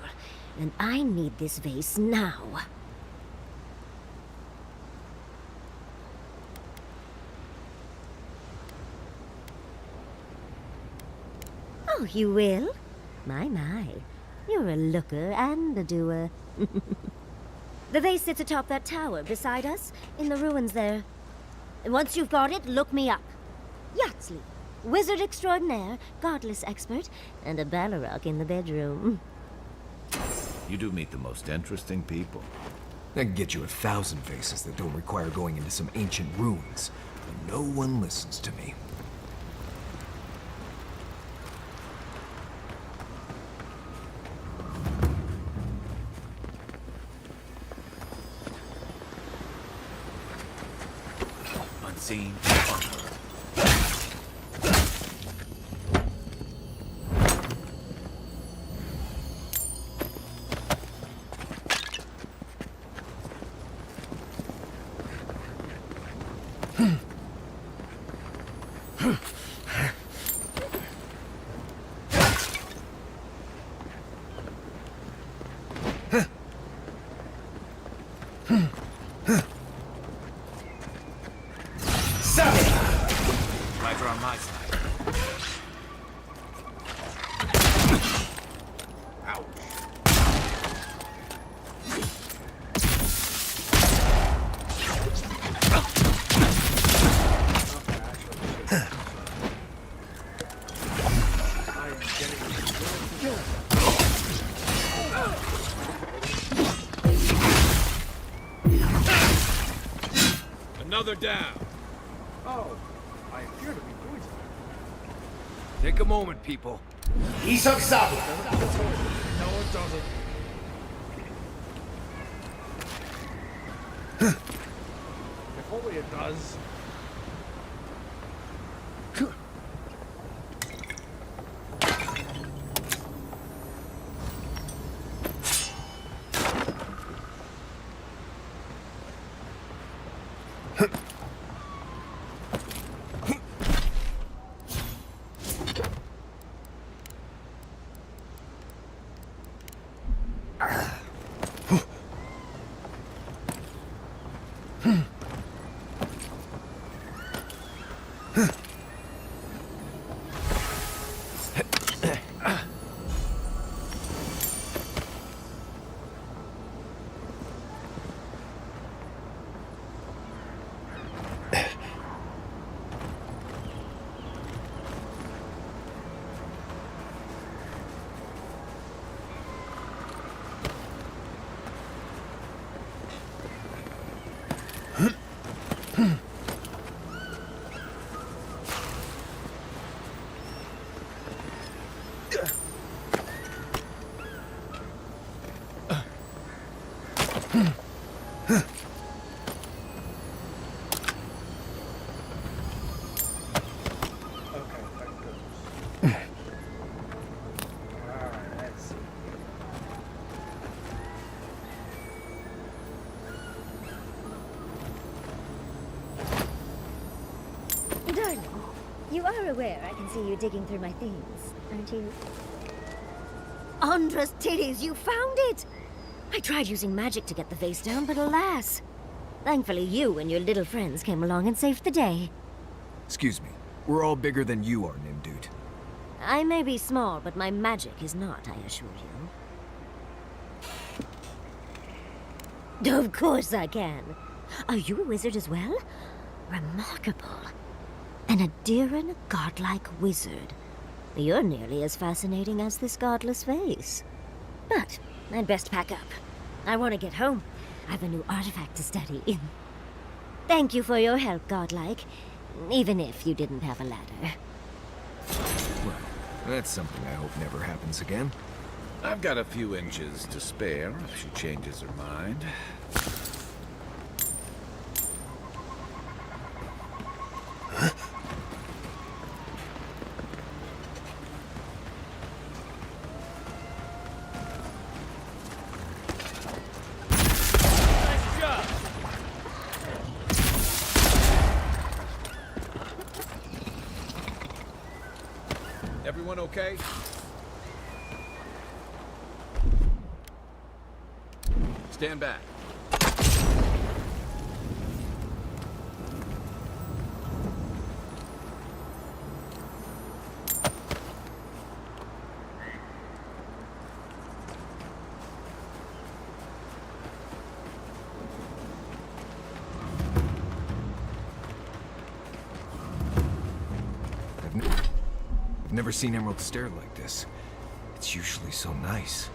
and I need this vase now. Oh, you will? My. You're a looker and a doer. The vase sits atop that tower beside us, in the ruins there. And once you've got it, look me up. Yatsley, wizard extraordinaire, godless expert, and a Balrog in the bedroom. You do meet the most interesting people. I can get you 1,000 vases that don't require going into some ancient ruins. But no one listens to me. Unseen. Lights are on my side. Ouch. Another down. Oh, I appear to be poisoned. Take a moment, people. No, it doesn't. If only it does. darling, you are aware I can see you digging through my things, aren't you? Andra's titties, you found it! I tried using magic to get the vase down, but alas. Thankfully you and your little friends came along and saved the day. Excuse me. We're all bigger than you are, Nim Dude. I may be small, but my magic is not, I assure you. Of course I can. Are you a wizard as well? Remarkable. An Adiran godlike wizard. You're nearly as fascinating as this godless vase. But I'd best pack up. I want to get home. I've a new artifact to study. Thank you for your help, godlike. Even if you didn't have a ladder. Well, that's something I hope never happens again. I've got a few inches to spare if she changes her mind. Everyone okay? Stand back. I've never seen Emerald Stair like this. It's usually so nice.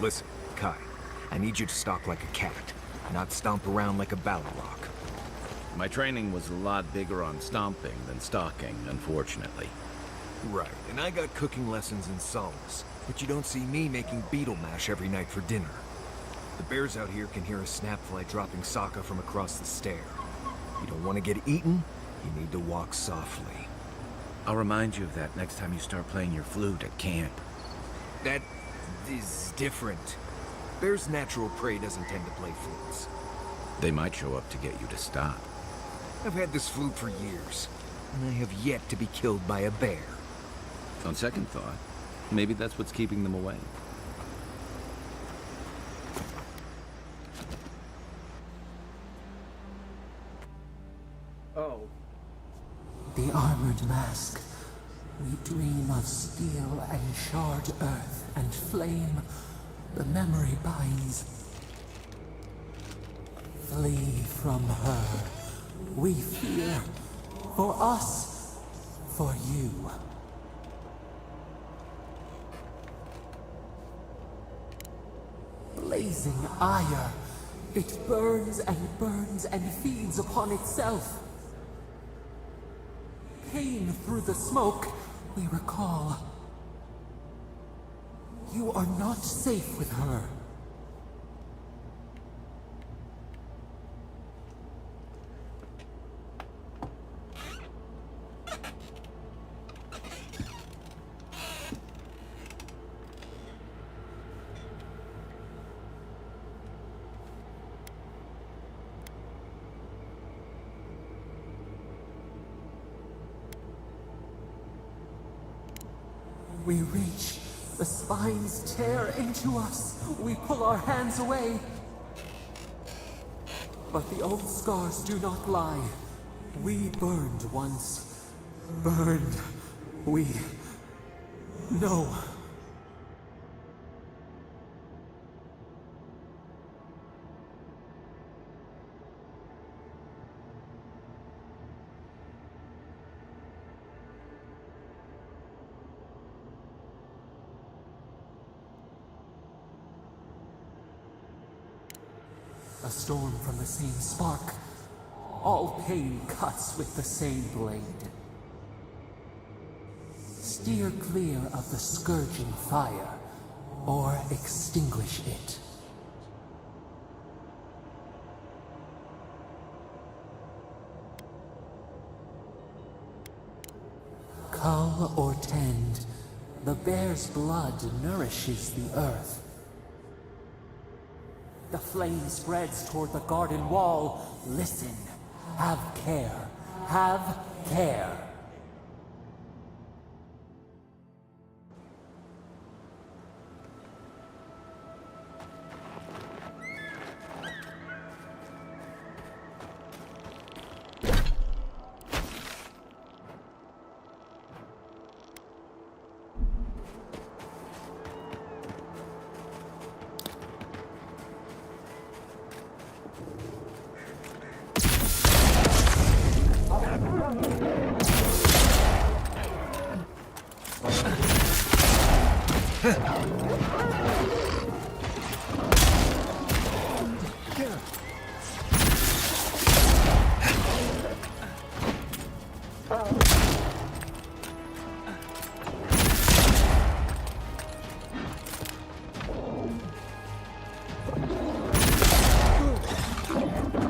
Listen, Kai, I need you to stalk like a cat, not stomp around like a Balrog. My training was a lot bigger on stomping than stalking, unfortunately. Right, and I got cooking lessons in Solace, but you don't see me making beetle mash every night for dinner. The bears out here can hear a snapfly dropping Sokka from across the stair. You don't want to get eaten, you need to walk softly. I'll remind you of that next time you start playing your flute at camp. That is different. Bear's natural prey doesn't tend to play flutes. They might show up to get you to stop. I've had this flute for years, and I have yet to be killed by a bear. On second thought, maybe that's what's keeping them away. Oh. The armored mask. We dream of steel and shard earth and flame. The memory binds. Flee from her. We fear. For us. For you. Blazing ire. It burns and feeds upon itself. Pain through the smoke, we recall. You are not safe with her. We reach. The spines tear into us. We pull our hands away. But the old scars do not lie. We burned once. Burned. We know. A storm from the same spark. All pain cuts with the same blade. Steer clear of the scourging fire, or extinguish it. Cull or tend, the bear's blood nourishes the earth. The flame spreads toward the garden wall. Listen. Have care. Have care.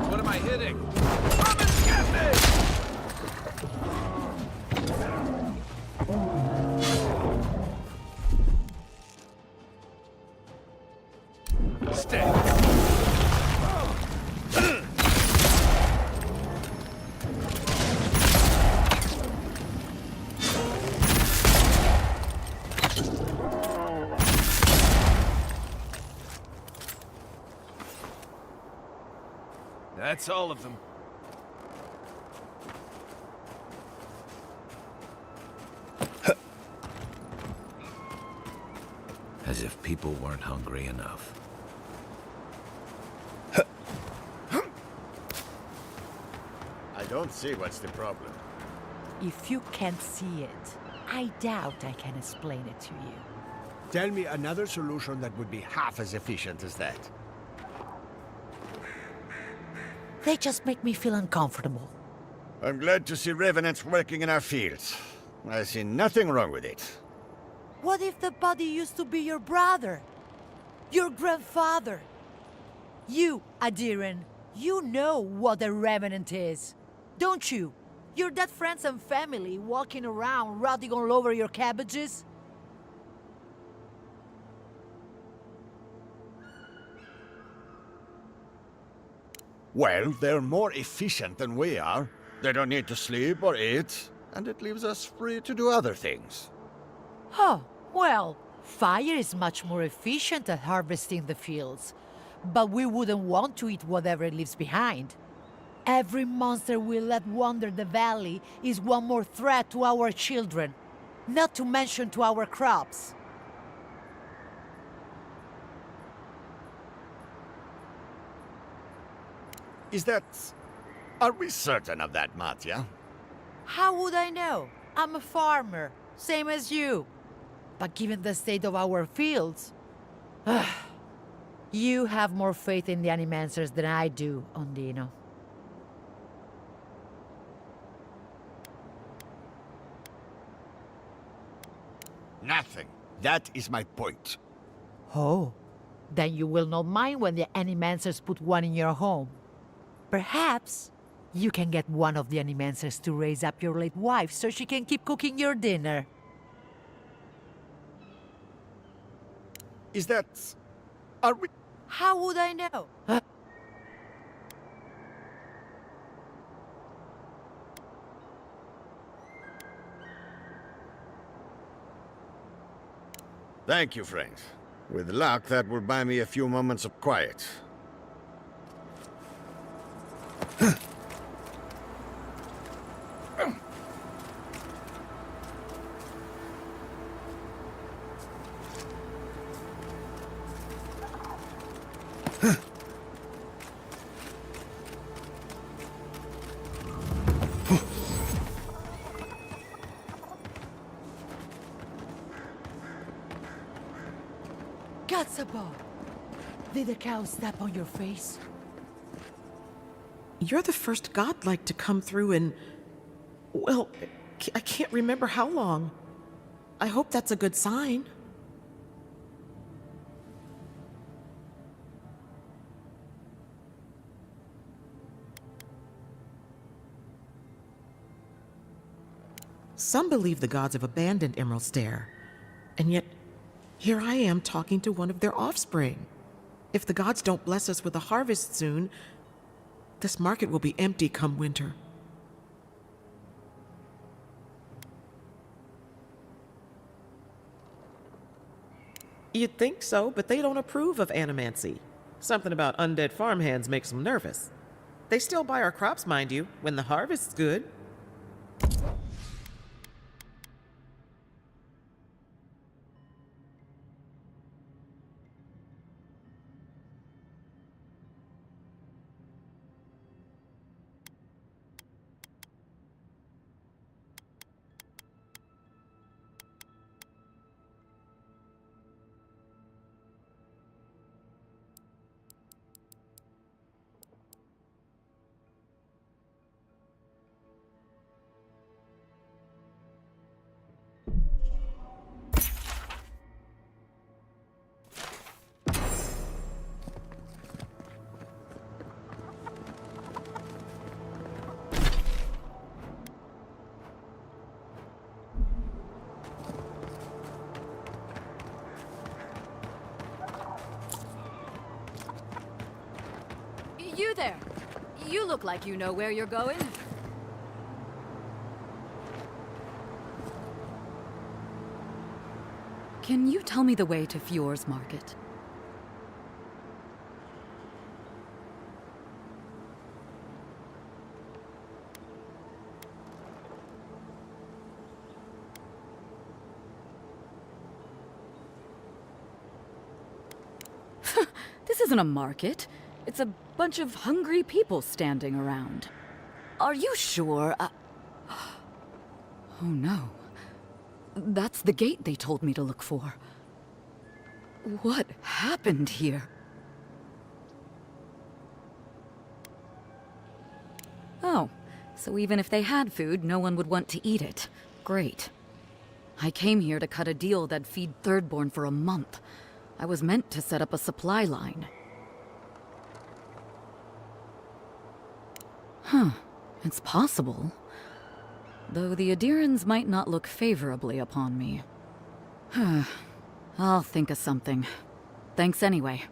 What am I hitting? Come and get me! Stay. That's all of them. As if people weren't hungry enough. I don't see what's the problem. If you can't see it, I doubt I can explain it to you. Tell me another solution that would be half as efficient as that. They just make me feel uncomfortable. I'm glad to see revenants working in our fields. I see nothing wrong with it. What if the body used to be your brother? Your grandfather? You, Adiran, you know what a revenant is, don't you? Your dead friends and family walking around rotting all over your cabbages? Well, they're more efficient than we are. They don't need to sleep or eat, and it leaves us free to do other things. Oh, well, fire is much more efficient at harvesting the fields. But we wouldn't want to eat whatever it leaves behind. Every monster we let wander the valley is one more threat to our children, not to mention to our crops. Is that... Are we certain of that, Matya? How would I know? I'm a farmer, same as you. But given the state of our fields... You have more faith in the Animancers than I do, Ondino. Nothing. That is my point. Oh, then you will not mind when the Animancers put one in your home. Perhaps you can get one of the Animancers to raise up your late wife so she can keep cooking your dinner. Is that... Are we... How would I know? Thank you, friend. With luck, that will buy me a few moments of quiet. Gatsabo! Did the cow step on your face? You're the first godlike to come through in... well, I can't remember how long. I hope that's a good sign. Some believe the gods have abandoned Emerald Stair, and yet here I am talking to one of their offspring. If the gods don't bless us with a harvest soon, this market will be empty come winter. You'd think so, but they don't approve of animancy. Something about undead farmhands makes them nervous. They still buy our crops, mind you, when the harvest's good. You there! You look like you know where you're going. Can you tell me the way to Fiore's market? This isn't a market. It's a bunch of hungry people standing around. Are you sure? Oh no. That's the gate they told me to look for. What happened here? Oh, so even if they had food, no one would want to eat it. Great. I came here to cut a deal that'd feed Thirdborn for a month. I was meant to set up a supply line. Huh, it's possible. Though the Adirans might not look favorably upon me. I'll think of something. Thanks anyway.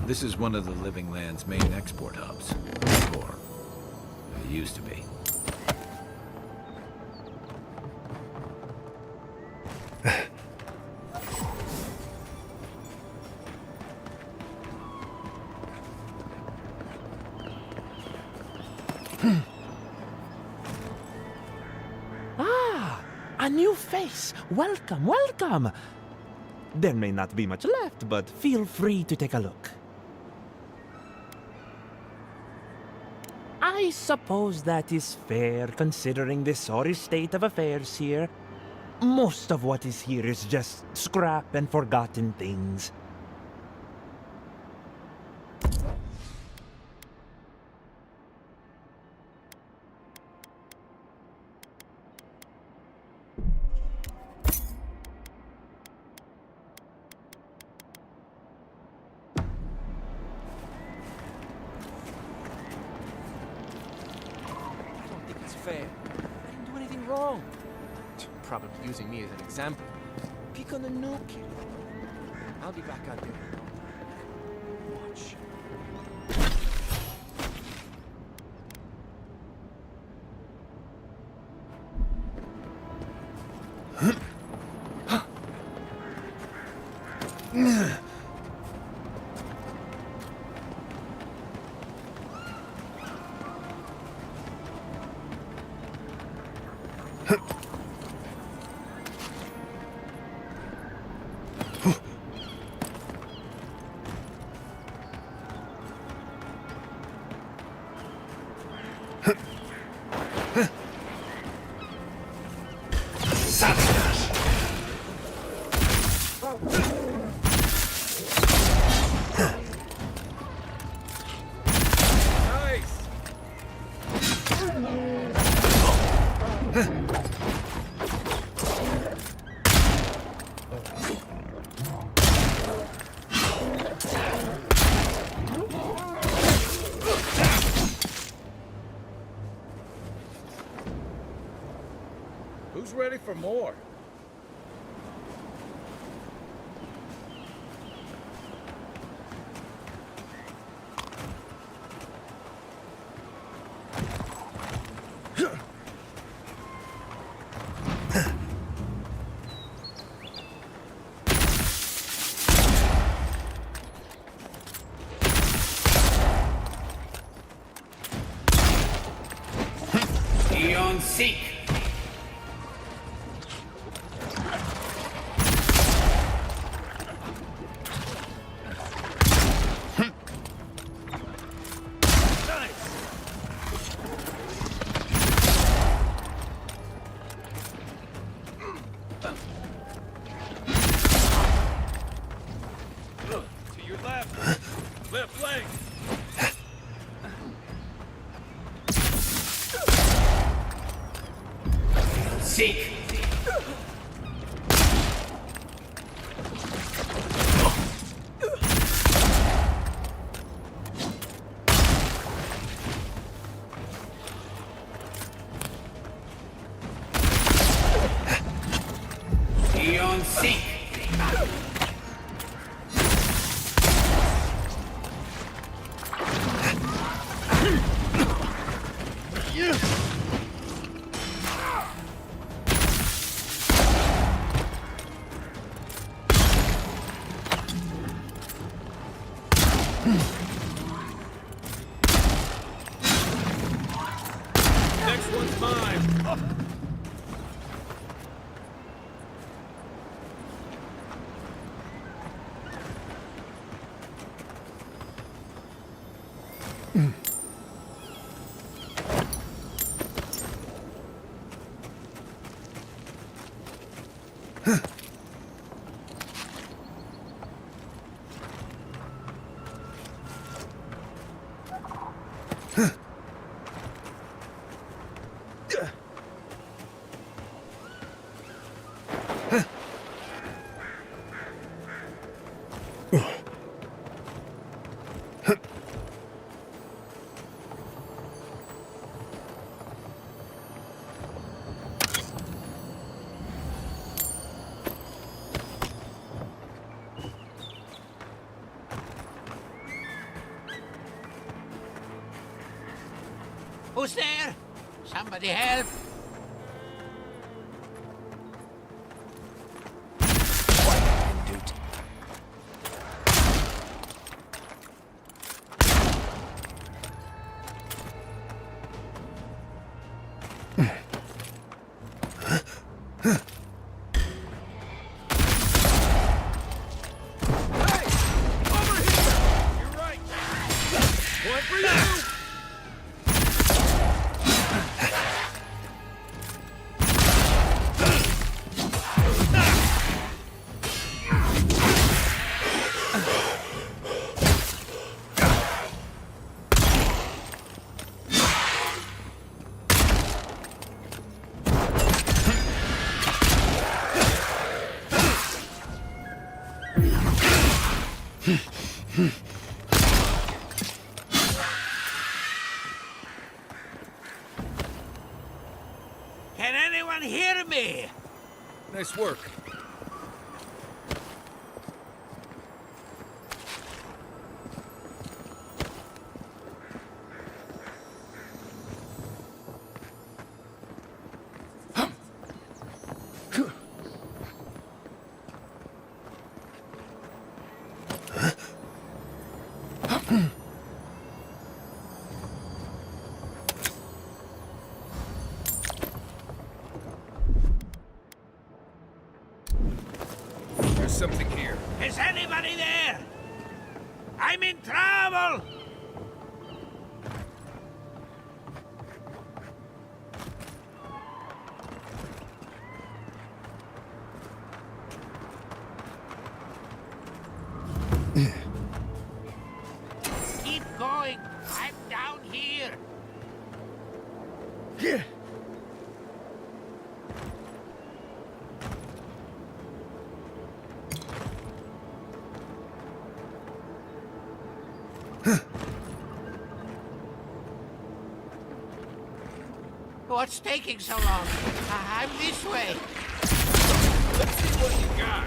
This is one of the Living Land's main export hubs. Or it used to be. A new face! Welcome, welcome! There may not be much left, but feel free to take a look. I suppose that is fair, considering the sorry state of affairs here. Most of what is here is just scrap and forgotten things. fair. I didn't do anything wrong. Probably using me as an example. Pick on the new kid. I'll be back out there. Watch. Who's ready for more? Eon Seek. To your left. Left leg. Seek. Eon Seek. Next one's mine. Who's there? Somebody help! One for you! way! Nice work. There's something here. Is anybody there? I'm in trouble! Keep going. I'm down here. What's taking so long? I'm this way. Let's see what you got.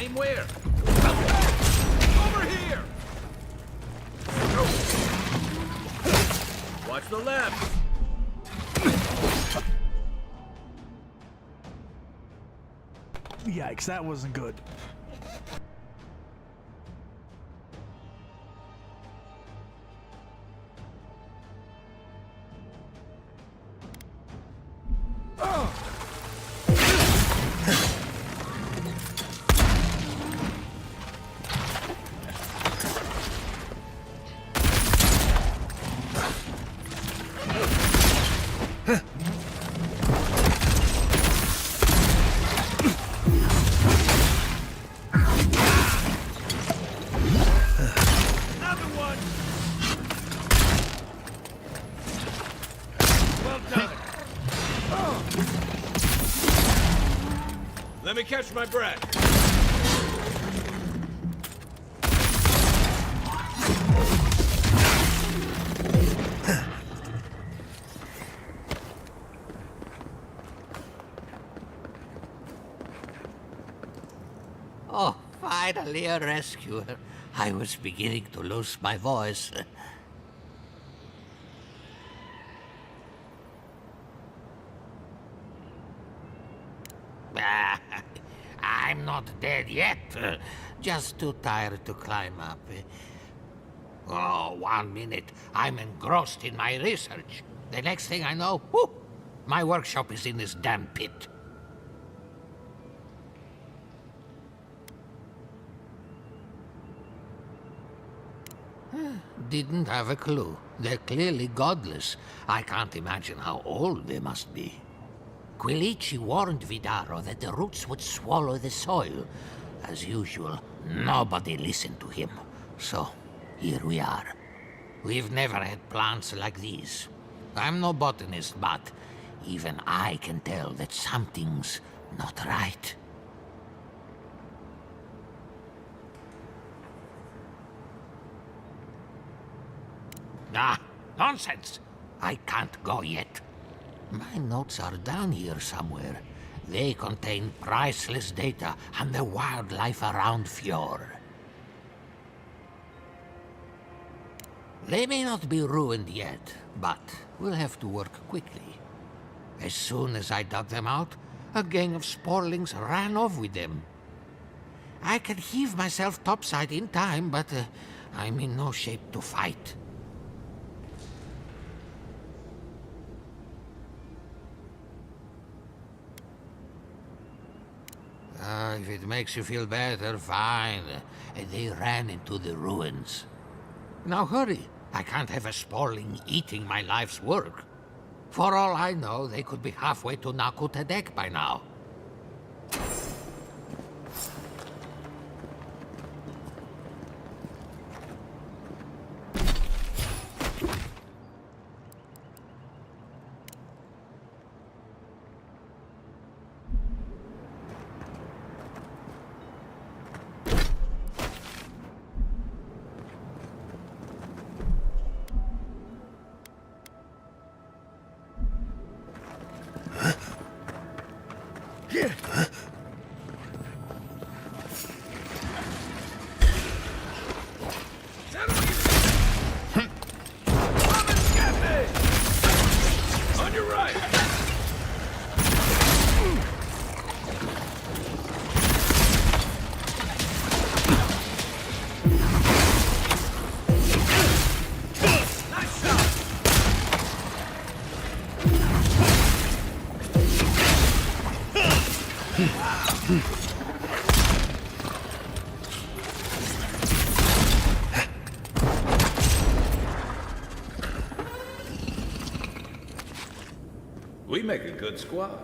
Aim where? Over here! Watch the left! Yikes, that wasn't good. Another one! Well done. Let me catch my breath. Oh, finally a rescuer. I was beginning to lose my voice. I'm not dead yet. Just too tired to climb up. Oh, 1 minute. I'm engrossed in my research. The next thing I know, whoop, my workshop is in this damn pit. Didn't have a clue. They're clearly godless. I can't imagine how old they must be. Quilici warned Vidaro that the roots would swallow the soil. As usual, nobody listened to him. So, here we are. We've never had plants like these. I'm no botanist, but even I can tell that something's not right. Ah, nonsense! I can't go yet. My notes are down here somewhere. They contain priceless data on the wildlife around Fjord. They may not be ruined yet, but we'll have to work quickly. As soon as I dug them out, a gang of sporlings ran off with them. I could heave myself topside in time, but I'm in no shape to fight. If it makes you feel better, fine. They ran into the ruins. Now hurry. I can't have a sporling eating my life's work. For all I know, they could be halfway to Nakutadek by now. On your right! Nice shot! We make a good squad.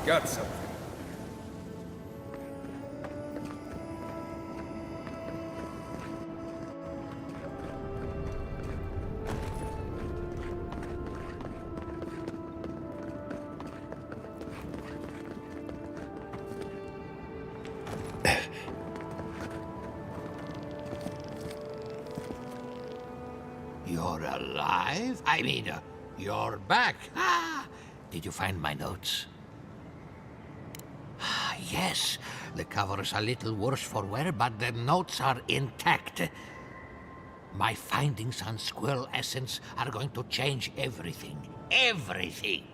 Got something. You're alive? I mean, you're back. Ah! Did you find my notes? Ah, yes. The cover is a little worse for wear, but the notes are intact. My findings on squirrel essence are going to change everything. Everything!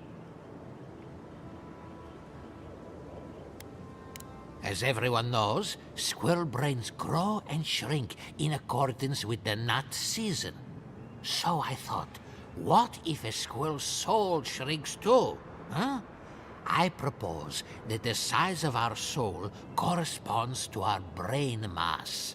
As everyone knows, squirrel brains grow and shrink in accordance with the nut season. So I thought, what if a squirrel's soul shrinks too? Huh? I propose that the size of our soul corresponds to our brain mass.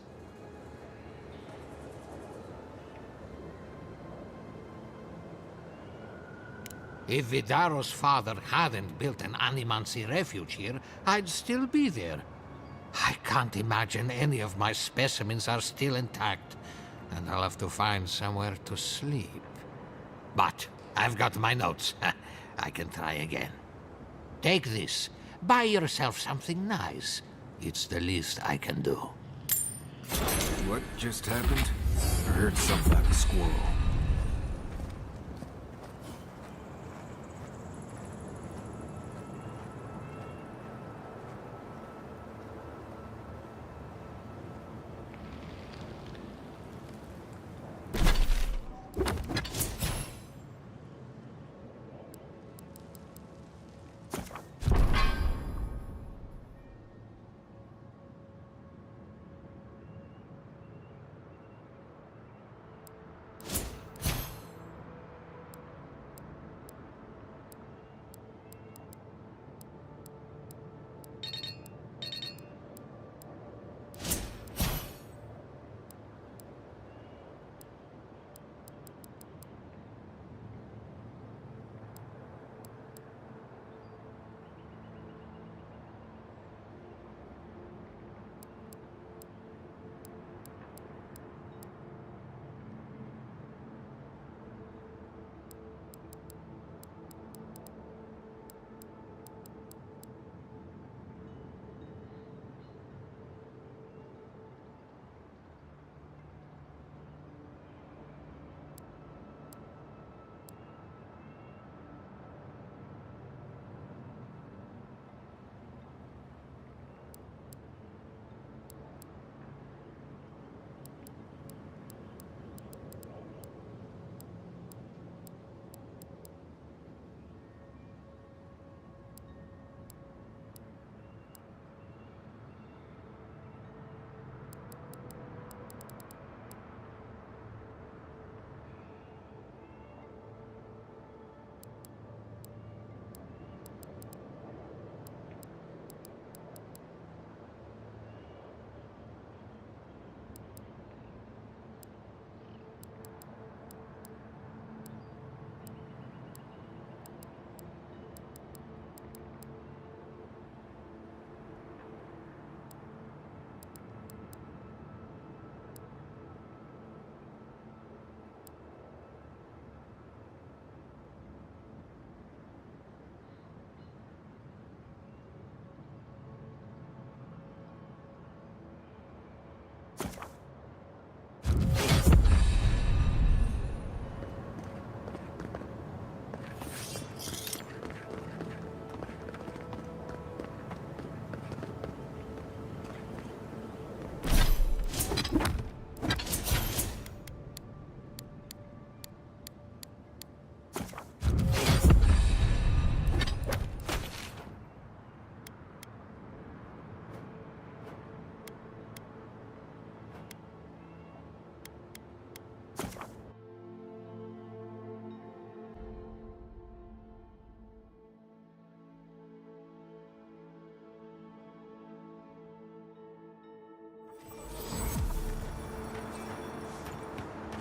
If Vidaro's father hadn't built an Animancy refuge here, I'd still be there. I can't imagine any of my specimens are still intact, and I'll have to find somewhere to sleep. But I've got my notes. I can try again. Take this. Buy yourself something nice. It's the least I can do. What just happened? I heard something like a squirrel.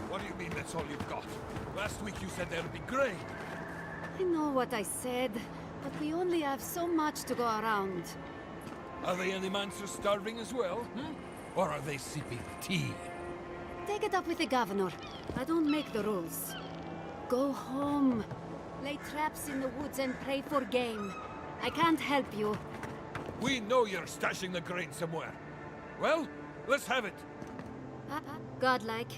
What do you mean that's all you've got? Last week you said there'd be grain. I know what I said, but we only have so much to go around. Are the Animancers starving as well? Or are they sipping tea? Take it up with the governor. I don't make the rules. Go home. Lay traps in the woods and pray for game. I can't help you. We know you're stashing the grain somewhere. Well, let's have it. Godlike.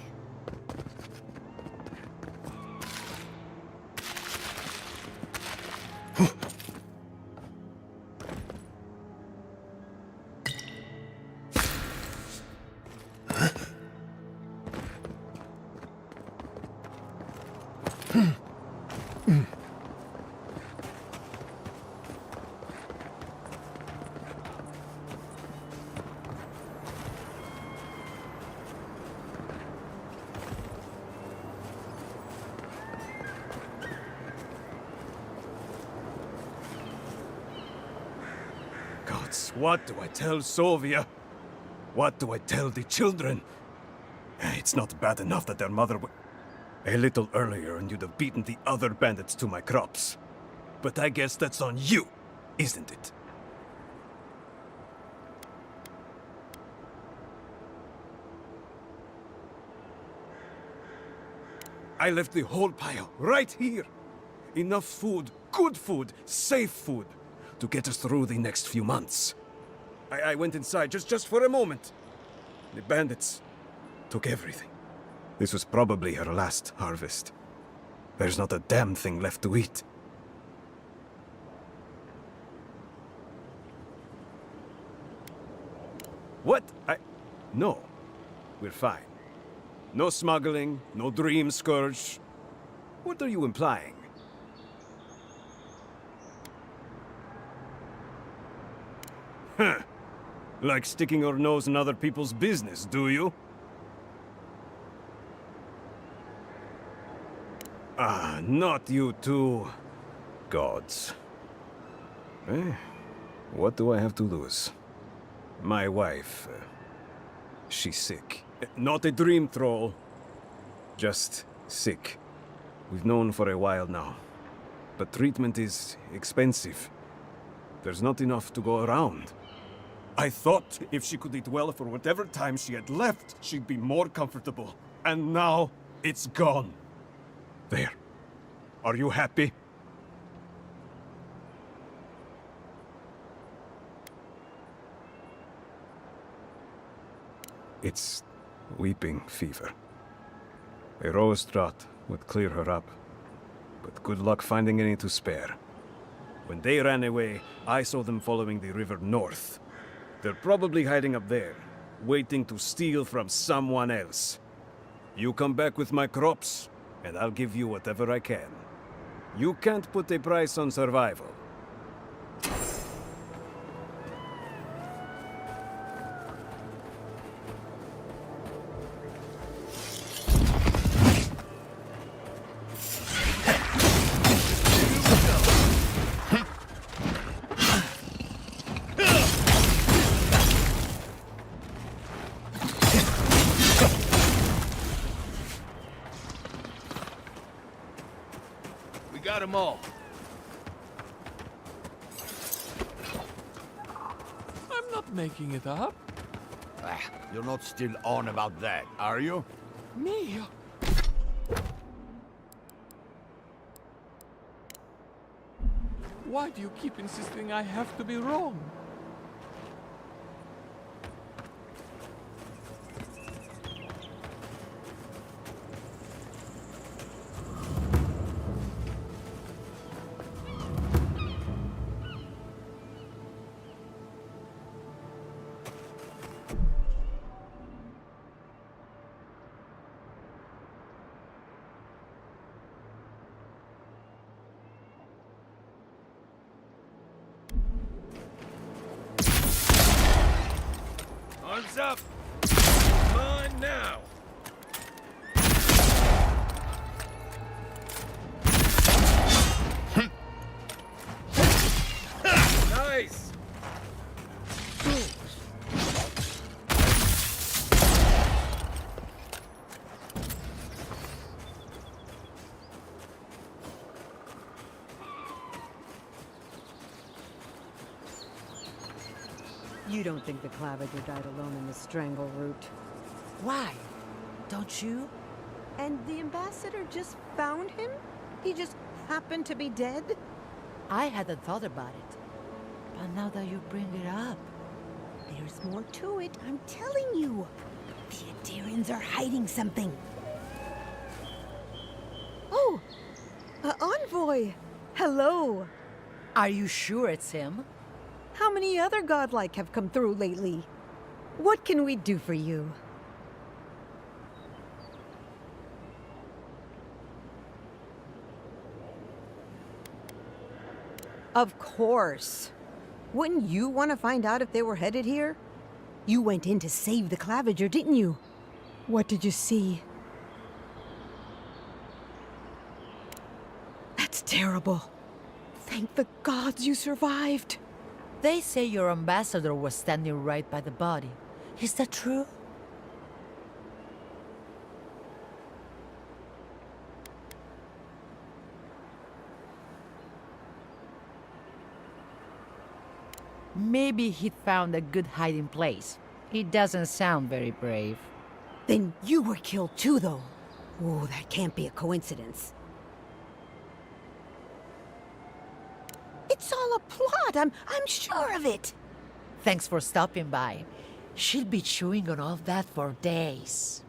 bandits. What do I tell Sylvia? What do I tell the children? It's not bad enough that their mother a little earlier and you'd have beaten the other bandits to my crops. But I guess that's on you, isn't it? I left the whole pile right here. Enough food, good food, safe food, to get us through the next few months. I went inside just for a moment. The bandits took everything. This was probably her last harvest. There's not a damn thing left to eat. What? No. We're fine. No smuggling, no dream scourge. What are you implying? Huh. Like sticking your nose in other people's business, do you? Ah, not you two. Gods. What do I have to lose? My wife, she's sick. Not a dream troll. Just sick. We've known for a while now. But treatment is expensive. There's not enough to go around. I thought if she could eat well for whatever time she had left, she'd be more comfortable. And now, it's gone. There. Are you happy? It's weeping fever. A rose draught would clear her up, but good luck finding any to spare. When they ran away, I saw them following the river north. They're probably hiding up there, waiting to steal from someone else. You come back with my crops, and I'll give you whatever I can. You can't put a price on survival. Got them all. I'm not making it up. You're not still on about that, are you? Me? Why do you keep insisting I have to be wrong? Arms up! Come on now! Nice! You don't think the Claviger died alone in the strangle route? Why? Don't you? And the ambassador just found him? He just happened to be dead? I hadn't thought about it. But now that you bring it up... There's more to it, I'm telling you. The Adirians are hiding something. Oh! Envoy! Hello! Are you sure it's him? How many other godlike have come through lately? What can we do for you? Of course. Wouldn't you want to find out if they were headed here? You went in to save the Claviger, didn't you? What did you see? That's terrible. Thank the gods you survived. They say your ambassador was standing right by the body. Is that true? Maybe he'd found a good hiding place. He doesn't sound very brave. Then you were killed too, though. Oh, that can't be a coincidence. It's all a plot. I'm sure of it. Thanks for stopping by. She'll be chewing on all that for days.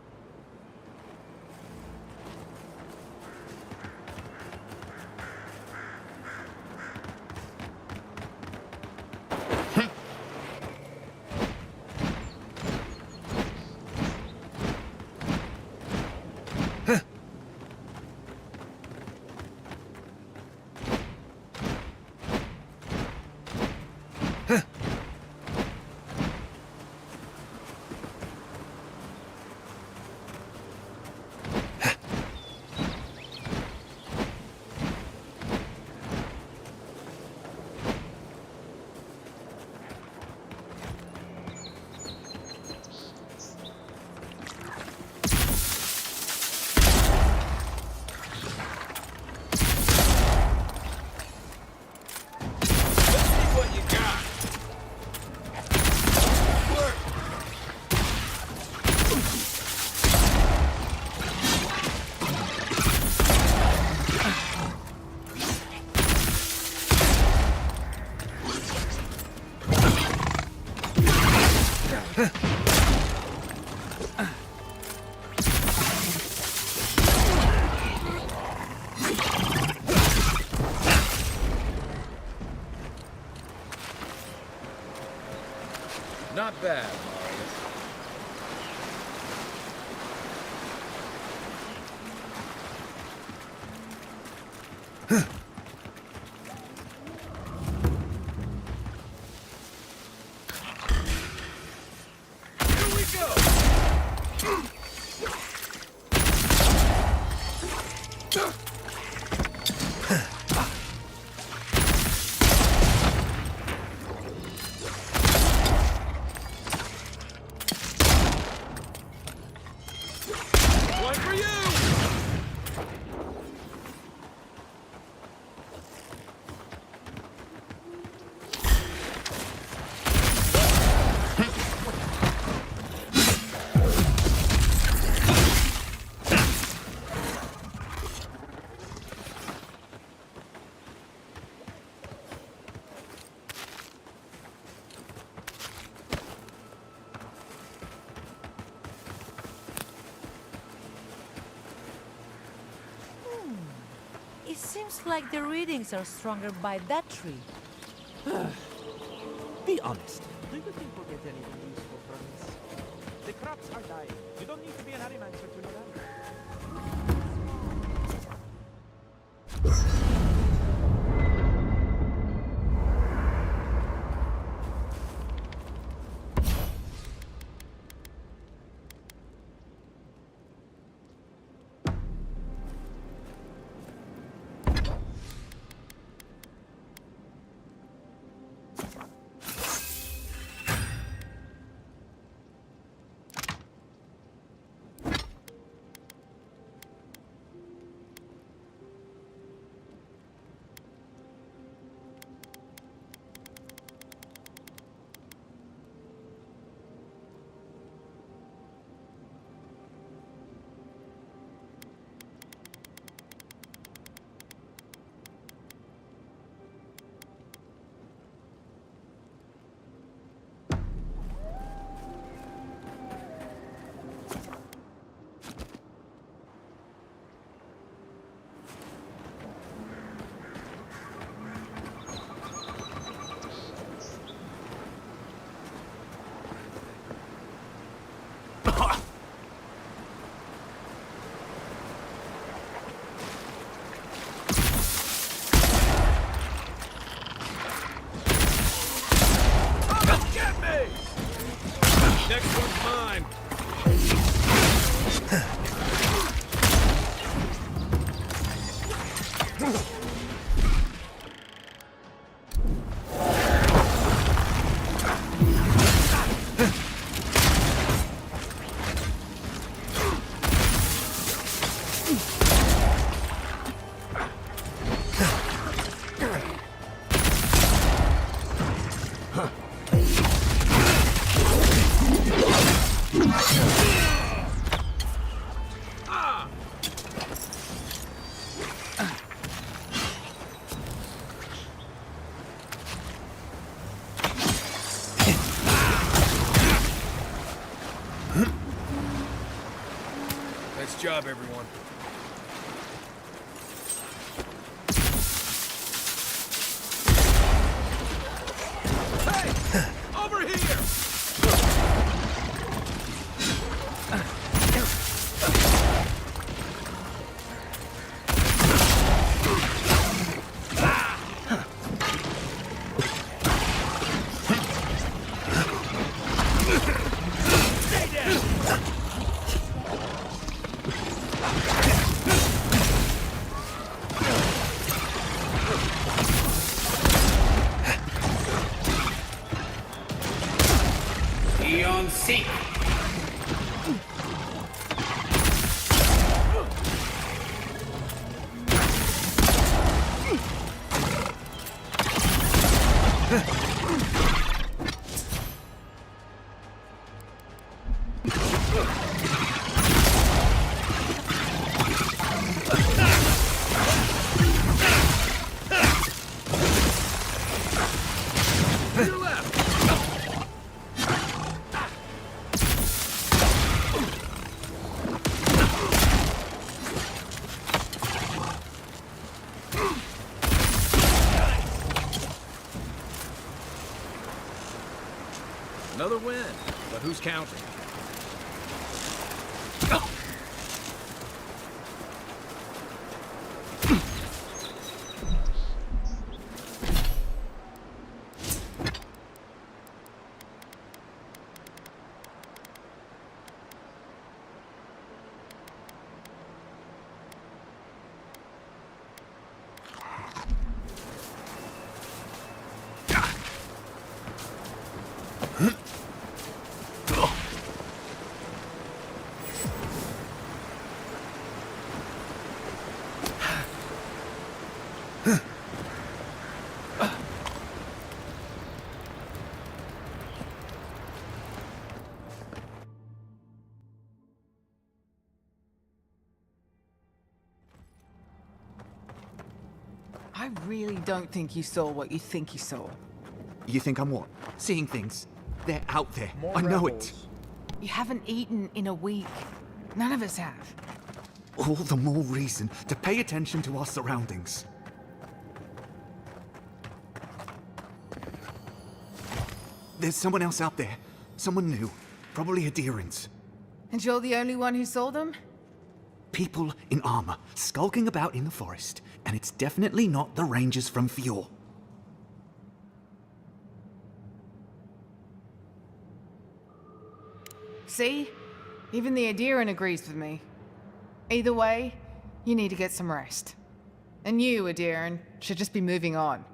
Not bad. It seems like the readings are stronger by that tree. Be honest. Do you think we'll get anything useful from this? The crops are dying. You don't need to be an animancer to know that. Next one's mine. Nice job, everyone. Over here! Beyond seek. Another win, but who's counting? I really don't think you saw what you think you saw. You think I'm what? Seeing things? They're out there. More I know rebels. it. You haven't eaten in a week. None of us have. All the more reason to pay attention to our surroundings. There's someone else out there. Someone new. Probably Adherents. And you're the only one who saw them? People in armor, skulking about in the forest. And it's definitely not the Rangers from Fjord. See? Even the Adherent agrees with me. Either way, you need to get some rest. And you, Adherent, should just be moving on.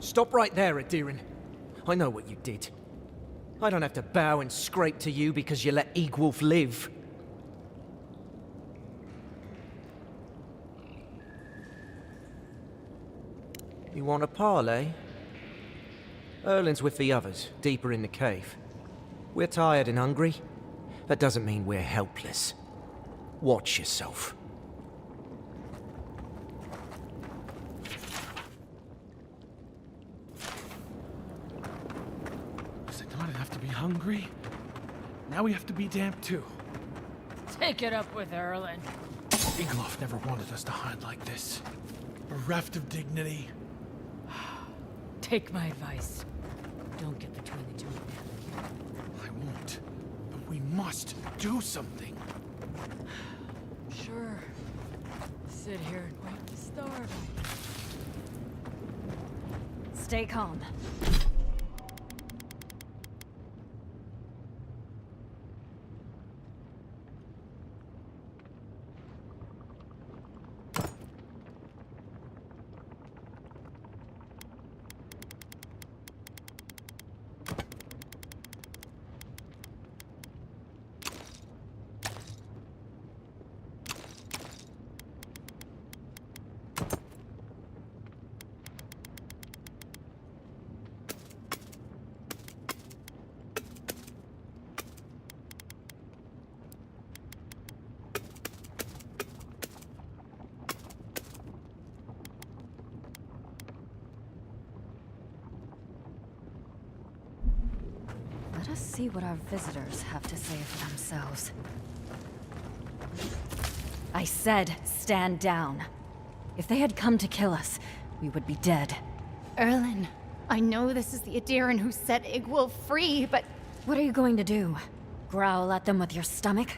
Stop right there, Adiran. I know what you did. I don't have to bow and scrape to you because you let Eagwolf live. You want a parley? Erlin's with the others, deeper in the cave. We're tired and hungry. That doesn't mean we're helpless. Watch yourself. Hungry? Now we have to be damp too. Take it up with Erlin. Eagloff never wanted us to hide like this. Bereft of dignity. Take my advice. Don't get between the two of them. I won't. But we must do something. sit here and wait to starve. Stay calm. Let us see what our visitors have to say for themselves. I said, stand down. If they had come to kill us, we would be dead. Erlen, I know this is the Adiran who set Igwil free, but... What are you going to do? Growl at them with your stomach?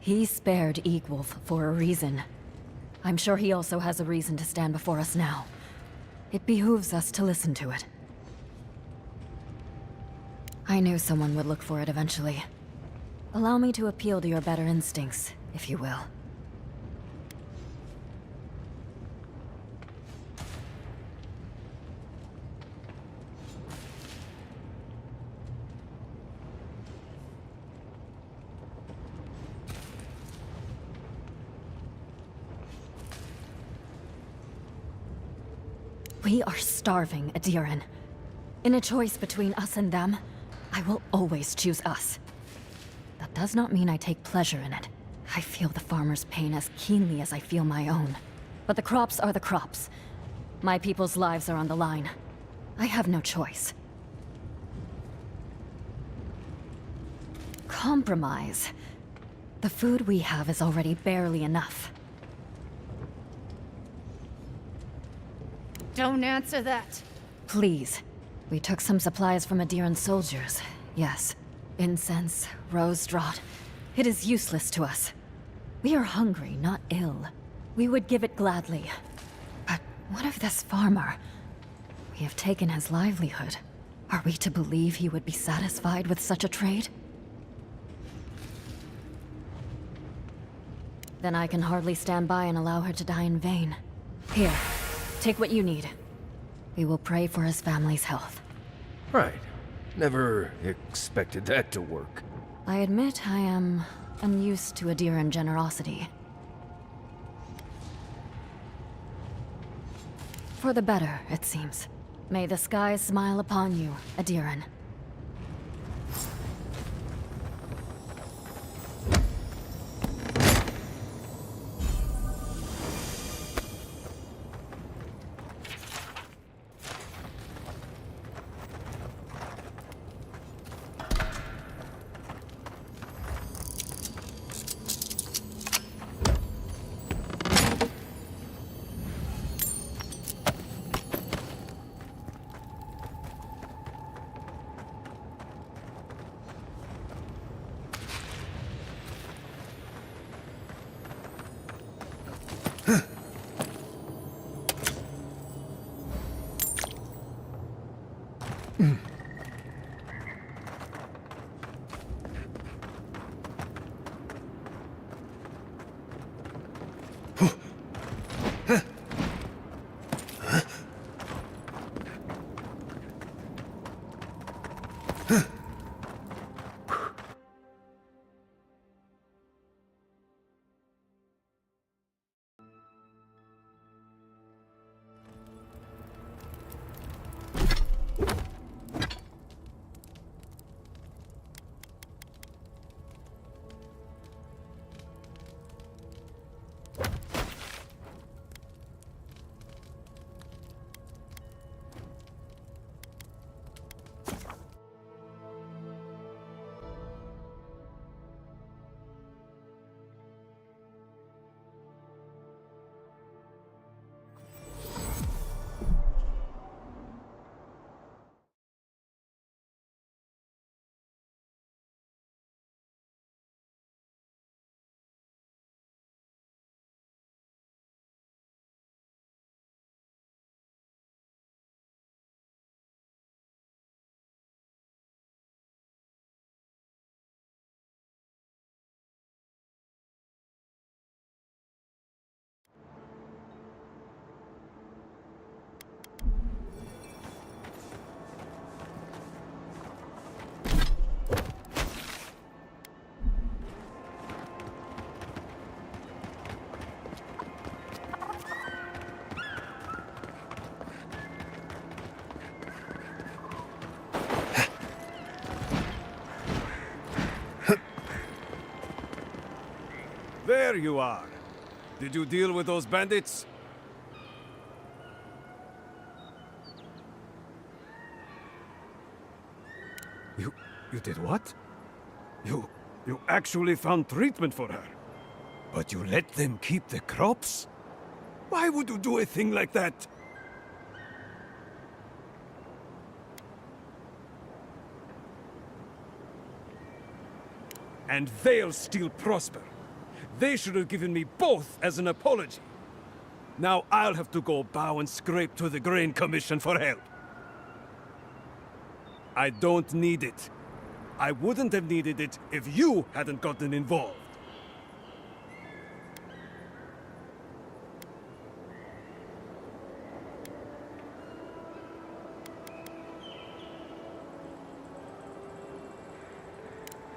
He spared Egwolf for a reason. I'm sure he also has a reason to stand before us now. It behooves us to listen to it. I knew someone would look for it eventually. Allow me to appeal to your better instincts, if you will. We are starving, Adiran. In a choice between us and them, I will always choose us. That does not mean I take pleasure in it. I feel the farmer's pain as keenly as I feel my own. But the crops are the crops. My people's lives are on the line. I have no choice. Compromise. The food we have is already barely enough. Don't answer that. Please. We took some supplies from Adiran soldiers. Yes. Incense, rose draught. It is useless to us. We are hungry, not ill. We would give it gladly. But what of this farmer? We have taken his livelihood. Are we to believe he would be satisfied with such a trade? Then I can hardly stand by and allow her to die in vain. Here. Take what you need. We will pray for his family's health. Right. Never expected that to work. I admit I am unused to Adiran generosity. For the better, it seems. May the skies smile upon you, Adiran. There you are. Did you deal with those bandits? You did what? You actually found treatment for her. But you let them keep the crops? Why would you do a thing like that? And they'll still prosper. They should have given me both as an apology. Now I'll have to go bow and scrape to the Grain Commission for help. I don't need it. I wouldn't have needed it if you hadn't gotten involved.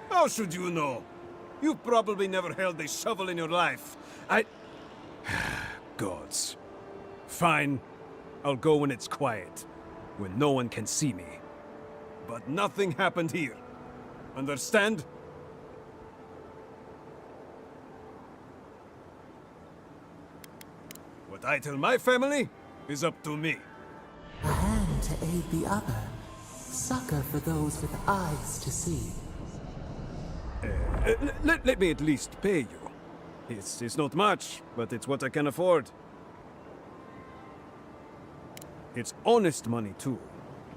How should you know? You've probably never held a shovel in your life. Gods. Fine. I'll go when it's quiet. When no one can see me. But nothing happened here. Understand? What I tell my family is up to me. A hand to aid the other. Succor for those with eyes to see. Let me at least pay you. It's not much, but it's what I can afford. It's honest money, too.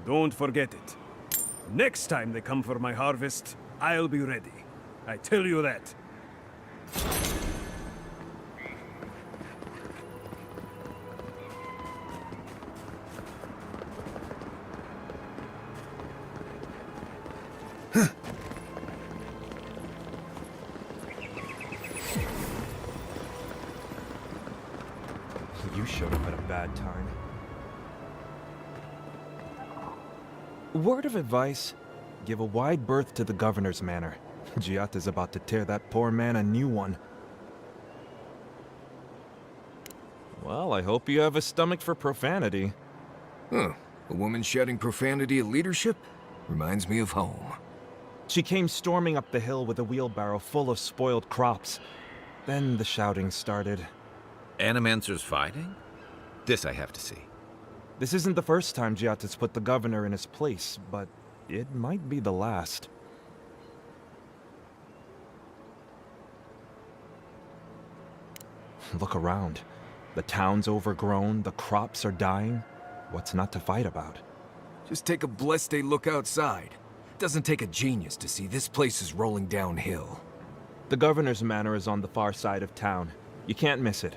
Don't forget it. Next time they come for my harvest, I'll be ready. I tell you that. You showed up at a bad time. Word of advice, give a wide berth to the governor's manor. Giatta's about to tear that poor man a new one. Well, I hope you have a stomach for profanity. Huh. A woman shouting profanity at leadership? Reminds me of home. She came storming up the hill with a wheelbarrow full of spoiled crops. Then the shouting started. Animancer's fighting? This I have to see. This isn't the first time Giatta's put the governor in his place, but it might be the last. Look around. The town's overgrown, the crops are dying. What's not to fight about? Just take a blessed day look outside. Doesn't take a genius to see this place is rolling downhill. The governor's manor is on the far side of town. You can't miss it.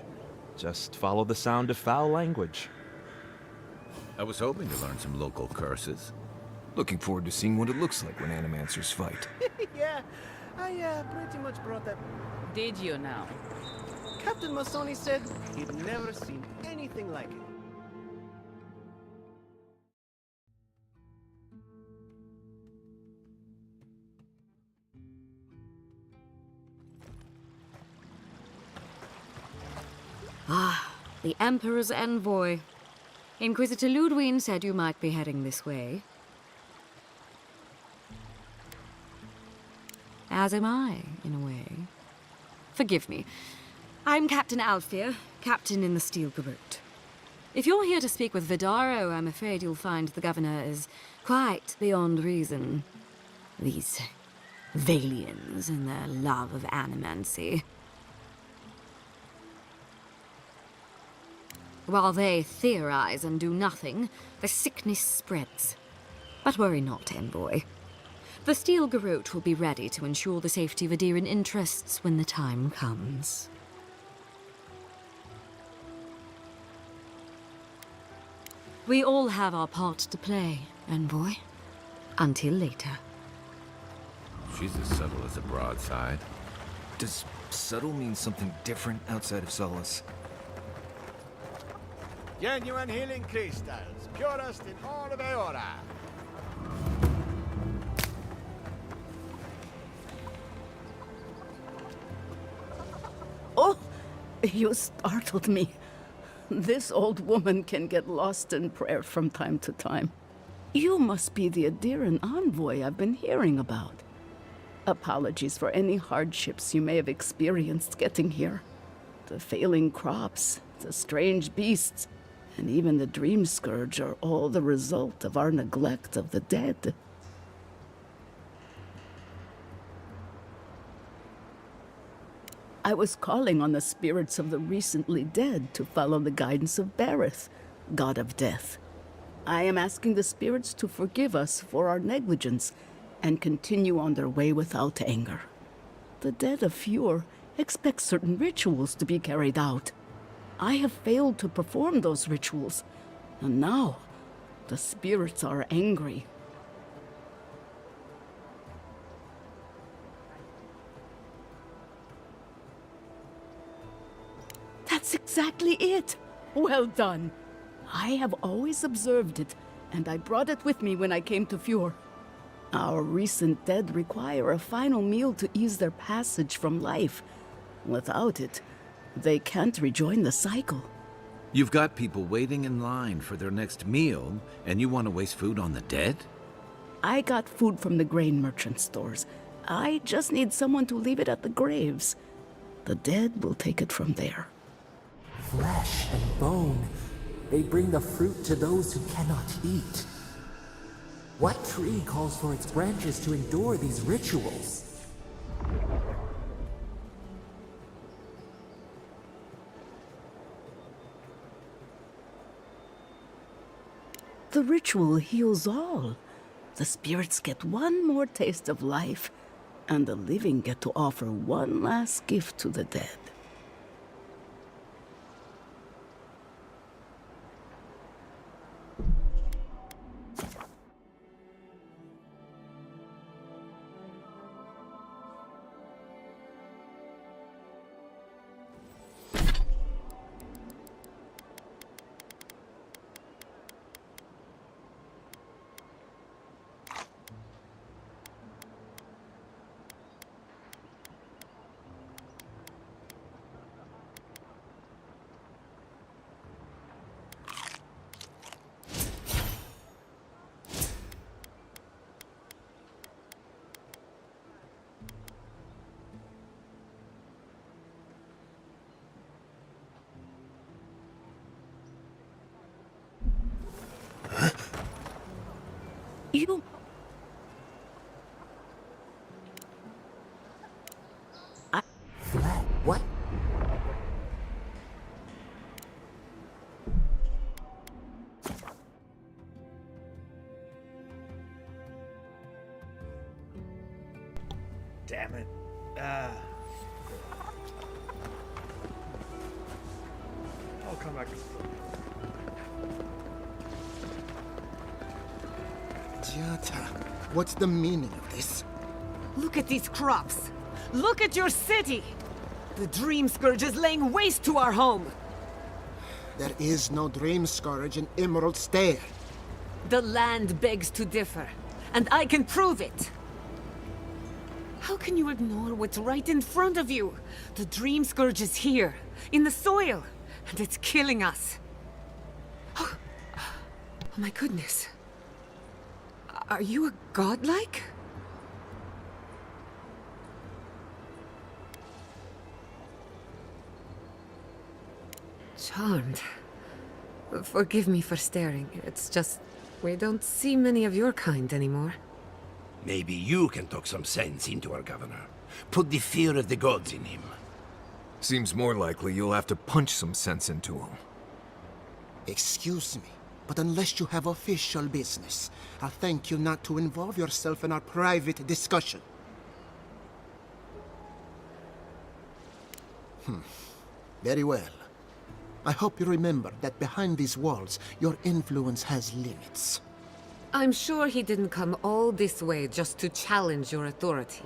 Just follow the sound of foul language. I was hoping to learn some local curses. Looking forward to seeing what it looks like when Animancers fight. Yeah, I pretty much brought that. Did you now? Captain Masoni said he'd never seen anything like it. Ah, the Emperor's envoy. Inquisitor Ludwig said you might be heading this way. As am I, in a way. Forgive me. I'm Captain Alfir, captain in the Steel Garrote. If you're here to speak with Vidaro, I'm afraid you'll find the governor is quite beyond reason. These Valians and their love of animancy. While they theorize and do nothing, the sickness spreads. But worry not, envoy. The Steel Garrote will be ready to ensure the safety of Adiran interests when the time comes. We all have our part to play, envoy. Until later. She's as subtle as a broadside. Does subtle mean something different outside of Solace? Genuine healing crystals, purest in all of Eora. Oh, you startled me. This old woman can get lost in prayer from time to time. You must be the Adiran envoy I've been hearing about. Apologies for any hardships you may have experienced getting here. The failing crops, the strange beasts, and even the dream scourge are all the result of our neglect of the dead. I was calling on the spirits of the recently dead to follow the guidance of Bareth, god of death. I am asking the spirits to forgive us for our negligence and continue on their way without anger. The dead of Fjord expect certain rituals to be carried out. I have failed to perform those rituals, and now the spirits are angry. That's exactly it! Well done! I have always observed it, and I brought it with me when I came to Fjord. Our recent dead require a final meal to ease their passage from life. Without it, they can't rejoin the cycle. You've got people waiting in line for their next meal, and you want to waste food on the dead? I got food from the grain merchant stores. I just need someone to leave it at the graves. The dead will take it from there. Flesh and bone. They bring the fruit to those who cannot eat. What tree calls for its branches to endure these rituals? The ritual heals all. The spirits get one more taste of life, and the living get to offer one last gift to the dead. You... What? Damn it. I'll come back. Jata, what's the meaning of this? Look at these crops. Look at your city. The Dream Scourge is laying waste to our home. There is no Dream Scourge in Emerald Stair. The land begs to differ, and I can prove it. How can you ignore what's right in front of you? The Dream Scourge is here, in the soil, and it's killing us. Oh my goodness. Are you a godlike? Charmed. Forgive me for staring. It's just, we don't see many of your kind anymore. Maybe you can talk some sense into our governor. Put the fear of the gods in him. Seems more likely you'll have to punch some sense into him. Excuse me, but unless you have official business, I'll thank you not to involve yourself in our private discussion. Very well. I hope you remember that behind these walls, your influence has limits. I'm sure he didn't come all this way just to challenge your authority.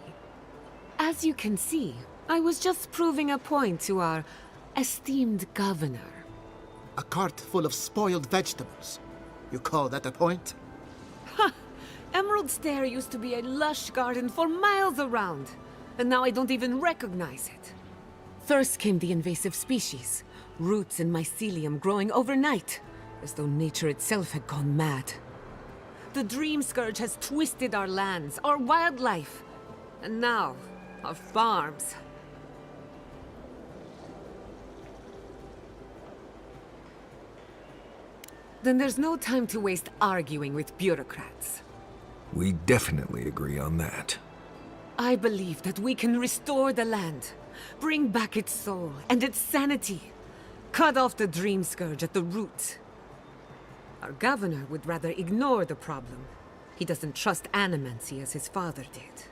As you can see, I was just proving a point to our esteemed governor. A cart full of spoiled vegetables. You call that a point? Ha! Emerald Stair used to be a lush garden for miles around, and now I don't even recognize it. First came the invasive species, roots and mycelium growing overnight, as though nature itself had gone mad. The Dream Scourge has twisted our lands, our wildlife. And now, our farms. Then there's no time to waste arguing with bureaucrats. We definitely agree on that. I believe that we can restore the land, bring back its soul and its sanity, cut off the dream scourge at the root. Our governor would rather ignore the problem. He doesn't trust animancy as his father did.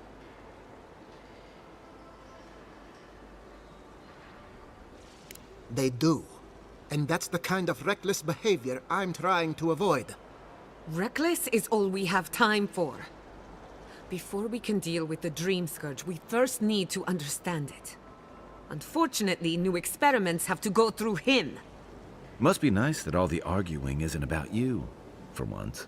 They do. And that's the kind of reckless behavior I'm trying to avoid. Reckless is all we have time for. Before we can deal with the Dream Scourge, we first need to understand it. Unfortunately, new experiments have to go through him. Must be nice that all the arguing isn't about you, for once.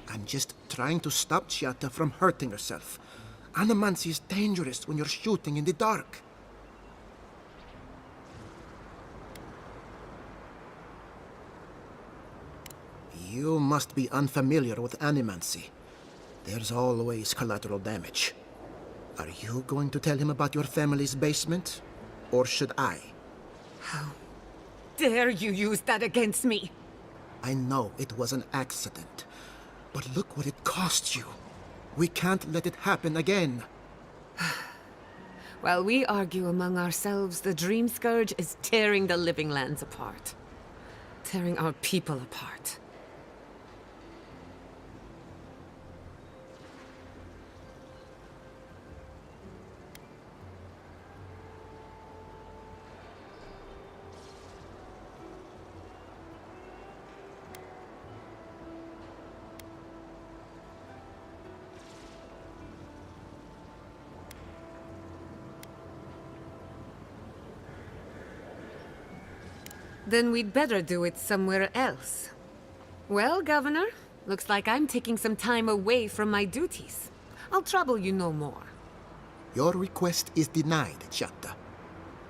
I'm just trying to stop Chiata from hurting herself. Animancy is dangerous when you're shooting in the dark. You must be unfamiliar with animancy. There's always collateral damage. Are you going to tell him about your family's basement? Or should I? How dare you use that against me? I know it was an accident. But look what it cost you. We can't let it happen again. While we argue among ourselves, the Dream Scourge is tearing the living lands apart. Tearing our people apart. Then we'd better do it somewhere else. Well, Governor, looks like I'm taking some time away from my duties. I'll trouble you no more. Your request is denied, Chiata.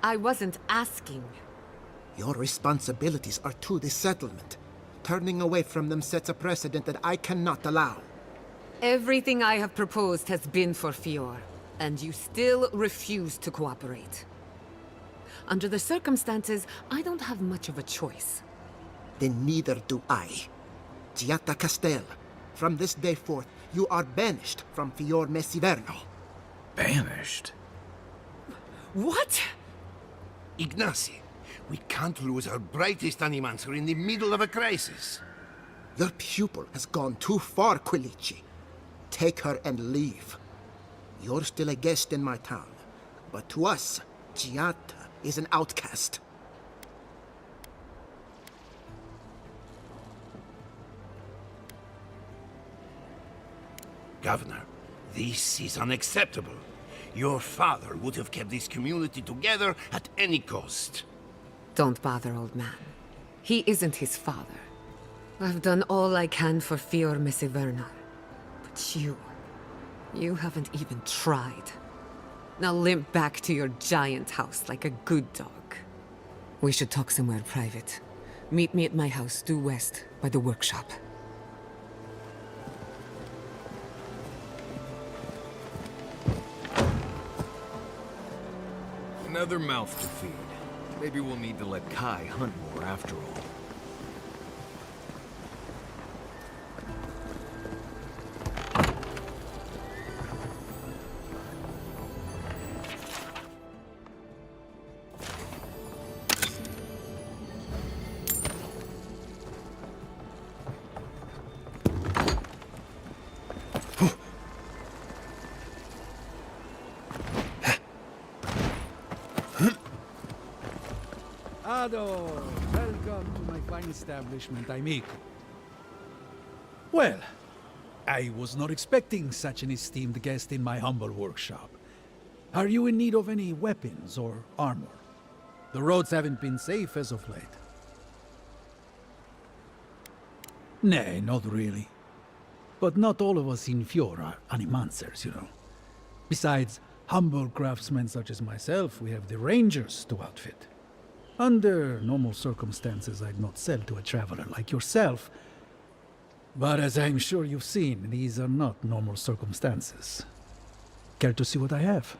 I wasn't asking. Your responsibilities are to the settlement. Turning away from them sets a precedent that I cannot allow. Everything I have proposed has been for Fior, and you still refuse to cooperate. Under the circumstances, I don't have much of a choice. Then neither do I. Chiata Castel, from this day forth, you are banished from Fior Messiverno. Banished? What? Ignacy, we can't lose our brightest animancer in the middle of a crisis. Your pupil has gone too far, Quilici. Take her and leave. You're still a guest in my town, but to us, Chiata is an outcast. Governor, this is unacceptable. Your father would have kept this community together at any cost. Don't bother, old man. He isn't his father. I've done all I can for Fior Messiverno. But you haven't even tried. Now limp back to your giant house like a good dog. We should talk somewhere private. Meet me at my house due west by the workshop. Another mouth to feed. Maybe we'll need to let Kai hunt more after all. Ado, welcome to my fine establishment, amico. Well, I was not expecting such an esteemed guest in my humble workshop. Are you in need of any weapons or armor? The roads haven't been safe as of late. Nay, not really. But not all of us in Fior are animancers, you know. Besides humble craftsmen such as myself, we have the rangers to outfit. Under normal circumstances, I'd not sell to a traveler like yourself. But as I'm sure you've seen, these are not normal circumstances. Care to see what I have?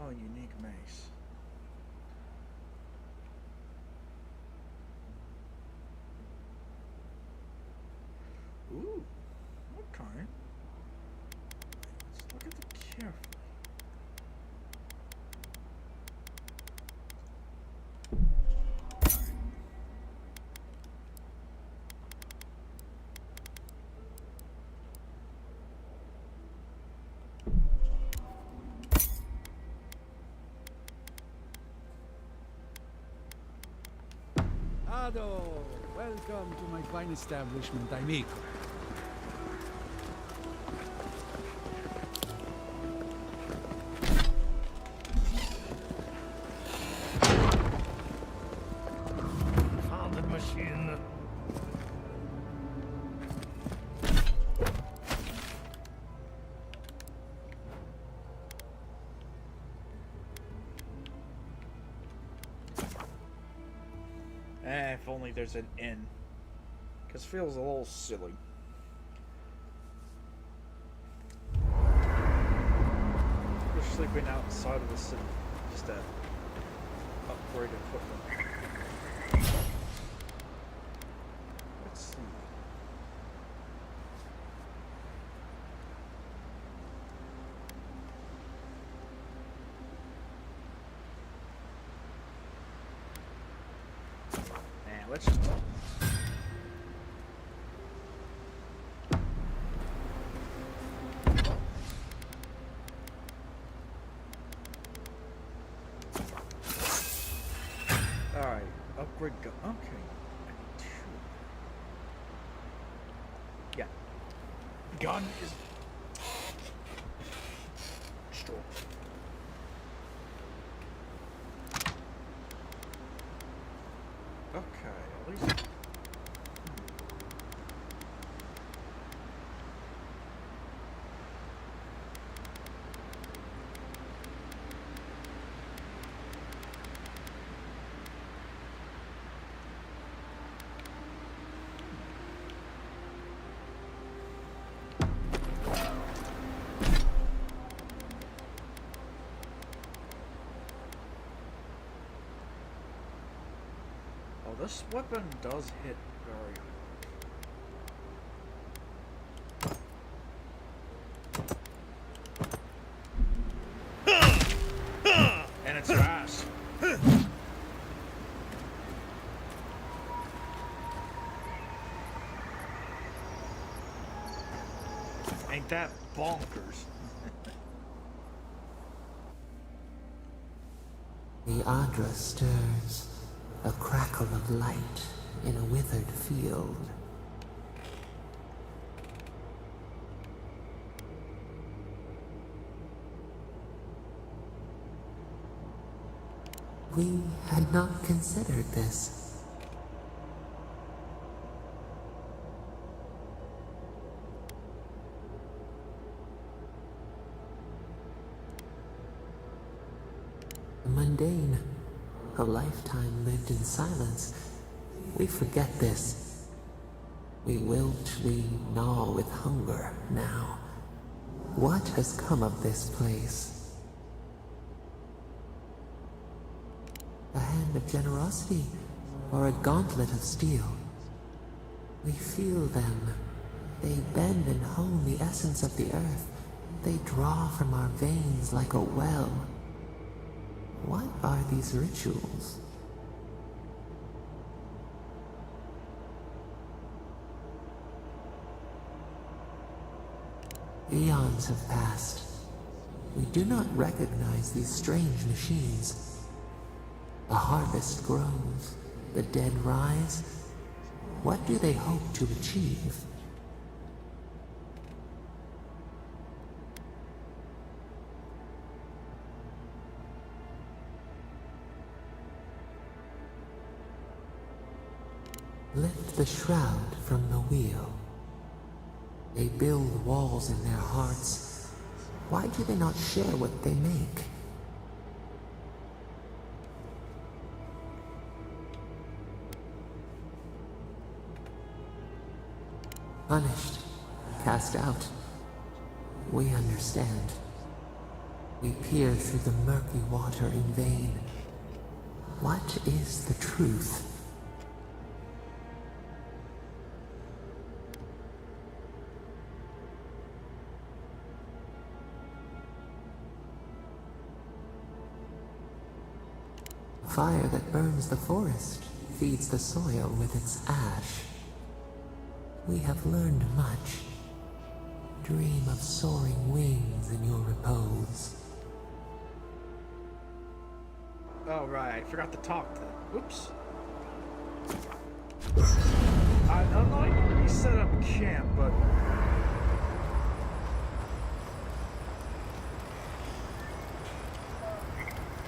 Oh, unique mace. Ooh, okay. Let's look at them carefully. Ado, welcome to my fine establishment, amico. Found the machine. If only there's an inn. Because it feels a little silly. actually been outside of the city just to upgrade equipment. Let's see. Man, let's just... Alright, upgrade gun. Okay. I need two. Yeah. Gun is destroyed. Okay, at least. Oh, this weapon does hit very hard. And it's fast. Ain't that bonkers? The Adra stirs, a crackle of light in a withered field. We had not considered this. Mundane, a lifetime lived in silence. We forget this. We wilt, we gnaw with hunger now. What has come of this place? A hand of generosity, or a gauntlet of steel? We feel them. They bend and hone the essence of the earth. They draw from our veins like a well. What are these rituals? Eons have passed. We do not recognize these strange machines. The harvest grows, the dead rise. What do they hope to achieve? Lift the shroud from the wheel. They build walls in their hearts. Why do they not share what they make? Punished, cast out. We understand. We peer through the murky water in vain. What is the truth? Fire that burns the forest feeds the soil with its ash. We have learned much. Dream of soaring wings in your repose. Oh, right. I forgot to talk to them. Oops. I'm like, we set up camp, but...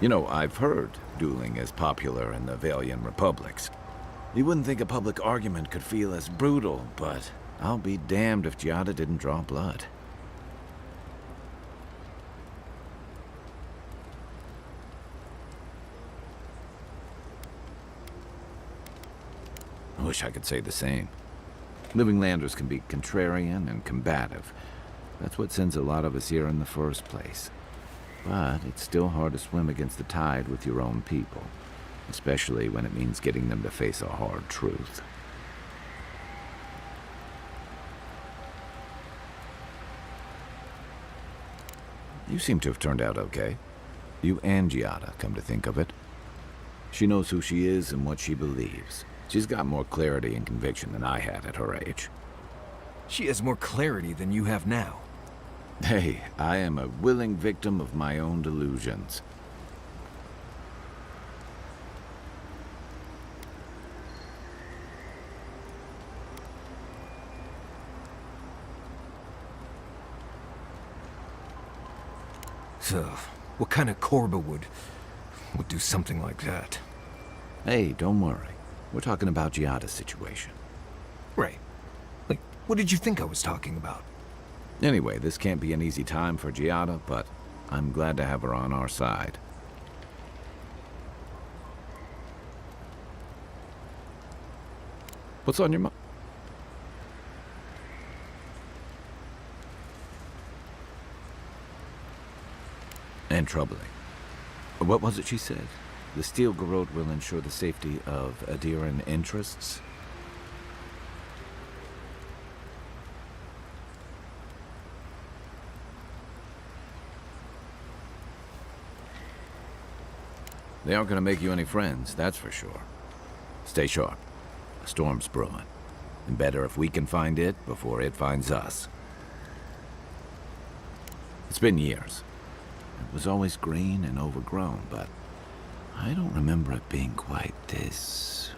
You know, I've heard dueling is popular in the Valian republics. You wouldn't think a public argument could feel as brutal, but I'll be damned if Giada didn't draw blood. I wish I could say the same. Living Landers can be contrarian and combative. That's what sends a lot of us here in the first place. but it's still hard to swim against the tide with your own people, especially when it means getting them to face a hard truth. You seem to have turned out okay. You and Giada, come to think of it. She knows who she is and what she believes. She's got more clarity and conviction than I had at her age. She has more clarity than you have now. Hey, I am a willing victim of my own delusions. So, what kind of Korba would do something like that? Hey, don't worry. We're talking about Giada's situation. Right. Like, what did you think I was talking about? Anyway, this can't be an easy time for Giada, but I'm glad to have her on our side. What's on your mind? And troubling. What was it she said? The Steel Garrote will ensure the safety of Adiran interests? They aren't going to make you any friends, that's for sure. Stay sharp. A storm's brewing. And better if we can find it before it finds us. It's been years. It was always green and overgrown, but I don't remember it being quite this.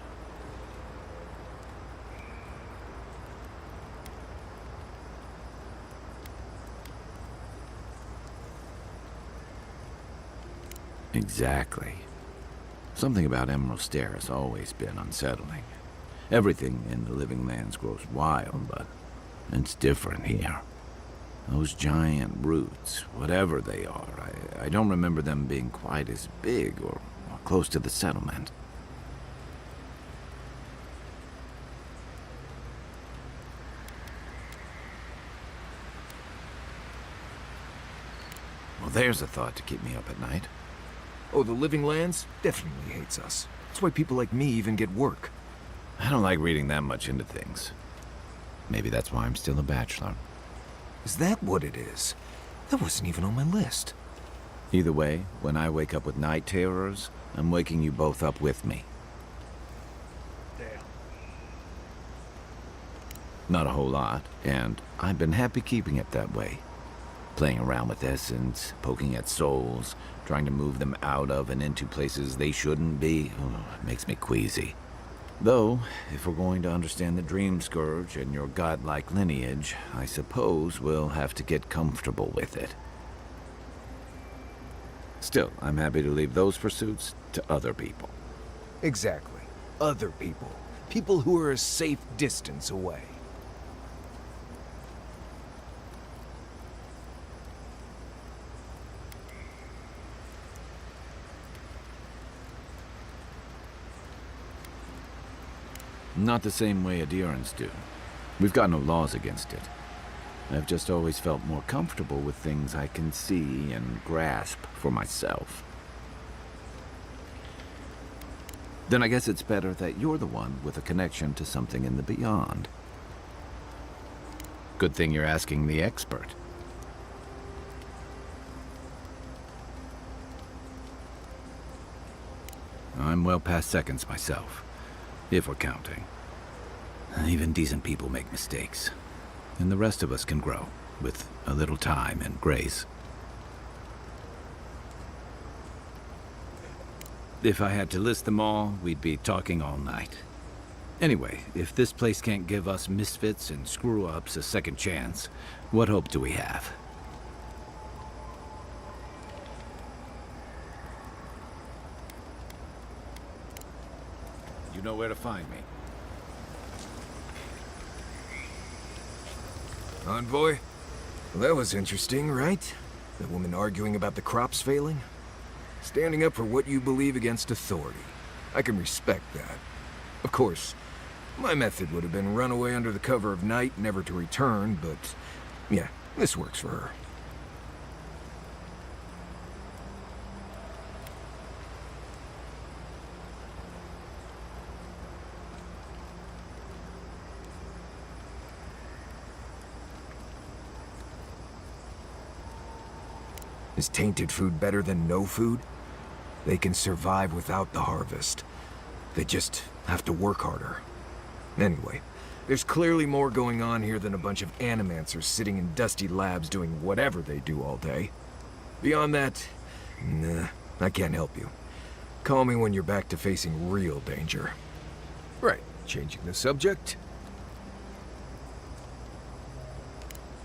Exactly. Something about Emerald Stair has always been unsettling. Everything in the Living Lands grows wild, but it's different here. Those giant roots, whatever they are, I don't remember them being quite as big or close to the settlement. Well, there's a thought to keep me up at night. Oh, the Living Lands definitely hates us. That's why people like me even get work. I don't like reading that much into things. Maybe that's why I'm still a bachelor. Is that what it is? That wasn't even on my list. Either way, when I wake up with night terrors, I'm waking you both up with me. Damn. Not a whole lot, and I've been happy keeping it that way. Playing around with essence, poking at souls, trying to move them out of and into places they shouldn't be, it makes me queasy. Though, if we're going to understand the Dream Scourge and your godlike lineage, I suppose we'll have to get comfortable with it. Still, I'm happy to leave those pursuits to other people. Exactly. Other people. People who are a safe distance away. Not the same way Adirans do. We've got no laws against it. I've just always felt more comfortable with things I can see and grasp for myself. Then I guess it's better that you're the one with a connection to something in the beyond. Good thing you're asking the expert. I'm well past seconds myself. If we're counting. Even decent people make mistakes. And the rest of us can grow, with a little time and grace. If I had to list them all, we'd be talking all night. Anyway, if this place can't give us misfits and screw-ups a second chance, what hope do we have? You know where to find me. Envoy? Well, that was interesting, right? The woman arguing about the crops failing? Standing up for what you believe against authority. I can respect that. Of course, my method would have been run away under the cover of night, never to return, but yeah, this works for her. Is tainted food better than no food? They can survive without the harvest. They just have to work harder. Anyway, there's clearly more going on here than a bunch of animancers sitting in dusty labs doing whatever they do all day. Beyond that, nah, I can't help you. Call me when you're back to facing real danger. Right, changing the subject.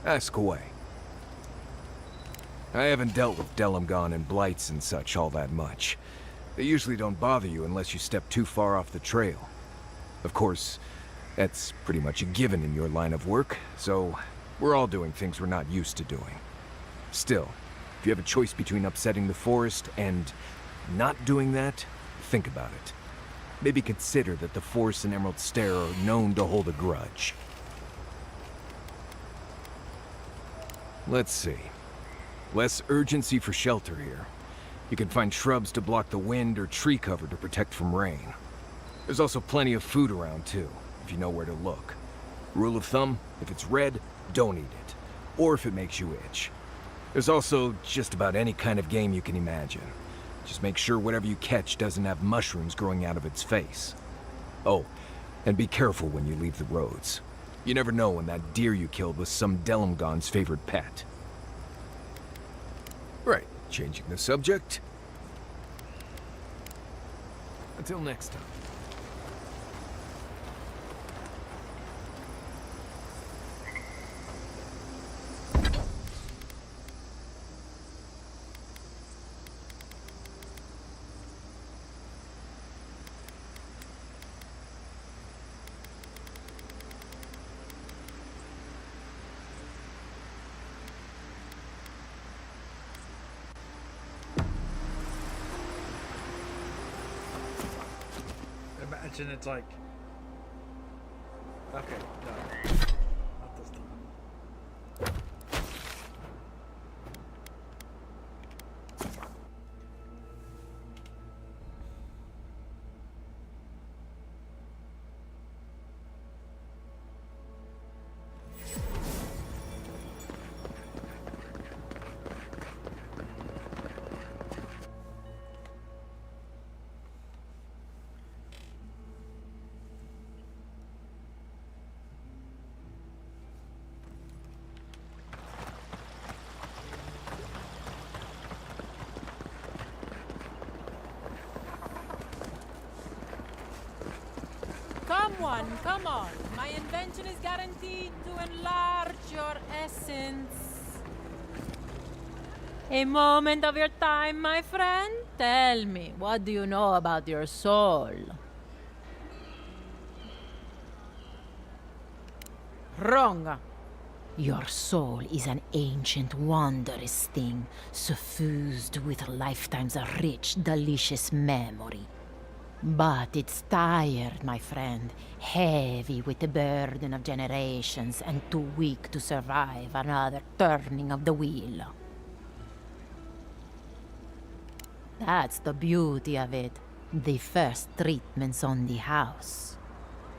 Ask away. I haven't dealt with Delamgon and blights and such all that much. They usually don't bother you unless you step too far off the trail. Of course, that's pretty much a given in your line of work, so we're all doing things we're not used to doing. Still, if you have a choice between upsetting the forest and not doing that, think about it. Maybe consider that the Forest and Emerald Stair are known to hold a grudge. Let's see. Less urgency for shelter here. You can find shrubs to block the wind or tree cover to protect from rain. There's also plenty of food around too, if you know where to look. Rule of thumb, if it's red, don't eat it. Or if it makes you itch. There's also just about any kind of game you can imagine. Just make sure whatever you catch doesn't have mushrooms growing out of its face. Oh, and be careful when you leave the roads. You never know when that deer you killed was some Delamgon's favorite pet. Right, changing the subject. Until next time. Imagine it's like... Okay, no. Not this time. Come on. My invention is guaranteed to enlarge your essence. A moment of your time, my friend. Tell me, what do you know about your soul? Wrong. Your soul is an ancient, wondrous thing, suffused with lifetimes of rich, delicious memory. But it's tired, my friend, heavy with the burden of generations and too weak to survive another turning of the wheel. That's the beauty of it. The first treatments on the house.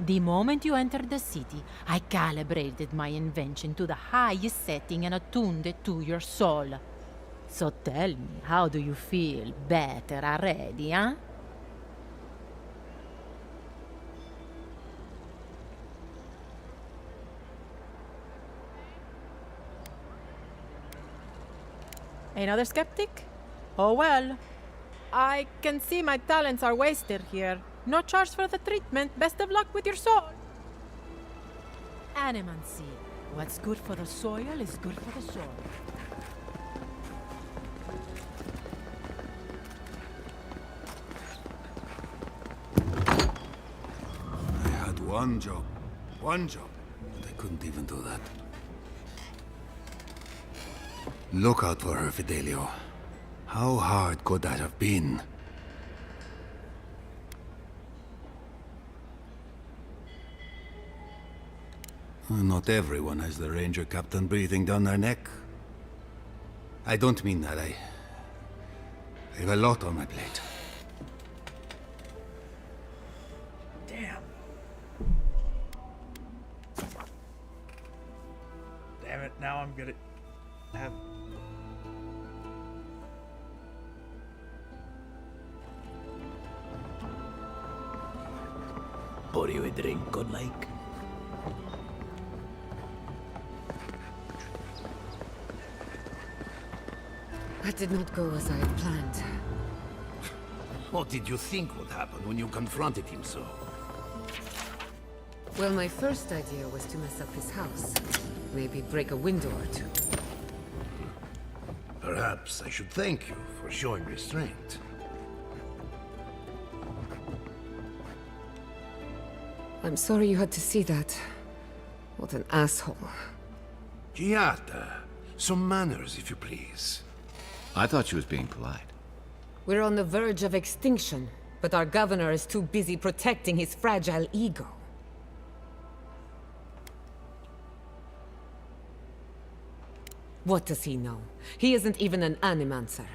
The moment you entered the city, I calibrated my invention to the highest setting and attuned it to your soul. So tell me, how do you feel? Better already, huh? Another skeptic? Oh well. I can see my talents are wasted here. No charge for the treatment. Best of luck with your soul. Animancy. What's good for the soil is good for the soul. I had one job, but I couldn't even do that. Look out for her, Fidelio. How hard could that have been? Not everyone has the Ranger Captain breathing down their neck. I don't mean that. I have a lot on my plate. Damn. Damn it, now I'm gonna have... Pour you a drink, godlike? That did not go as I had planned. What did you think would happen when you confronted him so? Well, my first idea was to mess up his house. Maybe break a window or two. Perhaps I should thank you for showing restraint. I'm sorry you had to see that. What an asshole. Giata, some manners, if you please. I thought she was being polite. We're on the verge of extinction, but our governor is too busy protecting his fragile ego. What does he know? He isn't even an animancer.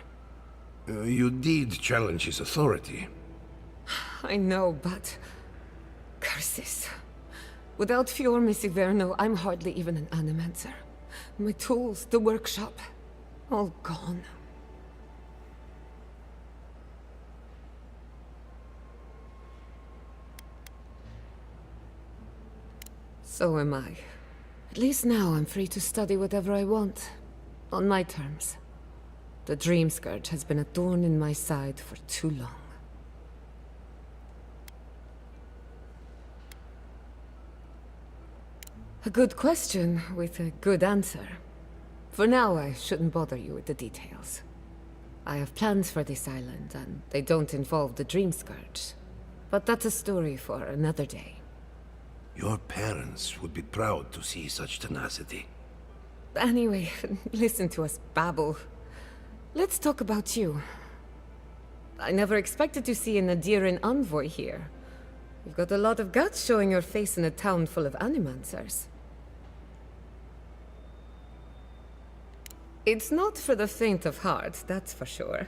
You did challenge his authority. I know, but... curses. Without Fior Misiverno, I'm hardly even an animancer. My tools, the workshop, all gone. So am I. At least now I'm free to study whatever I want. On my terms. The Dream Scourge has been a thorn in my side for too long. A good question with a good answer. For now, I shouldn't bother you with the details. I have plans for this island, and they don't involve the Dream Scourge. But that's a story for another day. Your parents would be proud to see such tenacity. Anyway, listen to us babble. Let's talk about you. I never expected to see an Adiran envoy here. You've got a lot of guts showing your face in a town full of animancers. It's not for the faint of heart, that's for sure.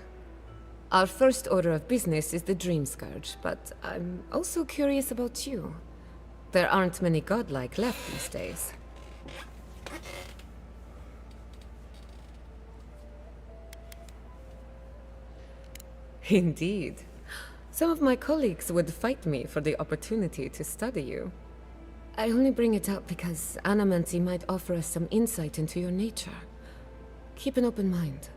Our first order of business is the Dream Scourge, but I'm also curious about you. There aren't many godlike left these days. Indeed. Some of my colleagues would fight me for the opportunity to study you. I only bring it up because Anamancy might offer us some insight into your nature. Keep an open mind.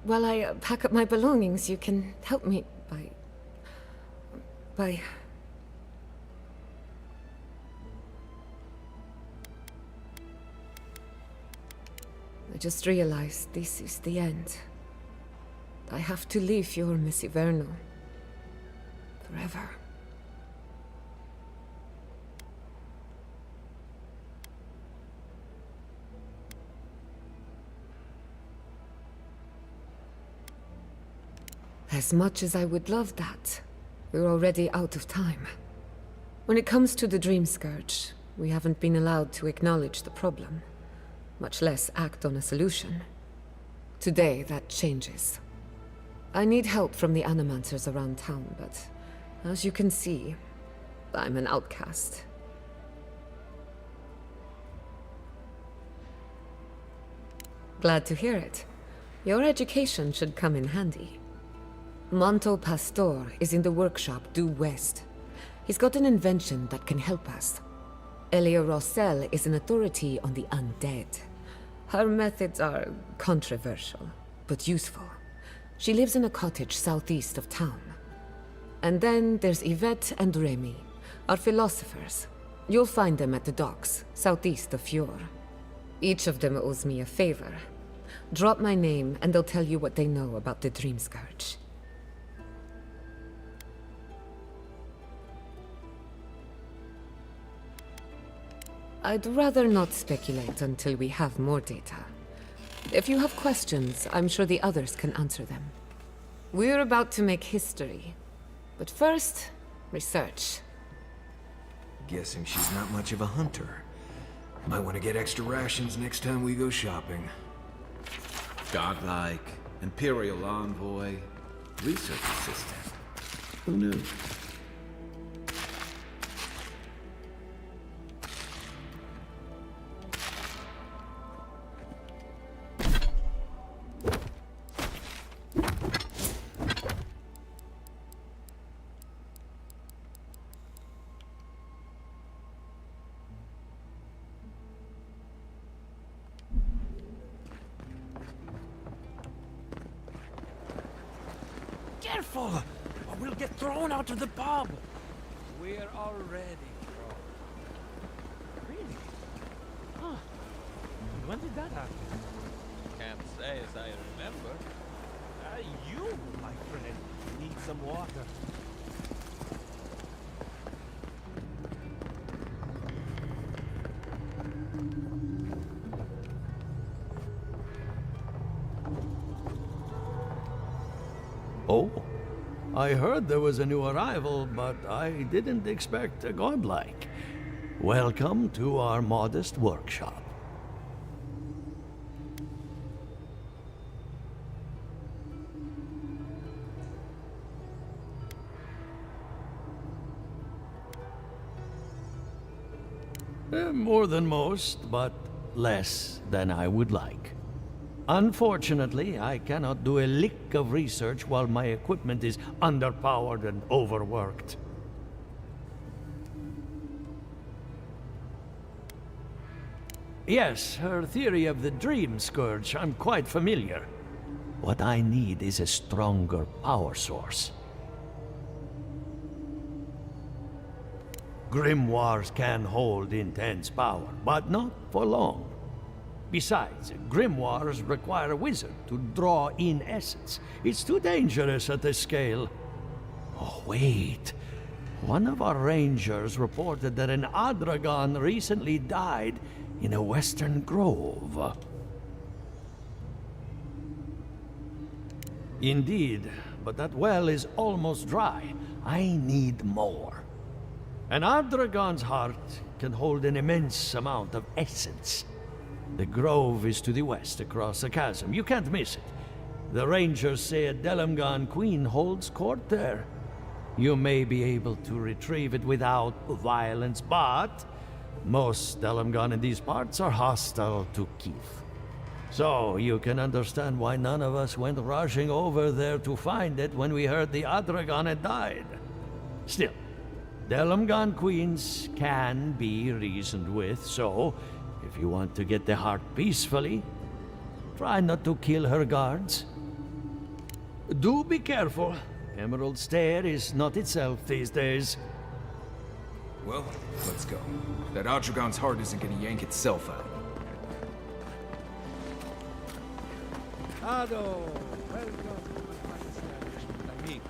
While I pack up my belongings, you can help me by... I just realized this is the end. I have to leave Fior Misiverno. Forever. As much as I would love that, we're already out of time. When it comes to the Dream Scourge, we haven't been allowed to acknowledge the problem, much less act on a solution. Today, that changes. I need help from the animancers around town, but as you can see, I'm an outcast. Glad to hear it. Your education should come in handy. Monto Pastor is in the workshop due west. He's got an invention that can help us. Elia Rossell is an authority on the undead. Her methods are controversial, but useful. She lives in a cottage southeast of town. And then there's Yvette and Remy, our philosophers. You'll find them at the docks, southeast of Fjord. Each of them owes me a favor. Drop my name and they'll tell you what they know about the Dream Scourge. I'd rather not speculate until we have more data. If you have questions, I'm sure the others can answer them. We're about to make history. But first, research. Guessing she's not much of a hunter. Might want to get extra rations next time we go shopping. Godlike, Imperial Envoy, Research Assistant. Who knew? careful, or we'll get thrown out of the pub. We're already thrown. Really? Huh. When did that happen? Can't say as I remember. You, my friend, need some water. Oh, I heard there was a new arrival, but I didn't expect a godlike. Welcome to our modest workshop. More than most, but less than I would like. Unfortunately, I cannot do a lick of research while my equipment is underpowered and overworked. Yes, her theory of the dream scourge, I'm quite familiar. What I need is a stronger power source. Grimoires can hold intense power, but not for long. Besides, grimoires require a wizard to draw in essence. It's too dangerous at this scale. Oh, wait. One of our rangers reported that an Adragon recently died in a western grove. Indeed, but that well is almost dry. I need more. An Adragon's heart can hold an immense amount of essence. The grove is to the west, across the chasm. You can't miss it. The rangers say a Delamgan queen holds court there. You may be able to retrieve it without violence, but most Delamgan in these parts are hostile to Keith. So you can understand why none of us went rushing over there to find it when we heard the Adragon had died. Still, Delamgan queens can be reasoned with, so if you want to get the heart peacefully, try not to kill her guards. Do be careful. Emerald Stair is not itself these days. Well, let's go. That Adragon's heart isn't gonna yank itself out. Ado, welcome to my establishment, I mean.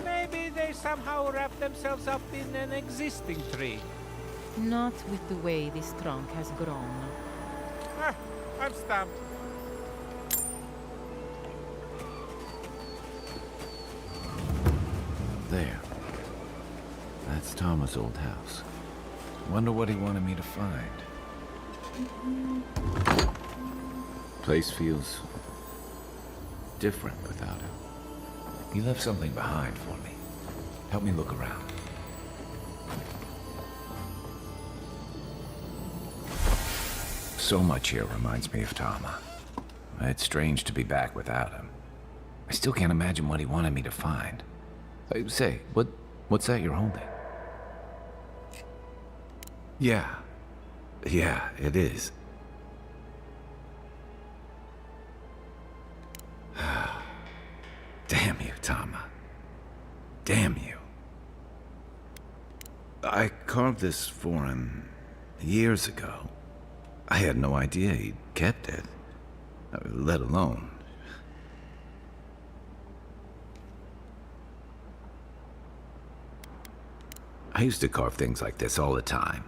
Maybe they somehow wrap themselves up in an existing tree. Not with the way this trunk has grown. Ah, I'm stumped. There. That's Thomas' old house. Wonder what he wanted me to find. Place feels different without him. He left something behind for me. Help me look around. So much here reminds me of Tama. It's strange to be back without him. I still can't imagine what he wanted me to find. Say, what's that you're holding? Yeah, it is. Damn you, Tama. Damn you. I carved this for him years ago. I had no idea he'd kept it, let alone. I used to carve things like this all the time.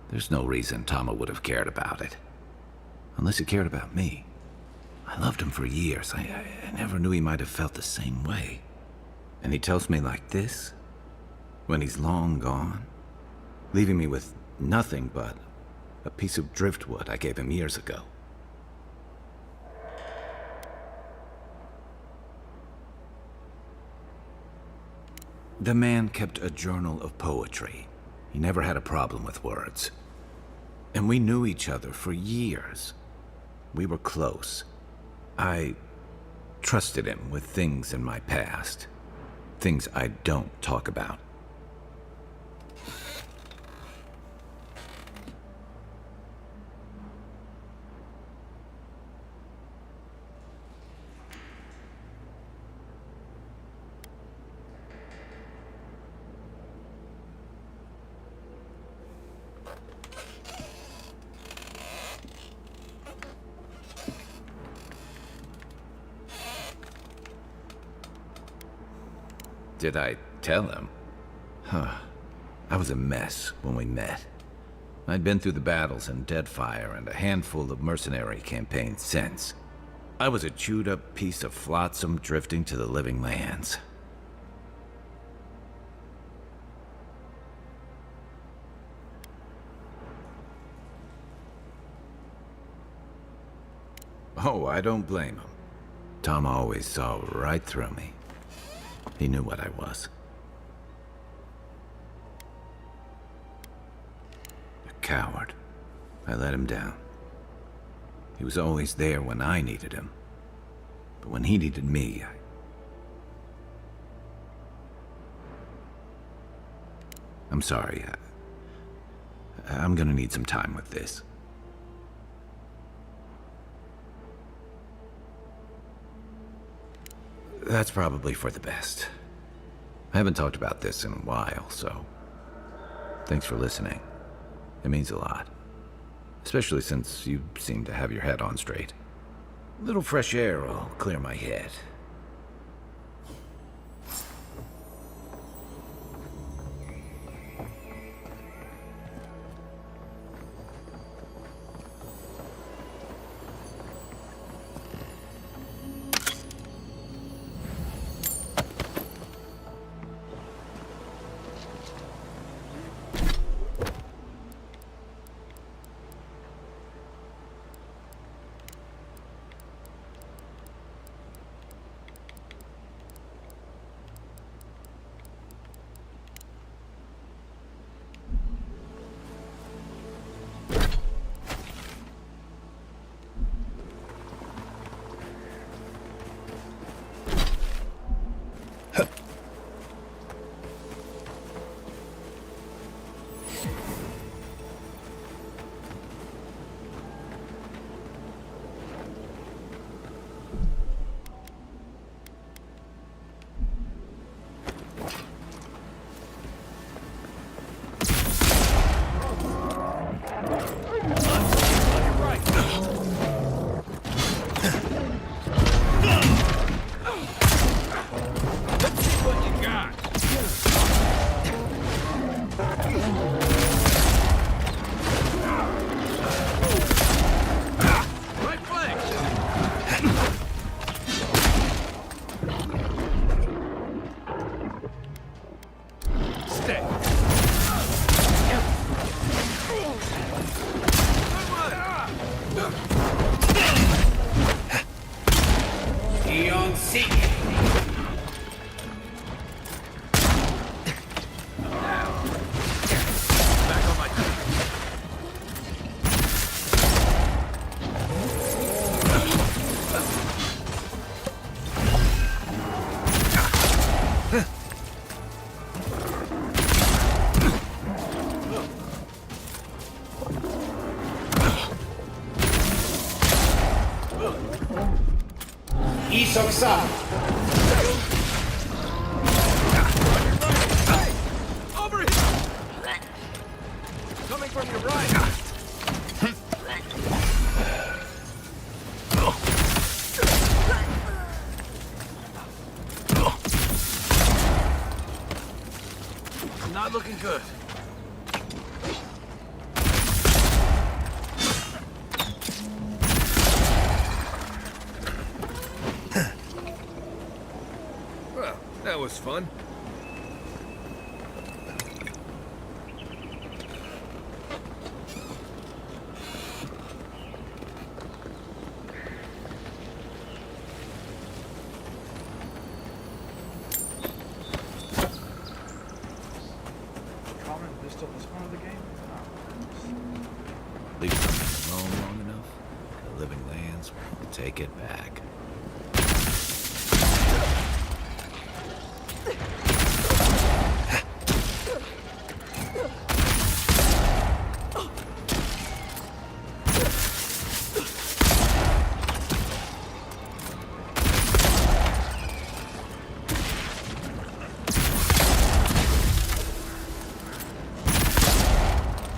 There's no reason Tama would have cared about it. Unless he cared about me. I loved him for years. I never knew he might have felt the same way. And he tells me like this, when he's long gone, leaving me with nothing but a piece of driftwood I gave him years ago. The man kept a journal of poetry. He never had a problem with words. And we knew each other for years. We were close. I trusted him with things in my past. Things I don't talk about. Did I tell him? Huh. I was a mess when we met. I'd been through the battles in Deadfire and a handful of mercenary campaigns since. I was a chewed-up piece of flotsam drifting to the living lands. Oh, I don't blame him. Tom always saw right through me. He knew what I was. A coward. I let him down. He was always there when I needed him. But when he needed me, I'm sorry. I'm gonna need some time with this. That's probably for the best. I haven't talked about this in a while, so thanks for listening. It means a lot. Especially since you seem to have your head on straight. A little fresh air will clear my head. Over here! Coming from your right! Not looking good. Well, that was fun. Common pistol this part of the game? Leave something alone long enough, the living lands will take it back.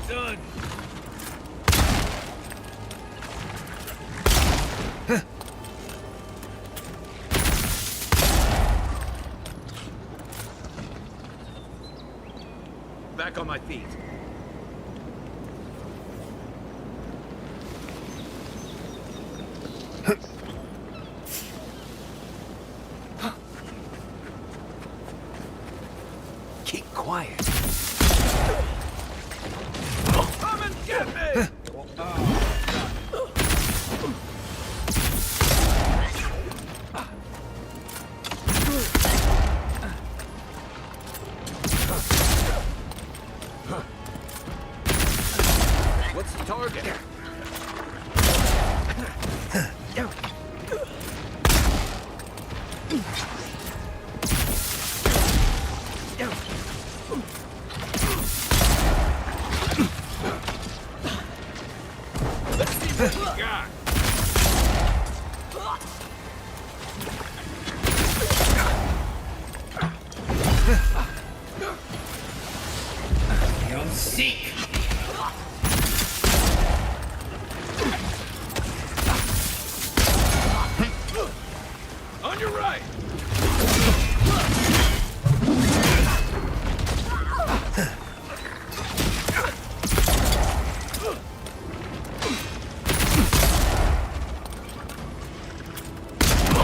Done. Back on my feet. Keep quiet. Come and get me! What's the target? Let's see what you got. You'll seek. On your right.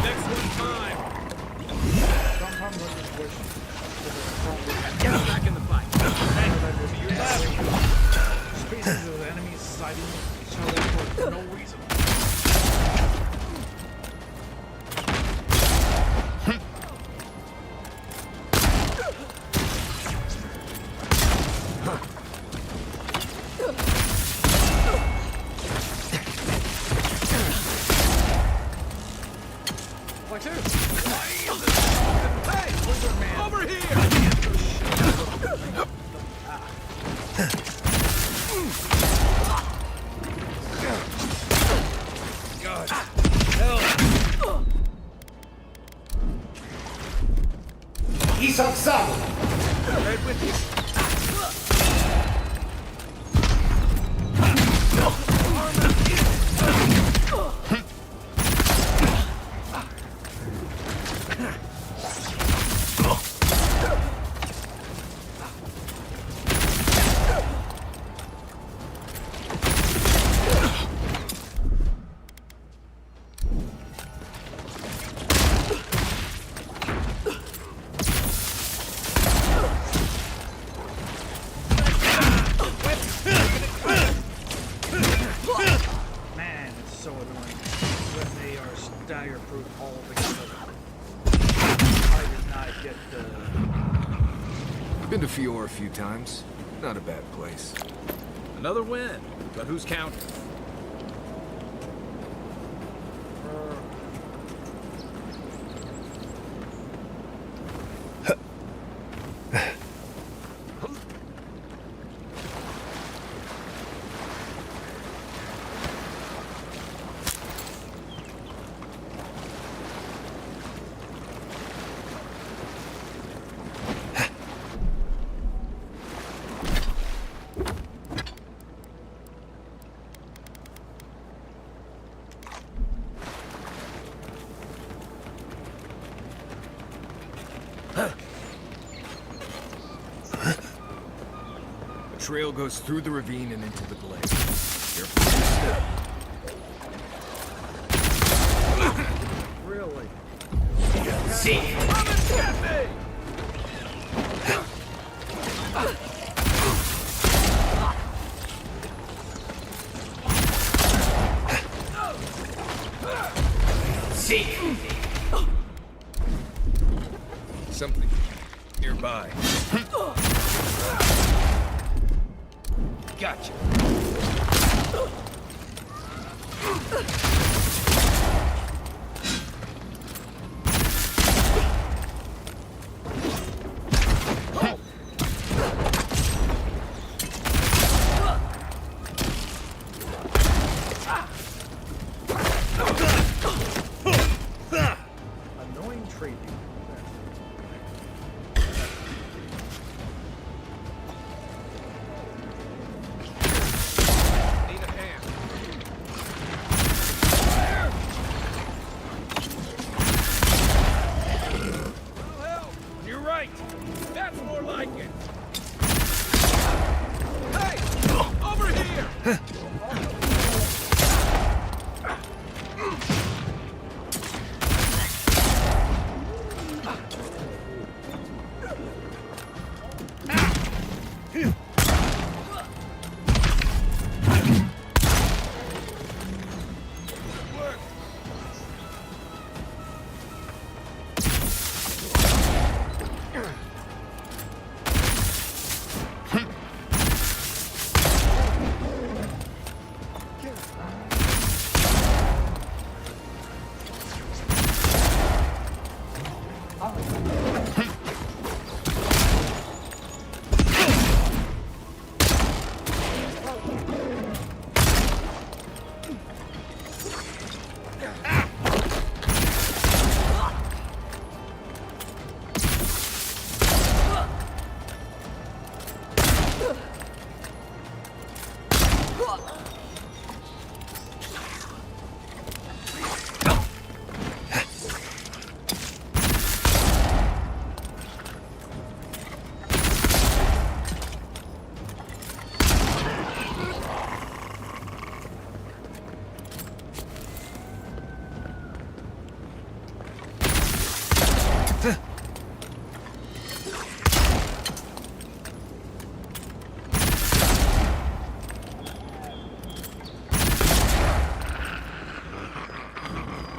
Next one's mine. Sometimes those situations, Get back in the fight. Hey, to your left. species of enemies siding each other for no reason. Like this. Hey, Wizard Man. Over here. God. Help. Right with you. Man, it's so annoying when they are stagger proof all together. I did not get the. Been to Fior a few times. Not a bad place. Another win, but who's counting? trail goes through the ravine and into the glade. Careful with your step. Really? See. See. Something nearby. Gotcha. Annoying tree people. Need a hand. Oh, hell! You're right. That's more like it. Hey! Over here!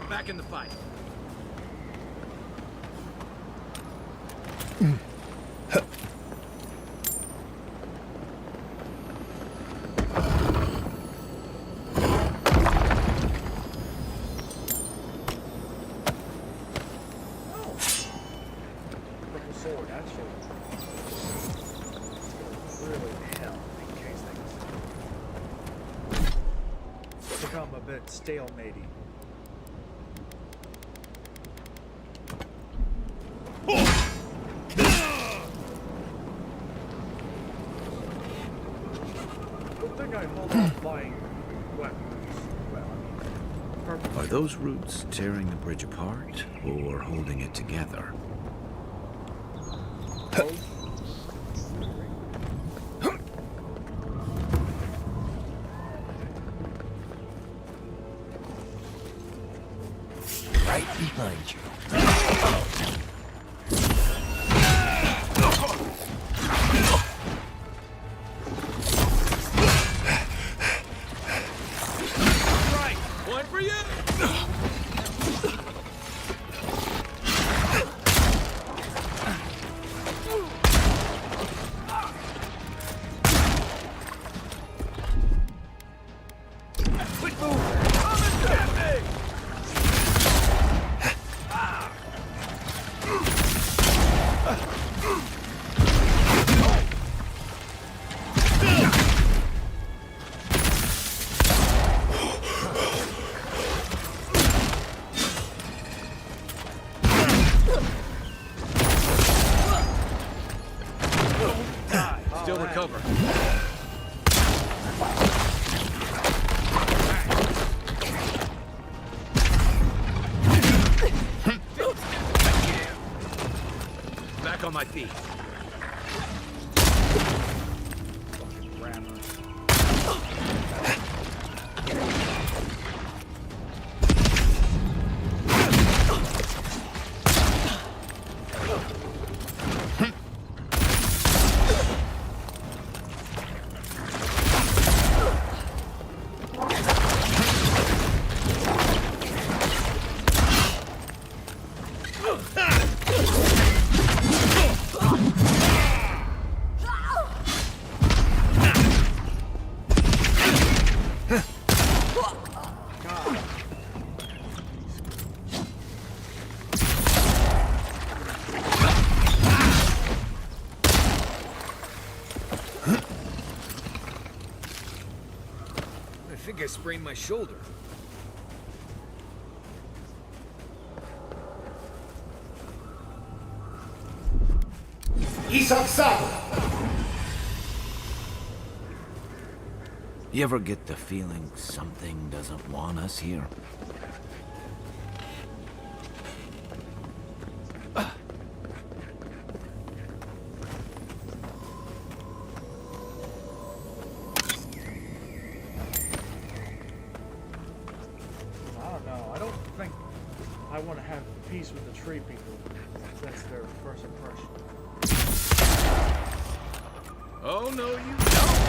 Back in the fight. Purple sword, actually. Really hell in case things become a bit stalematey. Good thing I hold off flying weapons. Well, I mean, Are those roots tearing the bridge apart or holding it together? Right behind you. Right! One for you! Quick move! Come and get me! Still recover. Back on my feet. I think I sprained my shoulder. You ever get the feeling something doesn't want us here? I don't know. I don't think I want to have peace with the tree people. That's their first impression. Oh, no, you don't!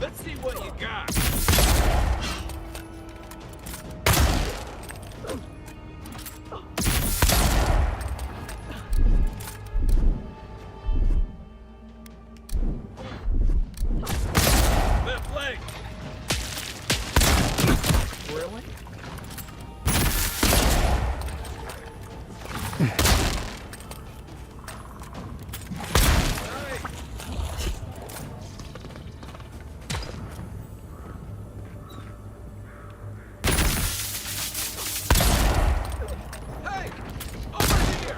Let's see what you got. Left leg. Really? Hey, over here.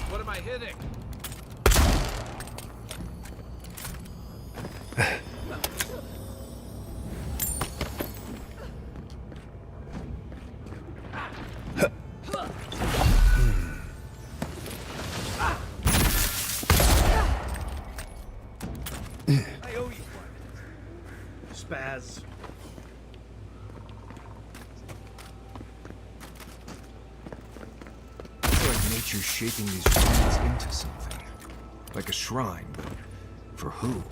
What am I hitting? I owe you one. Spaz. It's like nature's shaping these ruins into something. Like a shrine, but for who?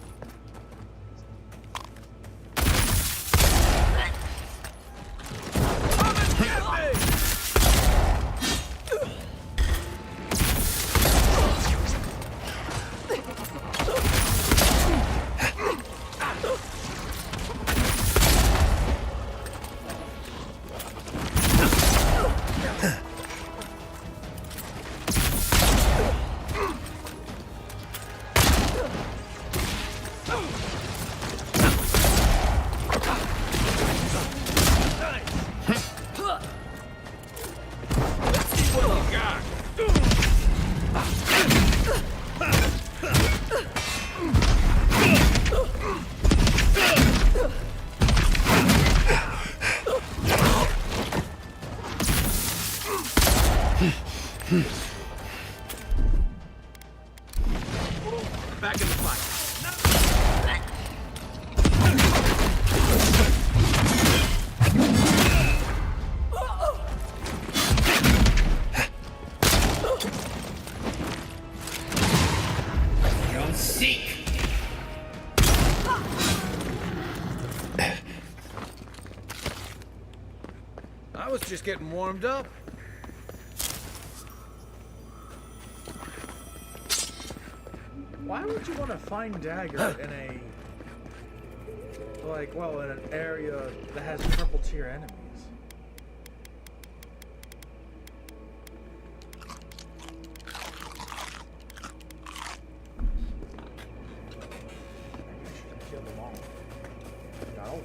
Back in the fight. Don't seek! I was just getting warmed up. Why would you want to find dagger in a in an area that has triple tier enemies? Maybe I should have killed them all. No.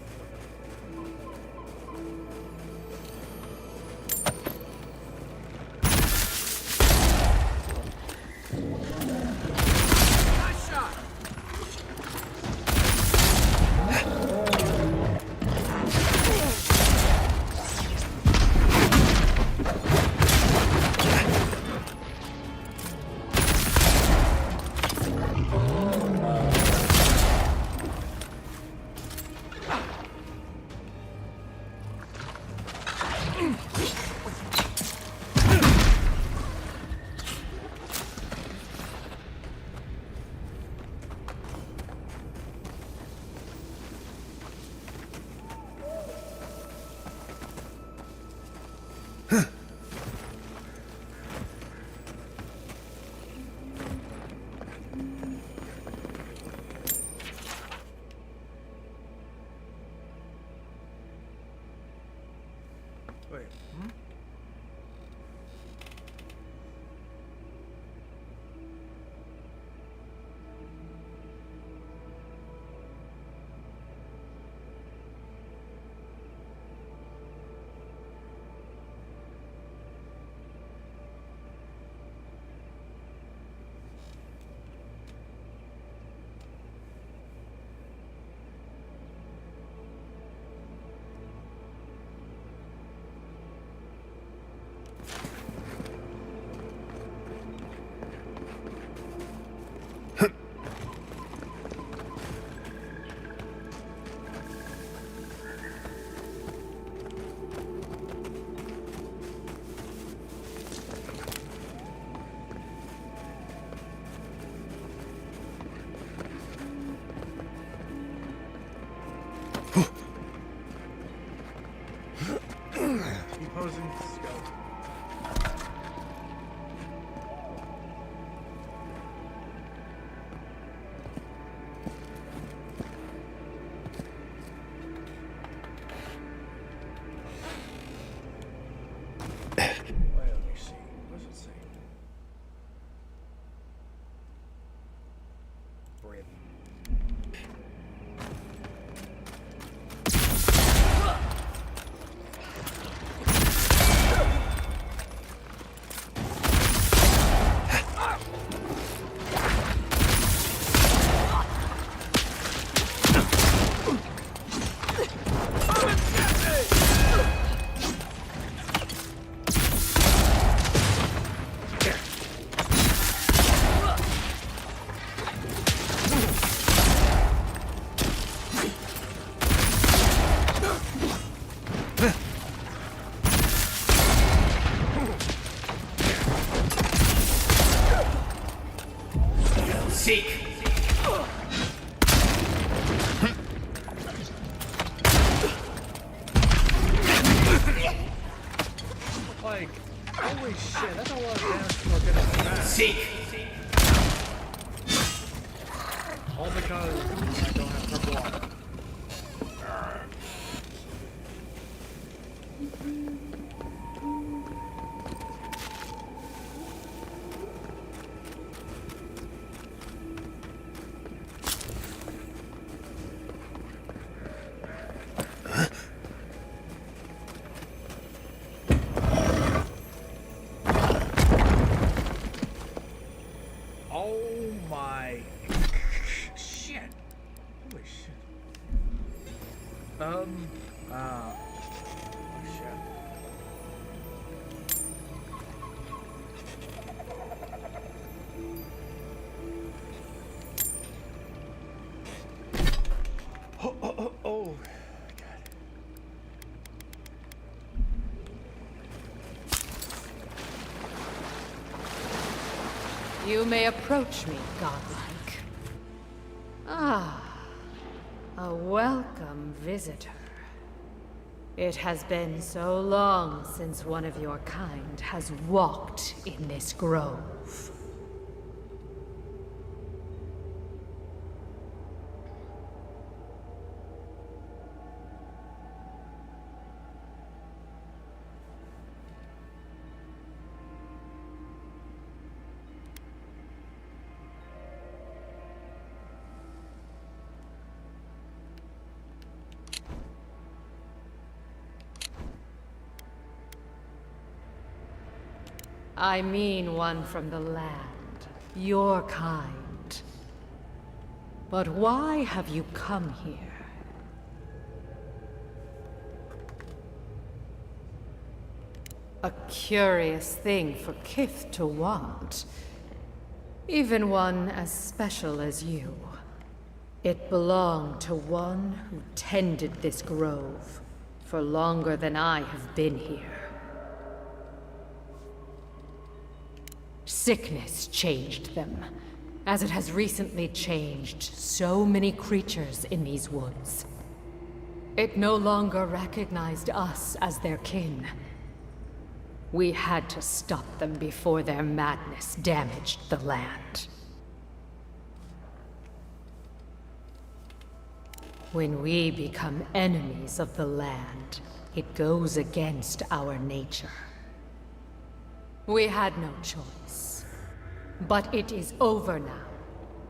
for you. Seek! Like, holy shit, that's a lot of damage for getting back. Seek! All because I don't have purple armor. Oh my shit. Holy shit. Oh shit. Oh. You may approach me, godlike. Ah, a welcome visitor. It has been so long since one of your kind has walked in this grove. I mean one from the land, your kind. But why have you come here? A curious thing for Kith to want. Even one as special as you. It belonged to one who tended this grove for longer than I have been here. Sickness changed them, as it has recently changed so many creatures in these woods. It no longer recognized us as their kin. We had to stop them before their madness damaged the land. When we become enemies of the land, it goes against our nature. We had no choice. But it is over now.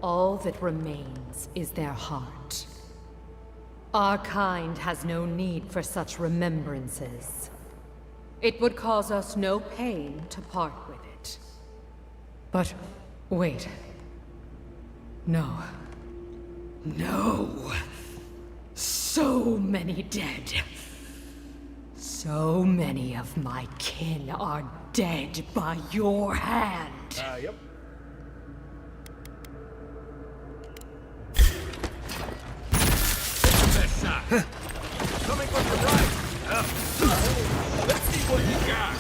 All that remains is their heart. Our kind has no need for such remembrances. It would cause us no pain to part with it. But wait. No. No. So many dead. So many of my kin are dead by your hand. Yep. Coming from the right! Let's see what you got!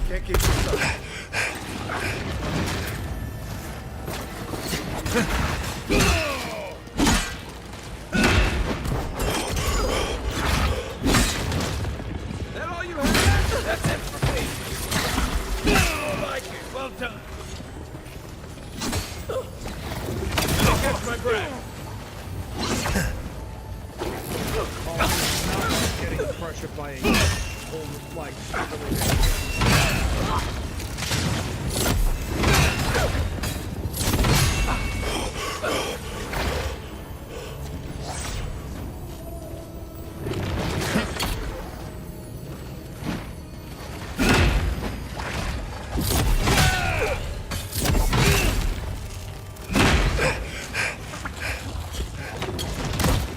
Can't keep this up. That all you have? That's it for me! Oh my Hold like really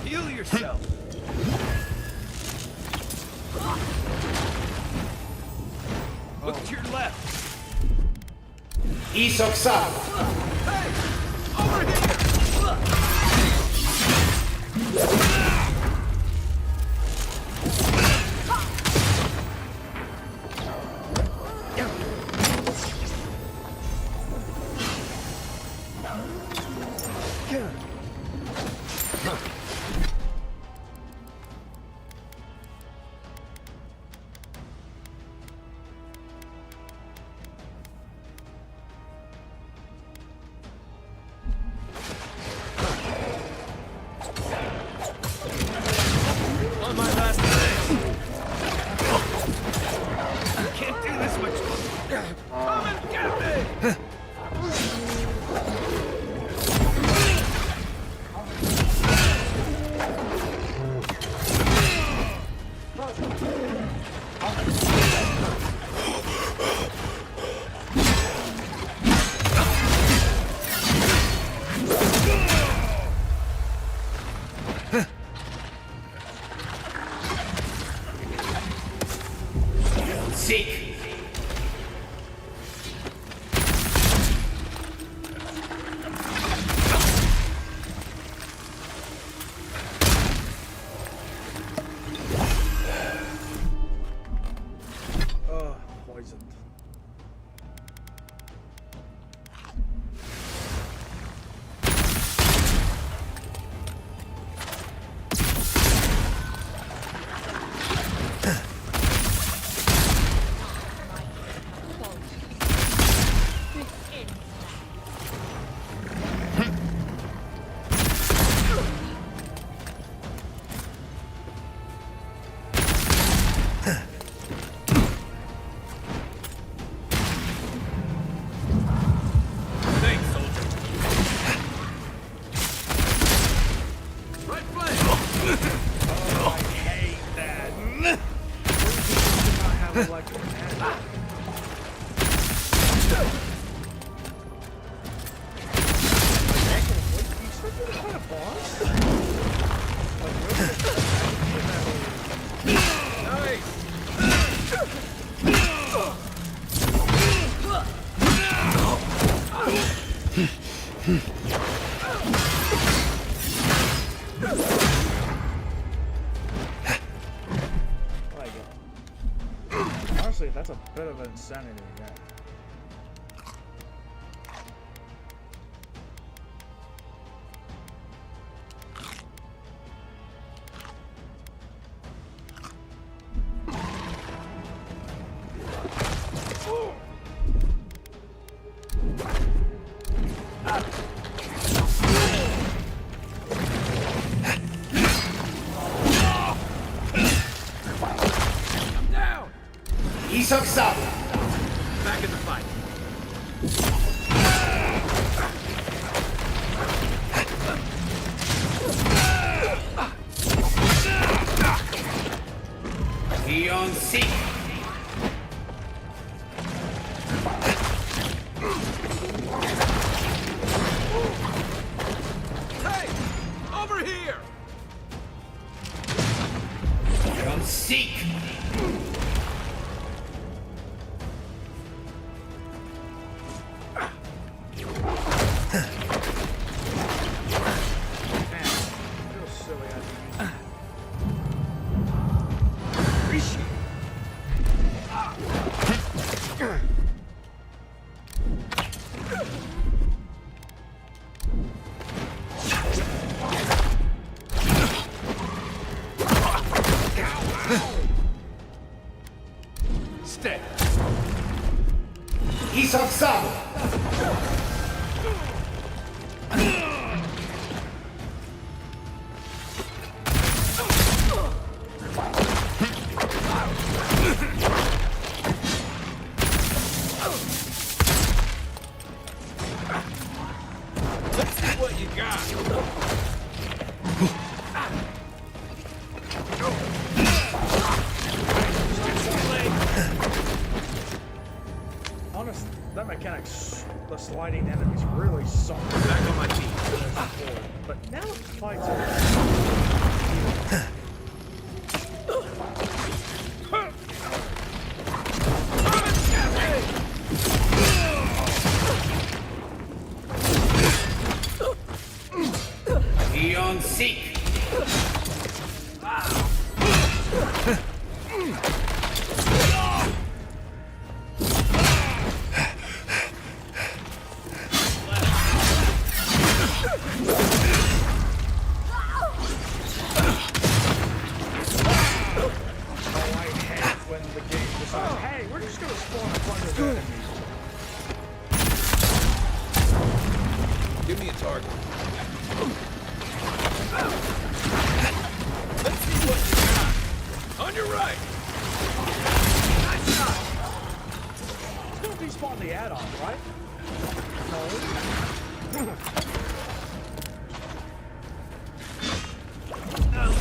Heal yourself. Look to your left. Isoksa. Hey! Over here! On my last leg. Can't do this much longer. Come and get me! Seek. poisoned. Honestly, that's a bit of insanity, yeah. Back in the fight. Beyond seek. Hey! Over here! Beyond seek. Stay. like the sliding enemies really suck. Back on my feet. But now it fights. Beyond seek. Hey, we're just gonna spawn a bunch of enemies. Give me a target. Let's see what you got. On your right. Nice shot. It's gonna despawn the add-on, right? No.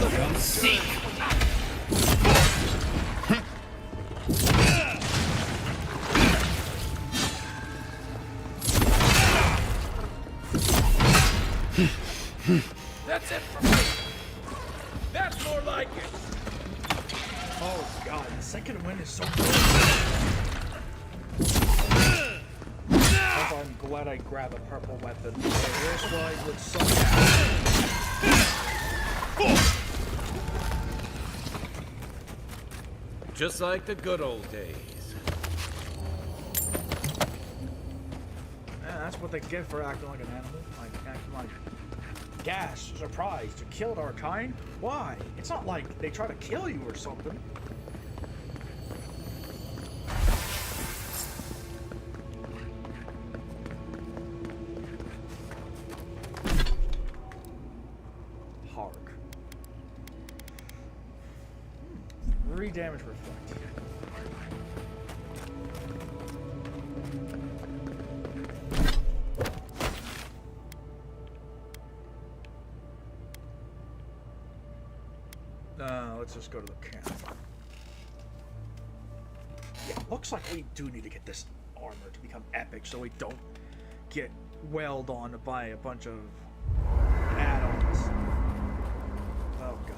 Beyond seek. That's it for me. That's more like it. Oh god, the second win is so good. I'm glad I grabbed a purple weapon. This ride would suck. Just like the good old days. Yeah, that's what they get for acting like an animal. Like acting like gas, surprised, you killed our kind? Why? It's not like they try to kill you or something. Hark. 3 damage reflect. Let's just go to the camp. Yeah, looks like we do need to get this armor to become epic so we don't get wailed on by a bunch of add-ons. Oh god.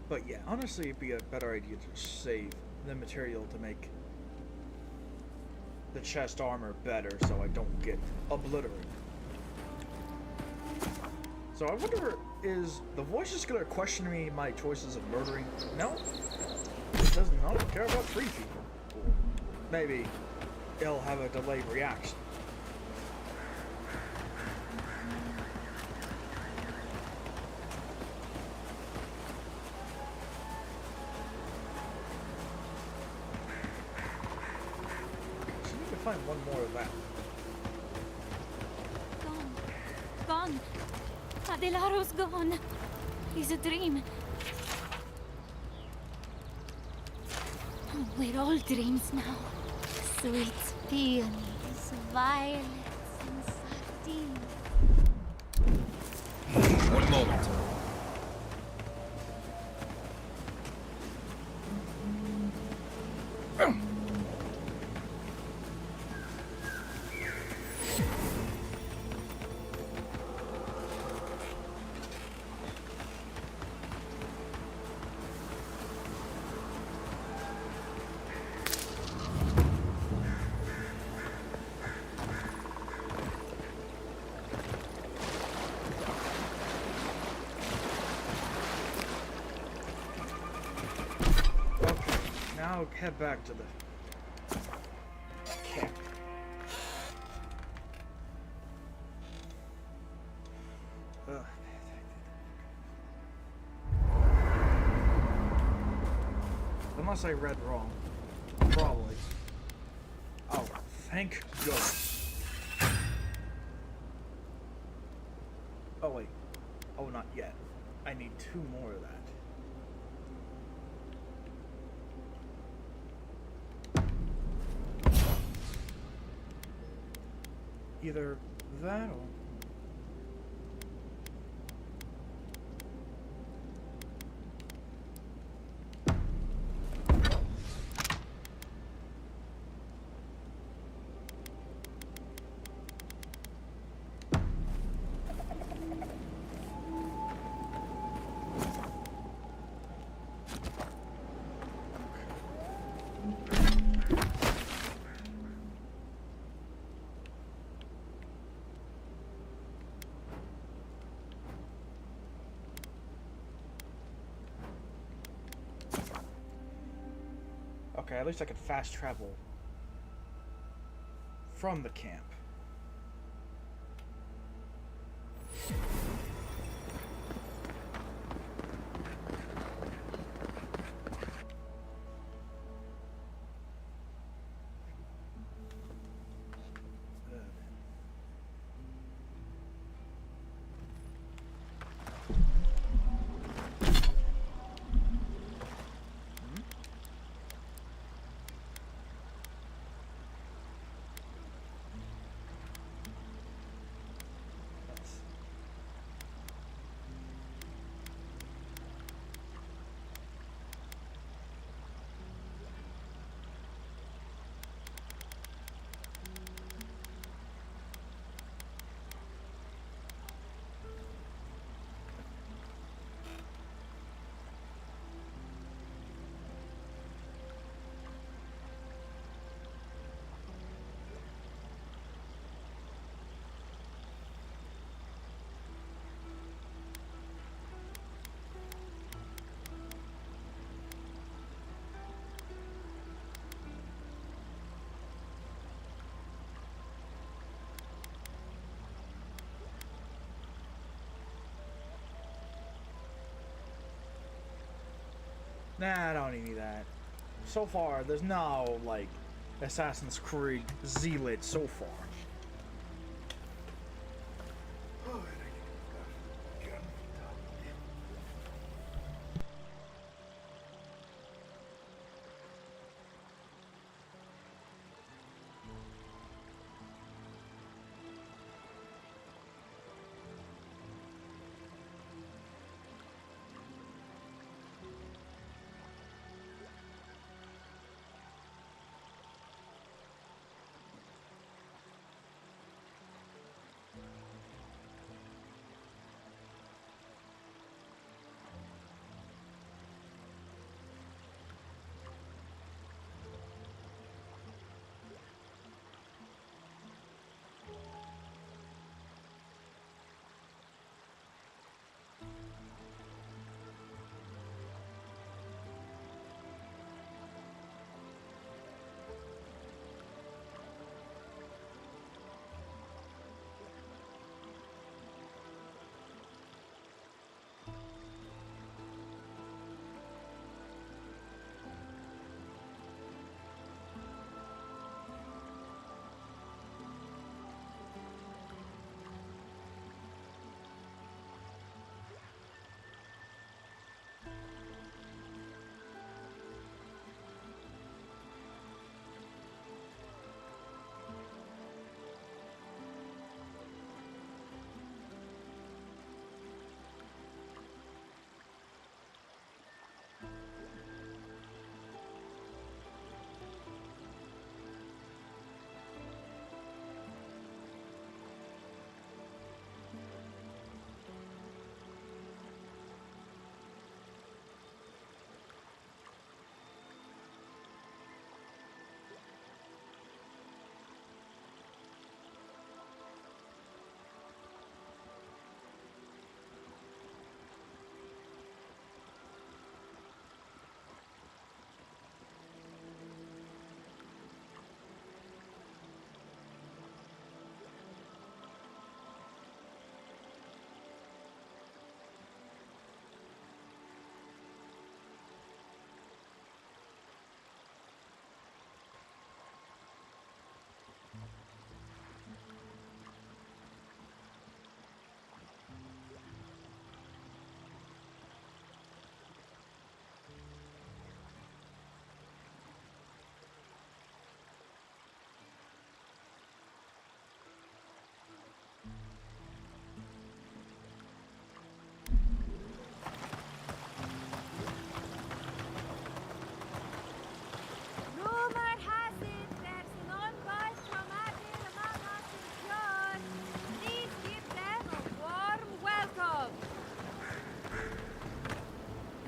But yeah, honestly, it'd be a better idea to save the material to make the chest armor better so I don't get obliterated. So I wonder, is the voice just gonna question me my choices of murdering? No. It doesn't not care about 3 people. Maybe it'll have a delayed reaction. Find one more of that. Gone. Adelaro's gone. He's a dream. Oh, we're all dreams now. Sweet peonies, violets, and sardines. One moment. now head back to the camp. Ugh. Unless I read wrong. Probably. Oh, thank God. Oh, wait. Oh, not yet. I need 2 more of that. Either that or... Okay, at least I can fast travel from the camp. Nah, I don't need that. So far, there's no, like, Assassin's Creed zealot so far.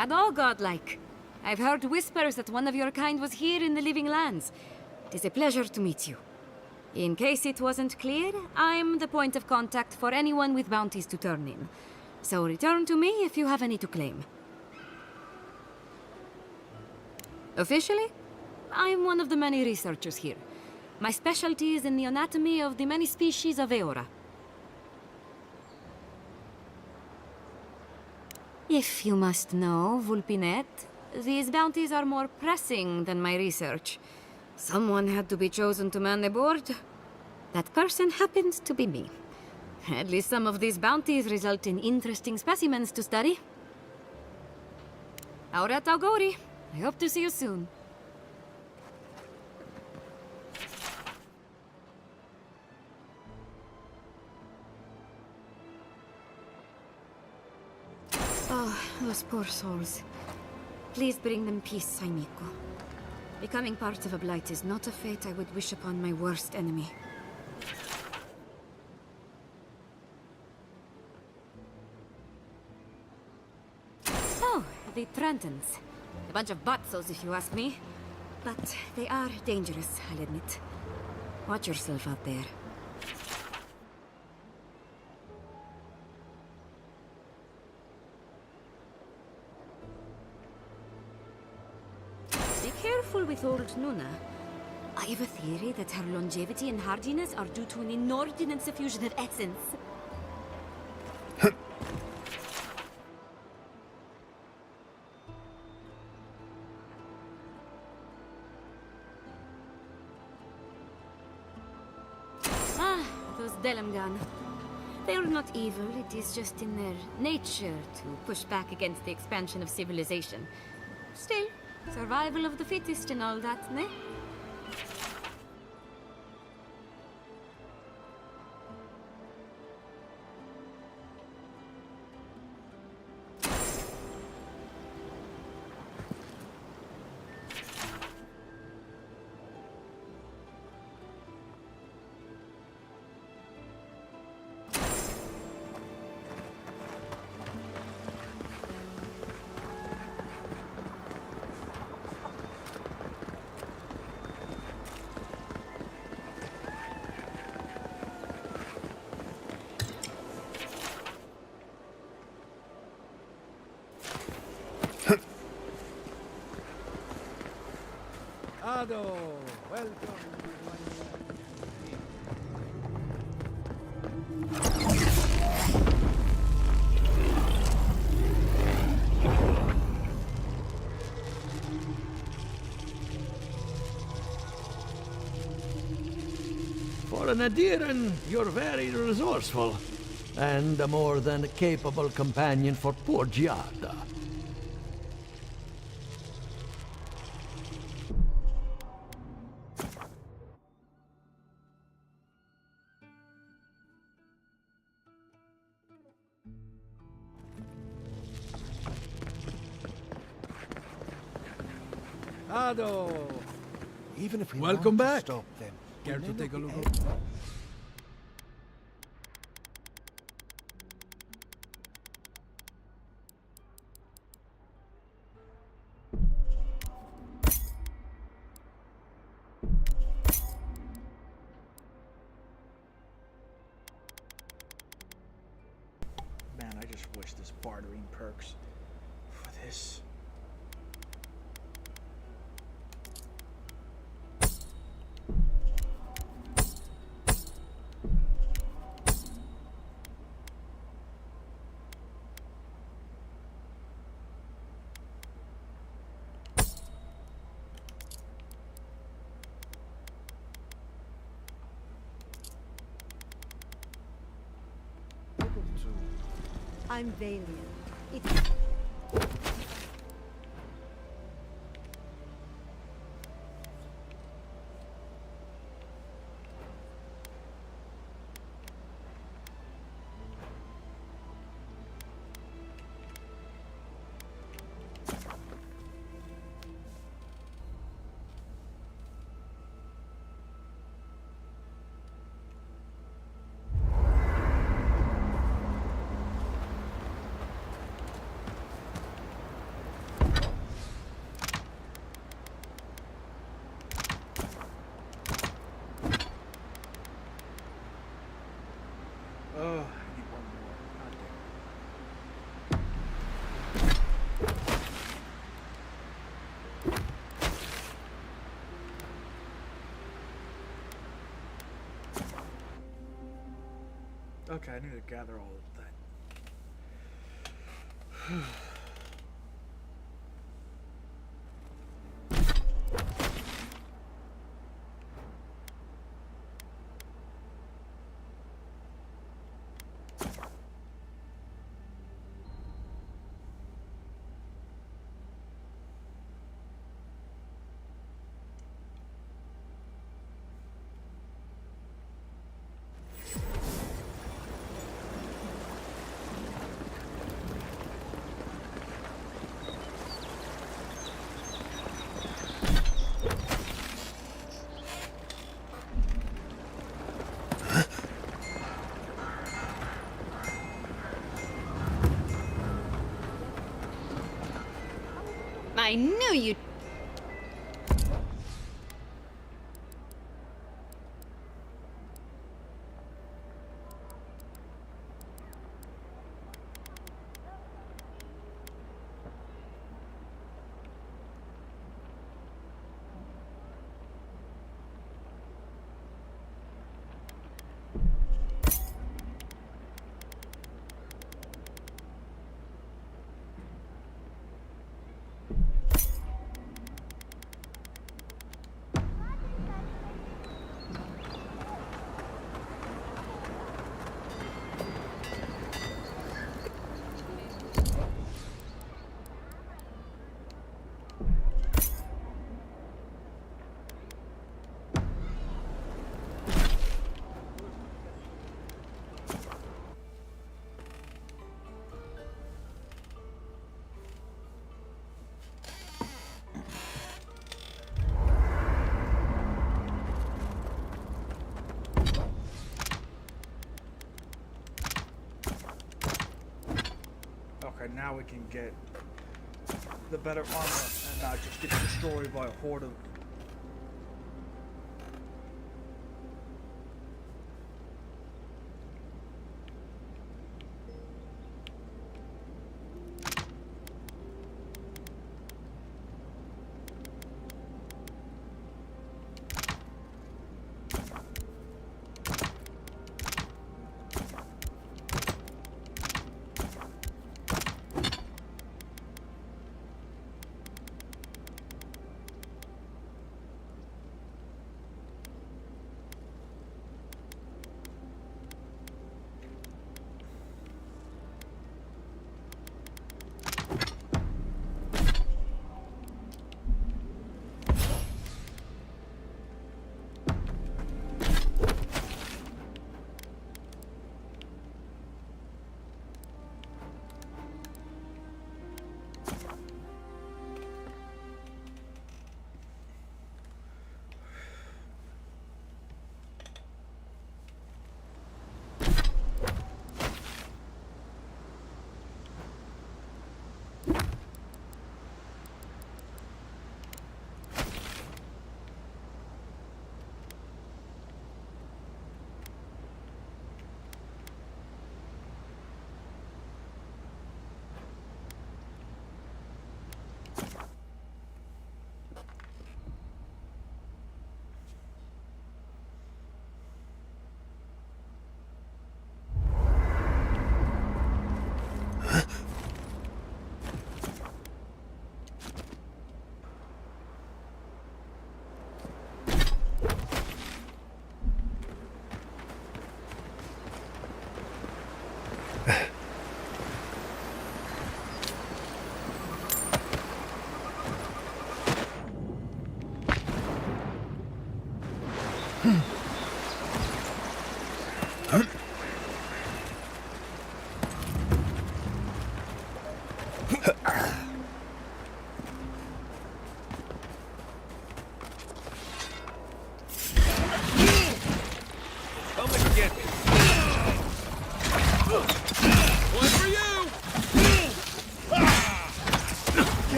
At all godlike. I've heard whispers that one of your kind was here in the Living Lands. It is a pleasure to meet you. In case it wasn't clear, I'm the point of contact for anyone with bounties to turn in. So return to me if you have any to claim. Officially, I'm one of the many researchers here. My specialty is in the anatomy of the many species of Eora. If you must know, Vulpinet, these bounties are more pressing than my research. Someone had to be chosen to man the board. That person happens to be me. At least some of these bounties result in interesting specimens to study. Aurat Augori. I hope to see you soon. Oh, those poor souls. Please bring them peace, Saimiko. Becoming part of a blight is not a fate I would wish upon my worst enemy. Oh, the Trentons. A bunch of butzos, if you ask me. But they are dangerous, I'll admit. Watch yourself out there. Be careful with old Nuna. I have a theory that her longevity and hardiness are due to an inordinate suffusion of essence. Those Delamgan. They are not evil, it is just in their nature to push back against the expansion of civilization. Still, survival of the fittest and all that, ne? Ado, welcome. For an Adiran, you're very resourceful, and a more than capable companion for poor Giada. Ado! Even if we Welcome want to back. stop them, Care to take a look? Man, I just wish this bartering perks for this. I'm Valiant. Oh, I need one more. God damn. Okay, I need to gather all of that. I knew you'd... Okay, now we can get the better armor and not just get destroyed by a horde of...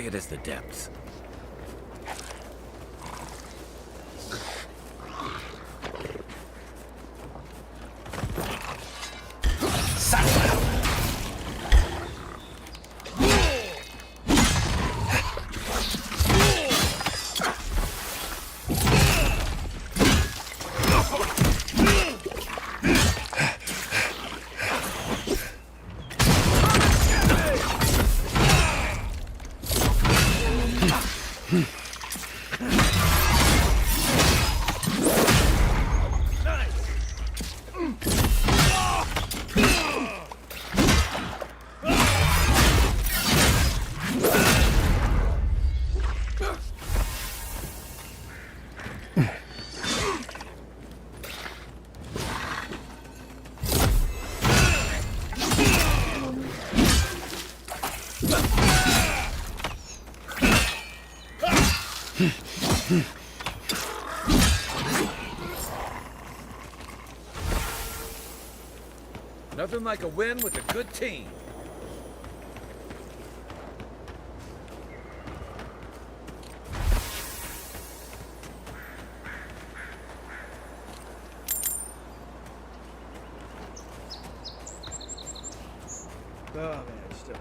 quiet as the depths. Nothing like a win with a good team. Oh man, still.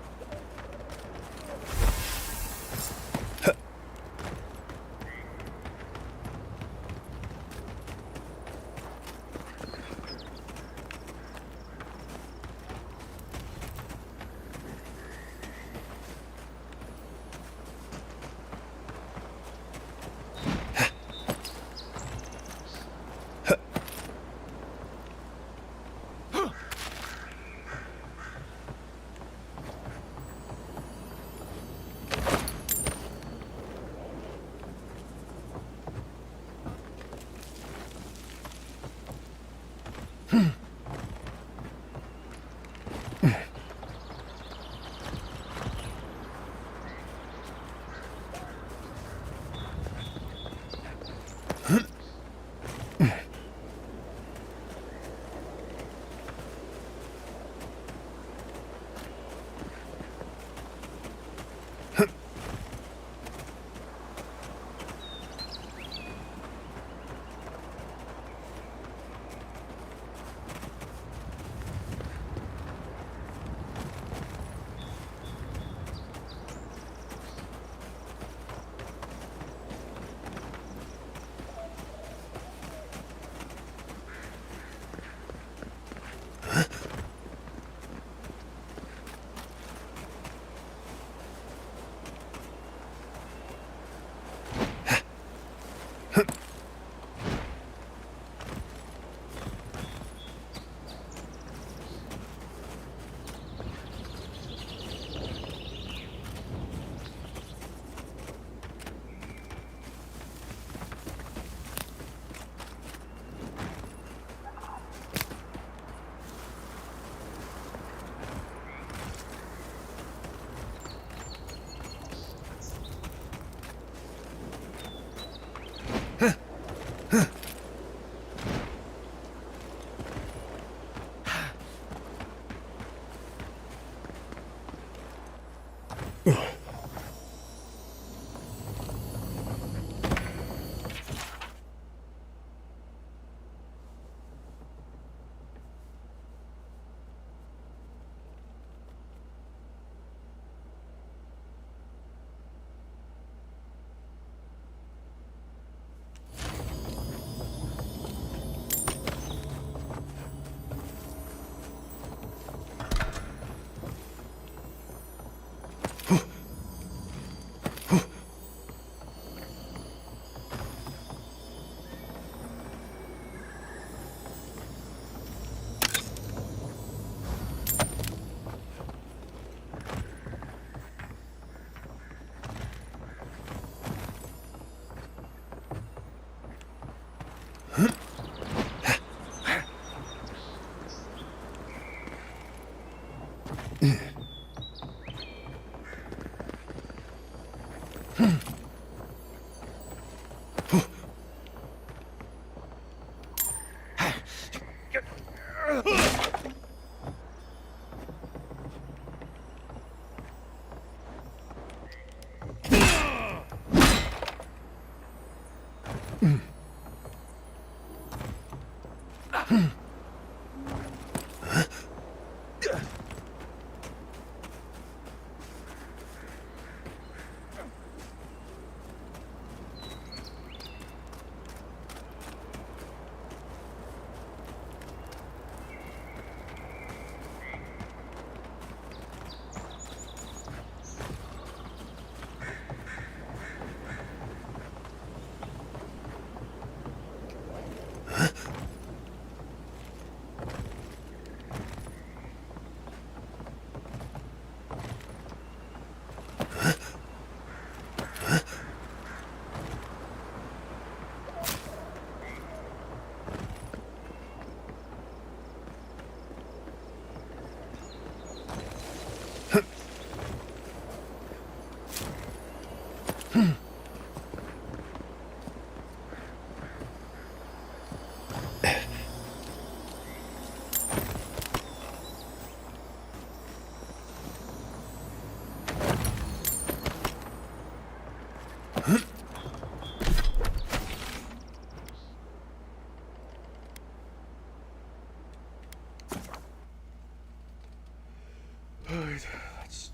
Alright, let's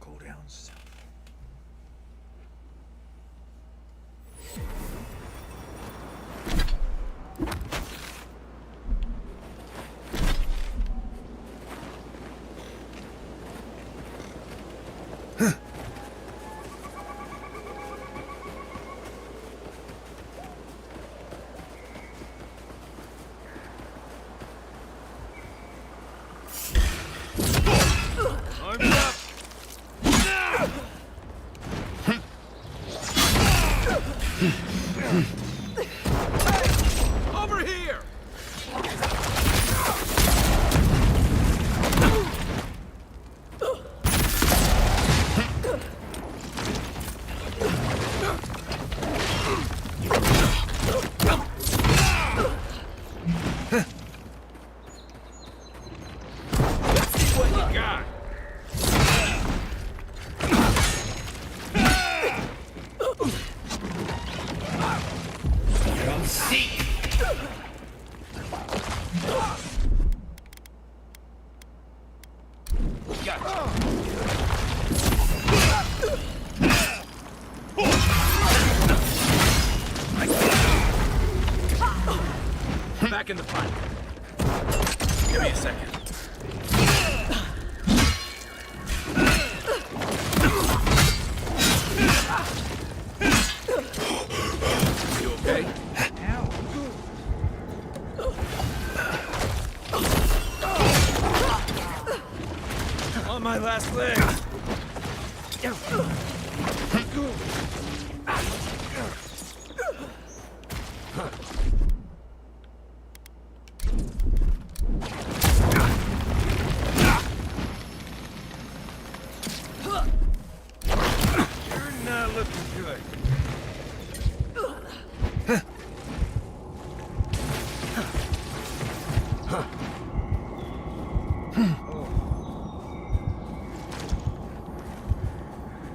go down south. Over here! Let's see what you got. Come seek. Back in the fight. Give me a second. You okay? On my last leg. You're not looking good.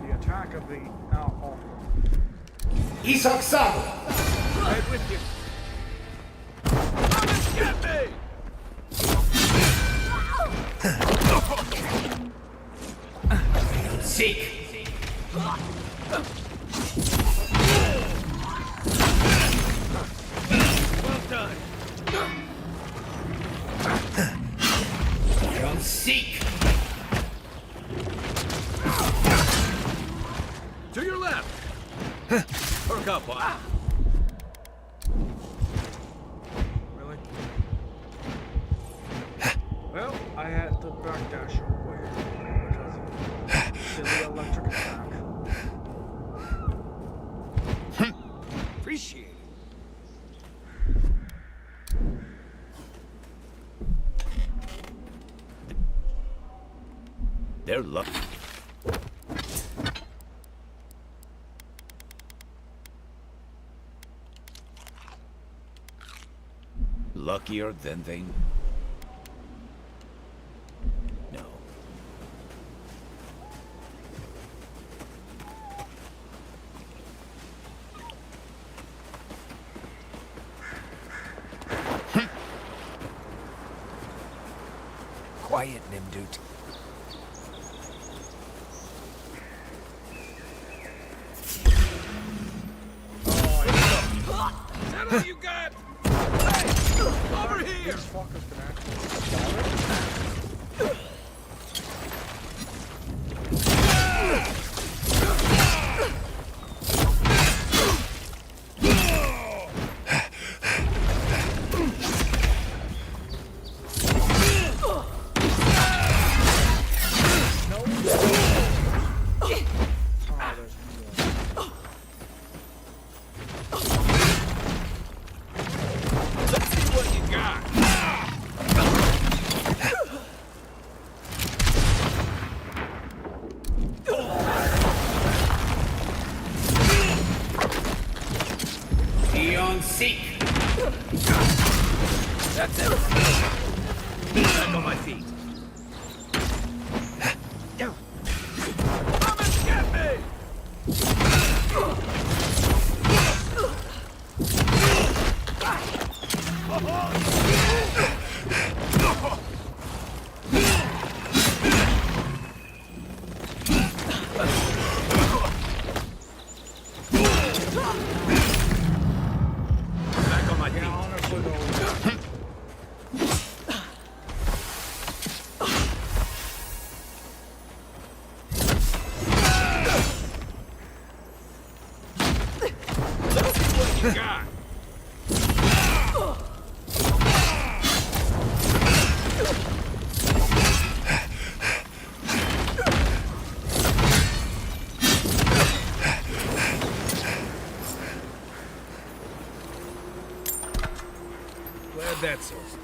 The attack of the owl. Isak Sabo. Right with you. Get me! Seek. Well done. Come seek. To your left. Perk up, boy. Really? Well, I had to backdash away because of silly electric attack. Appreciate it. They're lucky. Luckier than they know. quiet, Nimdut. Is that all you got? Hey! Over here! These fuckers can actually stop it. Seek. That's it. Back on my feet. Come and get me! Glad that's over.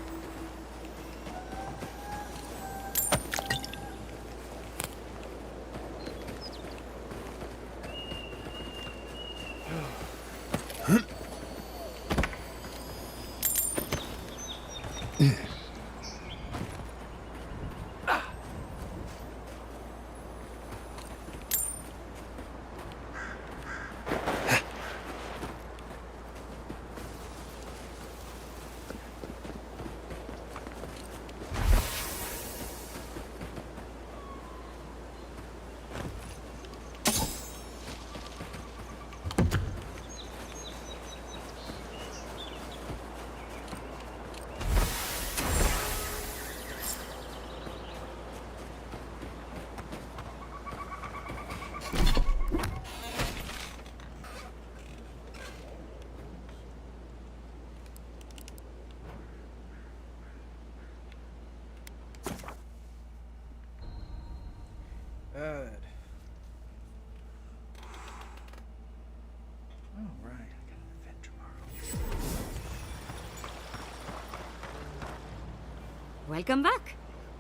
Welcome back.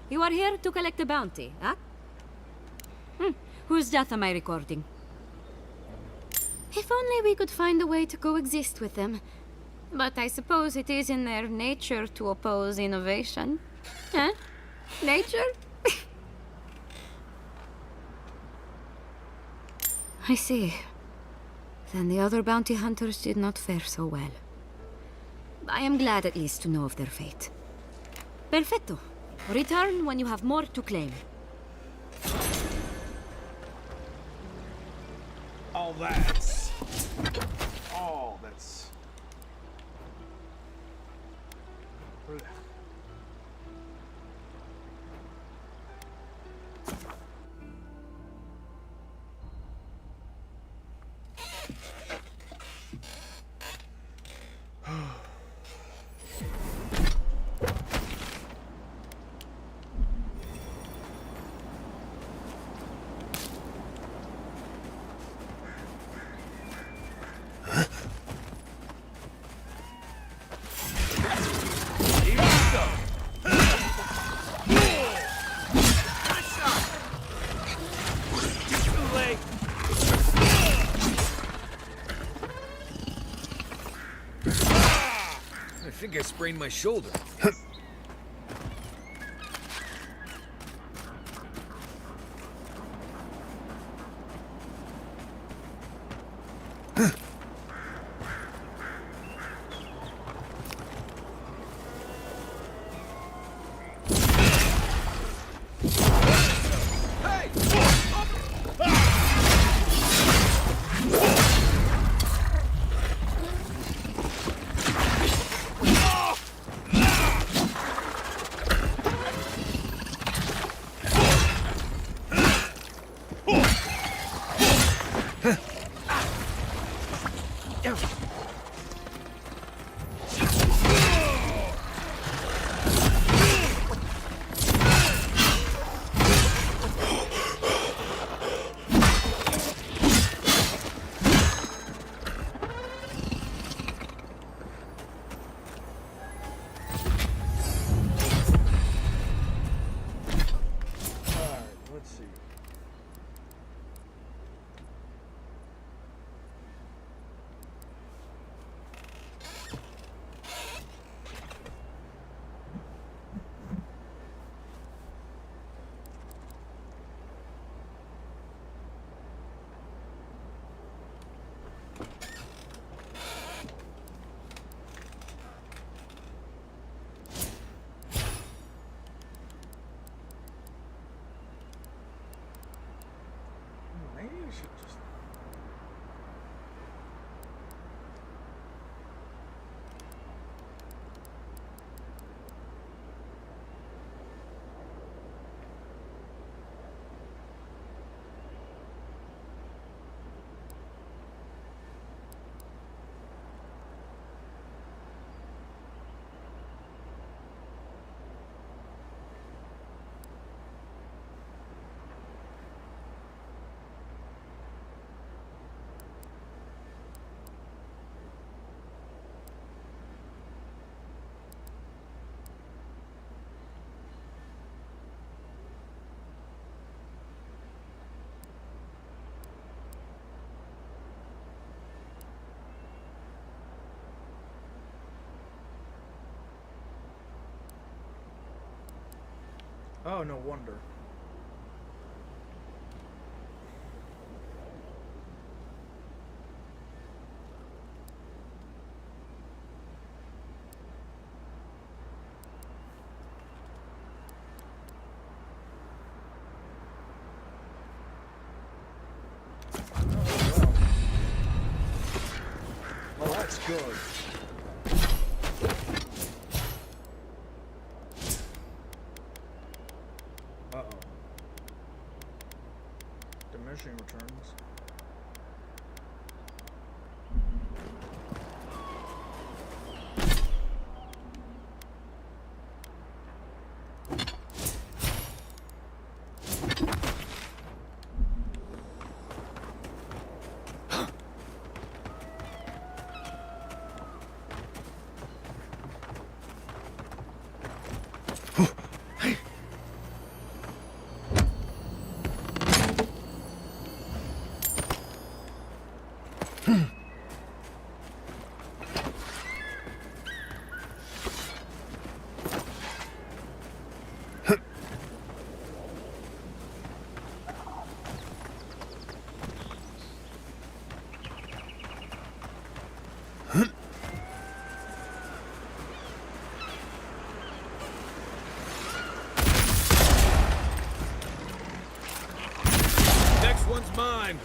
You are here to collect a bounty, huh? Whose death am I recording? If only we could find a way to coexist with them. But I suppose it is in their nature to oppose innovation. Huh? Nature? I see. Then the other bounty hunters did not fare so well. I am glad at least to know of their fate. Perfecto. Return when you have more to claim. Oh, that's... Oh, that's... I think I sprained my shoulder. Oh, no wonder. Well, that's good. Uh-oh. Diminishing returns. Next one's mine.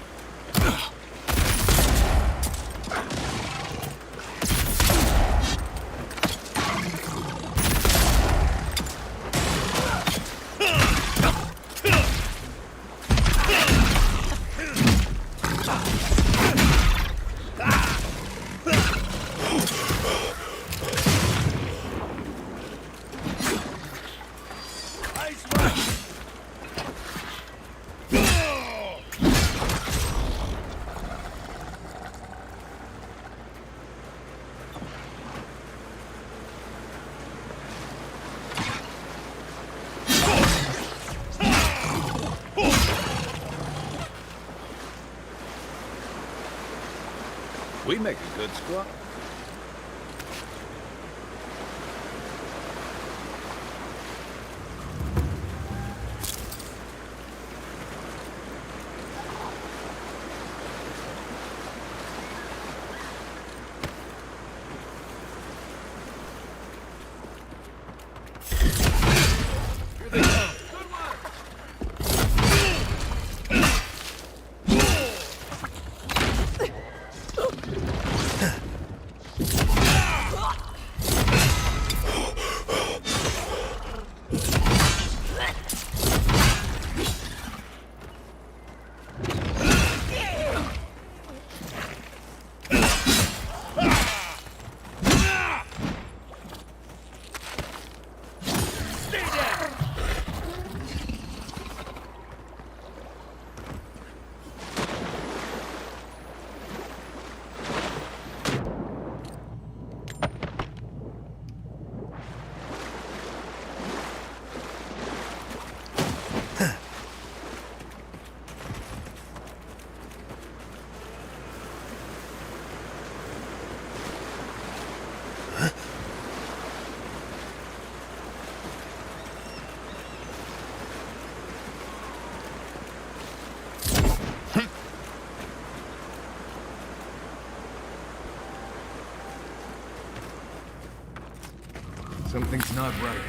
We make a good squad. Something's not right.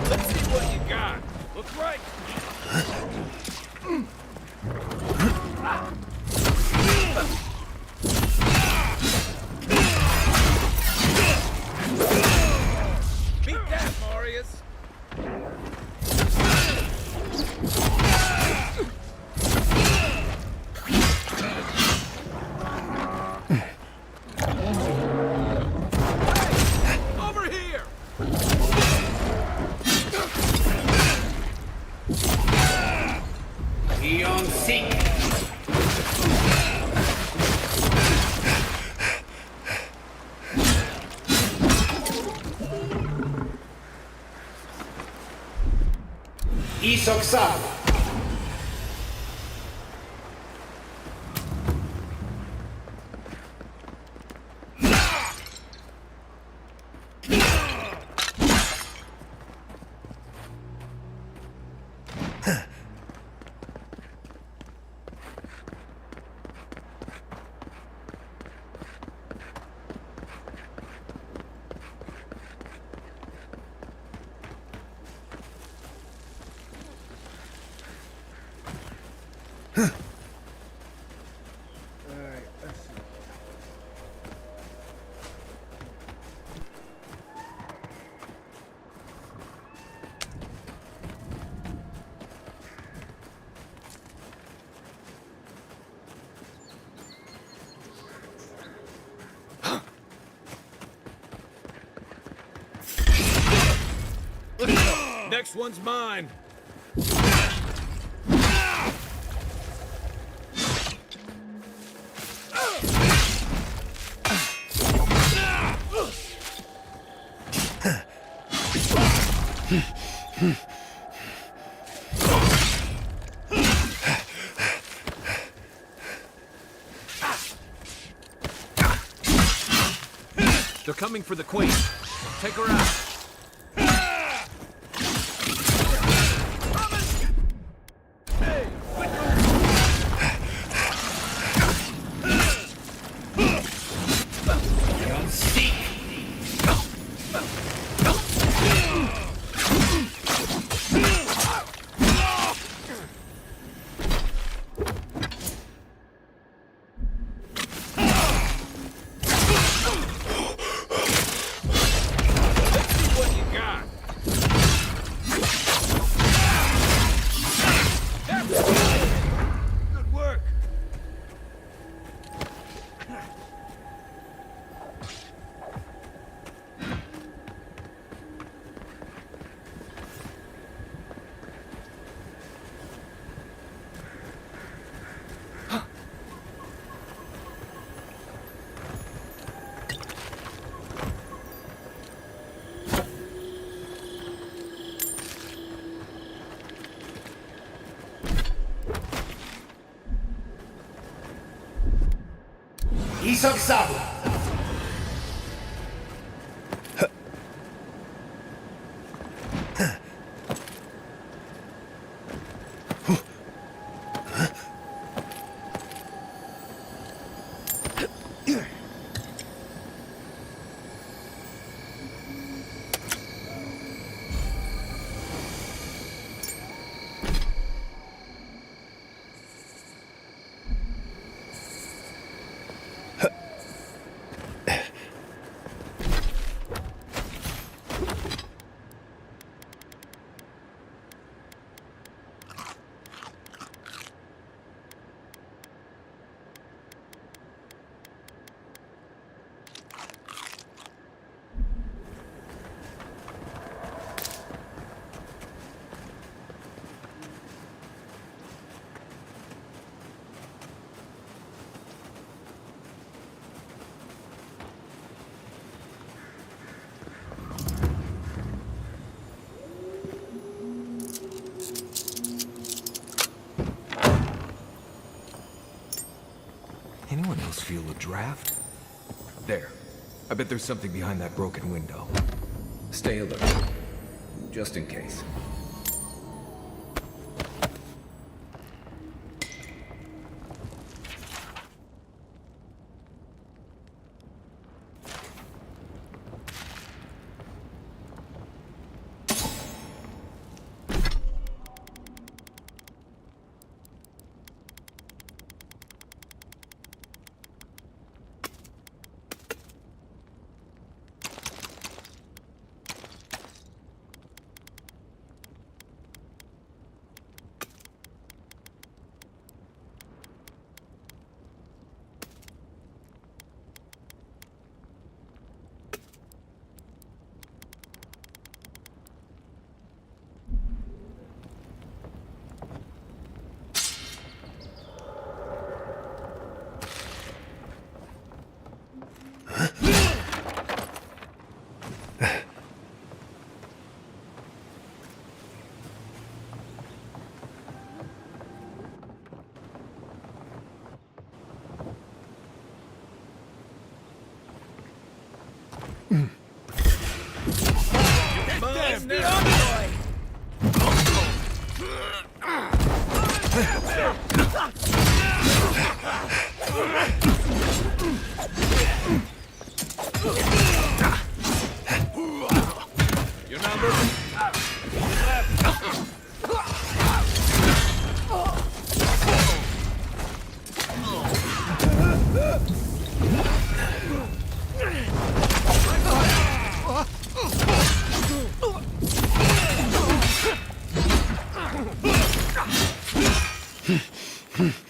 Let's see what you got. Look right. Beat that, Marius. Over here. Eon Seek. Isoxab. Alright, let's see. Next one's mine. They're coming for the queen. Take her out. Let's see Isaksabu. Anyone else feel a draft? There. I bet there's something behind that broken window. Stay alert. Just in case. You're not moving.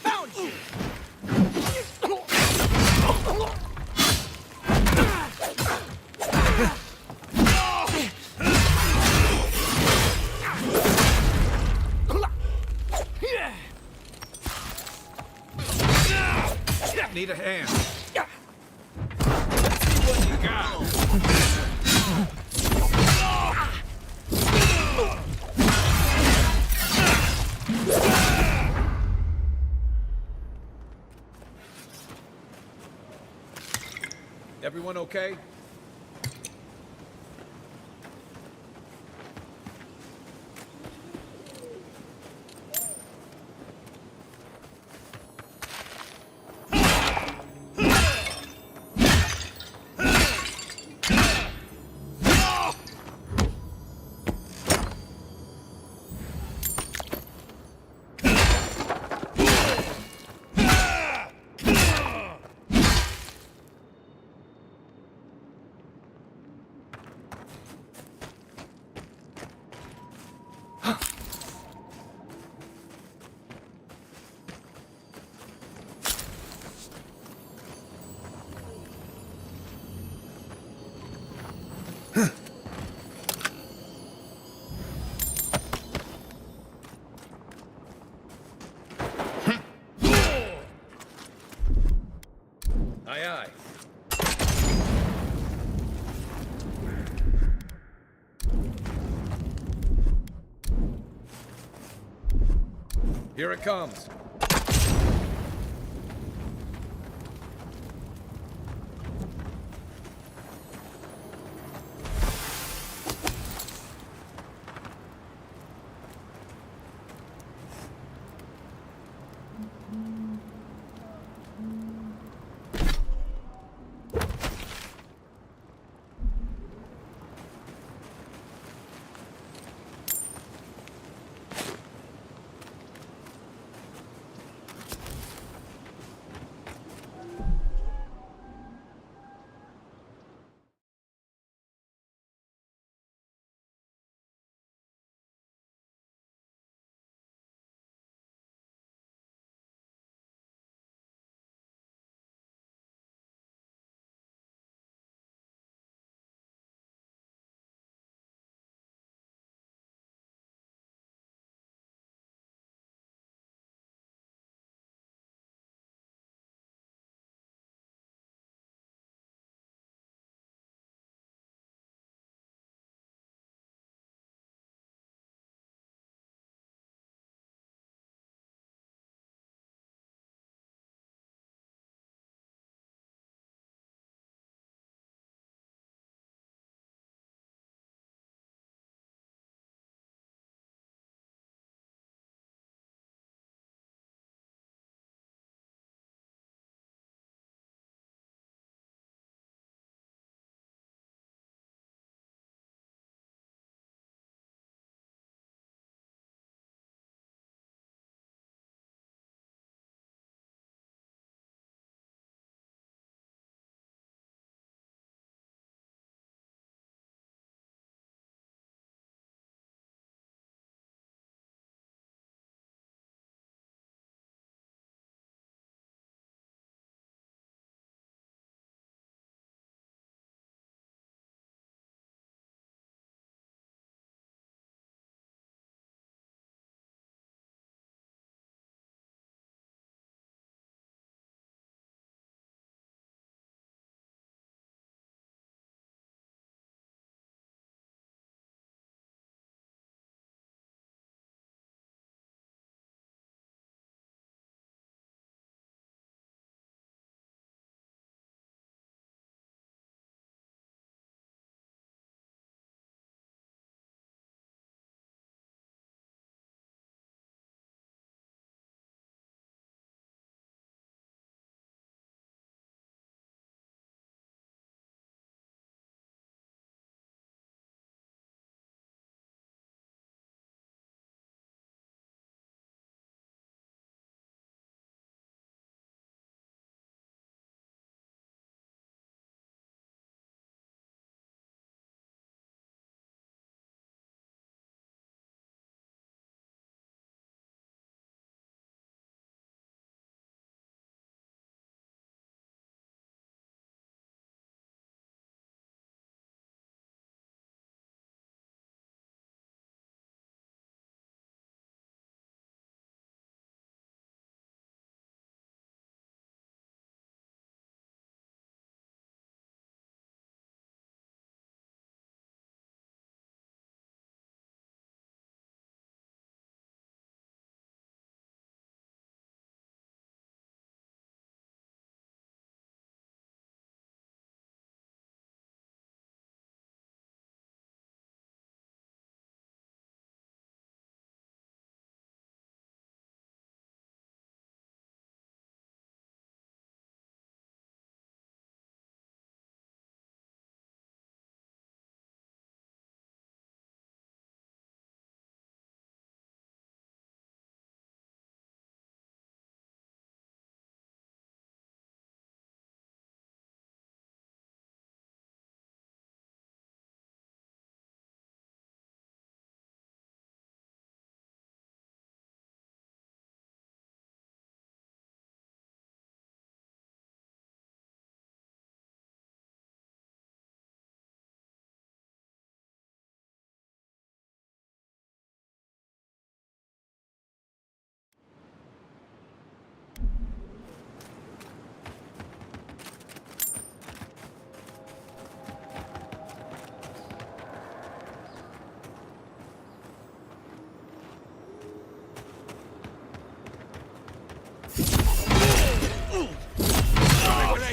Found you. Need a hand. What you got? Everyone okay? Aye, aye. Here it comes.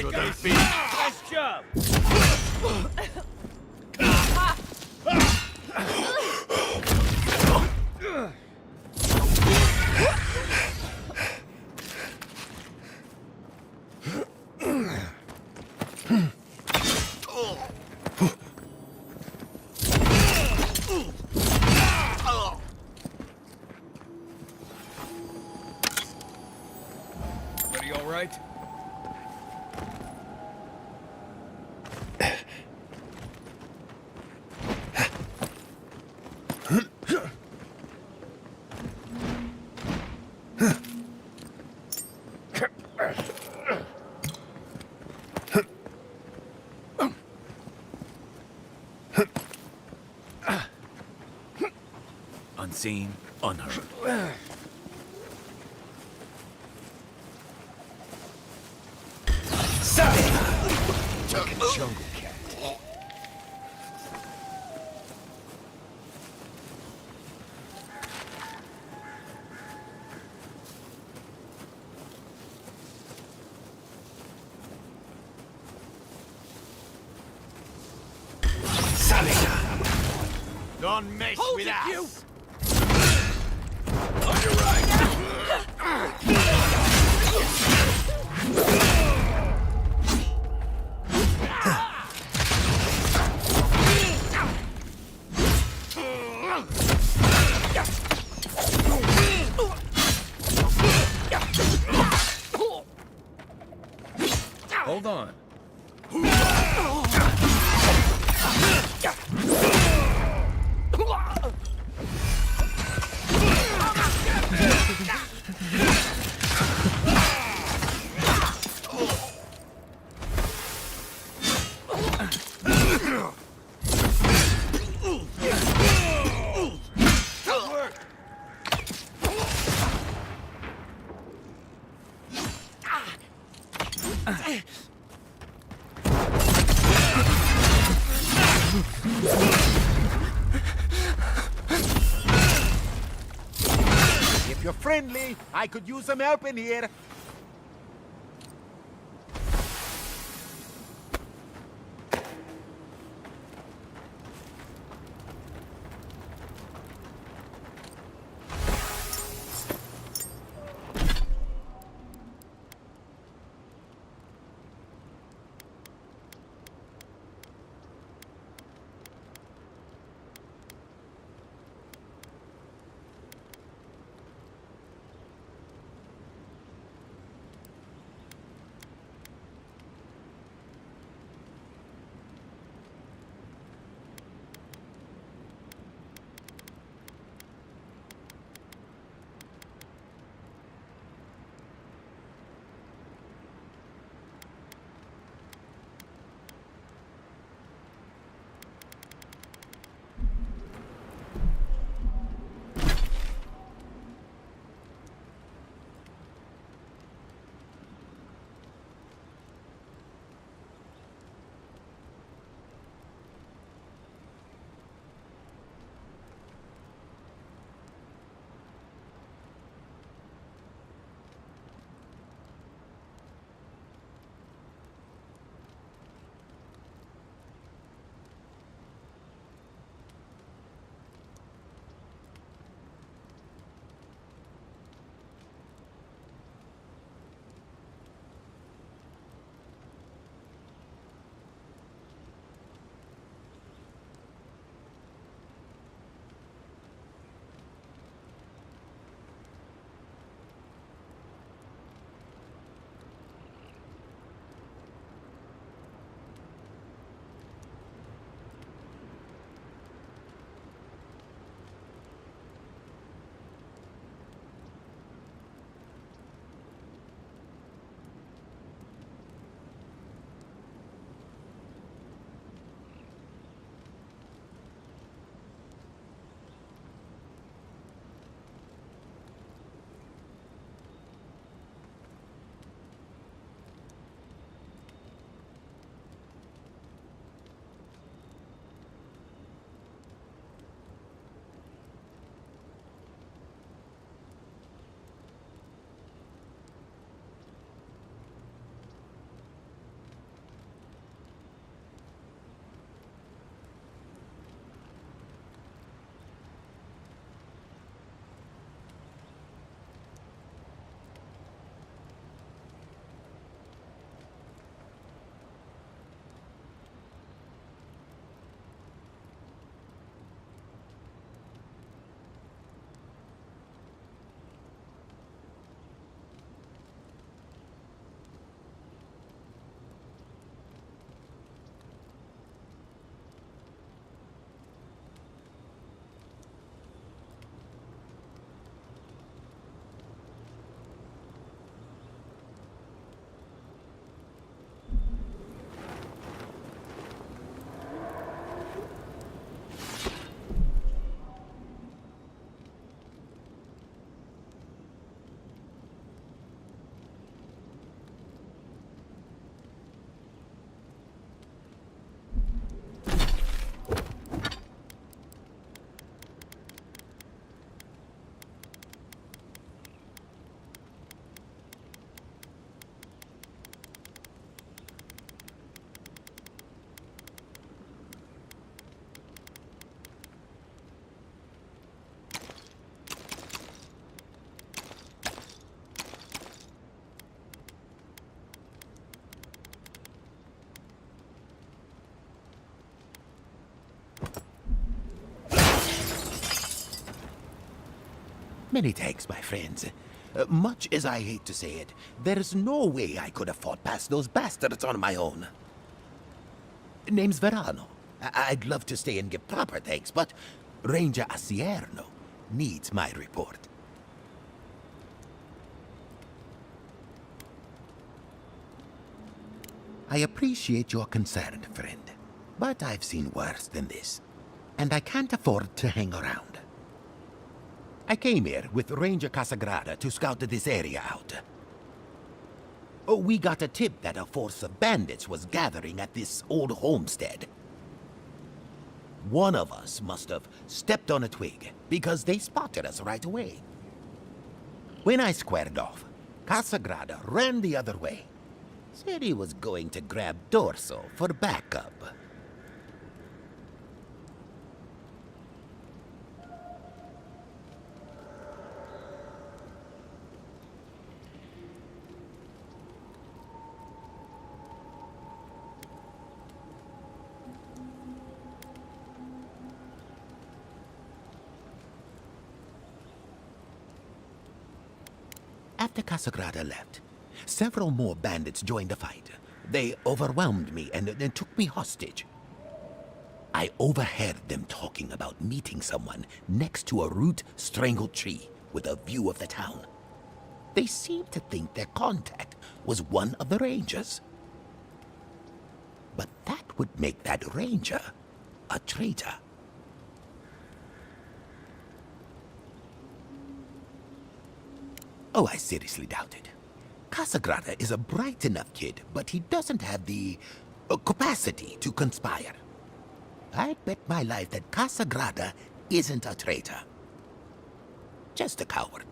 Shouldn't be. Nice job! Everybody all right? Unseen, unheard. Jungle cat. Don't mess with us! On your right! Hold on. If you're friendly, I could use some help in here. Many thanks, my friends. Much as I hate to say it, there's no way I could have fought past those bastards on my own. Name's Verano. I'd love to stay and give proper thanks, but Ranger Asierno needs my report. I appreciate your concern, friend, but I've seen worse than this, and I can't afford to hang around. I came here with Ranger Casagrada to scout this area out. Oh, we got a tip that a force of bandits was gathering at this old homestead. One of us must have stepped on a twig, because they spotted us right away. When I squared off, Casagrada ran the other way. Said he was going to grab Dorso for backup. After Casagrada left, several more bandits joined the fight. They overwhelmed me and took me hostage. I overheard them talking about meeting someone next to a root-strangled tree with a view of the town. They seemed to think their contact was one of the rangers. But that would make that ranger a traitor. Oh, I seriously doubt it. Casagrada is a bright enough kid, but he doesn't have the capacity to conspire. I'd bet my life that Casagrada isn't a traitor. Just a coward.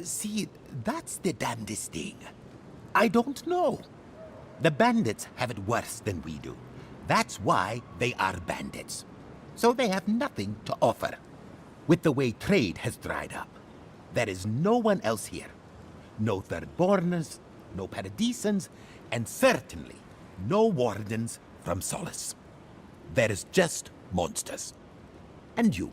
See, that's the damnedest thing. I don't know. The bandits have it worse than we do. That's why they are bandits. So they have nothing to offer. With the way trade has dried up, there is no one else here. No Thirdborners, no Paradisans, and certainly no wardens from Solace. There is just monsters. And you.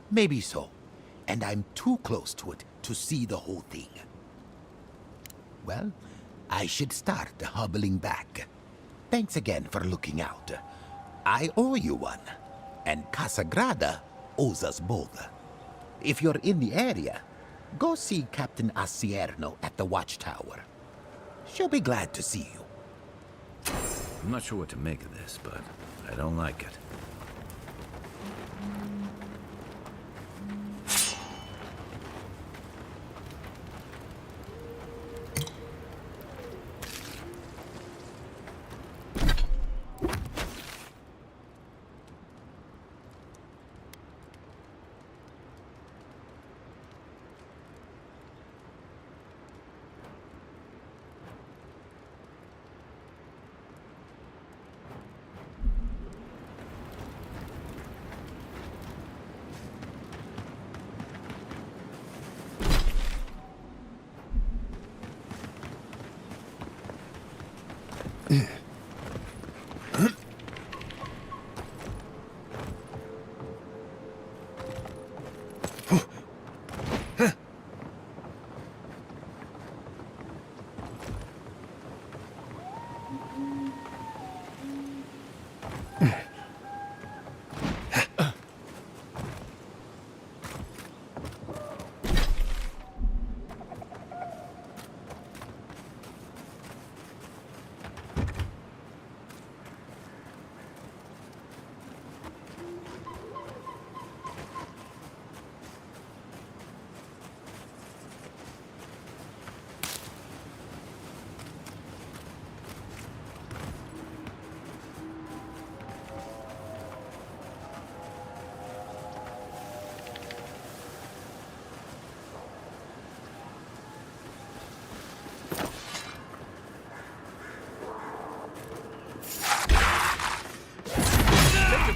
Maybe so, and I'm too close to it to see the whole thing. Well, I should start hobbling back. Thanks again for looking out. I owe you one, and Casagrada owes us both. If you're in the area, go see Captain Asierno at the watchtower. She'll be glad to see you. I'm not sure what to make of this, but I don't like it.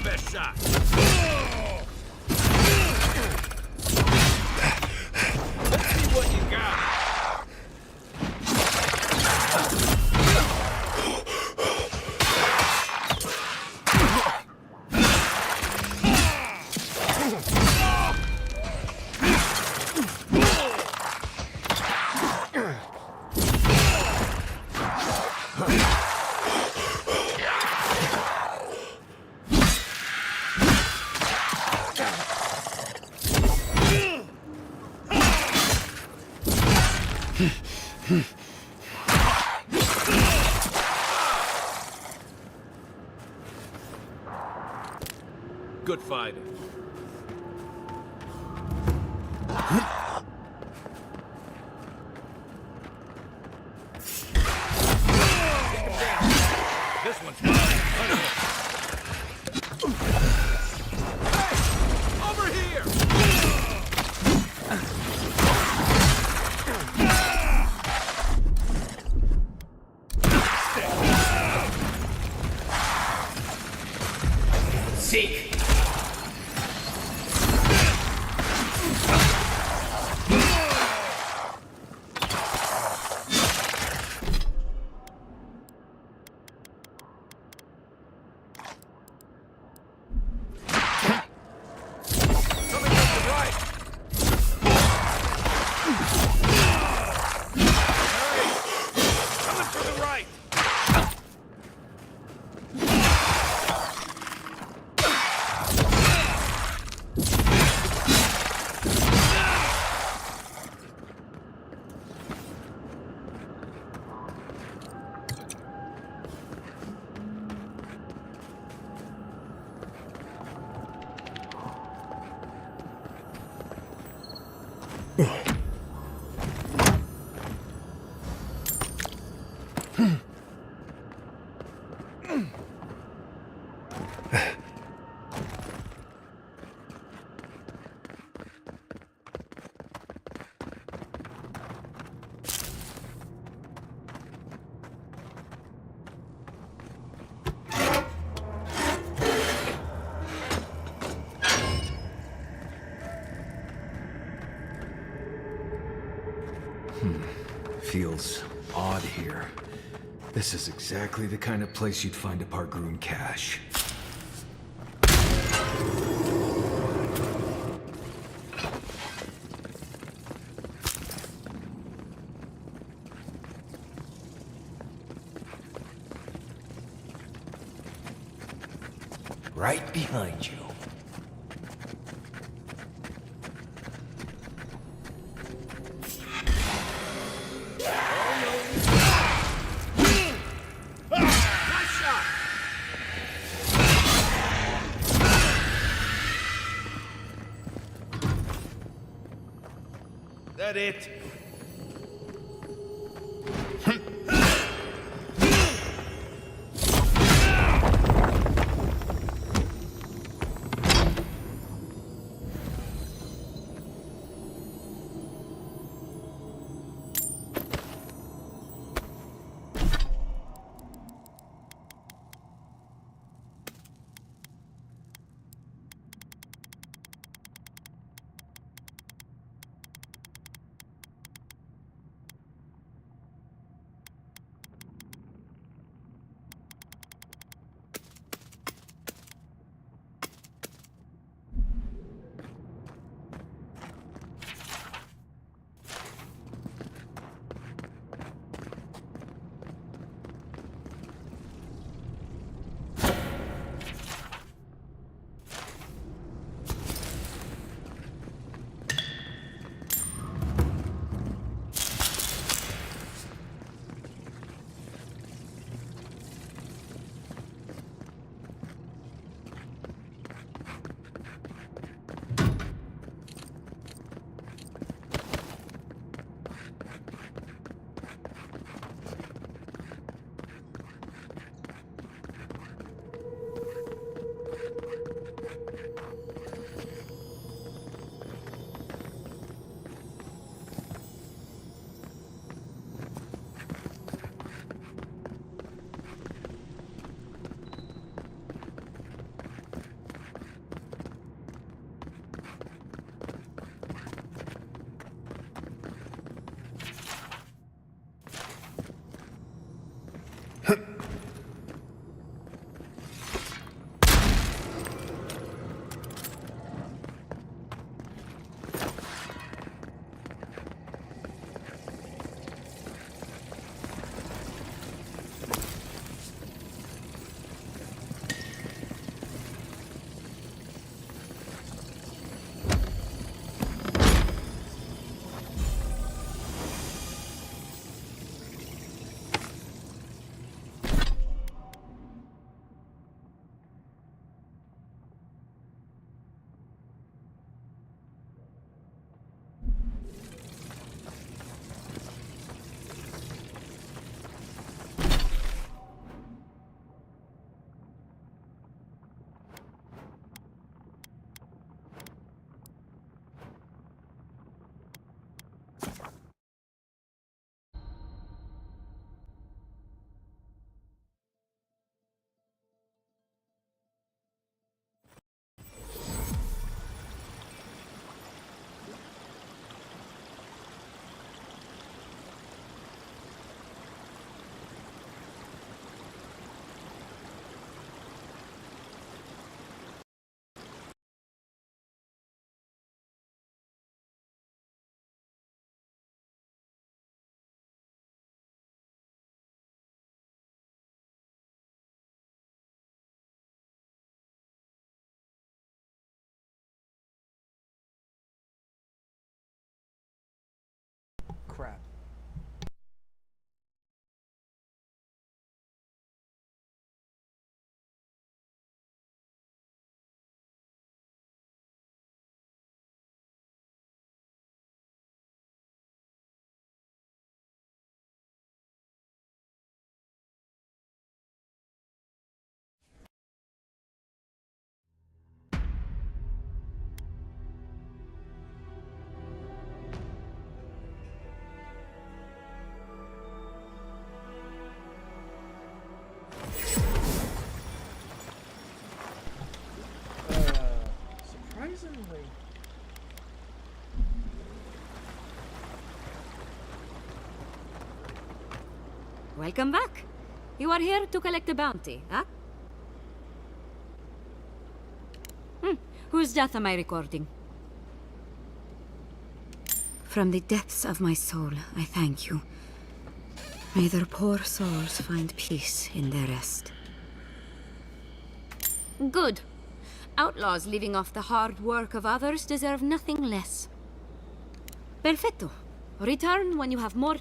Best shot. Let's see what you got. Good fighter. This one's mine. Over here! Seek. Feels odd here. This is exactly the kind of place you'd find a Pargroon cache. Right behind you. That it? crap. Surprisingly. Welcome back. You are here to collect a bounty, huh? Whose death am I recording? From the depths of my soul, I thank you. May their poor souls find peace in their rest. Good. Outlaws living off the hard work of others deserve nothing less. Perfecto. Return when you have more...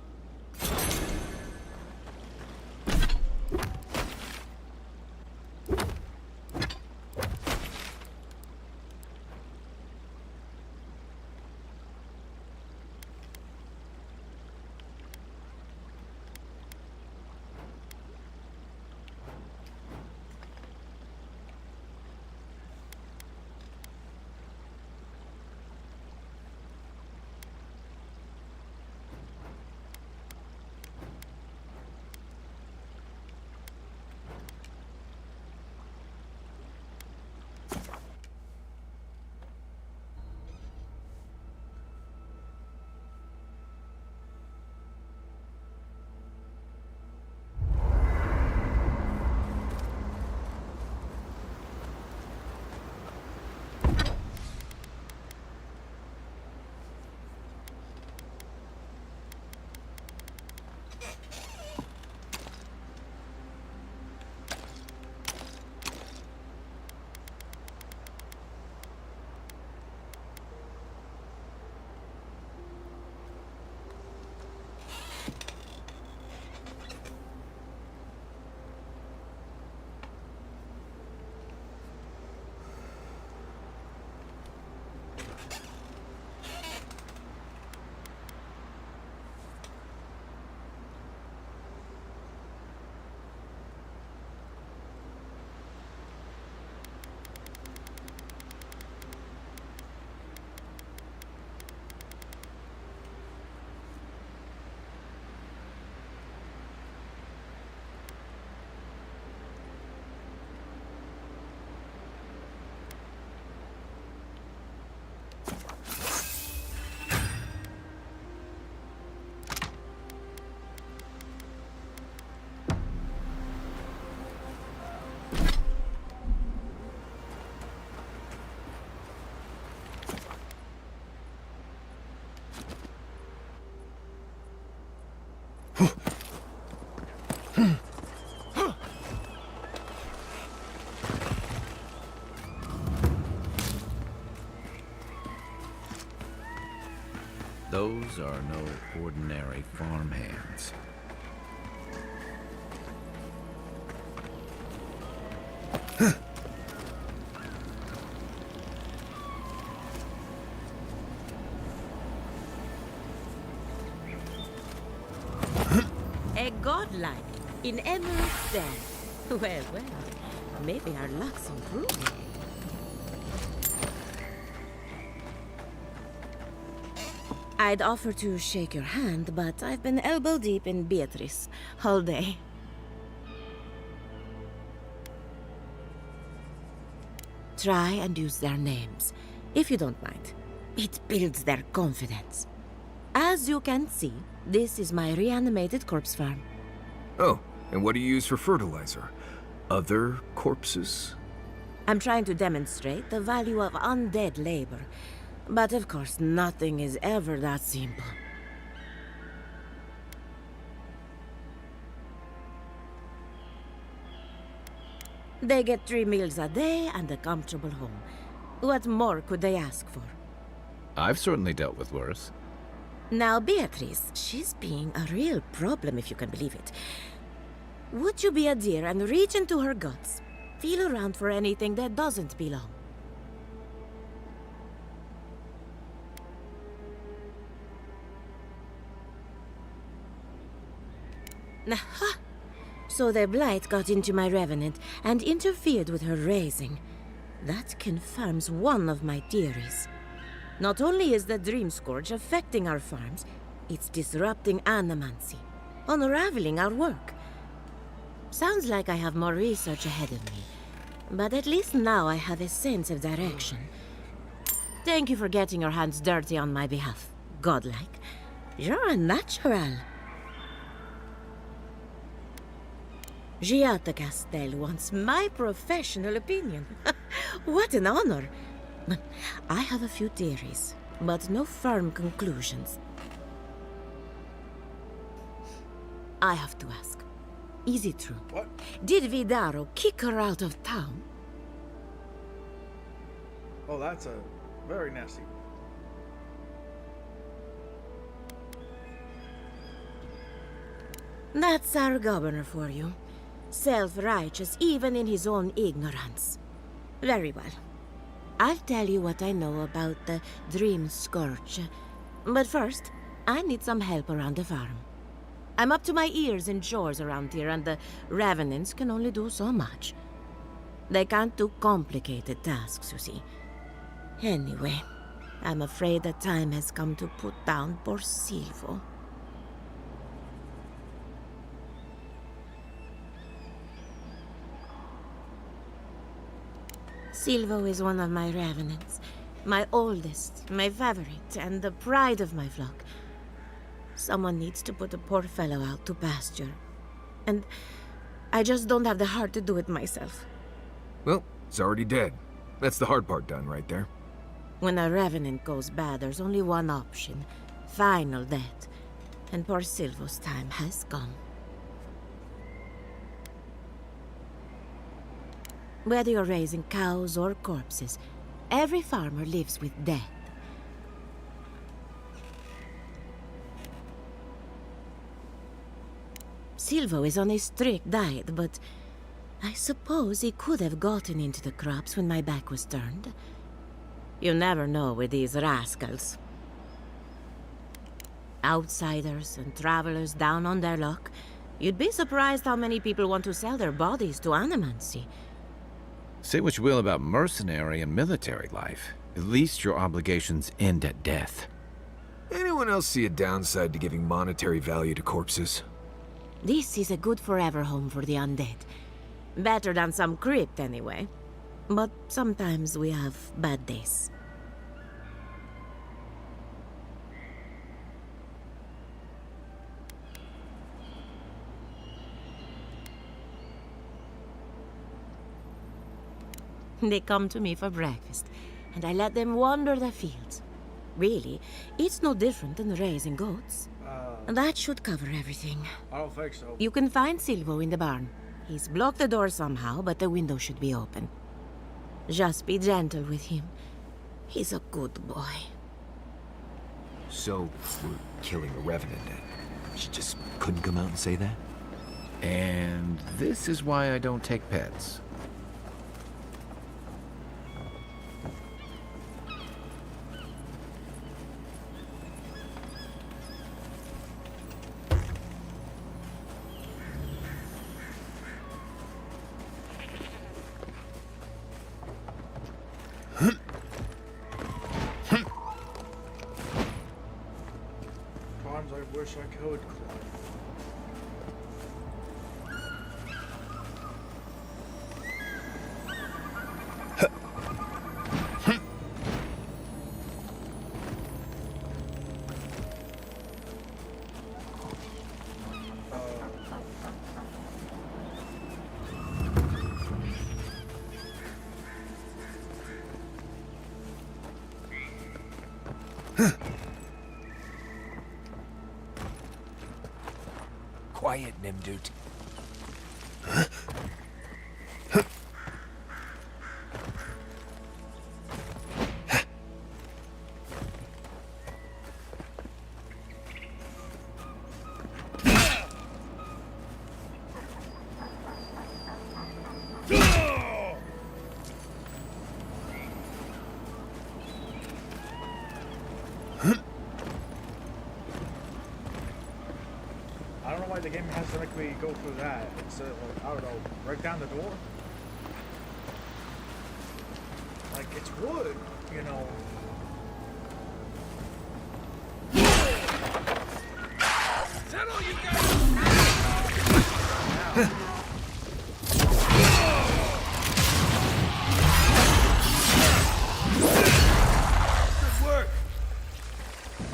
Those are no ordinary farmhands. A godlike in emerald den. Well, well, maybe our luck's improving. I'd offer to shake your hand, but I've been elbow deep in Beatrice all day. Try and use their names, if you don't mind. It builds their confidence. As you can see, this is my reanimated corpse farm. Oh, and what do you use for fertilizer? Other corpses? I'm trying to demonstrate the value of undead labor. But of course, nothing is ever that simple. They get 3 meals a day and a comfortable home. What more could they ask for? I've certainly dealt with worse. Now, Beatrice, she's being a real problem, if you can believe it. Would you be a dear and reach into her guts? Feel around for anything that doesn't belong. Aha! So the blight got into my revenant and interfered with her raising. That confirms one of my theories. Not only is the Dream Scourge affecting our farms, it's disrupting animancy, unraveling our work. Sounds like I have more research ahead of me, but at least now I have a sense of direction. Thank you for getting your hands dirty on my behalf, godlike. You're a natural. Giatta Castel wants my professional opinion. What an honor. I have a few theories, but no firm conclusions. I have to ask, is it true? What? Did Vidaro kick her out of town? Oh, that's a very nasty. That's our governor for you. Self-righteous even in his own ignorance. Very well. I'll tell you what I know about the Dream Scourge. But first, I need some help around the farm. I'm up to my ears in chores around here, and the Revenants can only do so much. They can't do complicated tasks, you see. Anyway, I'm afraid the time has come to put down poor Silvo. Silvo is one of my revenants. My oldest, my favorite, and the pride of my flock. Someone needs to put the poor fellow out to pasture. And I just don't have the heart to do it myself. Well, it's already dead. That's the hard part done right there. When a revenant goes bad, there's only one option. Final death. And poor Silvo's time has come. Whether you're raising cows or corpses, every farmer lives with death. Silvo is on a strict diet, but I suppose he could have gotten into the crops when my back was turned. You never know with these rascals. Outsiders and travelers down on their luck. You'd be surprised how many people want to sell their bodies to animancy. Say what you will about mercenary and military life. At least your obligations end at death. Anyone else see a downside to giving monetary value to corpses? This is a good forever home for the undead. Better than some crypt, anyway. But sometimes we have bad days. They come to me for breakfast, and I let them wander the fields. Really, it's no different than raising goats. That should cover everything. I don't think so. You can find Silvo in the barn. He's blocked the door somehow, but the window should be open. Just be gentle with him. He's a good boy. So, we're killing a revenant then? She just couldn't come out and say that? And this is why I don't take pets. Times I wish I could climb. Quiet, Nimdut. the game has to make me go through that instead of, like, I don't know, break down the door? Like, it's wood, you know. Settle, you guys! Good work!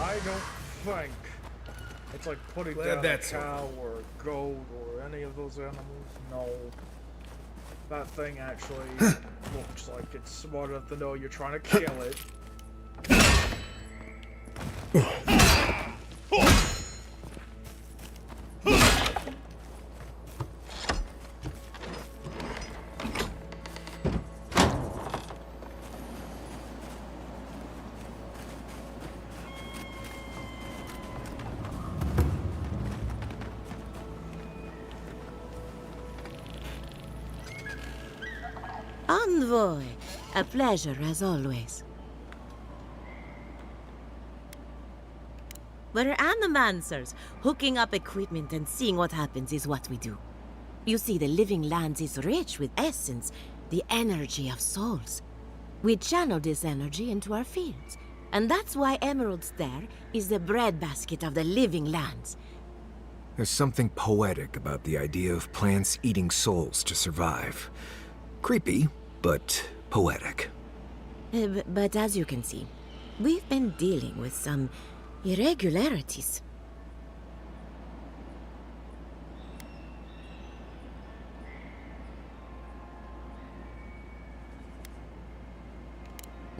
I don't think it's like putting Glad down a that's cow or a goat or any of those animals. No. That thing actually looks like it's smart enough to know you're trying to kill it. Envoy, a pleasure as always. We're animancers. Hooking up equipment and seeing what happens is what we do. You see, the living lands is rich with essence, the energy of souls. We channel this energy into our fields, and that's why Emerald's there is the breadbasket of the living lands. There's something poetic about the idea of plants eating souls to survive. Creepy, but poetic. But as you can see, we've been dealing with some irregularities.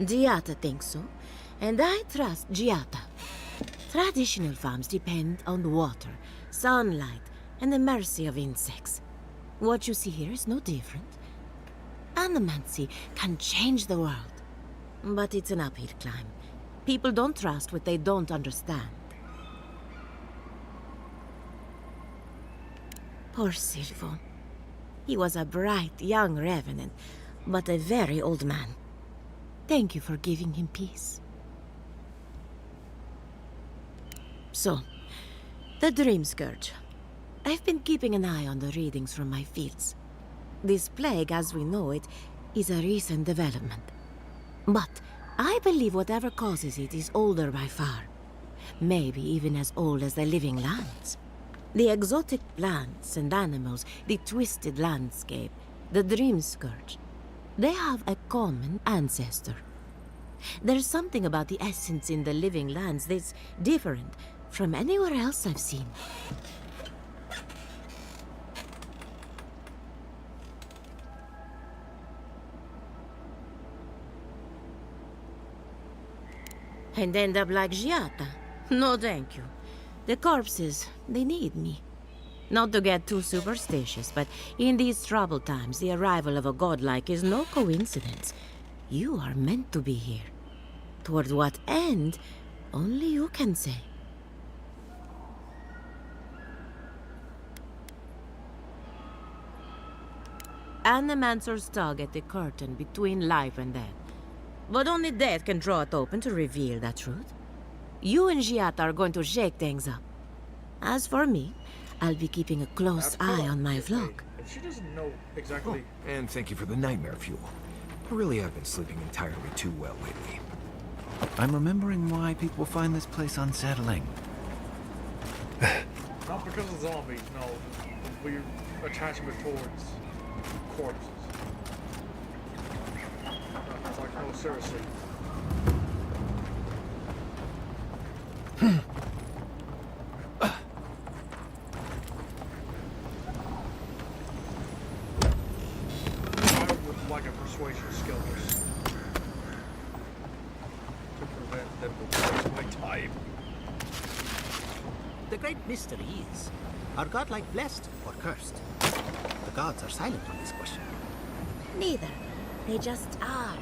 Giata thinks so, and I trust Giata. Traditional farms depend on water, sunlight, and the mercy of insects. What you see here is no different. Animancy can change the world, but it's an uphill climb. People don't trust what they don't understand. Poor Silvo. He was a bright young revenant, but a very old man. Thank you for giving him peace. So, the Dream Scourge. I've been keeping an eye on the readings from my fields. This plague, as we know it, is a recent development. But I believe whatever causes it is older by far. Maybe even as old as the living lands. The exotic plants and animals, the twisted landscape, the Dream Scourge. They have a common ancestor. There's something about the essence in the living lands that's different from anywhere else I've seen. And end up like Giata. No, thank you. The corpses, they need me. Not to get too superstitious, but in these troubled times, the arrival of a godlike is no coincidence. You are meant to be here. Toward what end, only you can say. Animancers tug at the curtain between life and death. But only death can draw it open to reveal that truth. You and Giata are going to shake things up. As for me, I'll be keeping a close eye on my flock. If she doesn't know exactly... Oh, and thank you for the nightmare fuel. I really have been sleeping entirely too well lately. I'm remembering why people find this place unsettling. Not because of zombies, no. Weird attachment towards corpses. It's like, no, seriously. I would like a persuasion skill just to prevent them from wasting my time. The great mystery is, are godlike blessed or cursed? The gods are silent on this question. Neither. They just are.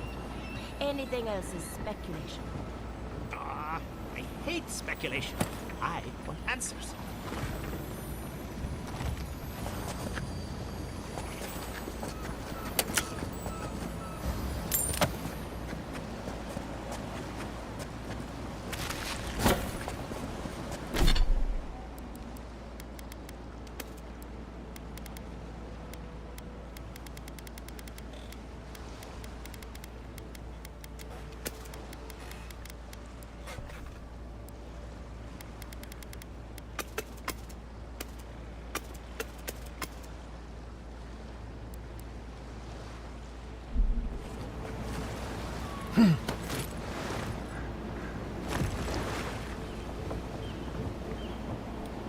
Anything else is speculation. Ah, I hate speculation. I want answers.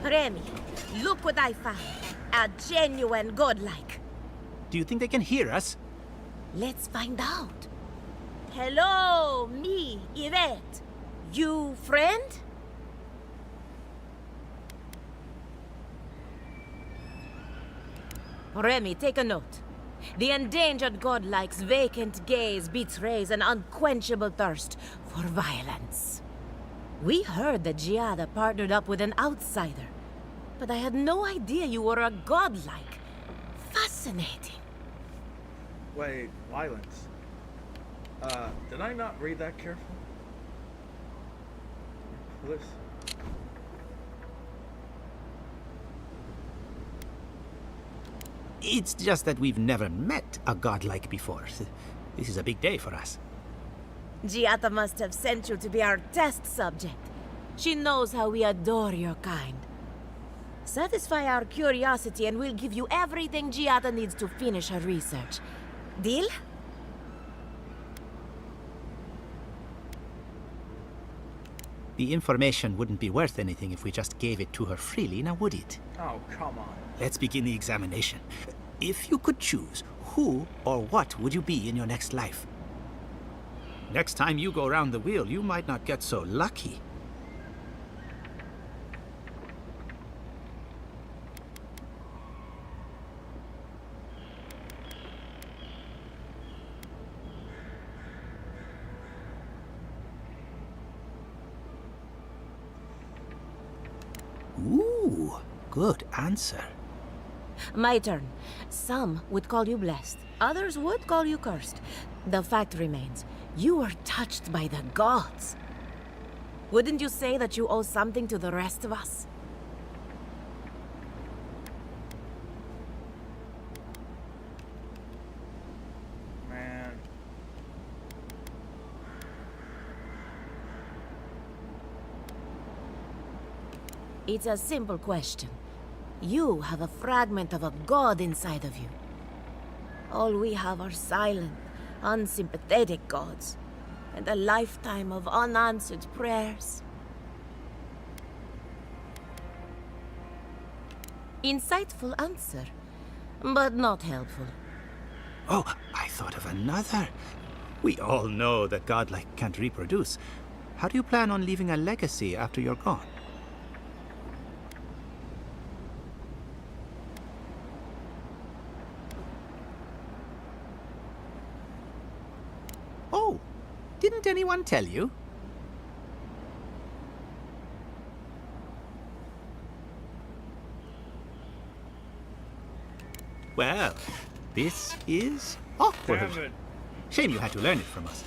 Remy, look what I found. A genuine godlike. Do you think they can hear us? Let's find out. Hello, me, Yvette. You friend? Remy, take a note. The endangered godlike's vacant gaze betrays an unquenchable thirst for violence. We heard that Giada partnered up with an outsider, but I had no idea you were a godlike. Fascinating. Wait, violence. Did I not read that carefully? This. It's just that we've never met a godlike before. This is a big day for us. Giada must have sent you to be our test subject. She knows how we adore your kind. Satisfy our curiosity and we'll give you everything Giada needs to finish her research. Deal? The information wouldn't be worth anything if we just gave it to her freely, now would it? Oh, come on. Let's begin the examination. If you could choose, who or what would you be in your next life? Next time you go around the wheel, you might not get so lucky. Ooh, good answer. My turn. Some would call you blessed. Others would call you cursed. The fact remains, you were touched by the gods. Wouldn't you say that you owe something to the rest of us? Man. It's a simple question. You have a fragment of a god inside of you. All we have are silent, unsympathetic gods, and a lifetime of unanswered prayers. Insightful answer, but not helpful. Oh, I thought of another. We all know that godlike can't reproduce. How do you plan on leaving a legacy after you're gone? Oh, didn't anyone tell you? Well, this is awkward. Damn it. Shame you had to learn it from us.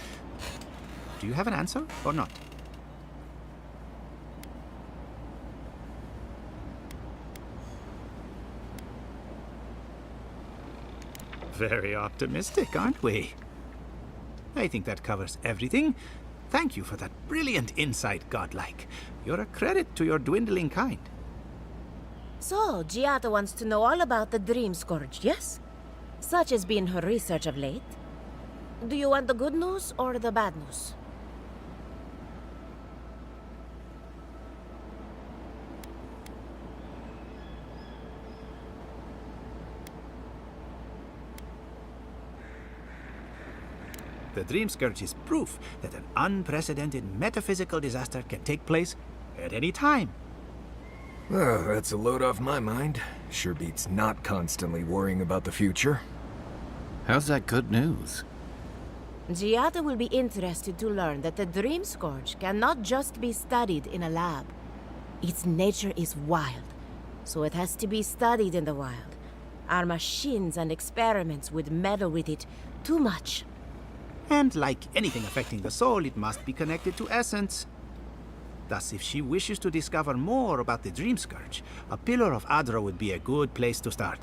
Do you have an answer or not? Very optimistic, aren't we? I think that covers everything. Thank you for that brilliant insight, godlike. You're a credit to your dwindling kind. So, Giada wants to know all about the Dream Scourge, yes? Such has been her research of late. Do you want the good news or the bad news? The Dream Scourge is proof that an unprecedented metaphysical disaster can take place at any time. Oh, that's a load off my mind. Sure beats not constantly worrying about the future. How's that good news? Giada will be interested to learn that the Dream Scourge cannot just be studied in a lab. Its nature is wild, so it has to be studied in the wild. Our machines and experiments would meddle with it too much. And like anything affecting the soul, it must be connected to essence. Thus, if she wishes to discover more about the Dream Scourge, a Pillar of Adra would be a good place to start.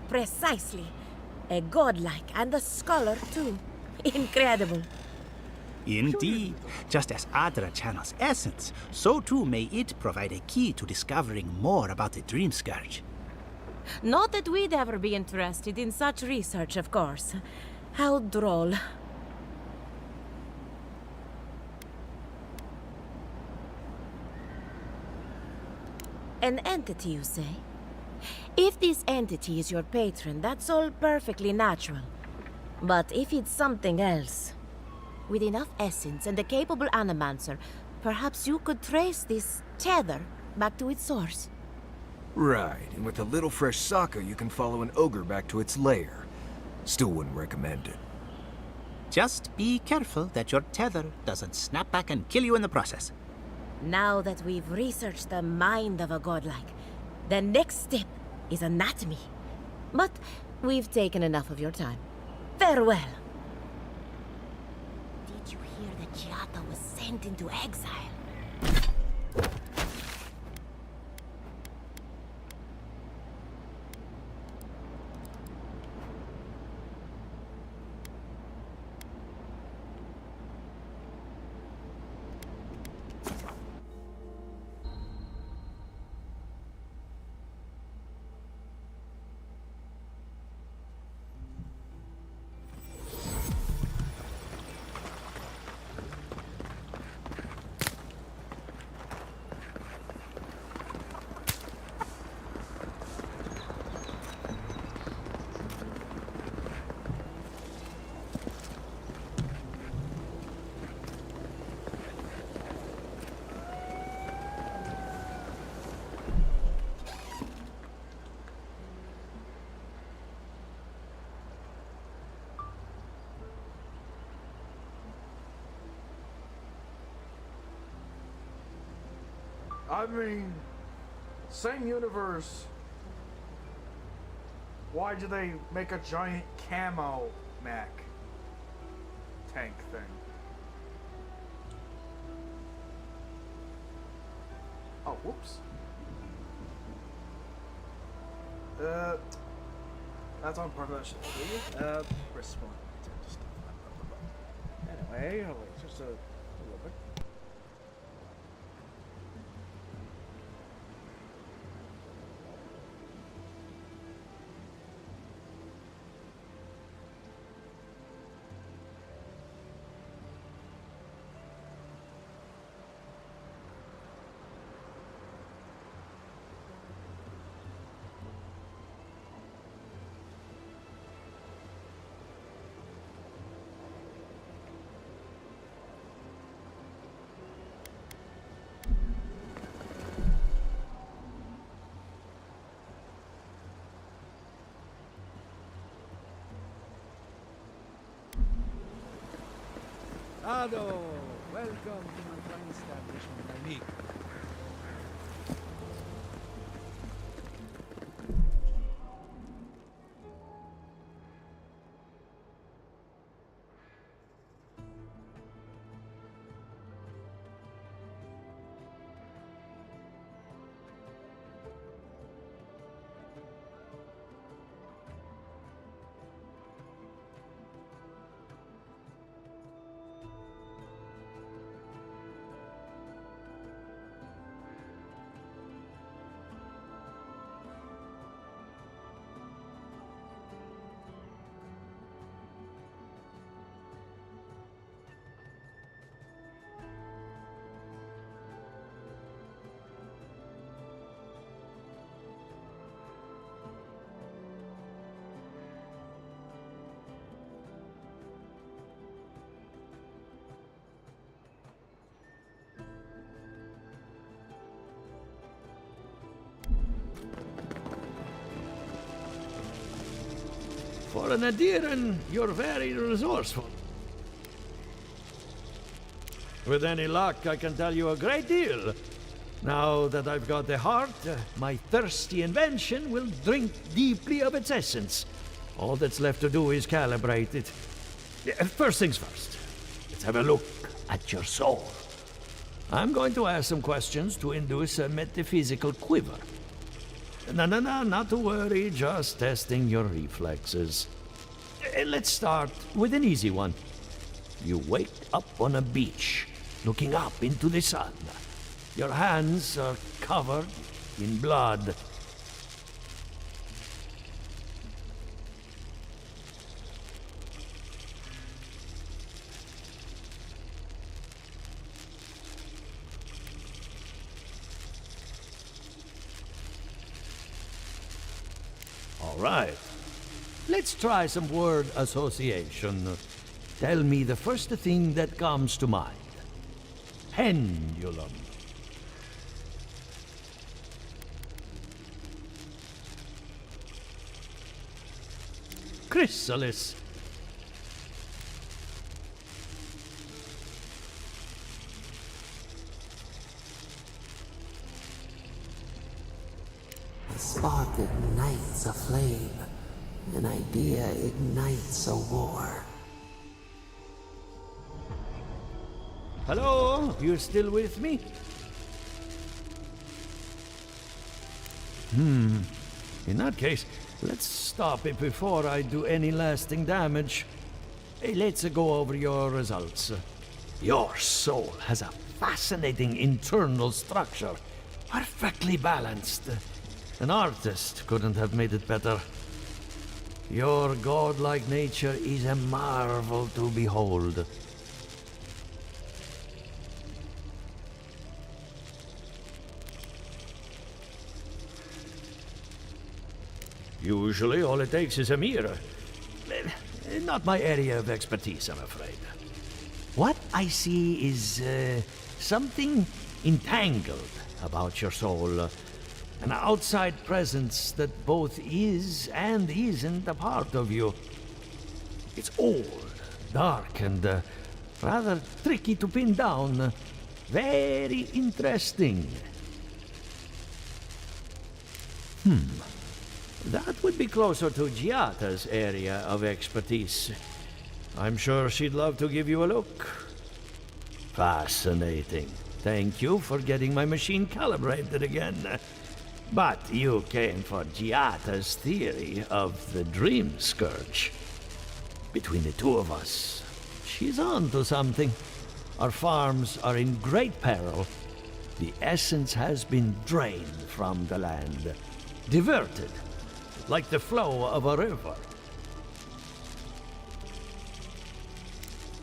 Precisely. A godlike and a scholar, too. Incredible. Indeed. Just as Adra channels essence, so too may it provide a key to discovering more about the Dream Scourge. Not that we'd ever be interested in such research, of course. How droll. An entity, you say? If this entity is your patron, that's all perfectly natural. But if it's something else, with enough essence and a capable animancer, perhaps you could trace this tether back to its source. Right, and with a little fresh sake, you can follow an ogre back to its lair. Still wouldn't recommend it. Just be careful that your tether doesn't snap back and kill you in the process. Now that we've researched the mind of a godlike, the next step is anatomy. But we've taken enough of your time. Farewell. Did you hear that Giata was sent into exile? I mean, same universe. Why do they make a giant camo mech tank thing? Oh, whoops. That's on purpose. Respond to stuff. Anyway, oh wait, just a little bit. Ado, welcome to my fine establishment, amigo. For an Adiran, you're very resourceful. With any luck, I can tell you a great deal. Now that I've got the heart, my thirsty invention will drink deeply of its essence. All that's left to do is calibrate it. First things first, let's have a look at your soul. I'm going to ask some questions to induce a metaphysical quiver. No, not to worry, just testing your reflexes. Let's start with an easy one. You wake up on a beach, looking up into the sun. Your hands are covered in blood. All right. Let's try some word association. Tell me the first thing that comes to mind. Pendulum. Chrysalis. A spark ignites a flame. An idea ignites a war. Hello? You're still with me? In that case, let's stop it before I do any lasting damage. Hey, let's go over your results. Your soul has a fascinating internal structure, perfectly balanced. An artist couldn't have made it better. Your godlike nature is a marvel to behold. Usually, all it takes is a mirror. Not my area of expertise, I'm afraid. What I see is something entangled about your soul. An outside presence that both is and isn't a part of you. It's old, dark, and rather tricky to pin down. Very interesting. That would be closer to Giata's area of expertise. I'm sure she'd love to give you a look. Fascinating. Thank you for getting my machine calibrated again. But you came for Giata's theory of the Dream Scourge. Between the two of us, she's on to something. Our farms are in great peril. The essence has been drained from the land, diverted, like the flow of a river.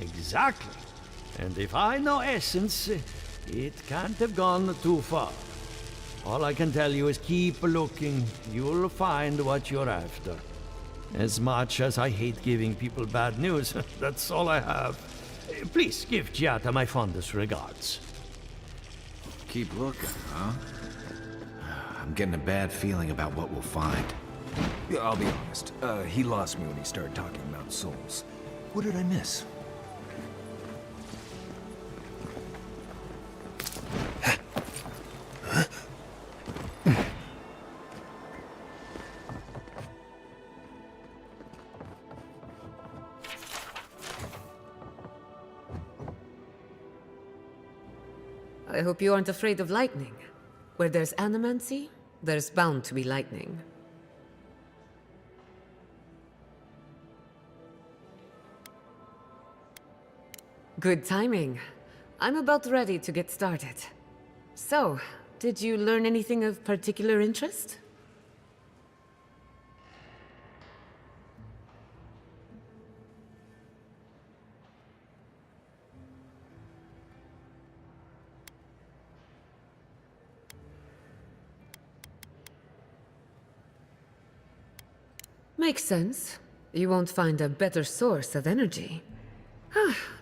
Exactly. And if I know essence, it can't have gone too far. All I can tell you is keep looking. You'll find what you're after. As much as I hate giving people bad news, that's all I have. Please give Giata my fondest regards. Keep looking, huh? I'm getting a bad feeling about what we'll find. Yeah, I'll be honest. He lost me when he started talking about souls. What did I miss? I hope you aren't afraid of lightning. Where there's animancy, there's bound to be lightning. Good timing. I'm about ready to get started. So, did you learn anything of particular interest? Makes sense. You won't find a better source of energy.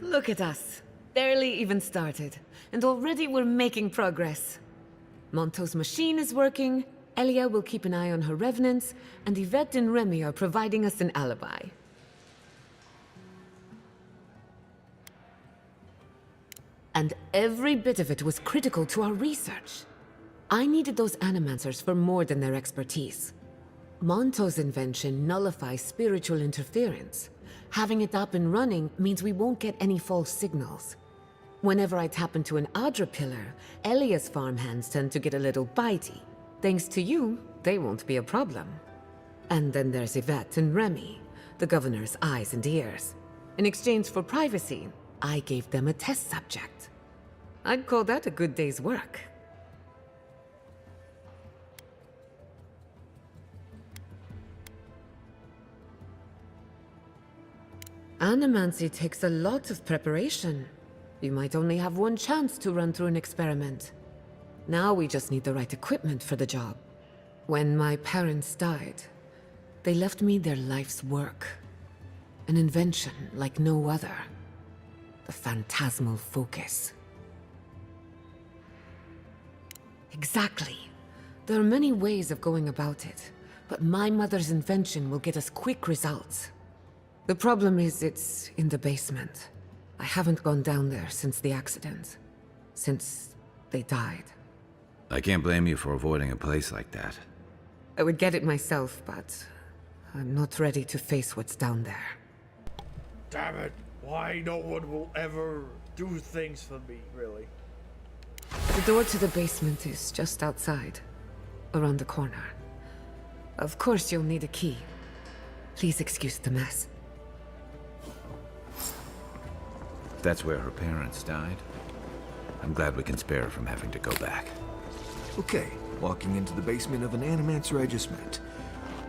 Look at us. Barely even started, and already we're making progress. Monto's machine is working, Elia will keep an eye on her revenants, and Yvette and Remy are providing us an alibi. And every bit of it was critical to our research. I needed those animancers for more than their expertise. Monto's invention nullifies spiritual interference. Having it up and running means we won't get any false signals. Whenever I tap into an Adra pillar, Elia's farmhands tend to get a little bitey. Thanks to you, they won't be a problem. And then there's Yvette and Remy, the governor's eyes and ears. In exchange for privacy, I gave them a test subject. I'd call that a good day's work. Animancy takes a lot of preparation. You might only have one chance to run through an experiment. Now we just need the right equipment for the job. When my parents died, they left me their life's work. An invention like no other. The phantasmal focus. Exactly. There are many ways of going about it, but my mother's invention will get us quick results. The problem is it's in the basement. I haven't gone down there since the accident. Since they died. I can't blame you for avoiding a place like that. I would get it myself, but I'm not ready to face what's down there. Damn it. Why no one will ever do things for me, really? The door to the basement is just outside, around the corner. Of course you'll need a key. Please excuse the mess. That's where her parents died. I'm glad we can spare her from having to go back. Okay, walking into the basement of an animancer I just met.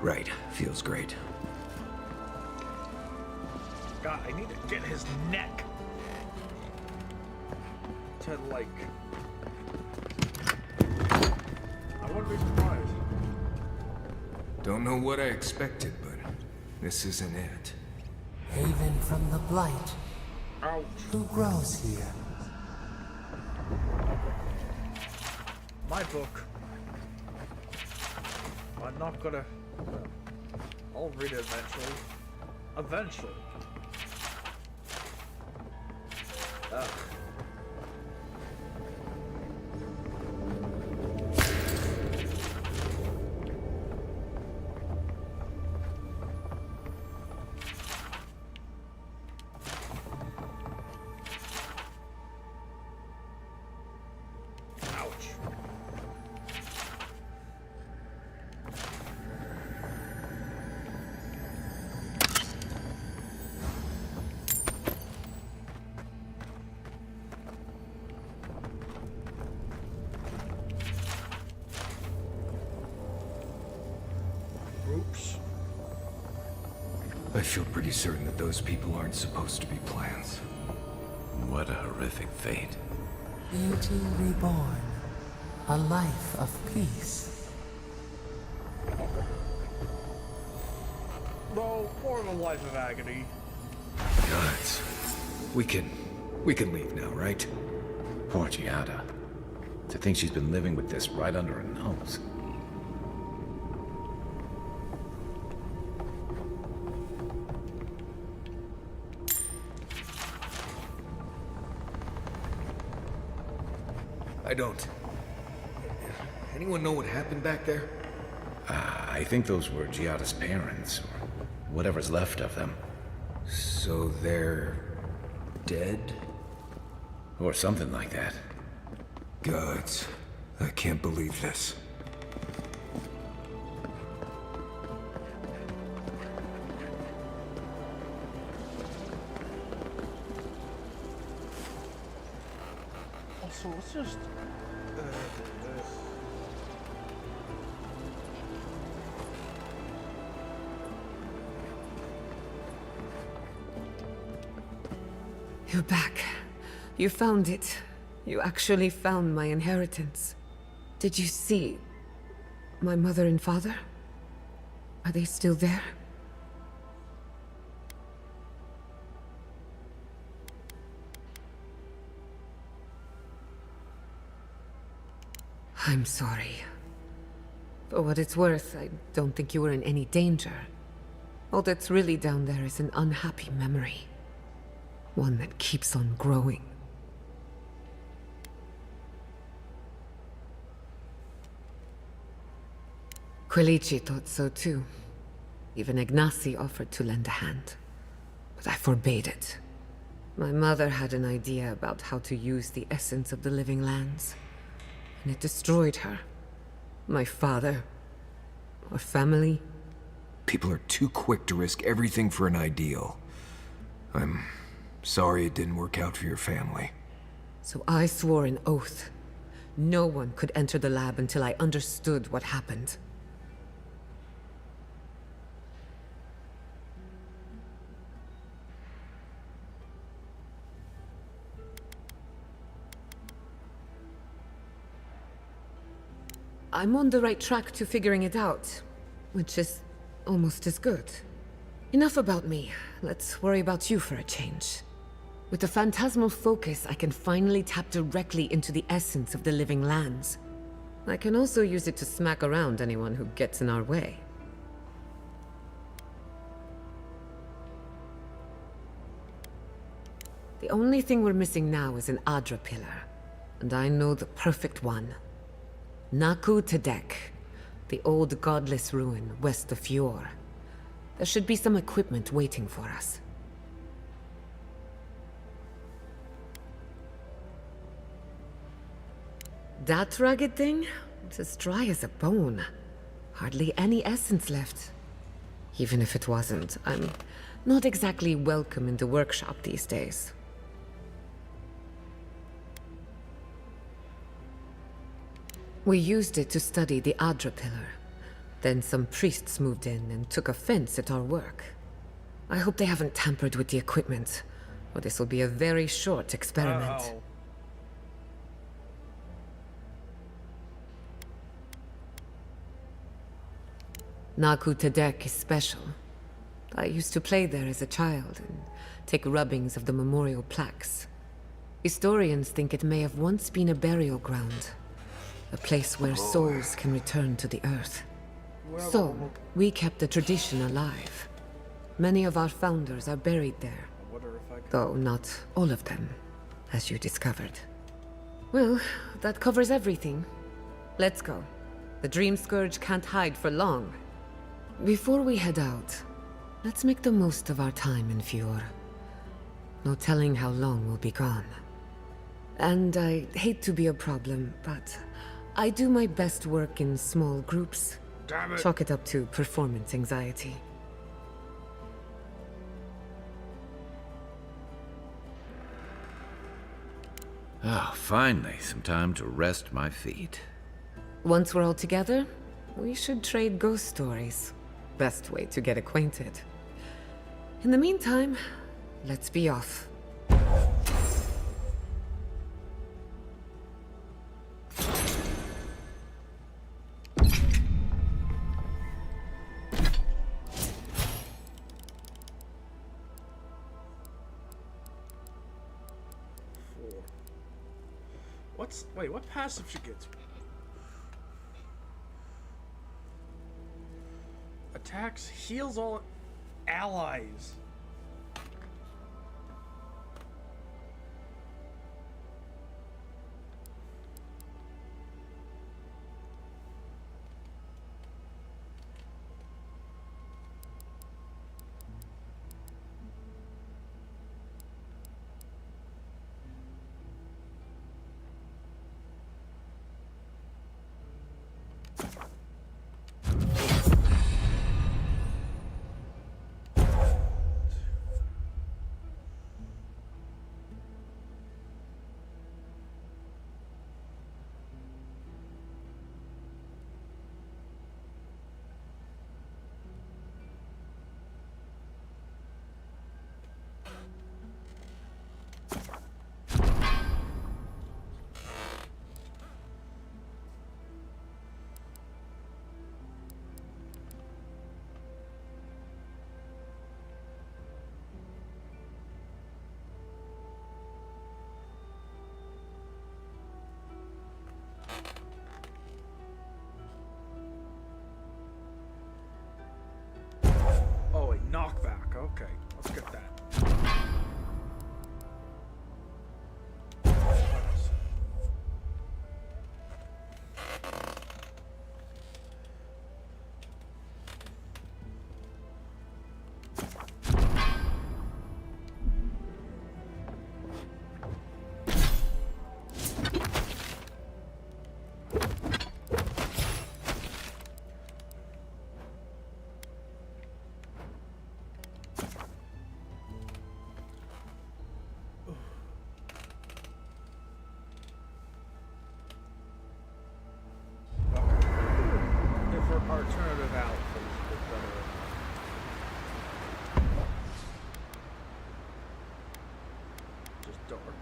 Right, feels great. God, I need to get his neck. To, like... I wouldn't be surprised. Don't know what I expected, but this isn't it. Haven from the blight. Ouch. Who grows here? My book. I'm not gonna... I'll read it eventually. Eventually. Ugh. Oops. I feel pretty certain that those people aren't supposed to be plants. What a horrific fate. Beauty reborn. A life of peace. No, more of a life of agony. Gods. We can leave now, right? Poor Giada. To think she's been living with this right under her nose. I don't. Anyone know what happened back there? I think those were Giada's parents, or whatever's left of them. So they're... dead? Or something like that. Gods, I can't believe this. Also, let's just... You're back. You found it. You actually found my inheritance. Did you see my mother and father? Are they still there? I'm sorry. For what it's worth, I don't think you were in any danger. All that's really down there is an unhappy memory. One that keeps on growing. Quilici thought so too. Even Ignacy offered to lend a hand. But I forbade it. My mother had an idea about how to use the essence of the living lands. And it destroyed her. My father. Our family. People are too quick to risk everything for an ideal. I'm Sorry it didn't work out for your family. So I swore an oath. No one could enter the lab until I understood what happened. I'm on the right track to figuring it out, which is almost as good. Enough about me. Let's worry about you for a change. With the phantasmal focus, I can finally tap directly into the essence of the living lands. I can also use it to smack around anyone who gets in our way. The only thing we're missing now is an Adra pillar, and I know the perfect one. Naku Tedek, the old godless ruin west of Fjord. There should be some equipment waiting for us. That ragged thing? It's as dry as a bone. Hardly any essence left. Even if it wasn't, I'm not exactly welcome in the workshop these days. We used it to study the Adra pillar. Then some priests moved in and took offense at our work. I hope they haven't tampered with the equipment, or this will be a very short experiment. Uh-oh. Naku Tedek is special. I used to play there as a child and take rubbings of the memorial plaques. Historians think it may have once been a burial ground, a place where souls can return to the earth. So, we kept the tradition alive. Many of our founders are buried there, though not all of them, as you discovered. Well, that covers everything. Let's go. The Dream Scourge can't hide for long. Before we head out, let's make the most of our time in Fjord. No telling how long we'll be gone. And I hate to be a problem, but I do my best work in small groups. Damn it. Chalk it up to performance anxiety. Oh, finally, some time to rest my feet. Once we're all together, we should trade ghost stories. Best way to get acquainted. In the meantime, let's be off. Wait, what passive she gets? Attacks, heals all allies. alternative outfit is a bit better. Just dark.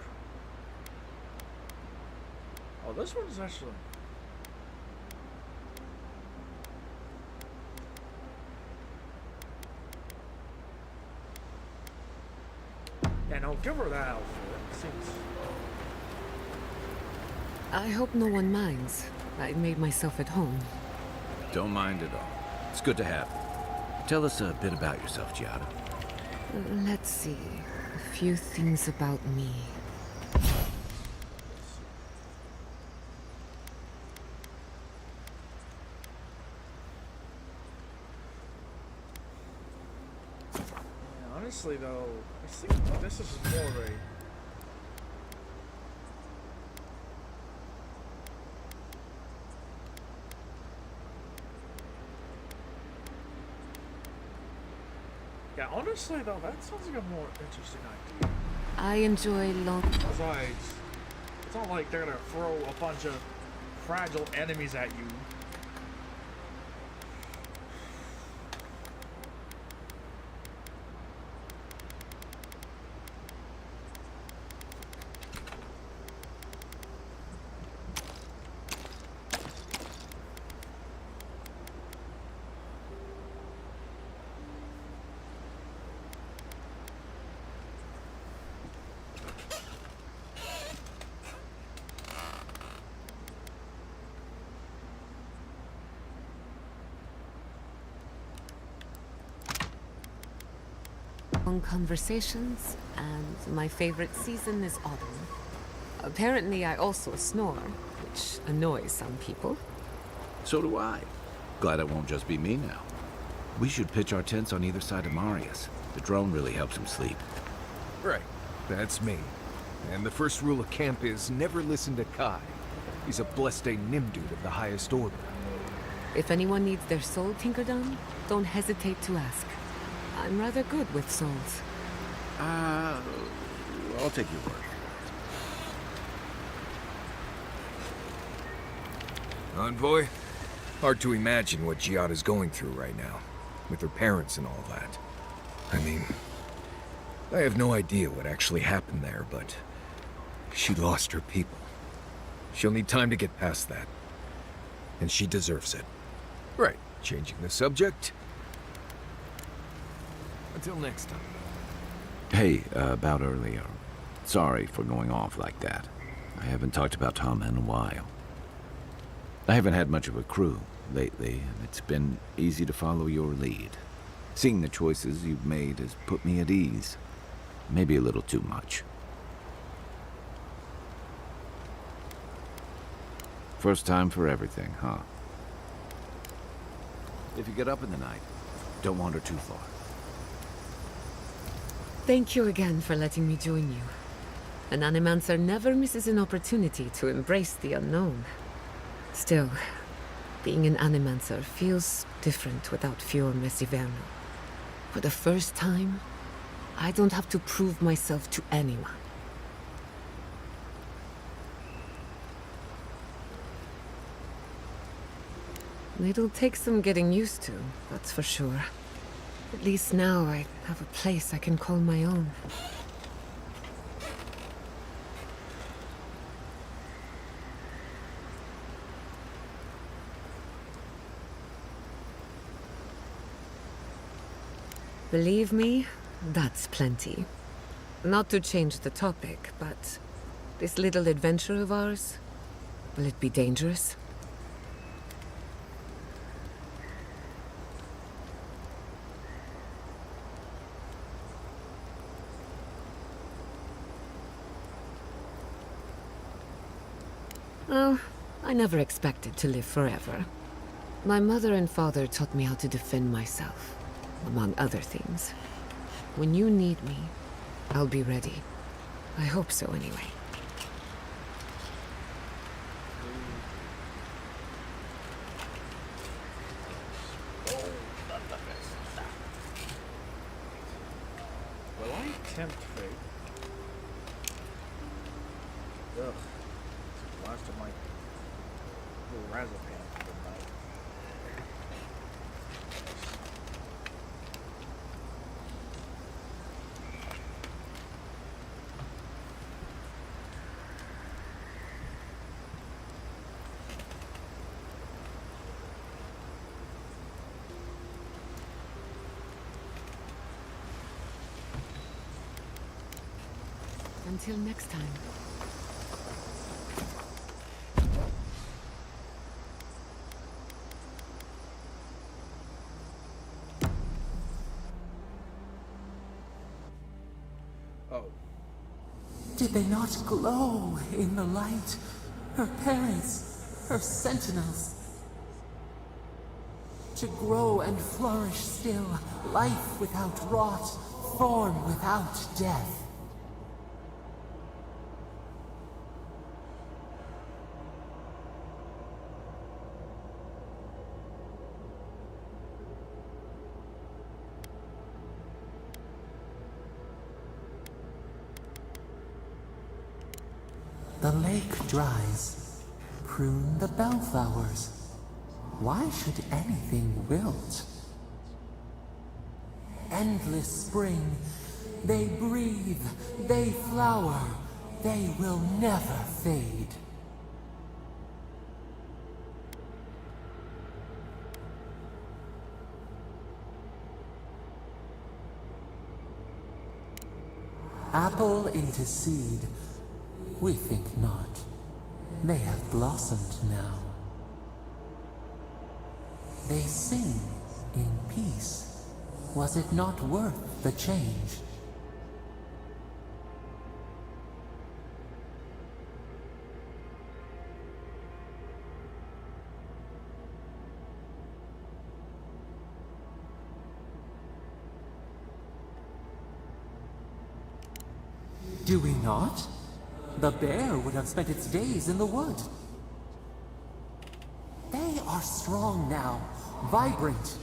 Oh, this one's actually. Yeah, no, give her that outfit. It seems. I hope no one minds. I made myself at home. Don't mind at all. It's good to have you. Tell us a bit about yourself, Giada. Let's see. A few things about me. Yeah, honestly, though, I think this is more of a. Yeah, honestly though, that sounds like a more interesting idea. I enjoy long. Besides, it's not like they're gonna throw a bunch of fragile enemies at you. Long conversations, and my favorite season is autumn. Apparently, I also snore, which annoys some people. So do I. Glad it won't just be me now. We should pitch our tents on either side of Marius. The drone really helps him sleep. Right, that's me. And the first rule of camp is never listen to Kai. He's a blessed Nimdude of the highest order. If anyone needs their soul tinkered on, don't hesitate to ask. I'm rather good with souls. I'll take your word. Envoy? Hard to imagine what Giada's going through right now, with her parents and all that. I mean, I have no idea what actually happened there, but she lost her people. She'll need time to get past that. And she deserves it. Right, changing the subject. Until next time. Hey, about earlier. Sorry for going off like that. I haven't talked about Tom in a while. I haven't had much of a crew lately, and it's been easy to follow your lead. Seeing the choices you've made has put me at ease. Maybe a little too much. First time for everything, huh? If you get up in the night, don't wander too far. Thank you again for letting me join you. An Animancer never misses an opportunity to embrace the unknown. Still, being an Animancer feels different without Fior Mesiverno. For the first time, I don't have to prove myself to anyone. It'll take some getting used to, that's for sure. At least now I have a place I can call my own. Believe me, that's plenty. Not to change the topic, but this little adventure of ours, will it be dangerous? Well, I never expected to live forever. My mother and father taught me how to defend myself, among other things. When you need me, I'll be ready. I hope so, anyway. Will I tempt fate? Ugh. Last of my little Razapam for the night. Until next time. Oh. Did they not glow in the light? Her parents, her sentinels. To grow and flourish still, life without rot, form without death. The lake dries. Prune the bellflowers. Why should anything wilt? Endless spring. They breathe. They flower. They will never fade. Apple into seed. We think not. They have blossomed now. They sing in peace. Was it not worth the change? Do we not? The bear would have spent its days in the wood. They are strong now, vibrant,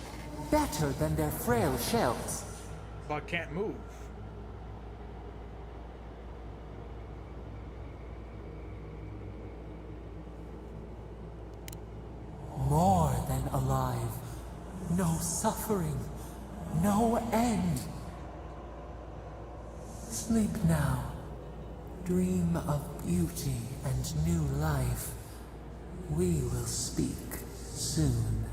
better than their frail shells. But can't move. More than alive. No suffering. No end. Sleep now. Dream of beauty and new life. We will speak soon.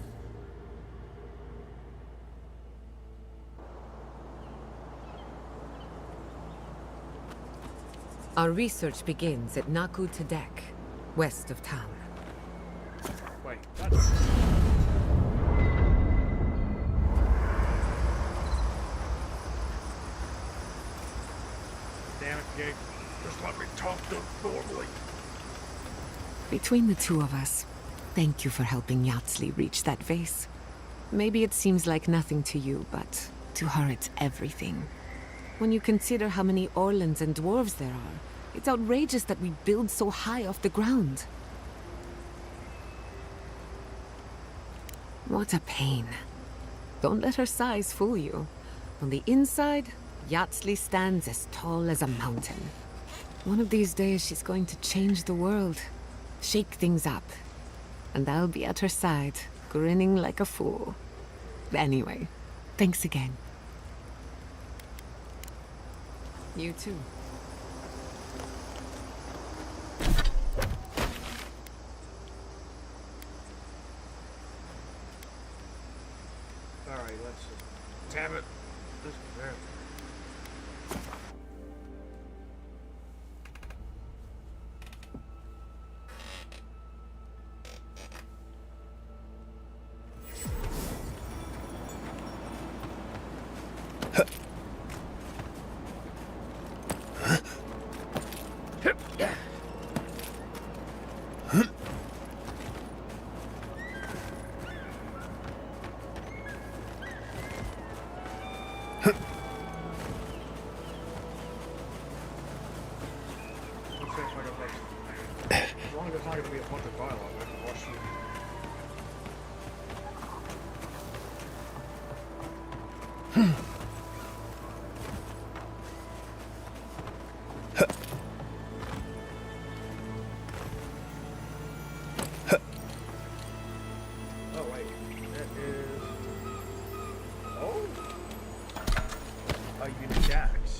Our research begins at Naku Tedek, west of town. Wait, that's... Damn it, Gig. Just let me talk to him normally. Between the two of us, thank you for helping Yatsley reach that vase. Maybe it seems like nothing to you, but to her it's everything. When you consider how many Orlans and dwarves there are, it's outrageous that we build so high off the ground. What a pain. Don't let her size fool you. On the inside, Yatsley stands as tall as a mountain. One of these days she's going to change the world, shake things up, and I'll be at her side, grinning like a fool. Anyway, thanks again. You too. Alright, let's just... Damn it. This there. As long as there's not going to be a bunch of dialogue, I can watch you. Oh wait, that is... Oh! A unique axe.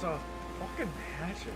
a fucking hatchet.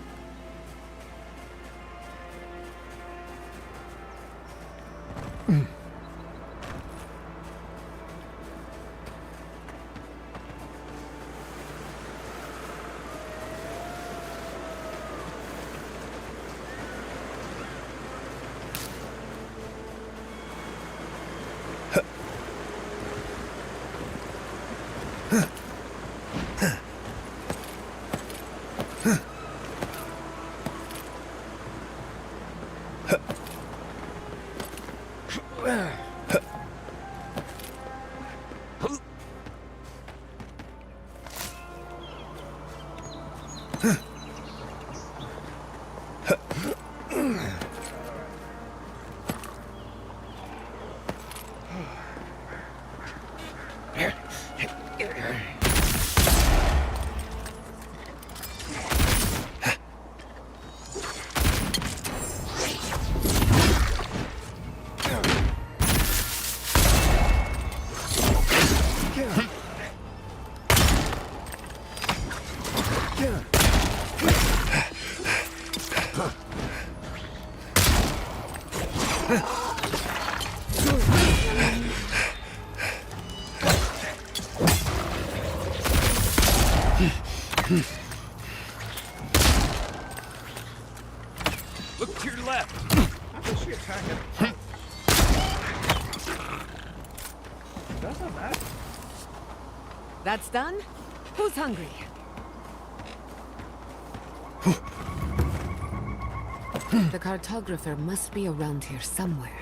Look to your left. How does she attack him? Doesn't matter. That's done? Who's hungry? The cartographer must be around here somewhere.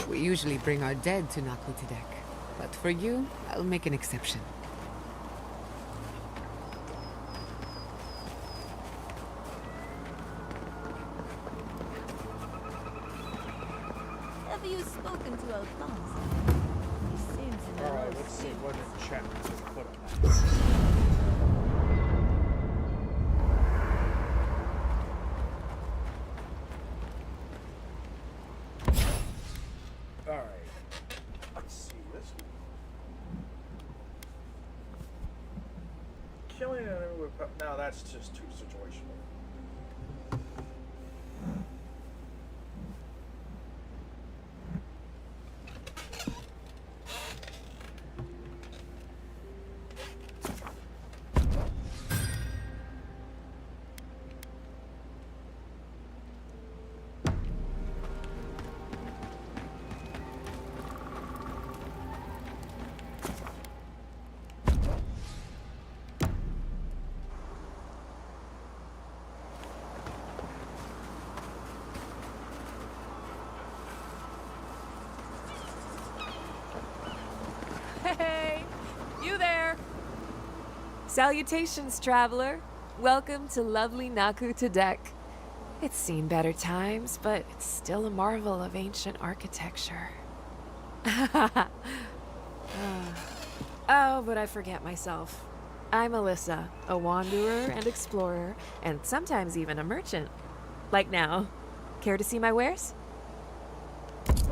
We usually bring our dead to Nakutidek, but for you, I'll make an exception. Have you spoken to Alphonse? He seems in a Alright, low let's see state. what in chat we put on that. Alright. Let's see this. Killing an enemy with no, that's just too situational. Hey, you there! Salutations, traveler. Welcome to lovely Nakutidek. It's seen better times, but it's still a marvel of ancient architecture. Oh, but I forget myself. I'm Alyssa, a wanderer and explorer, and sometimes even a merchant. Like now. Care to see my wares? Let's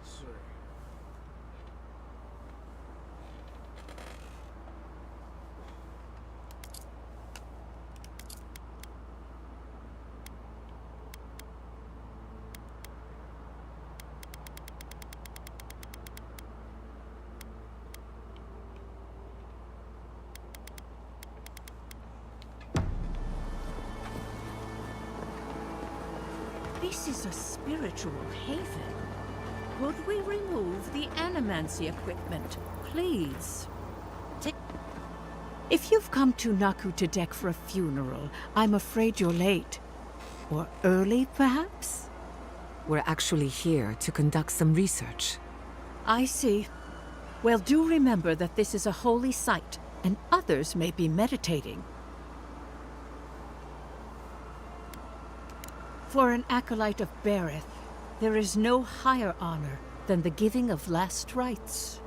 see. This is a spiritual haven. Could we remove the animancy equipment, please? If you've come to Nakutidek for a funeral, I'm afraid you're late. Or early, perhaps? We're actually here to conduct some research. I see. Well, do remember that this is a holy site, and others may be meditating. For an acolyte of Berith, there is no higher honor than the giving of last rites.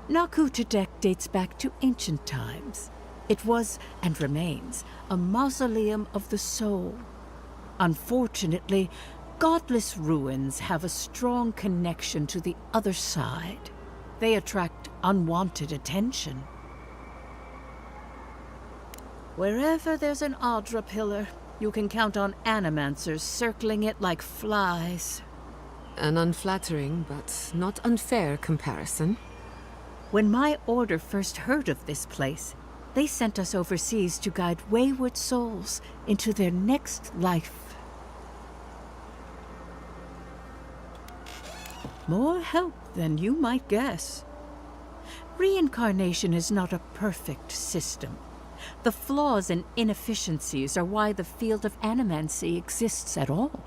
Nakutadek dates back to ancient times. It was, and remains, a mausoleum of the soul. Unfortunately, godless ruins have a strong connection to the other side. They attract unwanted attention. Wherever there's an Audra pillar, you can count on animancers circling it like flies. An unflattering but not unfair comparison. When my order first heard of this place, they sent us overseas to guide wayward souls into their next life. More help than you might guess. Reincarnation is not a perfect system. The flaws and inefficiencies are why the field of animancy exists at all.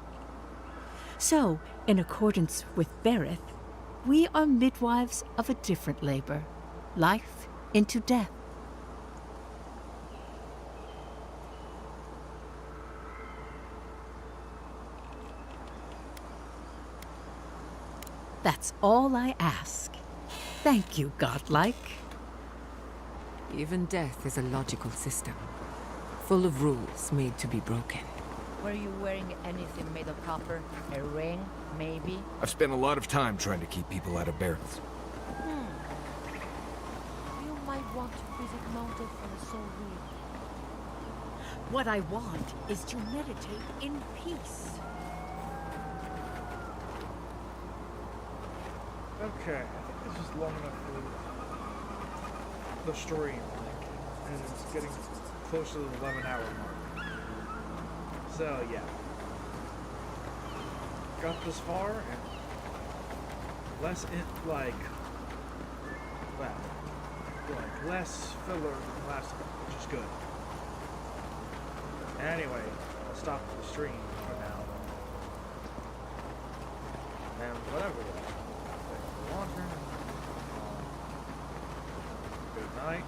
So, in accordance with Berith, we are midwives of a different labor, life into death. That's all I ask. Thank you, godlike. Even death is a logical system, full of rules made to be broken. Were you wearing anything made of copper? A ring, maybe? I've spent a lot of time trying to keep people out of barrels. You might want to visit mounted on a soul wheel. What I want is to meditate in peace. Okay, I think this is long enough for the stream, and it's getting close to the 11-hour mark. So yeah, got this far, and less less filler than last time, which is good. Anyway, I'll stop the stream for now, and whatever. Good night.